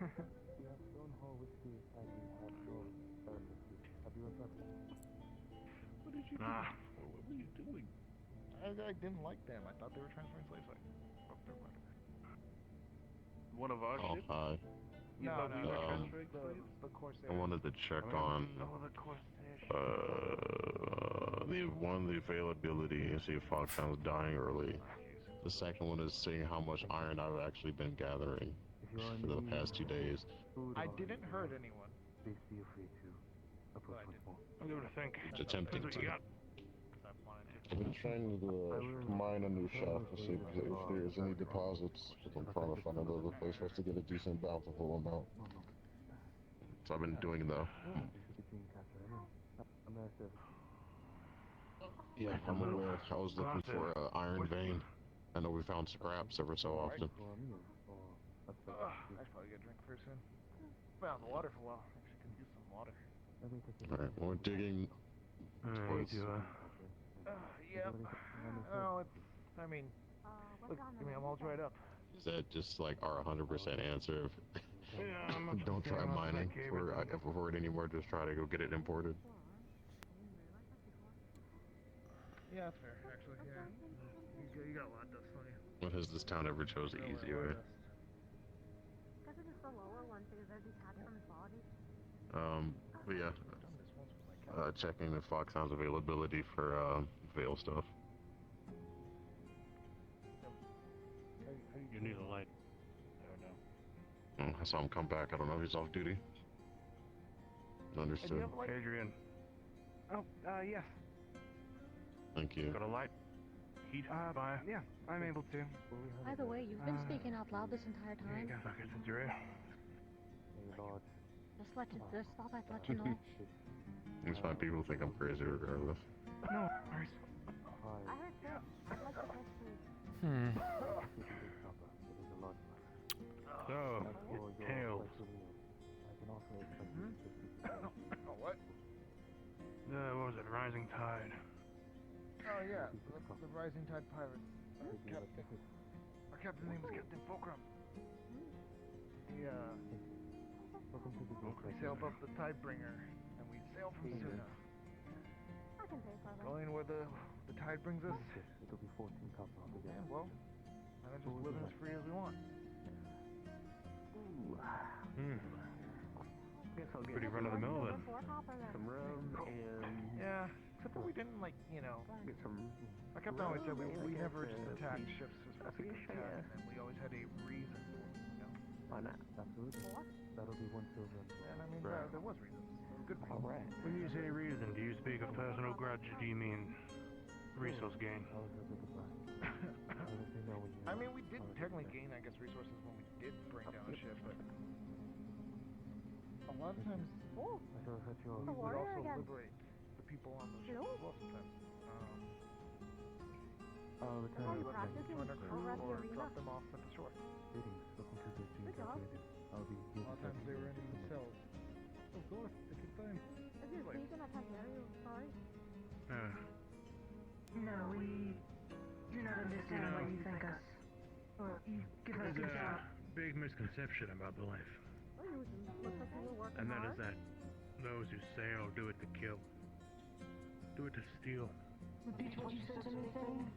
You have Stone Hall whiskey and you have your whiskey. Have you a preference? Nah. What were you doing? I didn't like them. I thought they were transferring slaves. Oh, never mind. One of our ships? Hi. You thought we were transferring slaves? The Corsair. I wanted to check on the Corsair ship. the availability and see if Foxhound's dying early. The second one is seeing how much iron I've actually been gathering for the past 2 days. I didn't hurt anyone. Please feel free to approach with more. I'm gonna think. Attempting Depends what you to. got. I've been trying to mine a new shaft to see if there's any deposits. But I'm trying to find another place for us to get a decent bountiful amount. So I've been doing though. Yeah, I'm aware. I was looking for an iron vein. I know we found scraps every so often. I should probably get a drink pretty soon. Been out in the water for a while. Actually, could use some water. Alright, we're digging towards... Yeah. No, it's... I mean... Look, I'm all dried up. Is that just like our 100% answer? Don't try mining for it anymore, just try to go get it imported. Yeah, that's fair, actually, yeah. You got a lot, that's funny. When has this town ever chose the easy way? Because it's the lower one, because they're detached from his body. But yeah. Checking the Foxhound's availability for, Veil stuff. You need a light. I don't know. I saw him come back. I don't know if he's off duty. Understood. Adrian. Oh, yes. Thank you. Got a light? Heat? Fire? Yeah, I'm able to. By the way, you've been speaking out loud this entire time. Yeah, I guess it's your ear. Just thought I'd let you know. It's fine. People think I'm crazy regardless. No worries. I heard this. I'd like to touch please. So, tails. What? What was it? Rising Tide. Oh yeah, the Rising Tide Pirates. Our captain's name was Captain Fulcrum. He sailed up the Tidebringer, and we sailed from Suna. I can pay for that. Going where the tide brings us. It'll be 14 copper altogether. And well, and then just living as free as we want. Guess I'll get Pretty run of the mill then. some rum and Yeah, except that we didn't get some. Our captain always said we never just attacked ships for specific attack, and we always had a reason for it, Why not? Absolutely. That'll be 1 silver. And I mean, Right. there was reasons. Good reasons. All right. When you say reason, do you speak of personal grudge, or do you mean resource gain? I mean, we did technically gain, I guess, resources when we did bring down a ship, but a lot of times we would also liberate the people on the ship as well sometimes. Return Join our crew or drop them off at the shore. Greetings. Welcome to the Dream Calculated. I'll be A here lot of times they were in cells. Of course, they could find. Is it season? I can't hear you. Sorry. No, we do not understand why you thank us. Or you give us There's a job. a big misconception about the life, Oh, you look like you were working and that hard. is that those who sail do it to kill, do it to steal. Repeat what you said to me, Thane.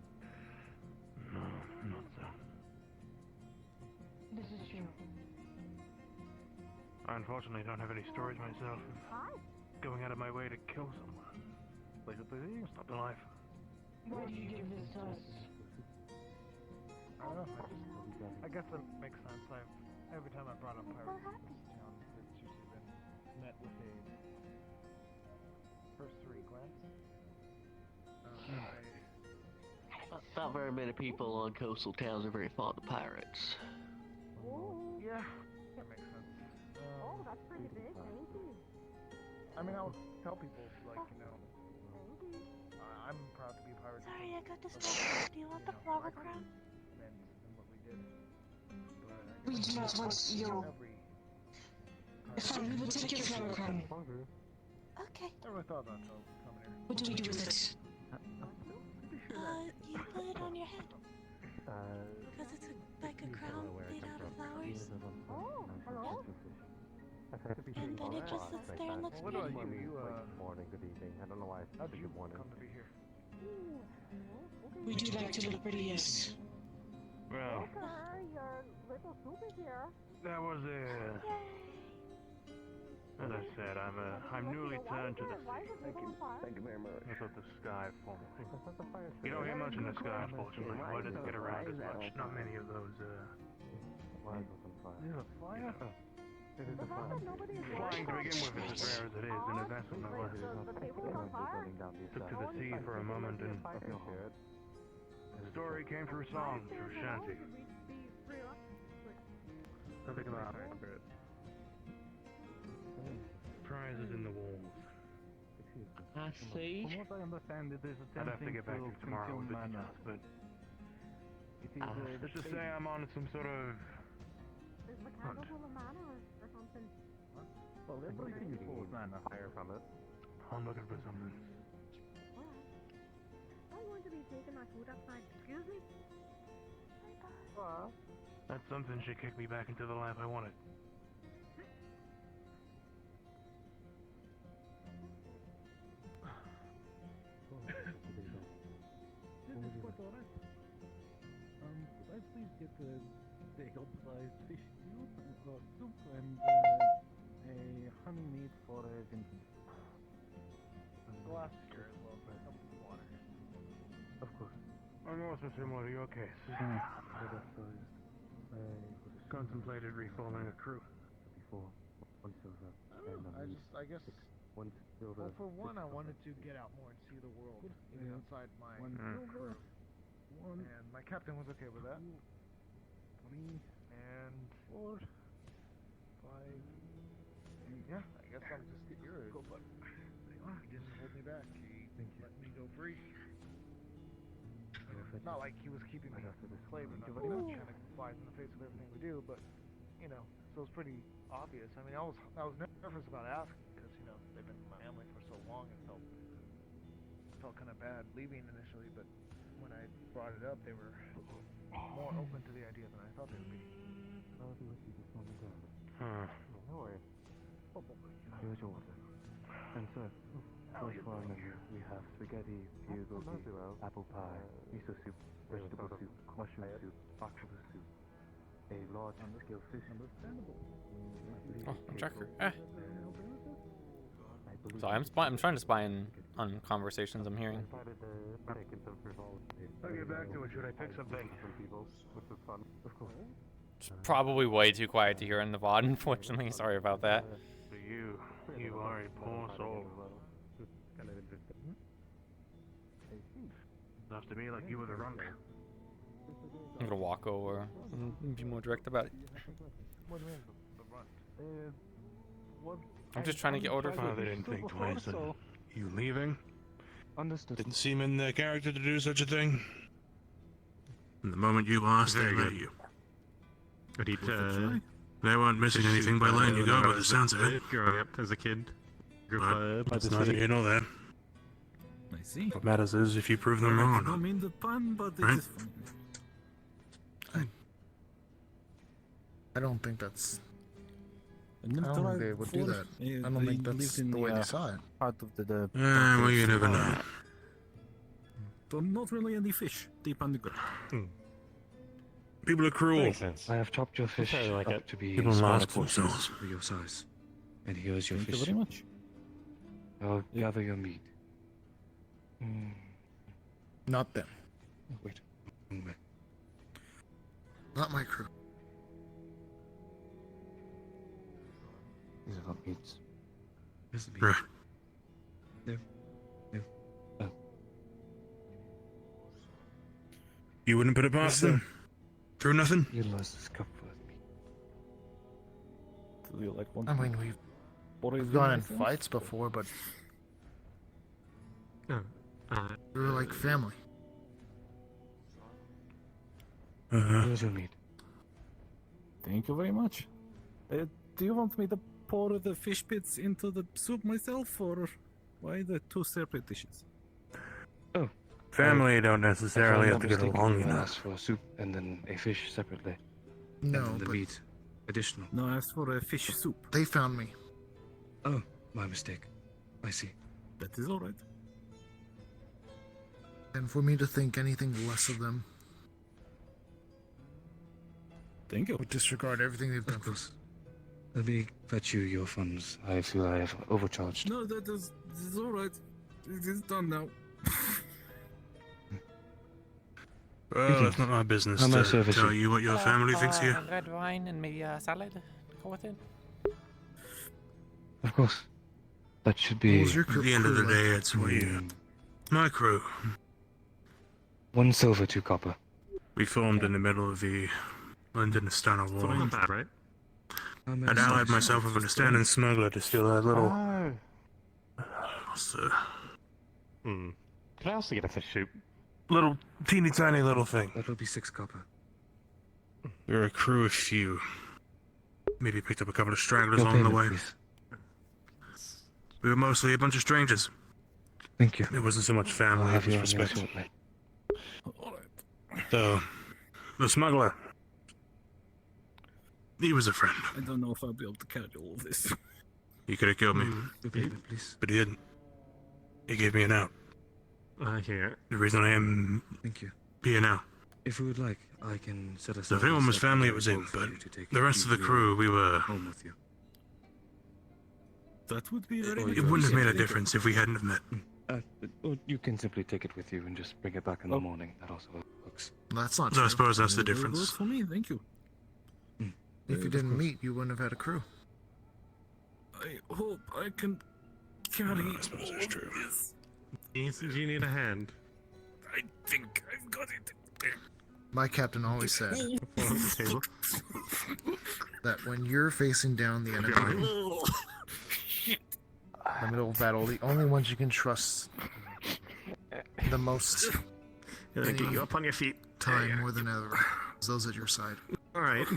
No, not so. This is true. I unfortunately don't have any stories myself of going out of my way to kill someone. Basically, stop the life. Why do you give this to us? I don't know. I guess that makes sense. Every time I brought up pirates in this town, it's usually been met with a cursory glance. Not very many people on coastal towns are very fond of pirates. Yeah, that makes sense. Oh, that's pretty big. Thank you. I mean, I'll tell people, I'm proud to be a pirate. Sorry, I got distracted. Do you want the flower crown? And what we did. We do not want your... Fine, we will take your flower crown. Okay. Never thought about coming here. What do we do with it? You put it on your head. Because it's like a crown made out of flowers. Oh, hello? To be seeing But it just sits there and looks What do I pretty. do? You, morning, good evening. I don't know why I said good morning. come to be here? We do like to look pretty, yes. Well, Your little soup is here. that was as I said, I'm newly turned to the sea. Thank you very much. I thought the sky formerly. You don't hear much in the sky, unfortunately. Why does it get around as much? Not many of those, Why is it on fire? Is it a flyer? It is a fire. Flying to begin with is as rare as it is, and a vessel no less. Took to the sea for a moment, and the story came through song, through shanty. Something about prizes in the walls. I see. From what I understand, it is attempting I'd have to get back to tomorrow with the details, but let's just say I'm on some sort of hunt. Well, there's something useful fire from it. I'm looking for something. I'm going to be taking my food outside. Excuse me? That's something should kick me back into the life I wanted. This is quite alright. Could I please get a bagel-sized fish soup and a honey meat for a Vincent? Glass here as well, but a cup of water. Of course. I'm also similar to your case. Contemplated reforming a crew. Before one silver. I guess. One silver. Well, for one, I wanted to get out more and see the world, even outside my. One silver. And my captain was okay with that. 3 And 4 5. Yeah, I guess I'll just get yours. But he didn't hold me back. He let me go free. It's not like he was keeping me a slave or nothing. He was trying to fly in the face of everything we do, but you know, so it's pretty obvious. I mean, I was nervous about asking because you know they've been my family for so long and felt kind of bad leaving initially, but when I brought it up, they were more open to the idea than I thought they would be. I'll do with you this moment. No worries. Here's your water. And so, for our menu, we have spaghetti, pierogi, apple pie, miso soup, vegetable soup, mushroom soup, octopus soup, a large scale fish. Oh, tracker. So I'm trying to spy on conversations I'm hearing. I'll get back to it. Should I pick something? Of course. It's probably way too quiet to hear in the VOD, unfortunately. Sorry about that. You are a poor soul. Sounds to me like you were the drunk. I'm gonna walk over and be more direct about it. What do you mean, the runt? I'm just trying to get order Oh, food. they didn't think twice. You leaving? Understood. Didn't seem in the character to do such a thing. And the moment you asked, they let you. They weren't missing anything by letting you go by the sounds of it. Growing up as a kid. It's neither here nor there. I see. What matters is if you prove them wrong or I don't not. mean the pun, but it Right? is I don't think that's. I don't think they would do that. I don't think that's the way they saw it. Part of the Well, you never know. So not really any fish deep underground. People are cruel. Makes sense. I have chopped your fish up to be People smaller ask portions themselves. for your size. And here's your Thank fish. you very much. I'll gather your meat. Not them. Wait. Not my crew. These are not meats. This is meat. Right. No. No. Oh. You wouldn't put it past them? Through nothing? You lost this cup for me. Do you like one? I mean, we've gone in fights before, but we were like family. Here's your meat. Thank you very much. Do you want me to pour the fish bits into the soup myself, or why the two separate dishes? Oh. Family don't necessarily have to get along, you know. Ask for a soup and then a fish separately. No, and then the but meat Additional. No, I asked for a fish soup. They found me. Oh, my mistake. I see. That is alright. And for me to think anything less of them. Thank you. Would disregard everything they've done. Of course. Let me fetch you your funds. I feel I have overcharged. No, that is alright. It is done now. Well, it's not my business How may I to service tell you? you what your family thinks here. Red wine and maybe a salad to go with it. Of course. That should be... At the end of the day, it's my crew. 1 silver, 2 copper. We formed in the middle of the London-Astana War. Not bad, right? I'd allied myself with an Astanan smuggler to steal that little... Can I also get a fish soup? Little, teeny tiny little thing. That will be 6 copper. We were a crew of few. Maybe picked up a couple of stragglers Your along the payment, way. please. We were mostly a bunch of strangers. Thank you. It wasn't so much family, I'll it have was you on your respect. shortly. So, the smuggler. He was a friend. I don't know if I'll be able to carry all of this. He could have killed me. Your payment, please. But he didn't. He gave me an out. Here. The reason I am Thank you. here now. If you would like, I can set aside... So if anyone was a separate family, it was him, boat for but you to take the rest of the you crew, we were... home with you. That would be very It wouldn't have made a difference if we hadn't have met. Or you can simply take it with you and just bring it back in the morning. That also works. That's not So I true. suppose that's the Very difference. good for me, thank you. If you didn't meet, you wouldn't have had a crew. I hope I can carry I suppose that's true. Do you need a hand? I think I've got it. My captain always said that when you're facing down the enemy in the middle of battle, the only ones you can trust the most Gonna get you up on your feet. time more than ever is those at your side. Alright.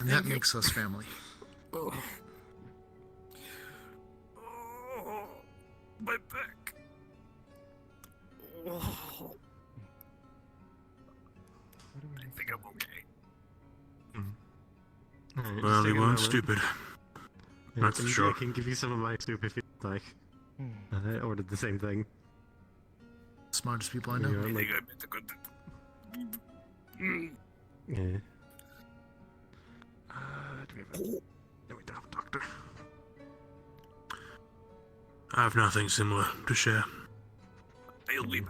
And that makes us family. Oh, my back. Oh. I think I'm okay. Well, he weren't stupid. That's for sure. I can give you some of my soup if you like. I ordered the same thing. Smartest people I know. Yeah, like, yeah. Do we have a... No, we don't have a doctor. I have nothing similar to share.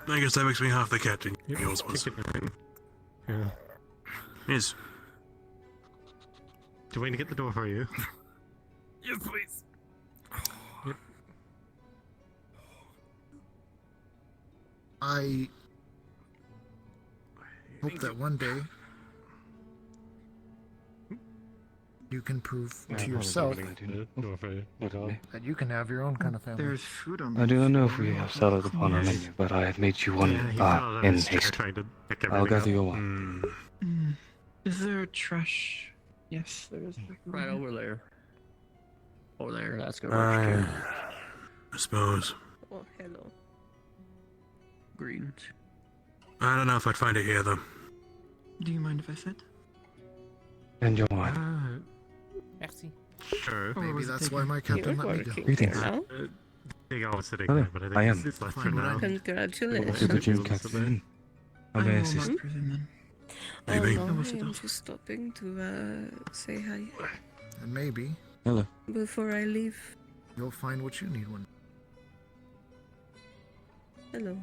I guess that makes me half the captain. Yours was. Yeah. Yes. Do you want me to get the door for you? Yes, please. Yep. I hope that one day you can prove to yourself that you can have your own kind of family. There's food on I do not know if we have salad upon our menu, but I have made you one in haste. I'll gather your wine. Is there trash? Yes, there is. Right over there. Over there, that's good. I suppose. Oh, hello. Greens. I don't know if I'd find it here, though. Do you mind if I sit? And your wine. Merci. Sure. Maybe that's why my captain let me go. Greetings. They all sitting Hello. there, but I think I am. it's left for now. Congratulations. To the gym captain. How may I will assist? not prison then. Maybe. Oh, no, I will sit I'm down. just stopping to say hi And maybe Hello. before I leave. you'll find what you need one. Hello.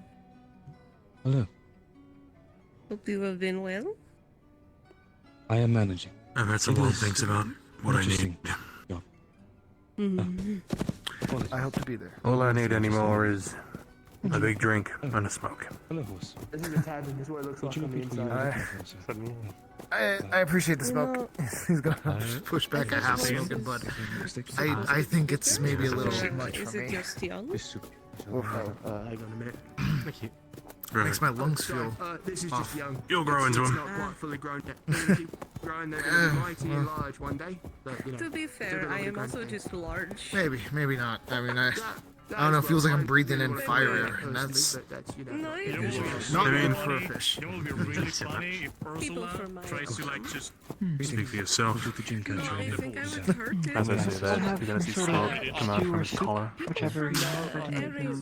Hello. Hope you have been well. I am managing. I've had some long things about what I need. Interesting. job. Mm-hmm. I hope to be there. All I need anymore is a big drink and a smoke. Hello, horse. This is a tavern. This is what it looks Would like you on the look before you inside. I appreciate the smoke. He's gonna push back a half smoking buddy. I think it's maybe a little much Is for it me. just young? Hang on a minute. Thank you. Makes my lungs feel This is off. just young. You'll grow into It's him. not quite fully grown yet. They're gonna keep growing. They're gonna be mighty and large one day. But, you know, To be fair, I am also just large. Maybe not. I mean, I don't know, it feels like I'm breathing in fire, and that's... Not in for a fish. It will be really funny if Ursula tries to like just Speak for yourself. As I say that, you're gonna see smoke come out from his collar. Whichever you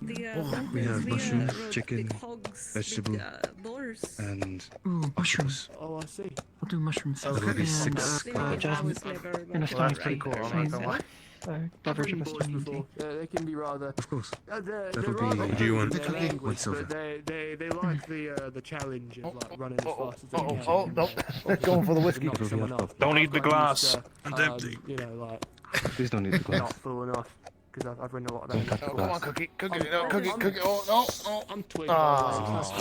We have mushroom, chicken, vegetable, and mushrooms. Oh, I see. I'll do mushrooms. That would be six. Jasmine. And a That's pretty cool, I'm not gonna lie. Beverage of a stone tea. They can be rather... Of course. That would be with silver. They like the challenge of like running as fast as they can. Oh, no. Going for the whiskey. Don't eat the glass. It's empty. You know, like... Please don't eat the glass. Not full enough. Because I've written a lot about that. Oh, Come on, Cookie. Cookie, no, Cookie, Cookie. Oh, no, no. I'm twitching. Ah.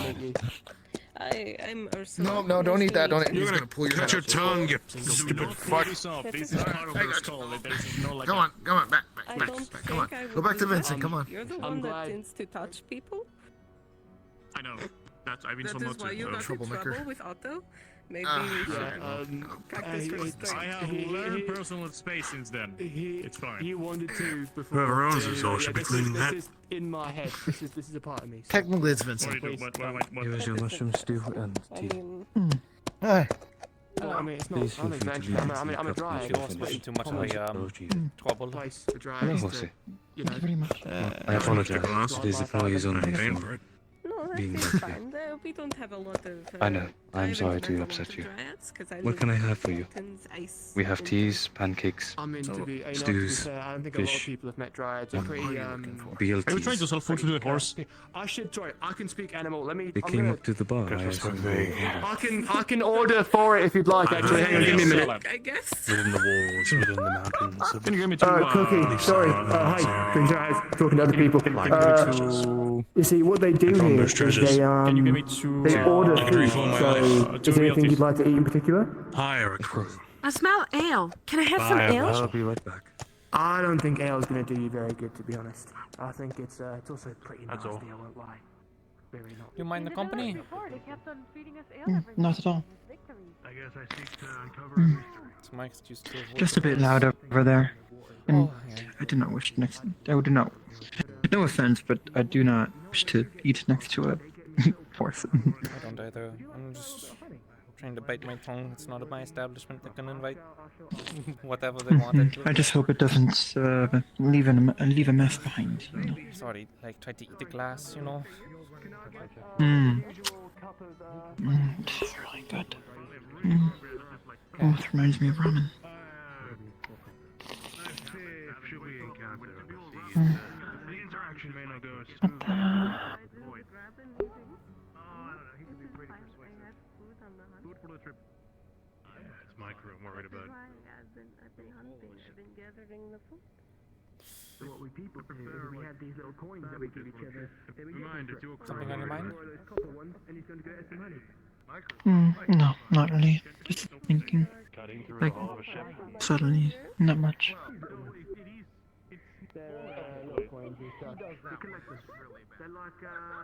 I'm Ursula. No, no, don't eat that. Don't eat. You're gonna cut your tongue, you stupid fuck. Come on, back. Come on. Go back to Vincent, come on. You're the one that tends to touch people. I know. I've been so That is why you got in trouble with Otto. Maybe practice for strength. I have learned personal space since then. It's fine. He wanted to before. Whoever owns this all should be cleaning that. This is in my head. This is a part of me. Technically, it's Vincent. Here's your mushroom stew and tea. Hey. I mean, it's not. Please feel free to leave I'm a dry. I don't want too much of a trouble. Place for dry. Thank you very much. I apologize. It is the poison for No, being that's like fine. We don't have a lot of. I know. I'm sorry to upset you. What can I have for you? We have teas, pancakes, I'm into the. stews, I don't think a lot of fish. people have met dryads. They're pretty. Are you trying to sell food to the horse? Sorry, I can speak animal. Let me. They came up to the bar. I can order for it if you'd like. Actually, hang on, give me a minute. I guess. Within the walls, within the mountains. Can you give me two? Cookie. Sorry. Hi. Prince Dryads, talking to other people. You see, what they do here is they Can you give me two? they order food. So, is there anything you'd like to eat in particular? Hire a crew. I smell ale. Can I have some ale? I'll be right back. I don't think ale's gonna do you very good, to be honest. I think it's also pretty nasty. I won't lie. Very not. You mind the company? They kept on feeding us ale every Not at all. I guess I seek to uncover a mystery. It's my excuse to avoid Just a bit loud over there. And I do not wish next. I do not. No offense, but I do not wish to eat next to a horse. I don't either. I'm just trying to bite my tongue. It's not my establishment that can invite whatever they want. I just hope it doesn't leave a mess behind. You know? Sorry, like try to eat the glass, you know. This is really good. Oh, it reminds me of ramen. It's my crew I'm worried about. I've been hunting. I've been gathering the food. So what we people do is we have these little coins that we give each other. Something on your mind? And he's going to get us some money. No, not really. Just thinking. Like, suddenly, not much. They're little coins and stuff. They're collectors. They're like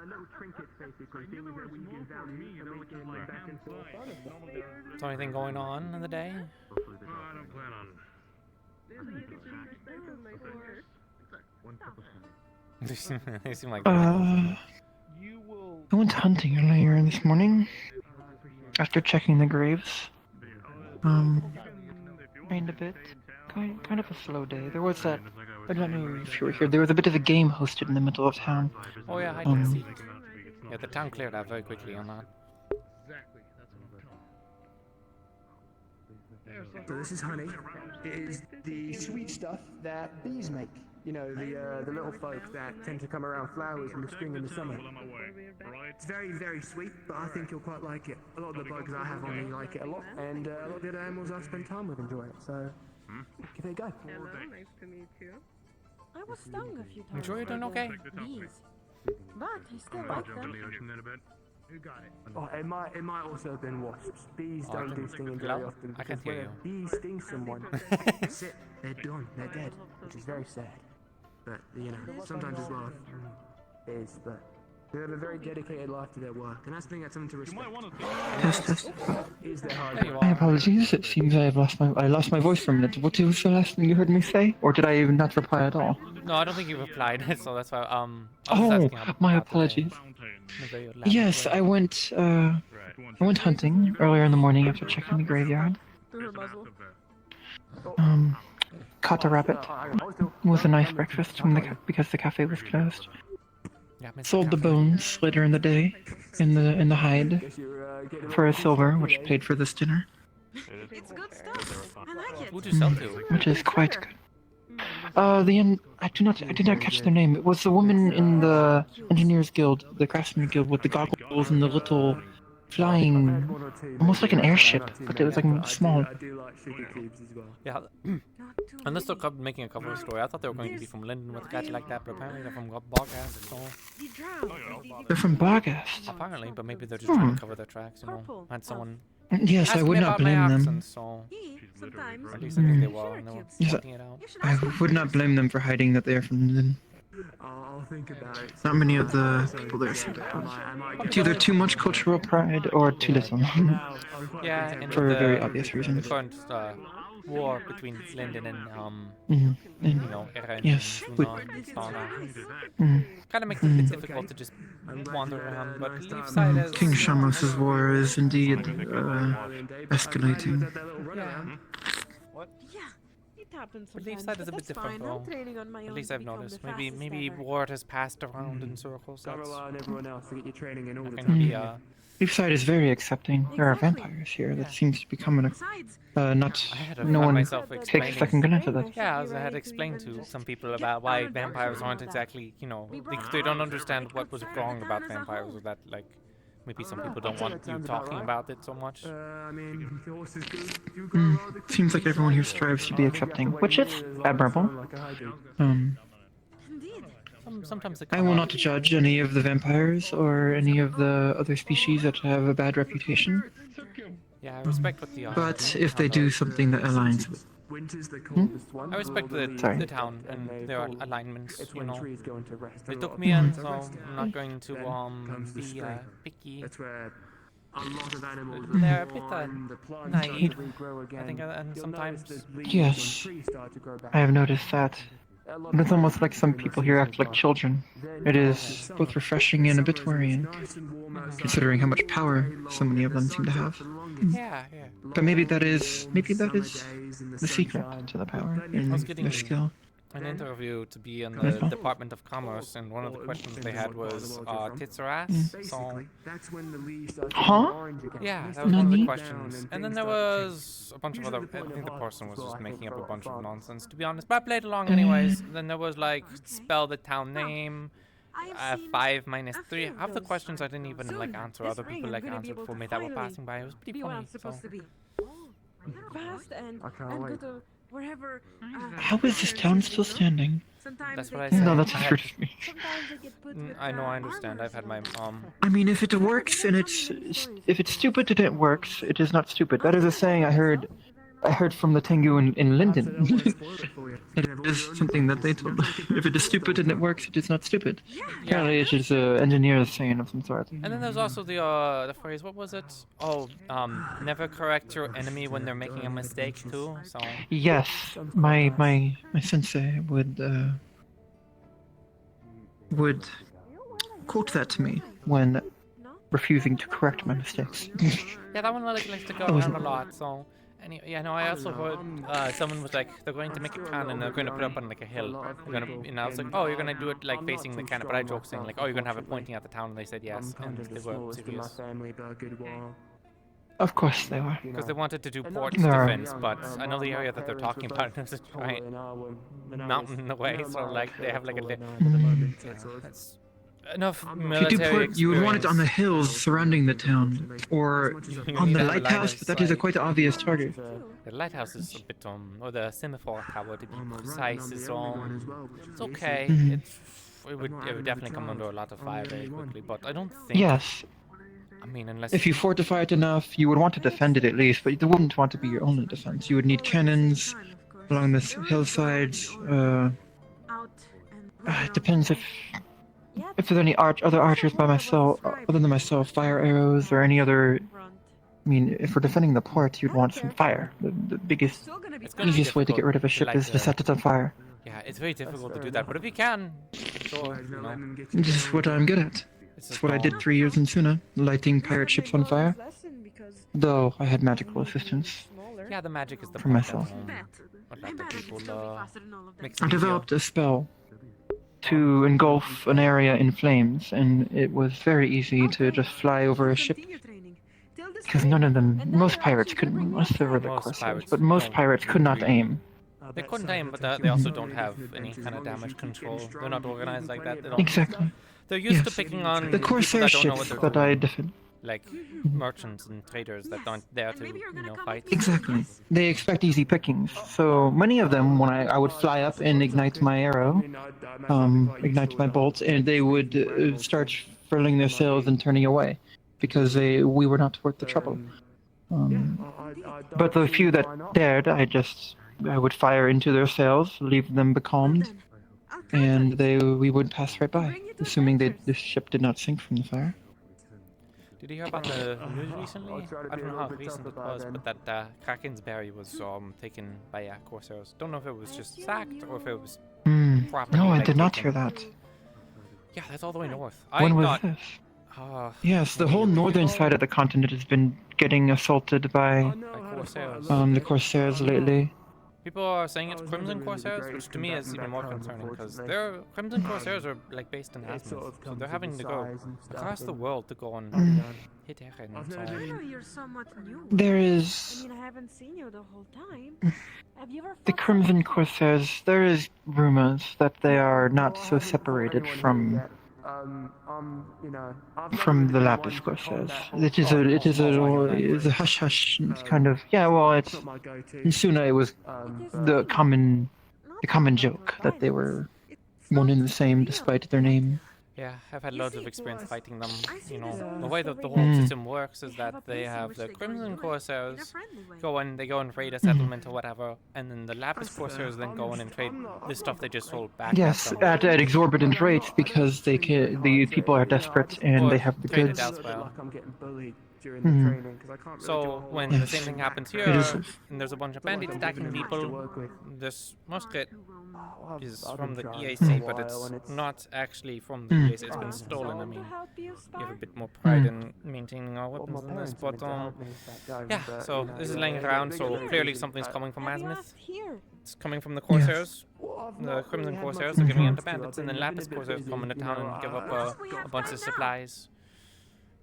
little trinkets, basically. Things that we give value and we can back and forth. Is there anything going on in the day? I don't plan on. They seem like. I went hunting earlier this morning. After checking the graves. Rained a bit. Kind of a slow day. There was that. I don't know if you were here. There was a bit of a game hosted in the middle of town. Oh yeah, I did see. Yeah, the town cleared out very quickly on that. So this is honey. It is the sweet stuff that bees make. You know, the little folk that tend to come around flowers in the spring and the summer. It's very, very sweet, but I think you'll quite like it. A lot of the bugs I have on me like it a lot, and a lot of the other animals I spend time with enjoy it, so give it a go. Hello, nice to meet you. I was stung a few times. Enjoy it and okay. Bees. But I still like them. Oh, it might also have been wasps. Bees don't do stinging very often. I can Because hear when a bee stings someone, that's it. They're done. They're dead, which is very sad. But you know, sometimes as well is. But They have a very dedicated life to their work, and that's something to respect. Test. Is their hard My apologies. It seems I lost my voice for a minute. What was the last thing you heard me say, or did I not reply at all? No, I don't think you replied, so that's why. I was Oh, asking how my about the day. apologies. In a very elaborate Yes, way. I went hunting earlier in the morning after checking the graveyard. Caught a rabbit with a nice breakfast because the cafe was closed. Sold the bones later in the day in the hide for a silver, which paid for this dinner. It's good stuff. I like it. Who'd you sell to? Which is quite good. I did not catch their name. It was the woman in the Engineers Guild, the Craftsman Guild, with the goggles and the little flying, almost like an airship, but it was like small. Yeah, unless they're making a cover story. I thought they were going to be from Linden with a catch like that, but apparently they're from Bogast, so... They're from Bogast. Apparently, but maybe they're just trying to cover their tracks, you know. Had someone Yes, I ask would me not about my blame them. accent, so... At least I think they were, and they were Yes, pointing it out. I would not blame them for hiding that they are from London. I'll think about it. Not many of the people there seem to have. It's either too much cultural pride or too little. Yeah, and for the, very obvious reasons. The current war between Linden and And, you know, Eren yes, and with- Zuna and Stana. Mhm. Kind of makes it a bit difficult to just wander around, but Leafside as King Shamos's war is indeed escalating. Yeah. It happens But sometimes, Leafside is a but bit that's different, fine. I'm though. training on my At own least to I've become noticed. the Maybe fastest ever. word has passed around in circles. Gotta That's rely on everyone else to get your training in order. can be Leafside is very accepting. There are vampires here. That seems to be coming. Not. No found one myself takes explaining- second glance at that. Yeah, I had explained to some people about why vampires aren't exactly, you know, they don't understand what was wrong about vampires, or that, like, maybe some people don't want you talking about it so much. Seems like everyone here strives to be accepting, which is admirable. Sometimes they I come will off- not judge any of the vampires or any of the other species that have a bad reputation. Yeah, I respect what the But if they do something that aligns with. I respect Sorry. the town and their alignments, you know. They took me in, so I'm not going to be picky. They're a bit naive, I think, and sometimes... Yes, I have noticed that. And it's almost like some people here act like children. It is both refreshing and a bit worrying, considering how much power so many of them seem to have. Yeah, yeah. But maybe that is the secret to the power I and was getting their skill. an interview to be in the Wonderful. Department of Commerce, and one of the questions they had was tits or ass. So, Huh? yeah, that was one of the Nani? questions. And then there was a bunch of other. I think the person was just making up a bunch of nonsense, to be honest. But I played along anyways. Then there was like spell the town name. 5 minus 3. Half the questions I didn't even like answer. Other people like answered for me that were passing by. It was pretty funny. So. Fast and go to wherever. How is this town still standing? That's what I said. No, that's I had- weird to me. I know, I understand. I've had my I mean, if it works and if it's stupid and it works, it is not stupid. That is a saying I heard from the Tengu in Linden. It is something that they told. If it is stupid and it works, it is not stupid. Apparently, it is an engineer's saying of some sort. And then there's also the phrase, what was it? Oh, never correct your enemy when they're making a mistake too. So Yes, my sensei would quote that to me when refusing to correct my mistakes. yeah, that one likes to go That was- around a lot. So anyway, yeah, no, I also heard someone was like, they're going to make a cannon, they're going to put it up on like a hill. They're gonna, and I was like, oh, you're gonna do it like facing the cannon, but I joked saying like, oh, you're gonna have it pointing at the town, and they said yes, and they were serious. Of course they were. Because they wanted to do port There are- defense, but I know the area that they're talking about is a giant mountain away, so like they have like a that's enough If you do military put, you would want it on the experience. hills surrounding the town, or on the lighthouse, but that is a quite obvious target. The lighthouse is a bit or the semaphore tower to be precise is it's okay. Mhm. It would definitely come under a lot of fire very quickly, but I don't think. Yes. I mean, unless If you fortify it enough, you would want to defend it at least, but you wouldn't want to be your only defense. You would need cannons along the hillsides. It depends if if there's any other archers by myself, other than myself, fire arrows or any other. I mean, if we're defending the port, you'd want some fire. The biggest, easiest way to get rid of a ship is to set it on fire. Yeah, it's very difficult to do that, but if you can, sure, you know. This is what I'm good at. It's what I did 3 years in Suna, lighting pirate ships on fire. Though I had magical assistance. Yeah, the magic is the for myself. I developed a spell to engulf an area in flames, and it was very easy to just fly over a ship. Because none of them, most pirates couldn't, unless they were the Corsairs, but most pirates could not aim. They couldn't aim, but they also don't have any kind of damage control. They're not organized like that. They don't, exactly. They're used to picking on the Corsair ships that I defend. Like merchants and traders that aren't there to, fight. Exactly. They expect easy pickings. So many of them, when I would fly up and ignite my arrow, ignite my bolt, and they would start furling their sails and turning away, because we were not worth the trouble. But the few that dared, I would fire into their sails, leave them becalmed, and we would pass right by, assuming the ship did not sink from the fire. Did you hear about the news recently? I don't know how recent it was, but that Kraken's Berry was taken by Corsairs. Don't know if it was just sacked or if it was properly. No, I did not hear that. Yeah, that's all the way north. When was this? Yes, the whole northern side of the continent has been getting assaulted by the Corsairs lately. People are saying it's Crimson Corsairs, which to me is even more concerning, because their Crimson Corsairs are based in Asmus, so they're having to go across the world to go and hit Eren. There is. I haven't seen you the whole time. Have you ever the Crimson Corsairs. There is rumors that they are not so separated from the Lapis Corsairs. It is a hush hush kind of. Yeah, well, it's in Suna. It was the common joke that they were one and the same despite their name. Yeah, I've had loads of experience fighting them. The way that the whole system works is that they have the Crimson Corsairs go and raid a settlement or whatever, and then the Lapis Corsairs then go in and trade the stuff they just sold back. Yes, at exorbitant rates, because the people are desperate and they have the goods. So when the same thing happens here, and there's a bunch of bandits attacking people, this musket is from the EAC, but it's not actually from the EAC. It's been stolen. I mean, we have a bit more pride in maintaining our weapons than this, but yeah. So this is laying around. So clearly something's coming from Azimuth. It's coming from the Corsairs. The Crimson Corsairs are giving in to bandits, and then Lapis Corsairs come into town and give up a bunch of supplies.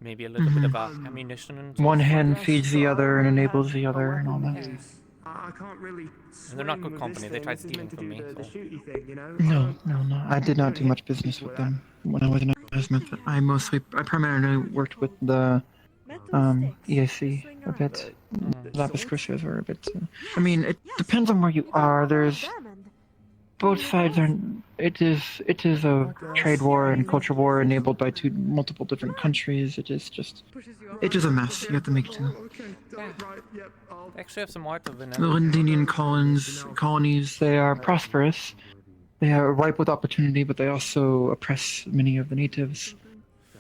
Maybe a little bit of ammunition. And one hand feeds the other and enables the other and all that. And they're not good company. They tried stealing from me. So. No. I did not do much business with them when I was in Azimuth. I primarily worked with the EAC a bit. Lapis Corsairs were a bit. I mean, it depends on where you are. There's both sides are. It is a trade war and culture war enabled by multiple different countries. It is a mess. You have to make do. Yeah. They actually have some art of it. The Lindinian colonies, they are prosperous. They are ripe with opportunity, but they also oppress many of the natives.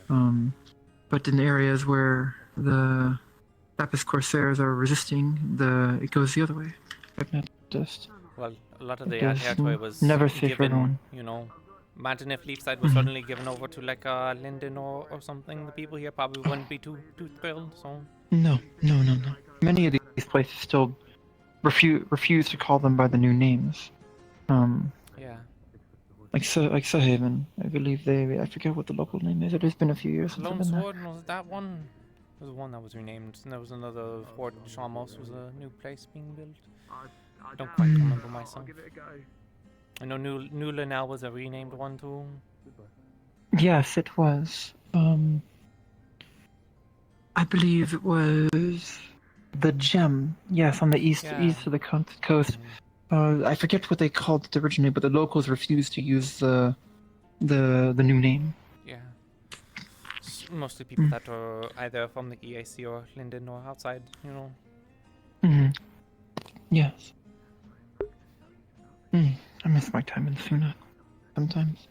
But in areas where the Lapis Corsairs are resisting, it goes the other way. I've noticed. Well, a lot of the territory was never safe for everyone. Imagine if Leafside was suddenly given over to like Linden or something. The people here probably wouldn't be too thrilled. So no. Many of these places still refuse to call them by the new names. Yeah. Like Sahaven, I believe I forget what the local name is. It has been a few years since I've Lone been there. Sword, was that one? There was one that was renamed, and there was another Fort Shamos was a new place being built. I don't quite remember myself. I know New Linnell was a renamed one too. Yes, it was. I believe it was the Gem. Yes, on the east of the coast. I forget what they called it originally, but the locals refused to use the new name. Yeah. Mostly people that are either from the EAC or Linden or outside, Yes. I miss my time in Suna sometimes.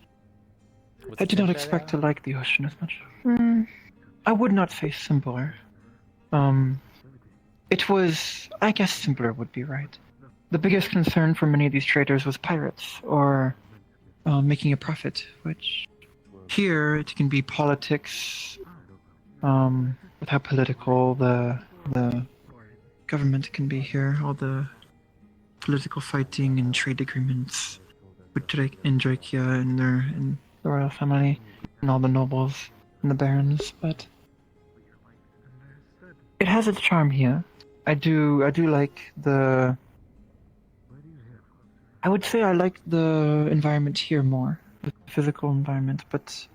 I did not expect to like the ocean as much. I would not say simpler. It was, I guess simpler would be right. The biggest concern for many of these traders was pirates, or making a profit, which here it can be politics, with how political the government can be here, all the political fighting and trade agreements with Drake and Drakia and the royal family and all the nobles and the barons, but it has its charm here. I do like I would say I like the environment here more, the physical environment, but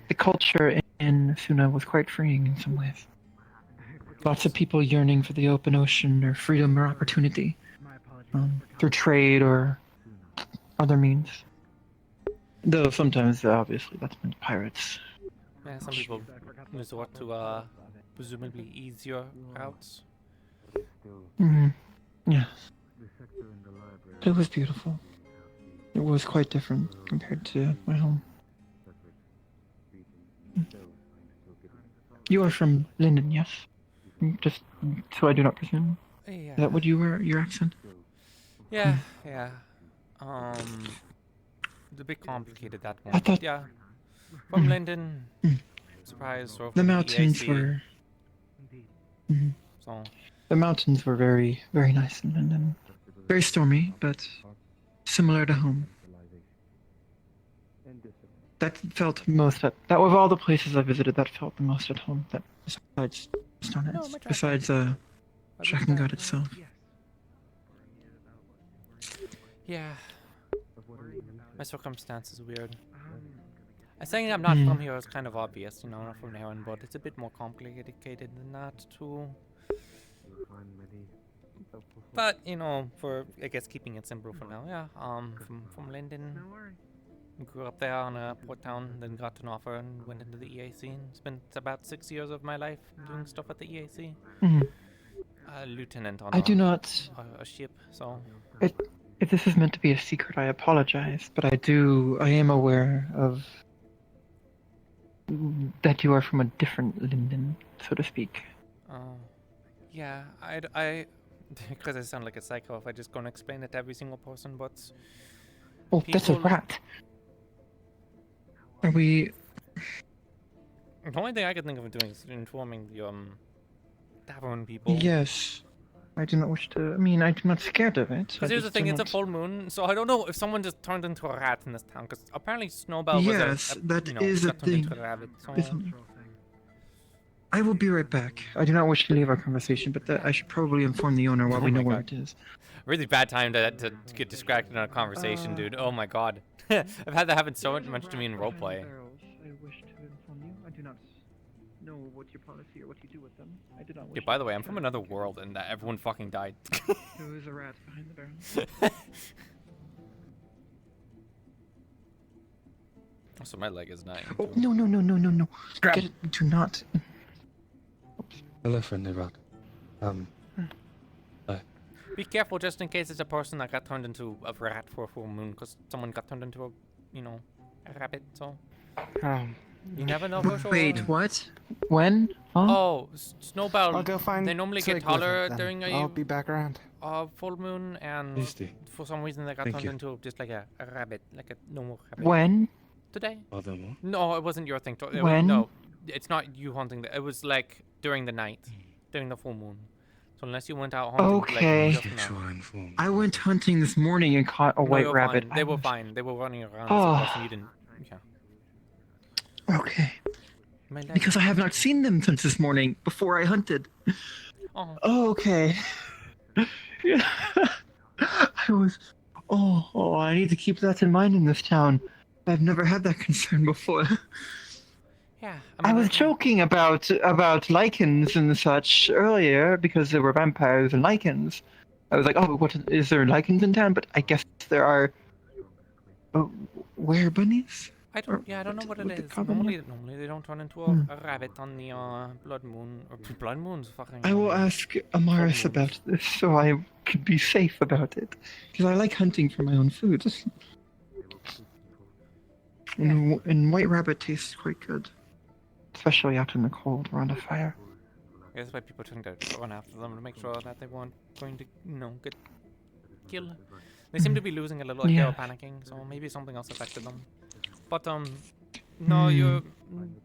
the culture in Suna was quite freeing in some ways. Lots of people yearning for the open ocean or freedom or opportunity, through trade or other means. Though sometimes, obviously, that's meant pirates. Yeah, some people resort to presumably easier routes. Yes. It was beautiful. It was quite different compared to my home. You are from Linden, yes? Just so I do not presume. Yeah. Is that what you were, your accent? Yeah, yeah. It's a bit complicated, that one. I thought... Yeah. From Linden. Surprise. Or The from mountains EAC. were... So. The mountains were very, very nice in Linden. Very stormy, but similar to home. That felt most at... That of all the places I visited, that felt the most at home. That besides Stonehenge. Besides, Drakengard itself. Yeah. My circumstance is weird. I saying I'm not from here is kind of obvious, you know, not from Heron, but it's a bit more complicated than that too. But you know, for I guess keeping it simple for now, yeah. From Linden, grew up there on a port town, then got an offer and went into the EAC. And spent about 6 years of my life doing stuff at the EAC. Lieutenant on a ship, so. If this is meant to be a secret, I apologize, but I am aware of that you are from a different Linden, so to speak. Yeah, because I sound like a psycho if I just go and explain it to every single person, but... Oh, that's a rat. Are we... The only thing I could think of doing is informing the, tavern people. Yes. I do not wish to... I mean, I'm not scared of it. Because here's the thing, it's a full moon, so I don't know if someone just turned into a rat in this town, because apparently Snowbell was yes, that is a thing. Rabbit, so... I will be right back. I do not wish to leave our conversation, but I should probably inform the owner while we know where it is. Really bad time to get distracted in a conversation, dude. Oh my god. I've had that happen so much to me in roleplay. I wish to inform you. I do not know what your policy or what you do with them. I do not wish. Yeah, by the way, I'm from another world and everyone fucking died. There was a rat behind the barrel. So my leg is dying. Oh, no. Grab. Get it. Do not. Hello, friendly rat. Be careful just in case it's a person that got turned into a rat for a full moon, because someone got turned into a rabbit, so... You never know for sure. Wait, what? When? Huh? Oh, Snowbell. I'll go find they normally Twig get taller with it, during I'll be back around. Full moon, and for some reason they got turned into just like a rabbit, like a normal rabbit. When? Today. Furthermore. No, it wasn't your thing. When? No, it's not you hunting. It was like during the night, during the full moon. So unless you went out hunting, okay. like, just now. I went hunting this morning and caught a white rabbit. Fine. They were fine. They were running around. And you didn't. Yeah. Okay. Because I have not seen them since this morning, before I hunted. Oh, okay. Yeah. I need to keep that in mind in this town. I've never had that concern before. Yeah. I was joking about lichens and such earlier, because there were vampires and lichens. I was like, oh, what is there lichens in town? But I guess there are... were bunnies? I don't know what it is. Normally they don't turn into a rabbit on the blood moon, or blood moon's fucking... I will ask Amaris about this, so I can be safe about it. Because I like hunting for my own food. And White Rabbit tastes quite good, especially out in the cold around a fire. Yeah, that's why people tend to run after them to make sure that they weren't going to, get killed. They seem to be losing a little, like they were panicking, so maybe something else affected them. But no,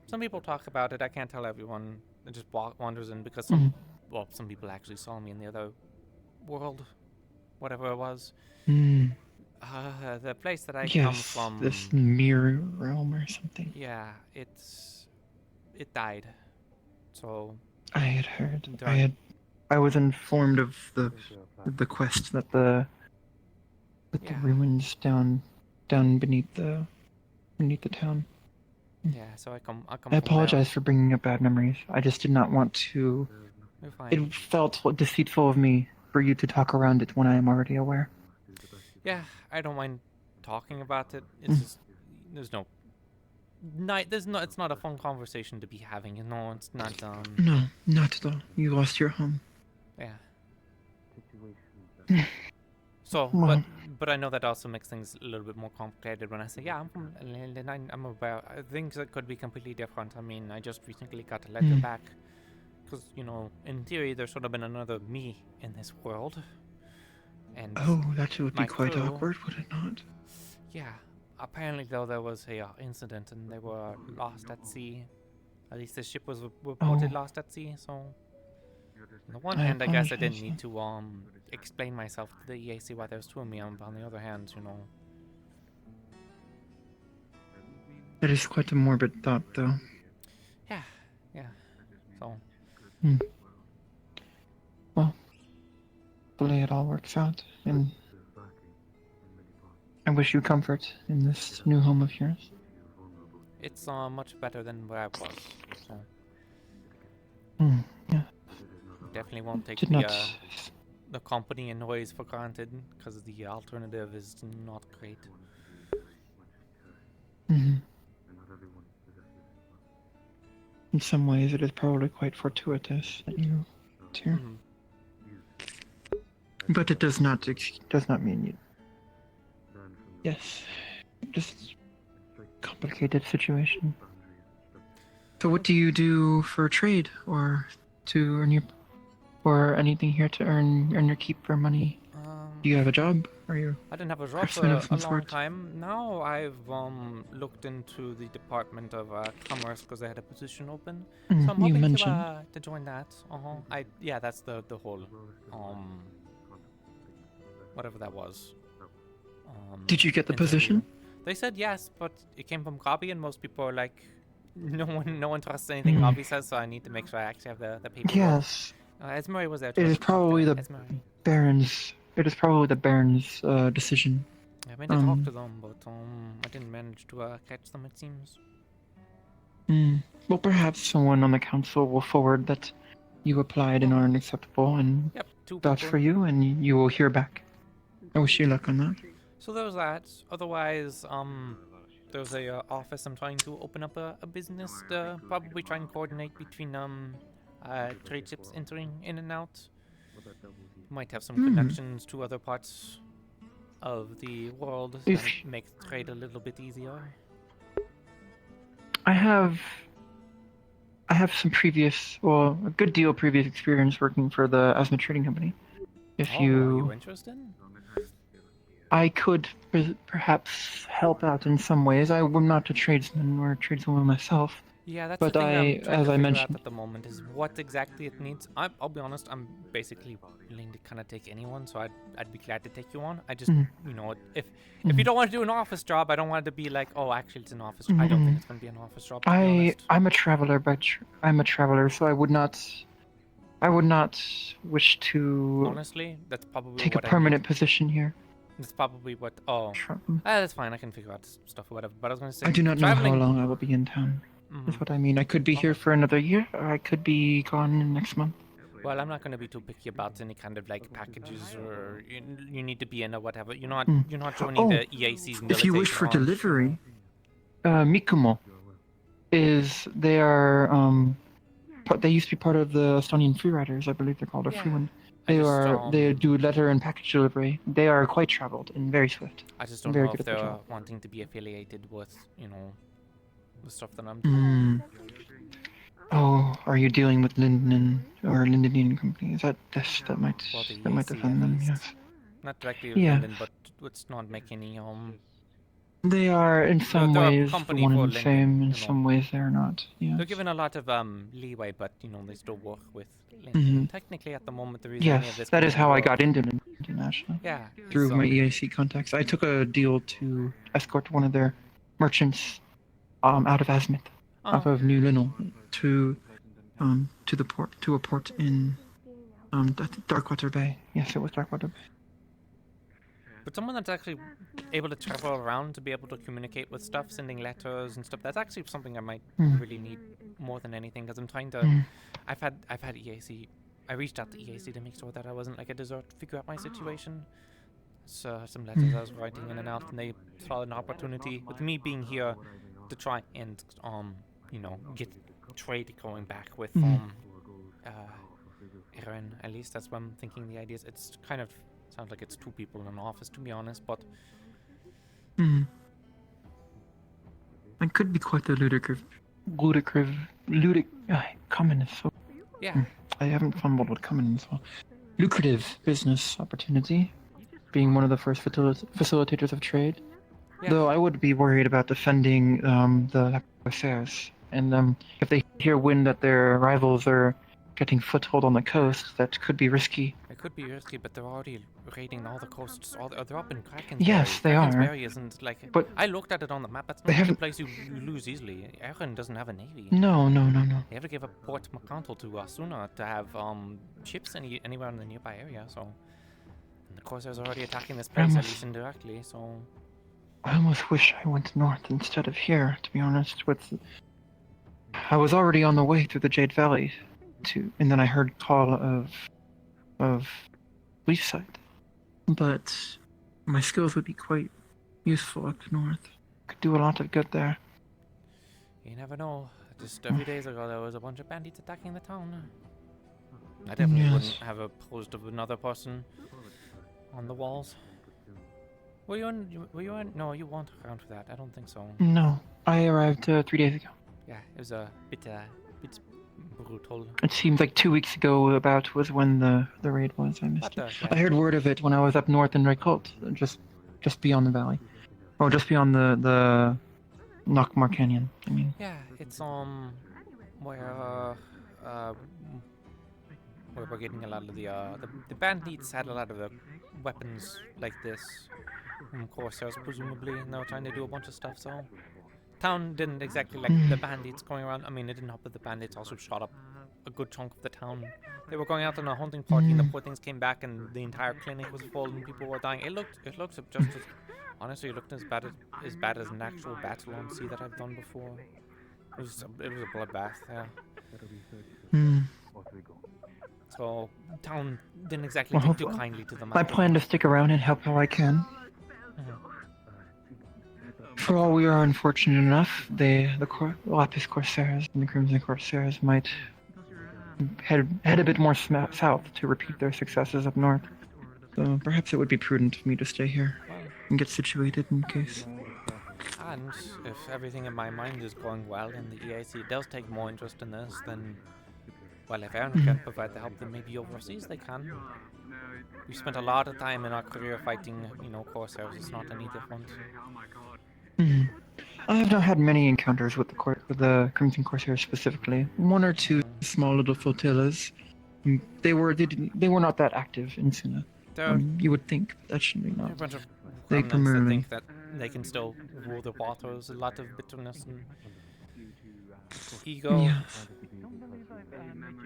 some people talk about it. I can't tell everyone. It just wanders in because some people actually saw me in the other world, whatever it was. The place that I come from. This mirror realm or something. Yeah, it died. So I had heard. I was informed of the quest that the ruins down beneath the town. Yeah, so I come. I apologize for bringing up bad memories. I just did not want to. You're fine. It felt deceitful of me for you to talk around it when I am already aware. Yeah, I don't mind talking about it. It's just it's not a fun conversation to be having, it's not No, not at all. You lost your home. Yeah. So, but I know that also makes things a little bit more complicated when I say, yeah, I'm from London, I'm aware things that could be completely different. I mean, I just recently got a letter back because, in theory there should have been another me in this world. And that would be quite awkward, would it not? Yeah. Apparently, though, there was a incident and they were lost at sea. At least the ship was reported lost at sea, so... On the one hand, I guess I didn't need to explain myself to the EAC why there's two of me. On the other hand, That is quite a morbid thought, though. Yeah. So... Well, hopefully it all works out, and I wish you comfort in this new home of yours. It's much better than where I was, so... Yeah. Definitely won't take the company and noise for granted, because the alternative is not great. In some ways, it is probably quite fortuitous that you here. But it does not mean you. Yes, just complicated situation. So, what do you do for trade, or to earn or anything here to earn your keep or money? Do you have a job? Are you? I didn't have a job for a long time. Now I've looked into the Department of Commerce because they had a position open. So I'm hoping to join that. Yeah, that's the whole whatever that was. Did you get the position? They said yes, but it came from Gabi, and most people are like, no one trusts anything Gabi says, so I need to make sure I actually have the paperwork. Yes. Esmery was there. It is probably the Baron's. It is probably the Baron's decision. I meant to talk to them, but I didn't manage to catch them. It seems. Well, perhaps someone on the council will forward that you applied and are unacceptable, and vouch for you, and you will hear back. I wish you luck on that. So there was that. Otherwise, there's a office I'm trying to open up a business to probably try and coordinate between trade ships entering in and out. Might have some connections to other parts of the world that make trade a little bit easier. I have some a good deal of previous experience working for the Asma Trading Company. If are you interested? I could perhaps help out in some ways. I'm not a tradesman or a tradeswoman myself. Yeah, that's but the thing I'm trying as to I figure mentioned out at the moment is what exactly it needs. I'll be honest, I'm basically willing to kind of take anyone, so I'd be glad to take you on. I just, if you don't want to do an office job, I don't want it to be like, oh, actually it's an office job. I don't think it's going to be an office job, to be honest. I'm a traveler, I'm a traveler, so I would not wish to honestly, that's probably take what a permanent position here. That's probably what. That's fine. I can figure out stuff or whatever. But I was going to say, I do not know how long I will be in town. That's what I mean. I could be here for another year, or I could be gone next month. Well, I'm not going to be too picky about any kind of like packages or you need to be in or whatever. You're not joining the EAC's. If you wish for delivery, Mikumo they used to be part of the Estonian Free Riders. I believe they're called, or Free Wind. They do letter and package delivery. They are quite traveled and very swift. I just don't very know good if at their they're job. wanting to be affiliated with, you know, the stuff that I'm doing. Oh, are you dealing with Linden or Lindenian Company? Is that that might Well, the that might EAC offend at them? least. Yes. Not directly with Yeah. Linden, but let's not make any They are in some they're a ways the company one for and the Linden, same. In you know. some ways, they're not. Yeah. They're given a lot of leeway, but you know they still work with Linden. Technically, at the moment, the reason any of Yes, this that can is even how I work- got into Linden actually. Yeah, Through so- my EAC contacts, I took a deal to escort one of their merchants out of Azimuth, off of New Linnell, to the port, to a port in Darkwater Bay. Yes, it was Darkwater Bay. But someone that's actually able to travel around to be able to communicate with stuff, sending letters and stuff, that's actually something I might really need more than anything, because I'm trying to... I've had EAC... I reached out to EAC to make sure that I wasn't like a dessert, figure out my situation. So some letters I was writing in and out, and they saw an opportunity, with me being here, to try and, you know, get trade going back with, Aaron. At least that's what I'm thinking the idea is. It's kind of... Sounds like it's two people in an office, to be honest, but... It could be quite a common is so... Yeah. I haven't fumbled with common so... Lucrative business opportunity, being one of the first facilitators of trade. Yeah. Though I would be worried about defending the affairs, and if they hear wind that their rivals are getting foothold on the coast, that could be risky. It could be risky, but they're already raiding all the coasts. They're up in Kraken's Yes, Berry. they Kraken's are. Berry isn't like... But I looked at it on the map. That's they not a haven't- place you lose easily. Aaron doesn't have a navy. No. They have to give up Port McContle to Asuna to have ships anywhere in the nearby area, so... And the Corsairs are already attacking this place, at least indirectly, so... I almost wish I went north instead of here, to be honest. I was already on the way through the Jade Valley, and then I heard call of Leafside. But my skills would be quite useful up north. Could do a lot of good there. You never know. Just a few days ago, there was a bunch of bandits attacking the town. I definitely wouldn't have opposed of another person on the walls. Were you in? No, you weren't around for that. I don't think so. No, I arrived 3 days ago. Yeah, it was a bit brutal. It seems like 2 weeks ago was when the raid was. I missed it. I heard word of it when I was up north in Reykholt, just beyond the valley. Oh, just beyond the Knockmar Canyon, I mean. Yeah, it's where we're getting a lot of the bandits had a lot of the weapons like this from Corsairs, presumably, and they were trying to do a bunch of stuff, so... Town didn't exactly like the bandits going around. I mean, it didn't help that the bandits also shot up a good chunk of the town. They were going out on a hunting party, and the poor things came back, and the entire clinic was full, and people were dying. It looked just as... Honestly, it looked as bad as an actual battle on sea that I've done before. It was a bloodbath, yeah. So, town didn't exactly take too kindly to them. I plan to stick around and help how I can. For all we are unfortunate enough, the Lapis Corsairs and the Crimson Corsairs might head a bit more south to repeat their successes up north. So perhaps it would be prudent for me to stay here and get situated in case. And if everything in my mind is going well and the EAC does take more interest in this, then... Well, if Aaron can provide the help, then maybe overseas they can. We spent a lot of time in our career fighting, you know, Corsairs. It's not any different. I have not had many encounters with the Crimson Corsairs specifically. One or two small little flotillas. They were not that active in Suna. You would think, but that shouldn't be not. A bunch of They remnants that primarily. think that they can still rule the waters. A lot of bitterness and ego. Yeah.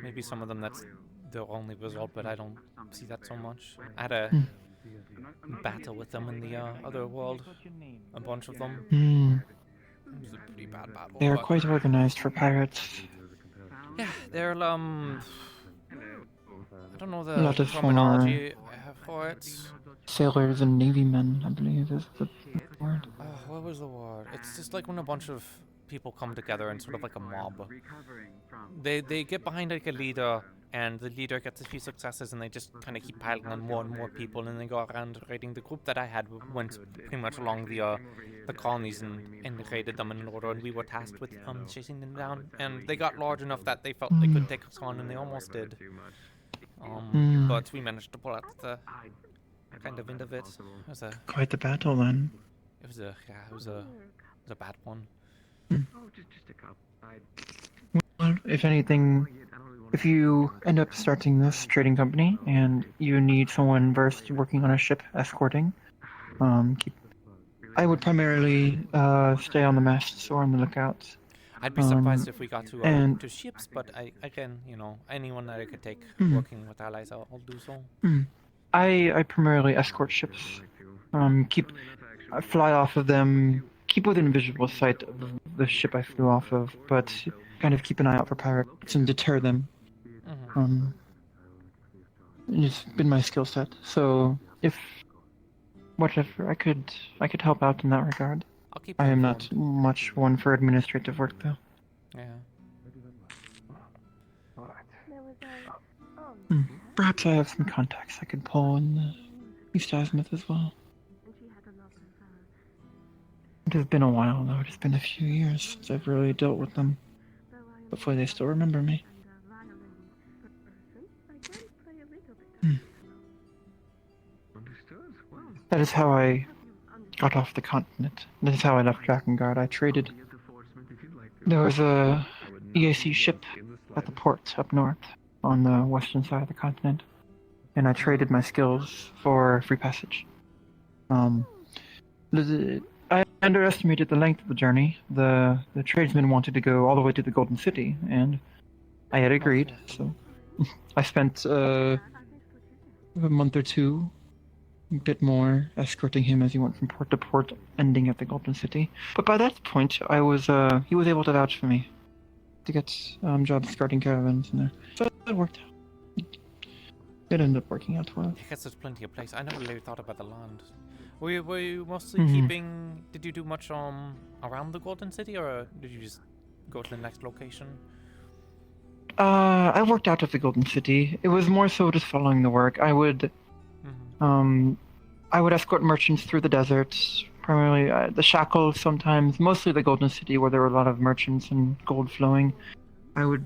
Maybe some of them that's their only result, but I don't see that so much. I had a battle with them in the other world. A bunch of them. It was a pretty bad battle. They are but- quite organized for pirates. Yeah, they're I don't know A the lot of terminology for it. Sailors and navy men, I believe, is the word. What was the word? It's just like when a bunch of people come together in sort of like a mob. They get behind like a leader, and the leader gets a few successes, and they just kind of keep piling on more and more people, and they go around raiding. The group that I had went pretty much along the colonies and raided them in order, and we were tasked with chasing them down. And they got large enough that they felt they couldn't take us on, and they almost did. But we managed to pull out the kind of end of it. It was a Quite the battle then. It was a bad one. Well, if anything, if you end up starting this trading company and you need someone versed working on a ship escorting, I would primarily stay on the masts or on the lookouts. I'd be surprised if we got to ships, but again, anyone that I could take working with allies, I'll do so. I primarily escort ships. I fly off of them, keep within visual sight of the ship I flew off of, but kind of keep an eye out for pirates and deter them. It's been my skill set, so if whatever I could help out in that regard. I am not much one for administrative work though. Yeah. Perhaps I have some contacts I could pull in East Azimuth as well. It has been a while though, it has been a few years since I've really dealt with them. Hopefully they still remember me. That is how I got off the continent. That is how I left Drakengard. I traded. There was a EAC ship at the port up north on the western side of the continent, and I traded my skills for free passage. I underestimated the length of the journey. The tradesman wanted to go all the way to the Golden City, and I had agreed, so I spent a month or two, a bit more, escorting him as he went from port to port, ending at the Golden City. But by that point, he was able to vouch for me to get jobs escorting caravans in there. So it worked out. It ended up working out well. I guess there's plenty of place. I never really thought about the land. Were you mostly keeping? Did you do much around the Golden City, or did you just go to the next location? I worked out of the Golden City. It was more so just following the work. I would escort merchants through the desert, primarily the Shackles sometimes, mostly the Golden City where there were a lot of merchants and gold flowing. I would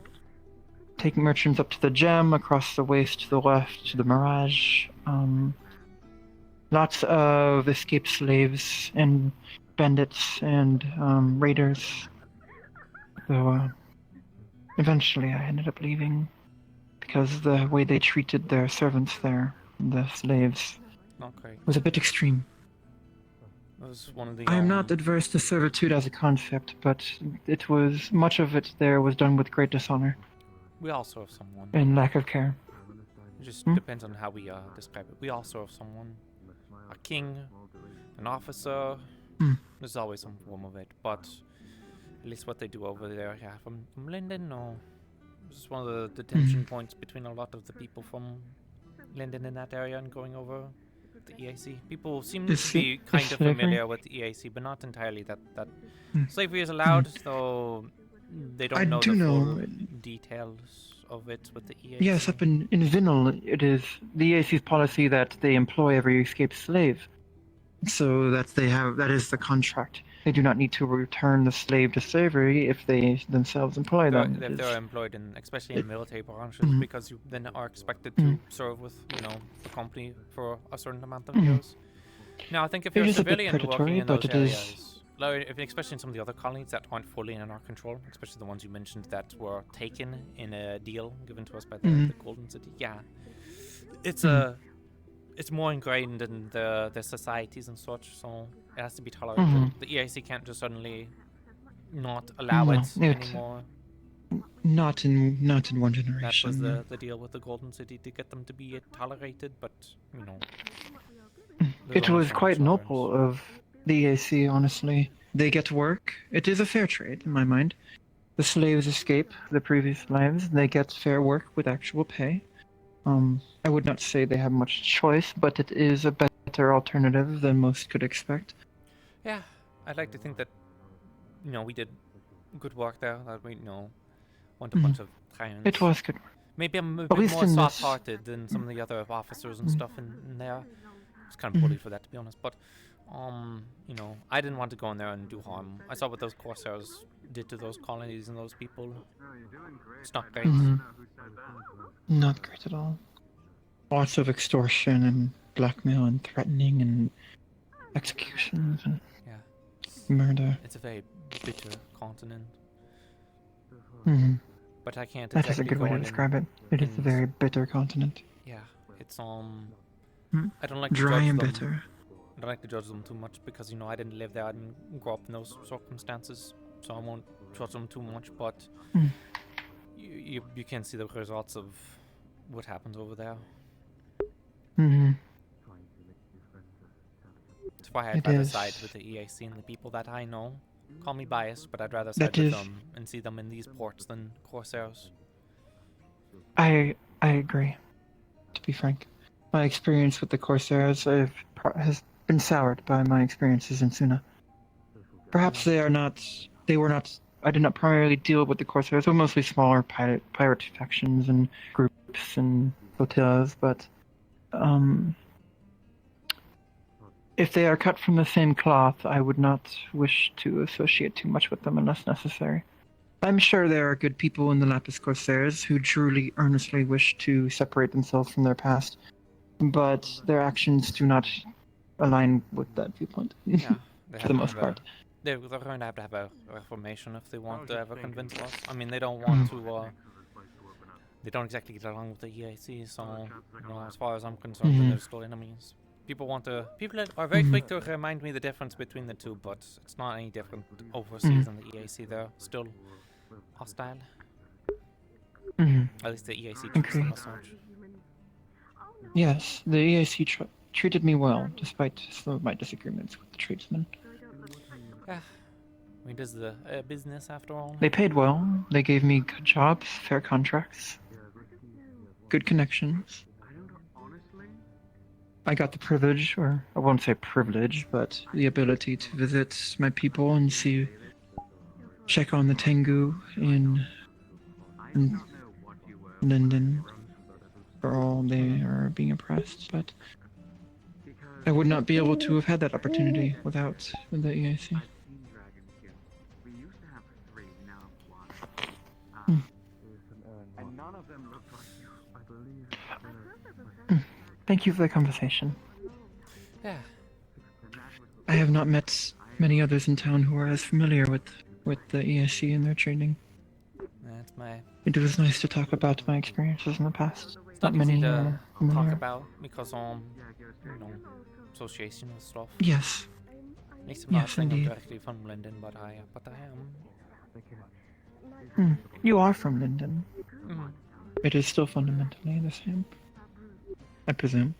take merchants up to the Gem, across the waste to the left to the Mirage. Lots of escaped slaves and bandits and raiders. So eventually I ended up leaving because the way they treated their servants there, the slaves, was a bit extreme. That was one of the, I am not adverse to servitude as a concept, but much of it there was done with great dishonor. We all serve someone. And lack of care. It just depends on how we describe it. We all serve someone. A king, an officer. There's always some form of it, but at least what they do over there, from Linden, no. This is one of the detention points between a lot of the people from Linden in that area and going over the EAC. People seem to be kind of familiar with the EAC, but not entirely. That slavery is allowed, so they don't know the full details of it with the EAC. Yes, up in Vinyl, it is the EAC's policy that they employ every escaped slave. So that is the contract. They do not need to return the slave to slavery if they themselves employ them. If they're employed especially in military branches, because you then are expected to serve with, the company for a certain amount of years. Now, I think if you're a civilian working in those areas, especially in some of the other colonies that aren't fully in our control, especially the ones you mentioned that were taken in a deal given to us by the Golden City, it's more ingrained in the societies and such, so it has to be tolerated. The EAC can't just suddenly not allow it anymore. Not in one generation. That was the deal with the Golden City, to get them to be tolerated, but it was quite noble of the EAC, honestly. They get work. It is a fair trade, in my mind. The slaves escape the previous lives. They get fair work with actual pay. I would not say they have much choice, but it is a better alternative than most could expect. Yeah, I'd like to think that, we did good work there. That we want a bunch of tyrants. It was good. Maybe I'm a At bit least more in this- soft-hearted than some of the other officers and stuff in there. I was kind of bullied for that, to be honest. But I didn't want to go in there and do harm. I saw what those Corsairs did to those colonies and those people. It's not great. Not great at all. Lots of extortion and blackmail and threatening and executions and murder. It's a very bitter continent. But I can't That is a exactly good way go to in describe it. It is a very bitter continent. Yeah, it's I don't like to Dry judge and them. bitter. I don't like to judge them too much because I didn't live there. I didn't grow up in those circumstances, so I won't judge them too much. But you can see the results of what happens over there. That's why I'd rather side with the EAC and the people that I know. Call me biased, but I'd rather side with them and see them in these ports than Corsairs. I agree. To be frank, my experience with the Corsairs has been soured by my experiences in Suna. Perhaps they were not. I did not primarily deal with the Corsairs. They were mostly smaller pirate factions and groups and flotillas, but if they are cut from the same cloth, I would not wish to associate too much with them unless necessary. I'm sure there are good people in the Lapis Corsairs who truly, earnestly wish to separate themselves from their past, but their actions do not align with that viewpoint, for the most part. They're going to have a reformation if they want to ever convince us. I mean, they don't want to. They don't exactly get along with the EAC, so as far as I'm concerned, they're still enemies. People are very quick to remind me the difference between the two, but it's not any different overseas in the EAC. They're still hostile. At least the EAC treats them as such. Yes, the EAC treated me well, despite some of my disagreements with the tradesmen. Yeah, I mean, this is a business after all. They paid well. They gave me good jobs, fair contracts, good connections. I got the privilege, or I won't say privilege, but the ability to visit my people and check on the Tengu in Linden. For all they are being oppressed, but I would not be able to have had that opportunity without the EAC. Thank you for the conversation. Yeah. I have not met many others in town who are as familiar with the EAC and their training. That's my. It was nice to talk about my experiences in the past. It's not many easy to talk familiar. about because association and stuff. Yes. At least I'm not saying I'm indeed. directly from Linden, but I am. You are from Linden. Mhm. It is still fundamentally the same, I presume.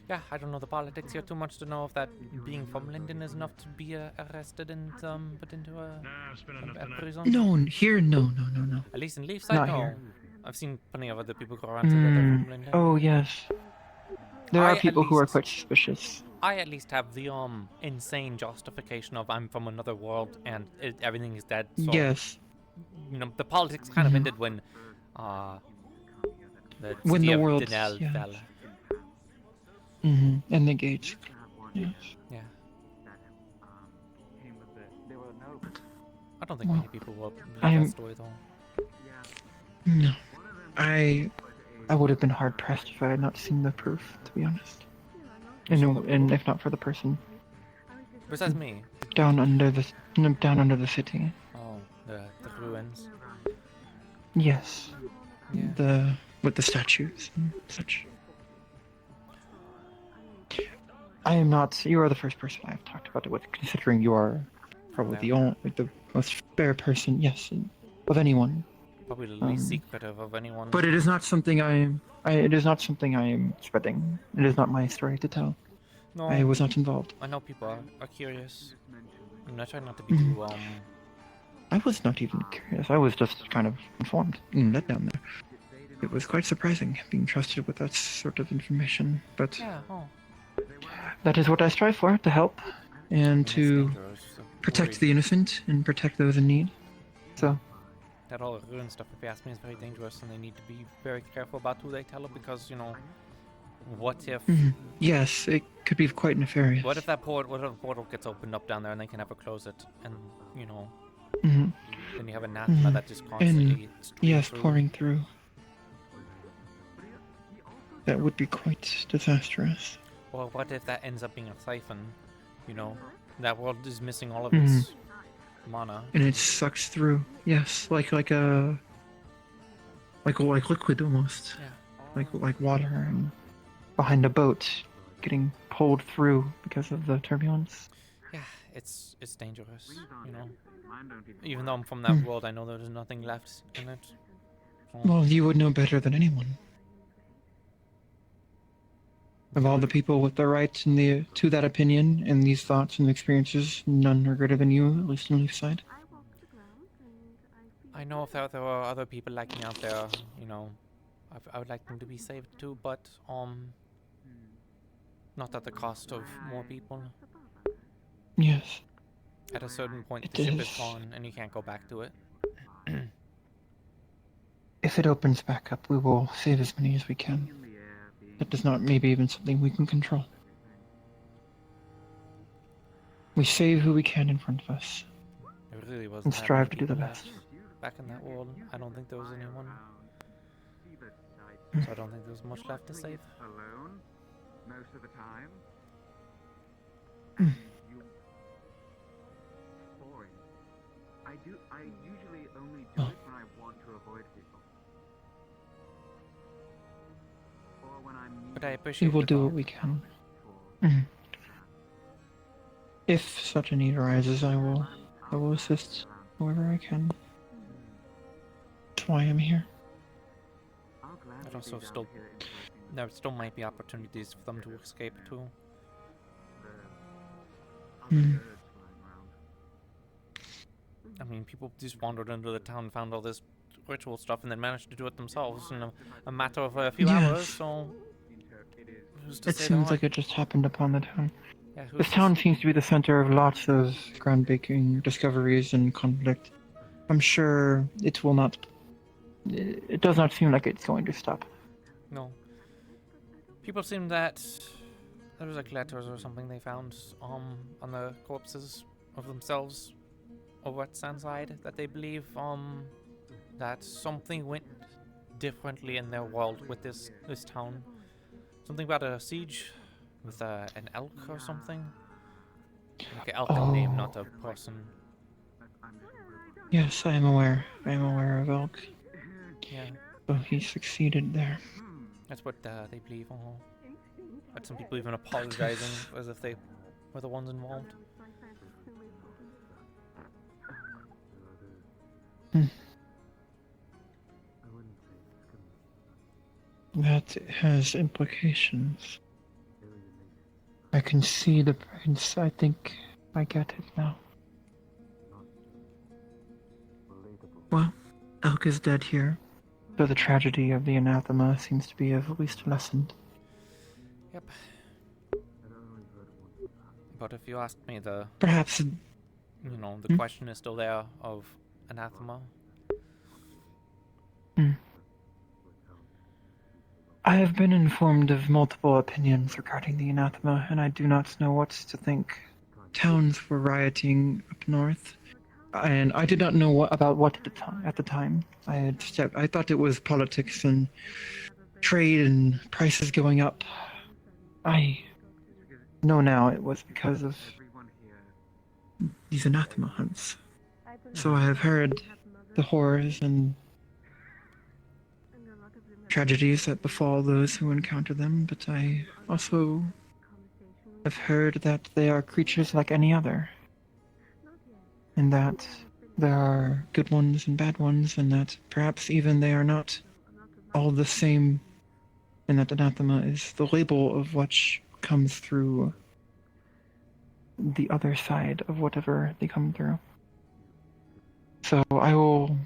Yeah, I don't know the politics here too much to know if that being from Linden is enough to be arrested and put into a prison. No, here, no. At least in Leafside, Not no. here. I've seen plenty of other people go around saying that they're from Linden. Oh yes. There I are at people who are least- quite suspicious. I at least have the insane justification of I'm from another world and everything is dead. So, Yes. The politics kind of ended when the When city the of world, Denel yes. fell. And the gates. Yes. Yeah. I don't think many people will believe that story though. No. I would have been hard pressed if I had not seen the proof, to be honest. And if not for the person Besides me. down under the city. Oh, the ruins. Yes. Yeah. With the statues and such. I am not. You are the first person I have talked about it with, considering you are probably the most fair person, yes, of anyone. Probably the least secretive of anyone. But it is not something it is not something I am spreading. It is not my story to tell. No, I was not involved. I know people are curious. I'm trying not to be too I was not even curious. I was just kind of informed and let down there. It was quite surprising being trusted with that sort of information, but Yeah. Oh. that is what I strive for, to help and to protect the innocent and protect those in need. So, That all ruin stuff, if you ask me, is very dangerous, and they need to be very careful about who they tell it, because, you know, what if... yes, it could be quite nefarious. What if that portal gets opened up down there and they can never close it, and, you know... Then you have anathema that just constantly... Yes, pouring through. That would be quite disastrous. Well, what if that ends up being a siphon? You know, that world is missing all of its mana. And it sucks through. Yes, like liquid almost. Yeah. Like water and behind a boat getting pulled through because of the turbulence. Yeah, it's dangerous, you know. Even though I'm from that world, I know there's nothing left in it. So. Well, you would know better than anyone. Of all the people with the right to that opinion and these thoughts and experiences, none are greater than you, at least on Leaf side. I know if there are other people like me out there, you know, I would like them to be saved too, but not at the cost of more people. Yes. At a certain point, the ship is gone, and you can't go back to it. If it opens back up, we will save as many as we can. That is not maybe even something we can control. We save who we can in front of us. It really wasn't and that strive many to do the people best. Back in that world, I don't think there was anyone. So I don't think there's much left to save. Alone, most of the time. Boring. I usually only do it when I want to avoid people. Or when I'm But I appreciate we will the do thought. what we can. If such a need arises, I will assist whoever I can. That's why I'm here. But also there still might be opportunities for them to escape too. I mean, people just wandered into the town, found all this ritual stuff, and then managed to do it themselves in a matter of a few hours, so... who's to It say seems they're like it just happened upon the town. Yeah, who's This to town seems to be the center of lots of groundbreaking discoveries and conflict. I'm sure it will not... It does not seem like it's going to stop. No. People seem that there was like letters or something they found on the corpses of themselves over at Sandside that they believe that something went differently in their world with this town. Something about a siege with an elk or something. Like an elk name, not a person. Yes, I am aware. I am aware of Elk. Yeah. So he succeeded there. That's what they believe. But some people even apologizing as if they were the ones involved. That has implications. I can see the prince. I think I get it now. Well, Elk is dead here, so the tragedy of the anathema seems to be at least lessened. Yep. But if you ask me, Perhaps... You know, the question is still there of anathema. I have been informed of multiple opinions regarding the anathema, and I do not know what to think. Towns were rioting up north, and I did not know about what at the time. I thought it was politics and trade and prices going up. I know now it was because of these anathema hunts. So I have heard the horrors and tragedies that befall those who encounter them, but I also have heard that they are creatures like any other, and that there are good ones and bad ones, and that perhaps even they are not all the same, and that anathema is the label of what comes through the other side of whatever they come through. So I will...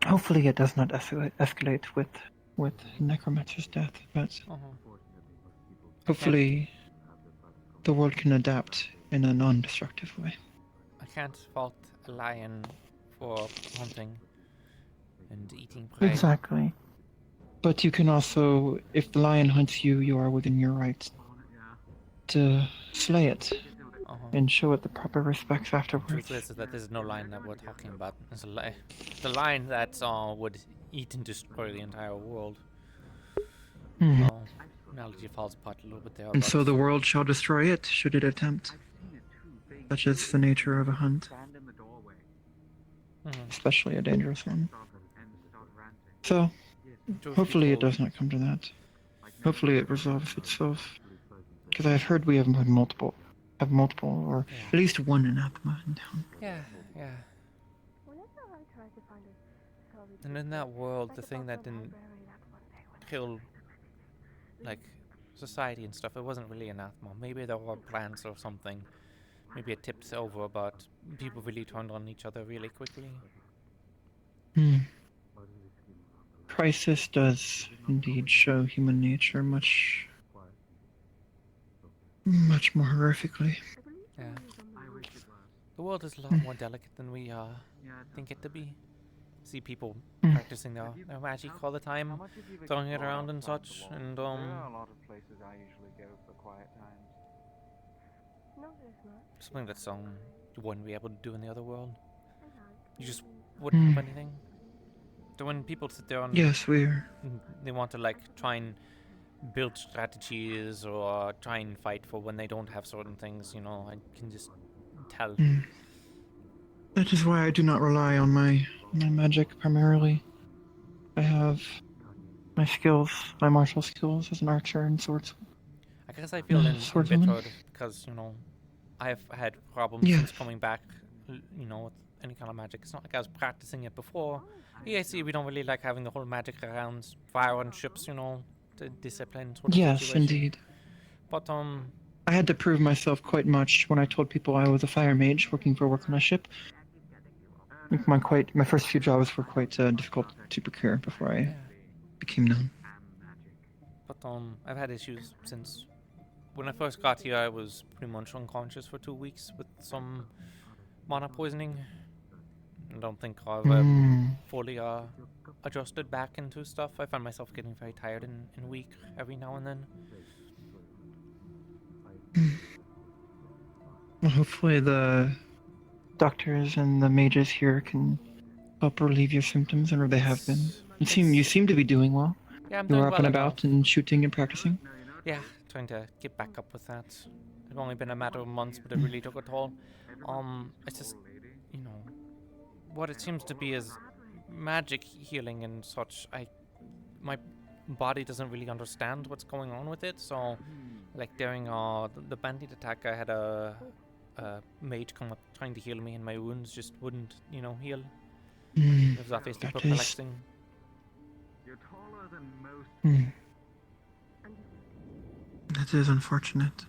Hopefully it does not escalate with Necromancer's death, but hopefully the world can adapt in a non-destructive way. can't fault a lion for hunting and eating prey. Exactly. But you can also, if the lion hunts you, you are within your rights to slay it and show it the proper respects The afterwards. truth is that there's no lion that we're talking about. It's the lion that would eat and destroy the entire world. Hmm. Oh, analogy falls apart a little bit there. And but so the world shall destroy it, should it attempt. Such is the nature of a hunt. Especially a dangerous one. So, hopefully it does not come to that. Hopefully it resolves itself. Because I've heard we have multiple, or at least one anathema in town. Yeah. And in that world, the thing that didn't kill, like, society and stuff, it wasn't really anathema. Maybe there were plans or something. Maybe it tips over, but people really turned on each other really quickly. Crisis does indeed show human nature much more horrifically. Yeah. The world is a lot more delicate than we think it to be. See people practicing their magic all the time, throwing it around and such, and There are a lot of places I usually go for quiet times. something that you wouldn't be able to do in the other world. You just wouldn't have anything. So when people sit there and Yes, they want to like try and build strategies or try and fight for when they don't have certain things, you know, I can just tell. That is why I do not rely on my magic primarily. I have my skills, my martial skills as an archer and swords. I guess I feel embittered because, you know, I've had problems since coming back, you know, with any kind of magic. It's not like I was practicing it before. EAC, we don't really like having the whole magic around fire on ships, you know, the discipline sort of situation. Indeed. But, I had to prove myself quite much when I told people I was a fire mage looking for work on a ship. My first few jobs were quite difficult to procure before I became known. But I've had issues since when I first got here. I was pretty much unconscious for 2 weeks with some mana poisoning. I don't think I've fully adjusted back into stuff. I find myself getting very tired and weak every now and then. Well, hopefully the doctors and the mages here can help relieve your symptoms, or they have been. You seem to be doing well. Yeah, I'm You're doing up well and about and shooting and practicing. Yeah, trying to get back up with that. It's only been a matter of months, but it really took a toll. It's just, you know, what it seems to be is magic healing and such. My body doesn't really understand what's going on with it. So, like during the bandit attack, I had a mage come up trying to heal me, and my wounds just wouldn't, you know, heal. It was obviously perplexing. You're taller than most. That is unfortunate.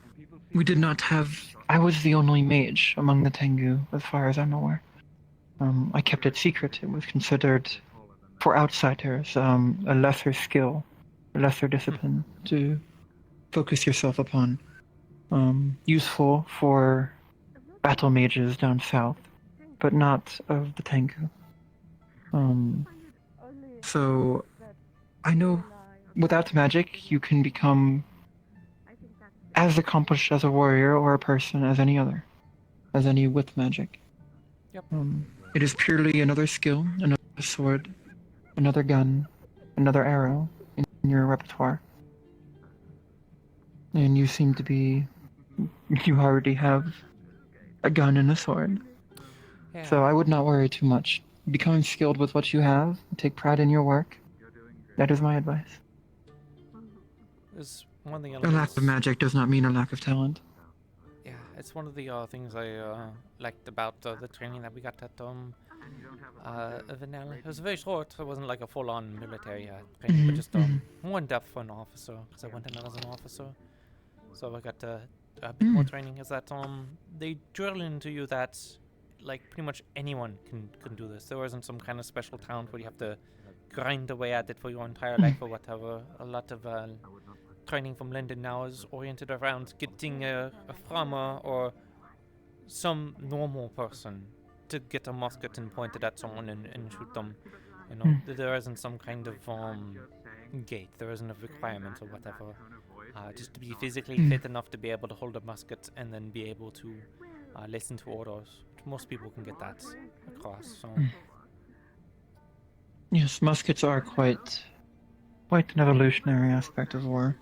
We did not have. I was the only mage among the Tengu, as far as I'm aware. I kept it secret. It was considered, for outsiders, a lesser skill, a lesser discipline to focus yourself upon. Useful for battle mages down south, but not of the Tengu. So, I know without magic, you can become as accomplished as a warrior or a person as any other, as any with magic. Yep. It is purely another skill, another sword, another gun, another arrow in your repertoire. And you seem to be... You already have a gun and a sword. Yeah. So I would not worry too much. Become skilled with what you have, take pride in your work. That is my advice. It's one of the A lack of magic does not mean a lack of talent. Yeah, it's one of the things I liked about the training that we got at Vanilla. It was very short. It wasn't like a full-on military training, but just more in depth for an officer, because I went in as an officer. So I got a bit more training. Is that they drill into you that like pretty much anyone can do this. There isn't some kind of special talent where you have to grind away at it for your entire life or whatever. A lot of training from Linden now is oriented around getting a farmer or some normal person to get a musket and point it at someone and shoot them. You know, there isn't some kind of gate. There isn't a requirement or whatever. Just to be physically fit enough to be able to hold a musket and then be able to listen to orders. Most people can get that across. So. Yes, muskets are quite an evolutionary aspect of war.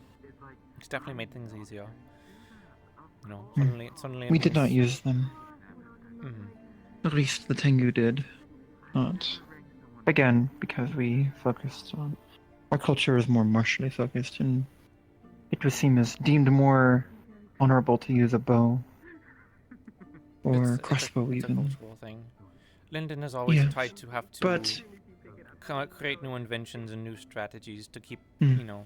It's definitely made things easier. You know, suddenly we did not use them. Mm-hmm. At least the Tengu did. Not. Again, because we focused on... Our culture is more martially focused, and it was seen as deemed more honorable to use a bow. Or crossbow, even. It's a cultural thing. Linden has always tried to have to create new inventions and new strategies to keep, you know,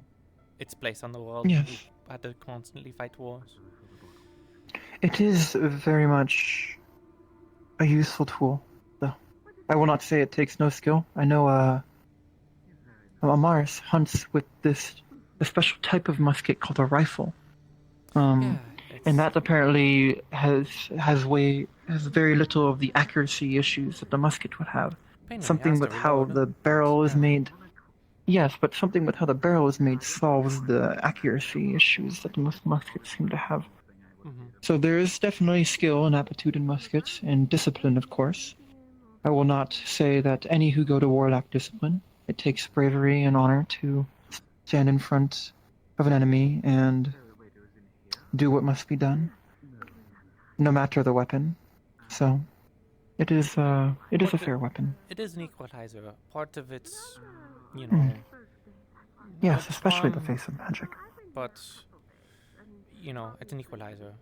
its place on the world. Yes. We've had to constantly fight wars. It is very much a useful tool, though. I will not say it takes no skill. I know Amaris hunts with a special type of musket called a rifle. And that apparently has very little of the accuracy issues that the musket would have. Something with how the barrel is made. Yes, but something with how the barrel is made solves the accuracy issues that most muskets seem to have. So there is definitely skill and aptitude in muskets, and discipline, of course. I will not say that any who go to war lack discipline. It takes bravery and honor to stand in front of an enemy and do what must be done, no matter the weapon. So, it is a fair weapon. It is an equalizer. Part of its, you know... Yes, especially the face of magic. But, you know, it's an equalizer.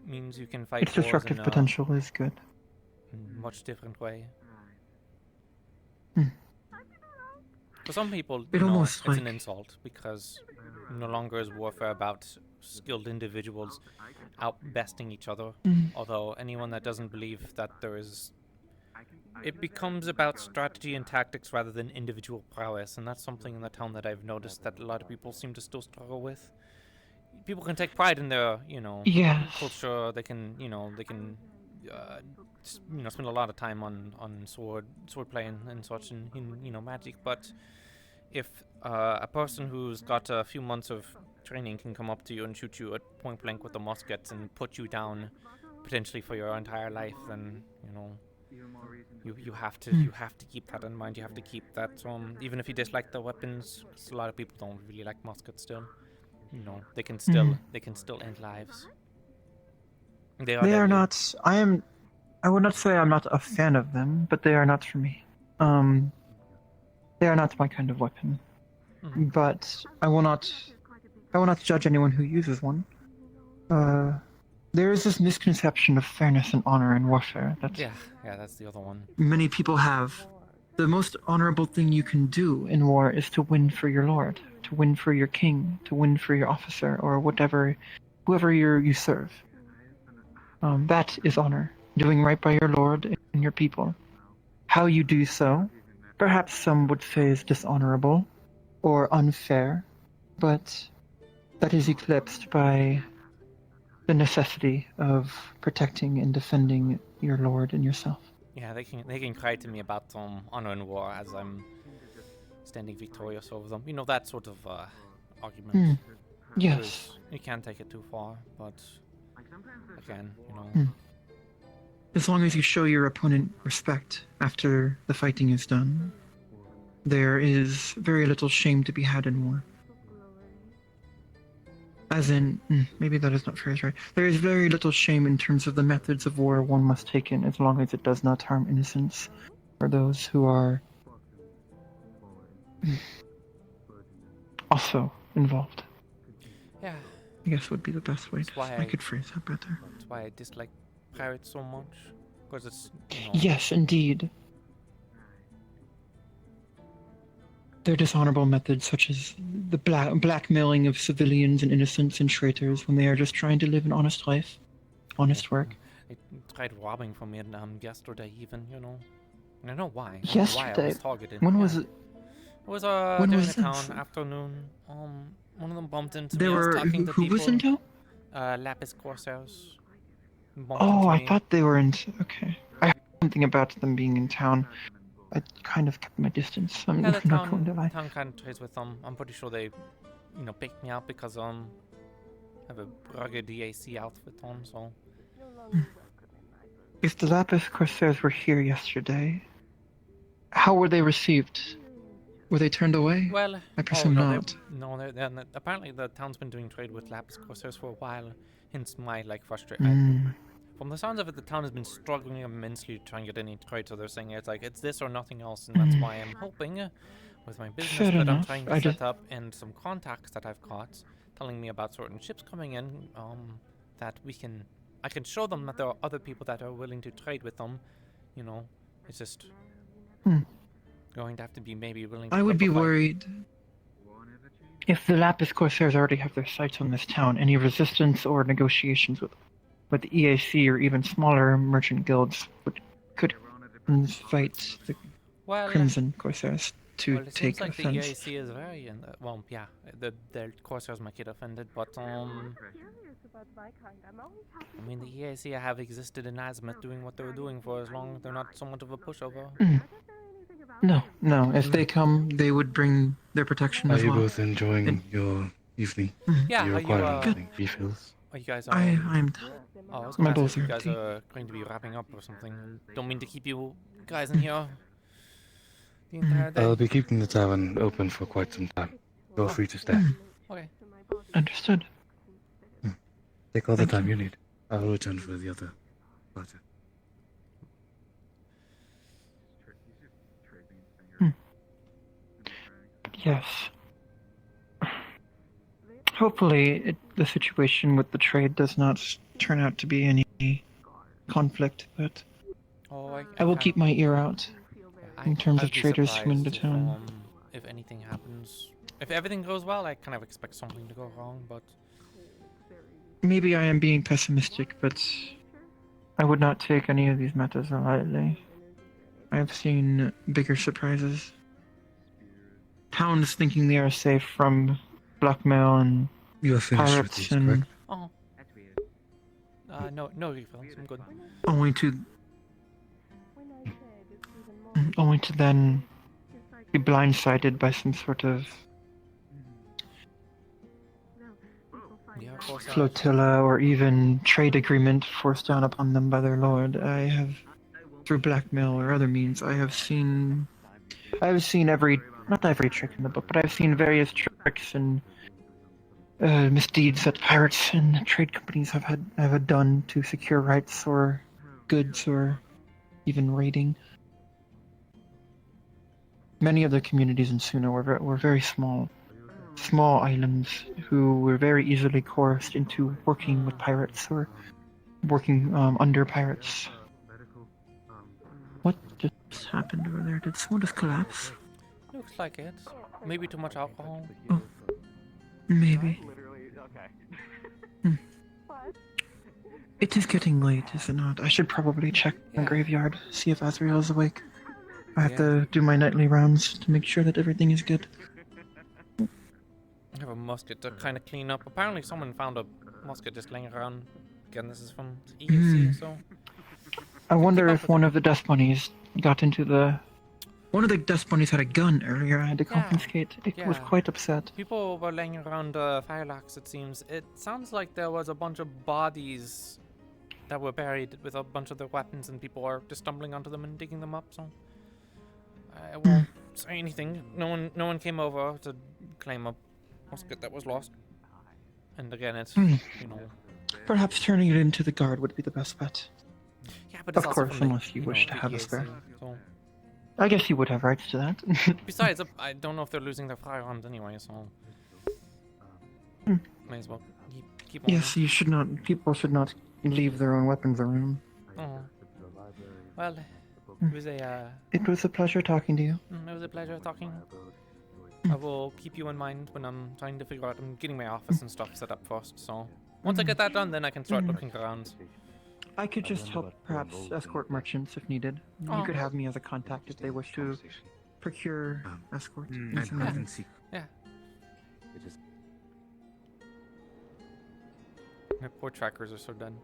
Means you can fight its destructive potential is good. Much different way. For some people, it's an insult because no longer is warfare about skilled individuals outbesting each other. Although anyone that doesn't believe that there is, it becomes about strategy and tactics rather than individual prowess, and that's something in the town that I've noticed that a lot of people seem to still struggle with. People can take pride in their, culture. They can, spend a lot of time on sword play and such, and magic. But if a person who's got a few months of training can come up to you and shoot you at point blank with a musket and put you down potentially for your entire life, then you have to keep that in mind. You have to keep that. Even if you dislike the weapons, a lot of people don't really like muskets still. They can still end lives. They are not. I would not say I'm not a fan of them, but they are not for me. They are not my kind of weapon. But I will not judge anyone who uses one. There is this misconception of fairness and honor in warfare. That's the other one. Many people have. The most honorable thing you can do in war is to win for your lord, to win for your king, to win for your officer, or whoever you serve. That is honor. Doing right by your lord and your people. How you do so, perhaps some would say is dishonorable or unfair, but that is eclipsed by the necessity of protecting and defending your lord and yourself. Yeah, they can cry to me about honor in war as I'm standing victorious over them. That sort of argument. Yes. You can't take it too far, but again, As long as you show your opponent respect after the fighting is done, there is very little shame to be had in war. As in, maybe that is not phrased right. There is very little shame in terms of the methods of war one must take in, as long as it does not harm innocents or those who are also involved. Yeah. I guess would be the best way I could phrase that better. That's why I dislike pirates so much, because it's. Yes, indeed. Their dishonorable methods, such as the blackmailing of civilians and innocents and traitors when they are just trying to live an honest life, honest work. They tried robbing from me yesterday, even. I don't know why. Yesterday? Why I was targeted. When was it? It was during the town afternoon. One of them bumped into me. I was talking to who people. was in town? Lapis Corsairs. Oh, I thought they were in. Okay. I heard something about them being in town. I kind of kept my distance. I'm Yeah, the not going to lie. town kind of trades with them. I'm pretty sure they, picked me out because I have a rugged DAC outfit on, so. If the Lapis Corsairs were here yesterday, how were they received? Were they turned away? Well, I presume no, not. they're not. Apparently the town's been doing trade with Lapis Corsairs for a while, hence my, frustration. From the sounds of it, the town has been struggling immensely to try and get any trade, so they're saying it's this or nothing else, and that's why I'm hoping, with my business Fair that I'm enough. trying to set up and some contacts that I've got, telling me about certain ships coming in, that I can show them that there are other people that are willing to trade with them, it's just going to have to be maybe willing to I would be fight. worried if the Lapis Corsairs already have their sights on this town. Any resistance or negotiations with the EAC or even smaller merchant guilds could invite the Crimson Corsairs to it take seems like offense. the EAC is very the Corsairs might get offended, but I mean the EAC have existed in Azimuth doing what they were doing for as long as they're not so much of a pushover. No. If they come, they would bring their protection Are as you well. both enjoying your evening? Yeah, Do you are require you, anything? Refills? Are you guys? I'm. Oh, I was My gonna ask bowls if you are guys empty. are going to be wrapping up or something. Don't mean to keep you guys in here the entire day. I'll be keeping the tavern open for quite some time. Feel free to stay. Okay. Understood. Take all the Thank time you. you need. I'll return for the other party. Yes. Hopefully, the situation with the trade does not turn out to be any conflict, but I will keep my ear out in terms of I'd be traders coming into surprised town. if anything happens. If everything goes well, I kind of expect something to go wrong, but Maybe I am being pessimistic, but I would not take any of these matters lightly. I have seen bigger surprises. Towns thinking they are safe from blackmail and You are finished with pirates, these, and correct? oh, no refills. I'm good. only to then be blindsided by some sort of Yeah, of course. flotilla or even trade agreement forced down upon them by their lord. I have, through blackmail or other means, I have seen not every trick in the book, but I've seen various tricks and misdeeds that pirates and trade companies have done to secure rights or goods or even raiding. Many of the communities in Suna were very small islands who were very easily coerced into working with pirates or working under pirates. What just happened over there? Did someone just collapse? Looks like it. Maybe too much alcohol. Maybe. It is getting late, is it not? I should probably check the graveyard, see if Azrael is awake. I have to do my nightly rounds to make sure that everything is good. I have a musket to kind of clean up. Apparently someone found a musket just laying around. Again, this is from the EAC, so... I wonder if one of the dust bunnies got into the... One of the dust bunnies had a gun earlier. I had to confiscate. It was quite upset. People were laying around Firelocks, it seems. It sounds like there was a bunch of bodies that were buried with a bunch of their weapons, and people are just stumbling onto them and digging them up, so... I won't say anything. No one came over to claim a musket that was lost. And again, it's, Perhaps turning it into the guard would be the best bet. Yeah, but of it's also course, from the, unless you wish to have a spare. So. I guess you would have rights to that. Besides, I don't know if they're losing their firearms anyway, so... May as well keep on. Yes, you should not. People should not leave their own weapons around. Oh. Well, It was a pleasure talking to you. It was a pleasure talking. I will keep you in mind when I'm trying to figure out. I'm getting my office and stuff set up first, so once I get that done, then I can start looking around. I could just help, perhaps, escort merchants if needed. You could have me as a contact if they wish to procure escort. Yeah. My poor trackers are so done.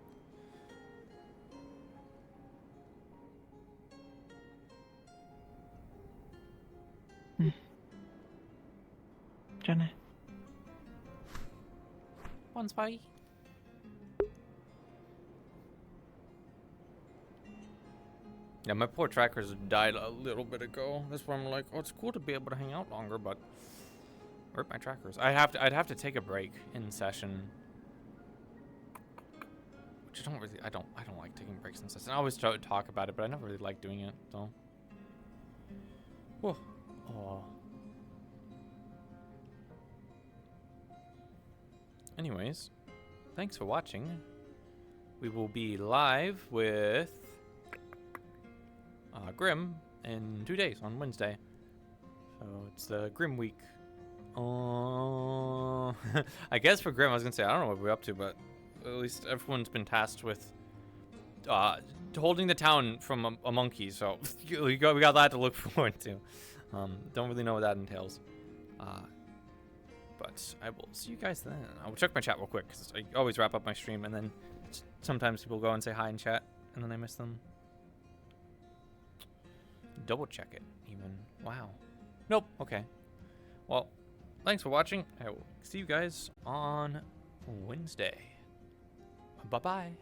Jenny. One spy. Yeah, my poor trackers died a little bit ago. That's why I'm like, oh, it's cool to be able to hang out longer, but where are my trackers? I'd have to take a break in session. Which I don't like taking breaks in session. I always try to talk about it, but I never really like doing it, so. Whoa. Oh. Anyways, thanks for watching. We will be live with Grim in 2 days on Wednesday. So it's the Grim week. I guess for Grim, I was gonna say I don't know what we're up to, but at least everyone's been tasked with holding the town from a monkey. So we got that to look forward to. Don't really know what that entails. But I will see you guys then. I will check my chat real quick because I always wrap up my stream and then sometimes people go and say hi in chat and then I miss them. Double check it even. Wow. Nope. Okay. Well, thanks for watching. I will see you guys on Wednesday. Bye-bye.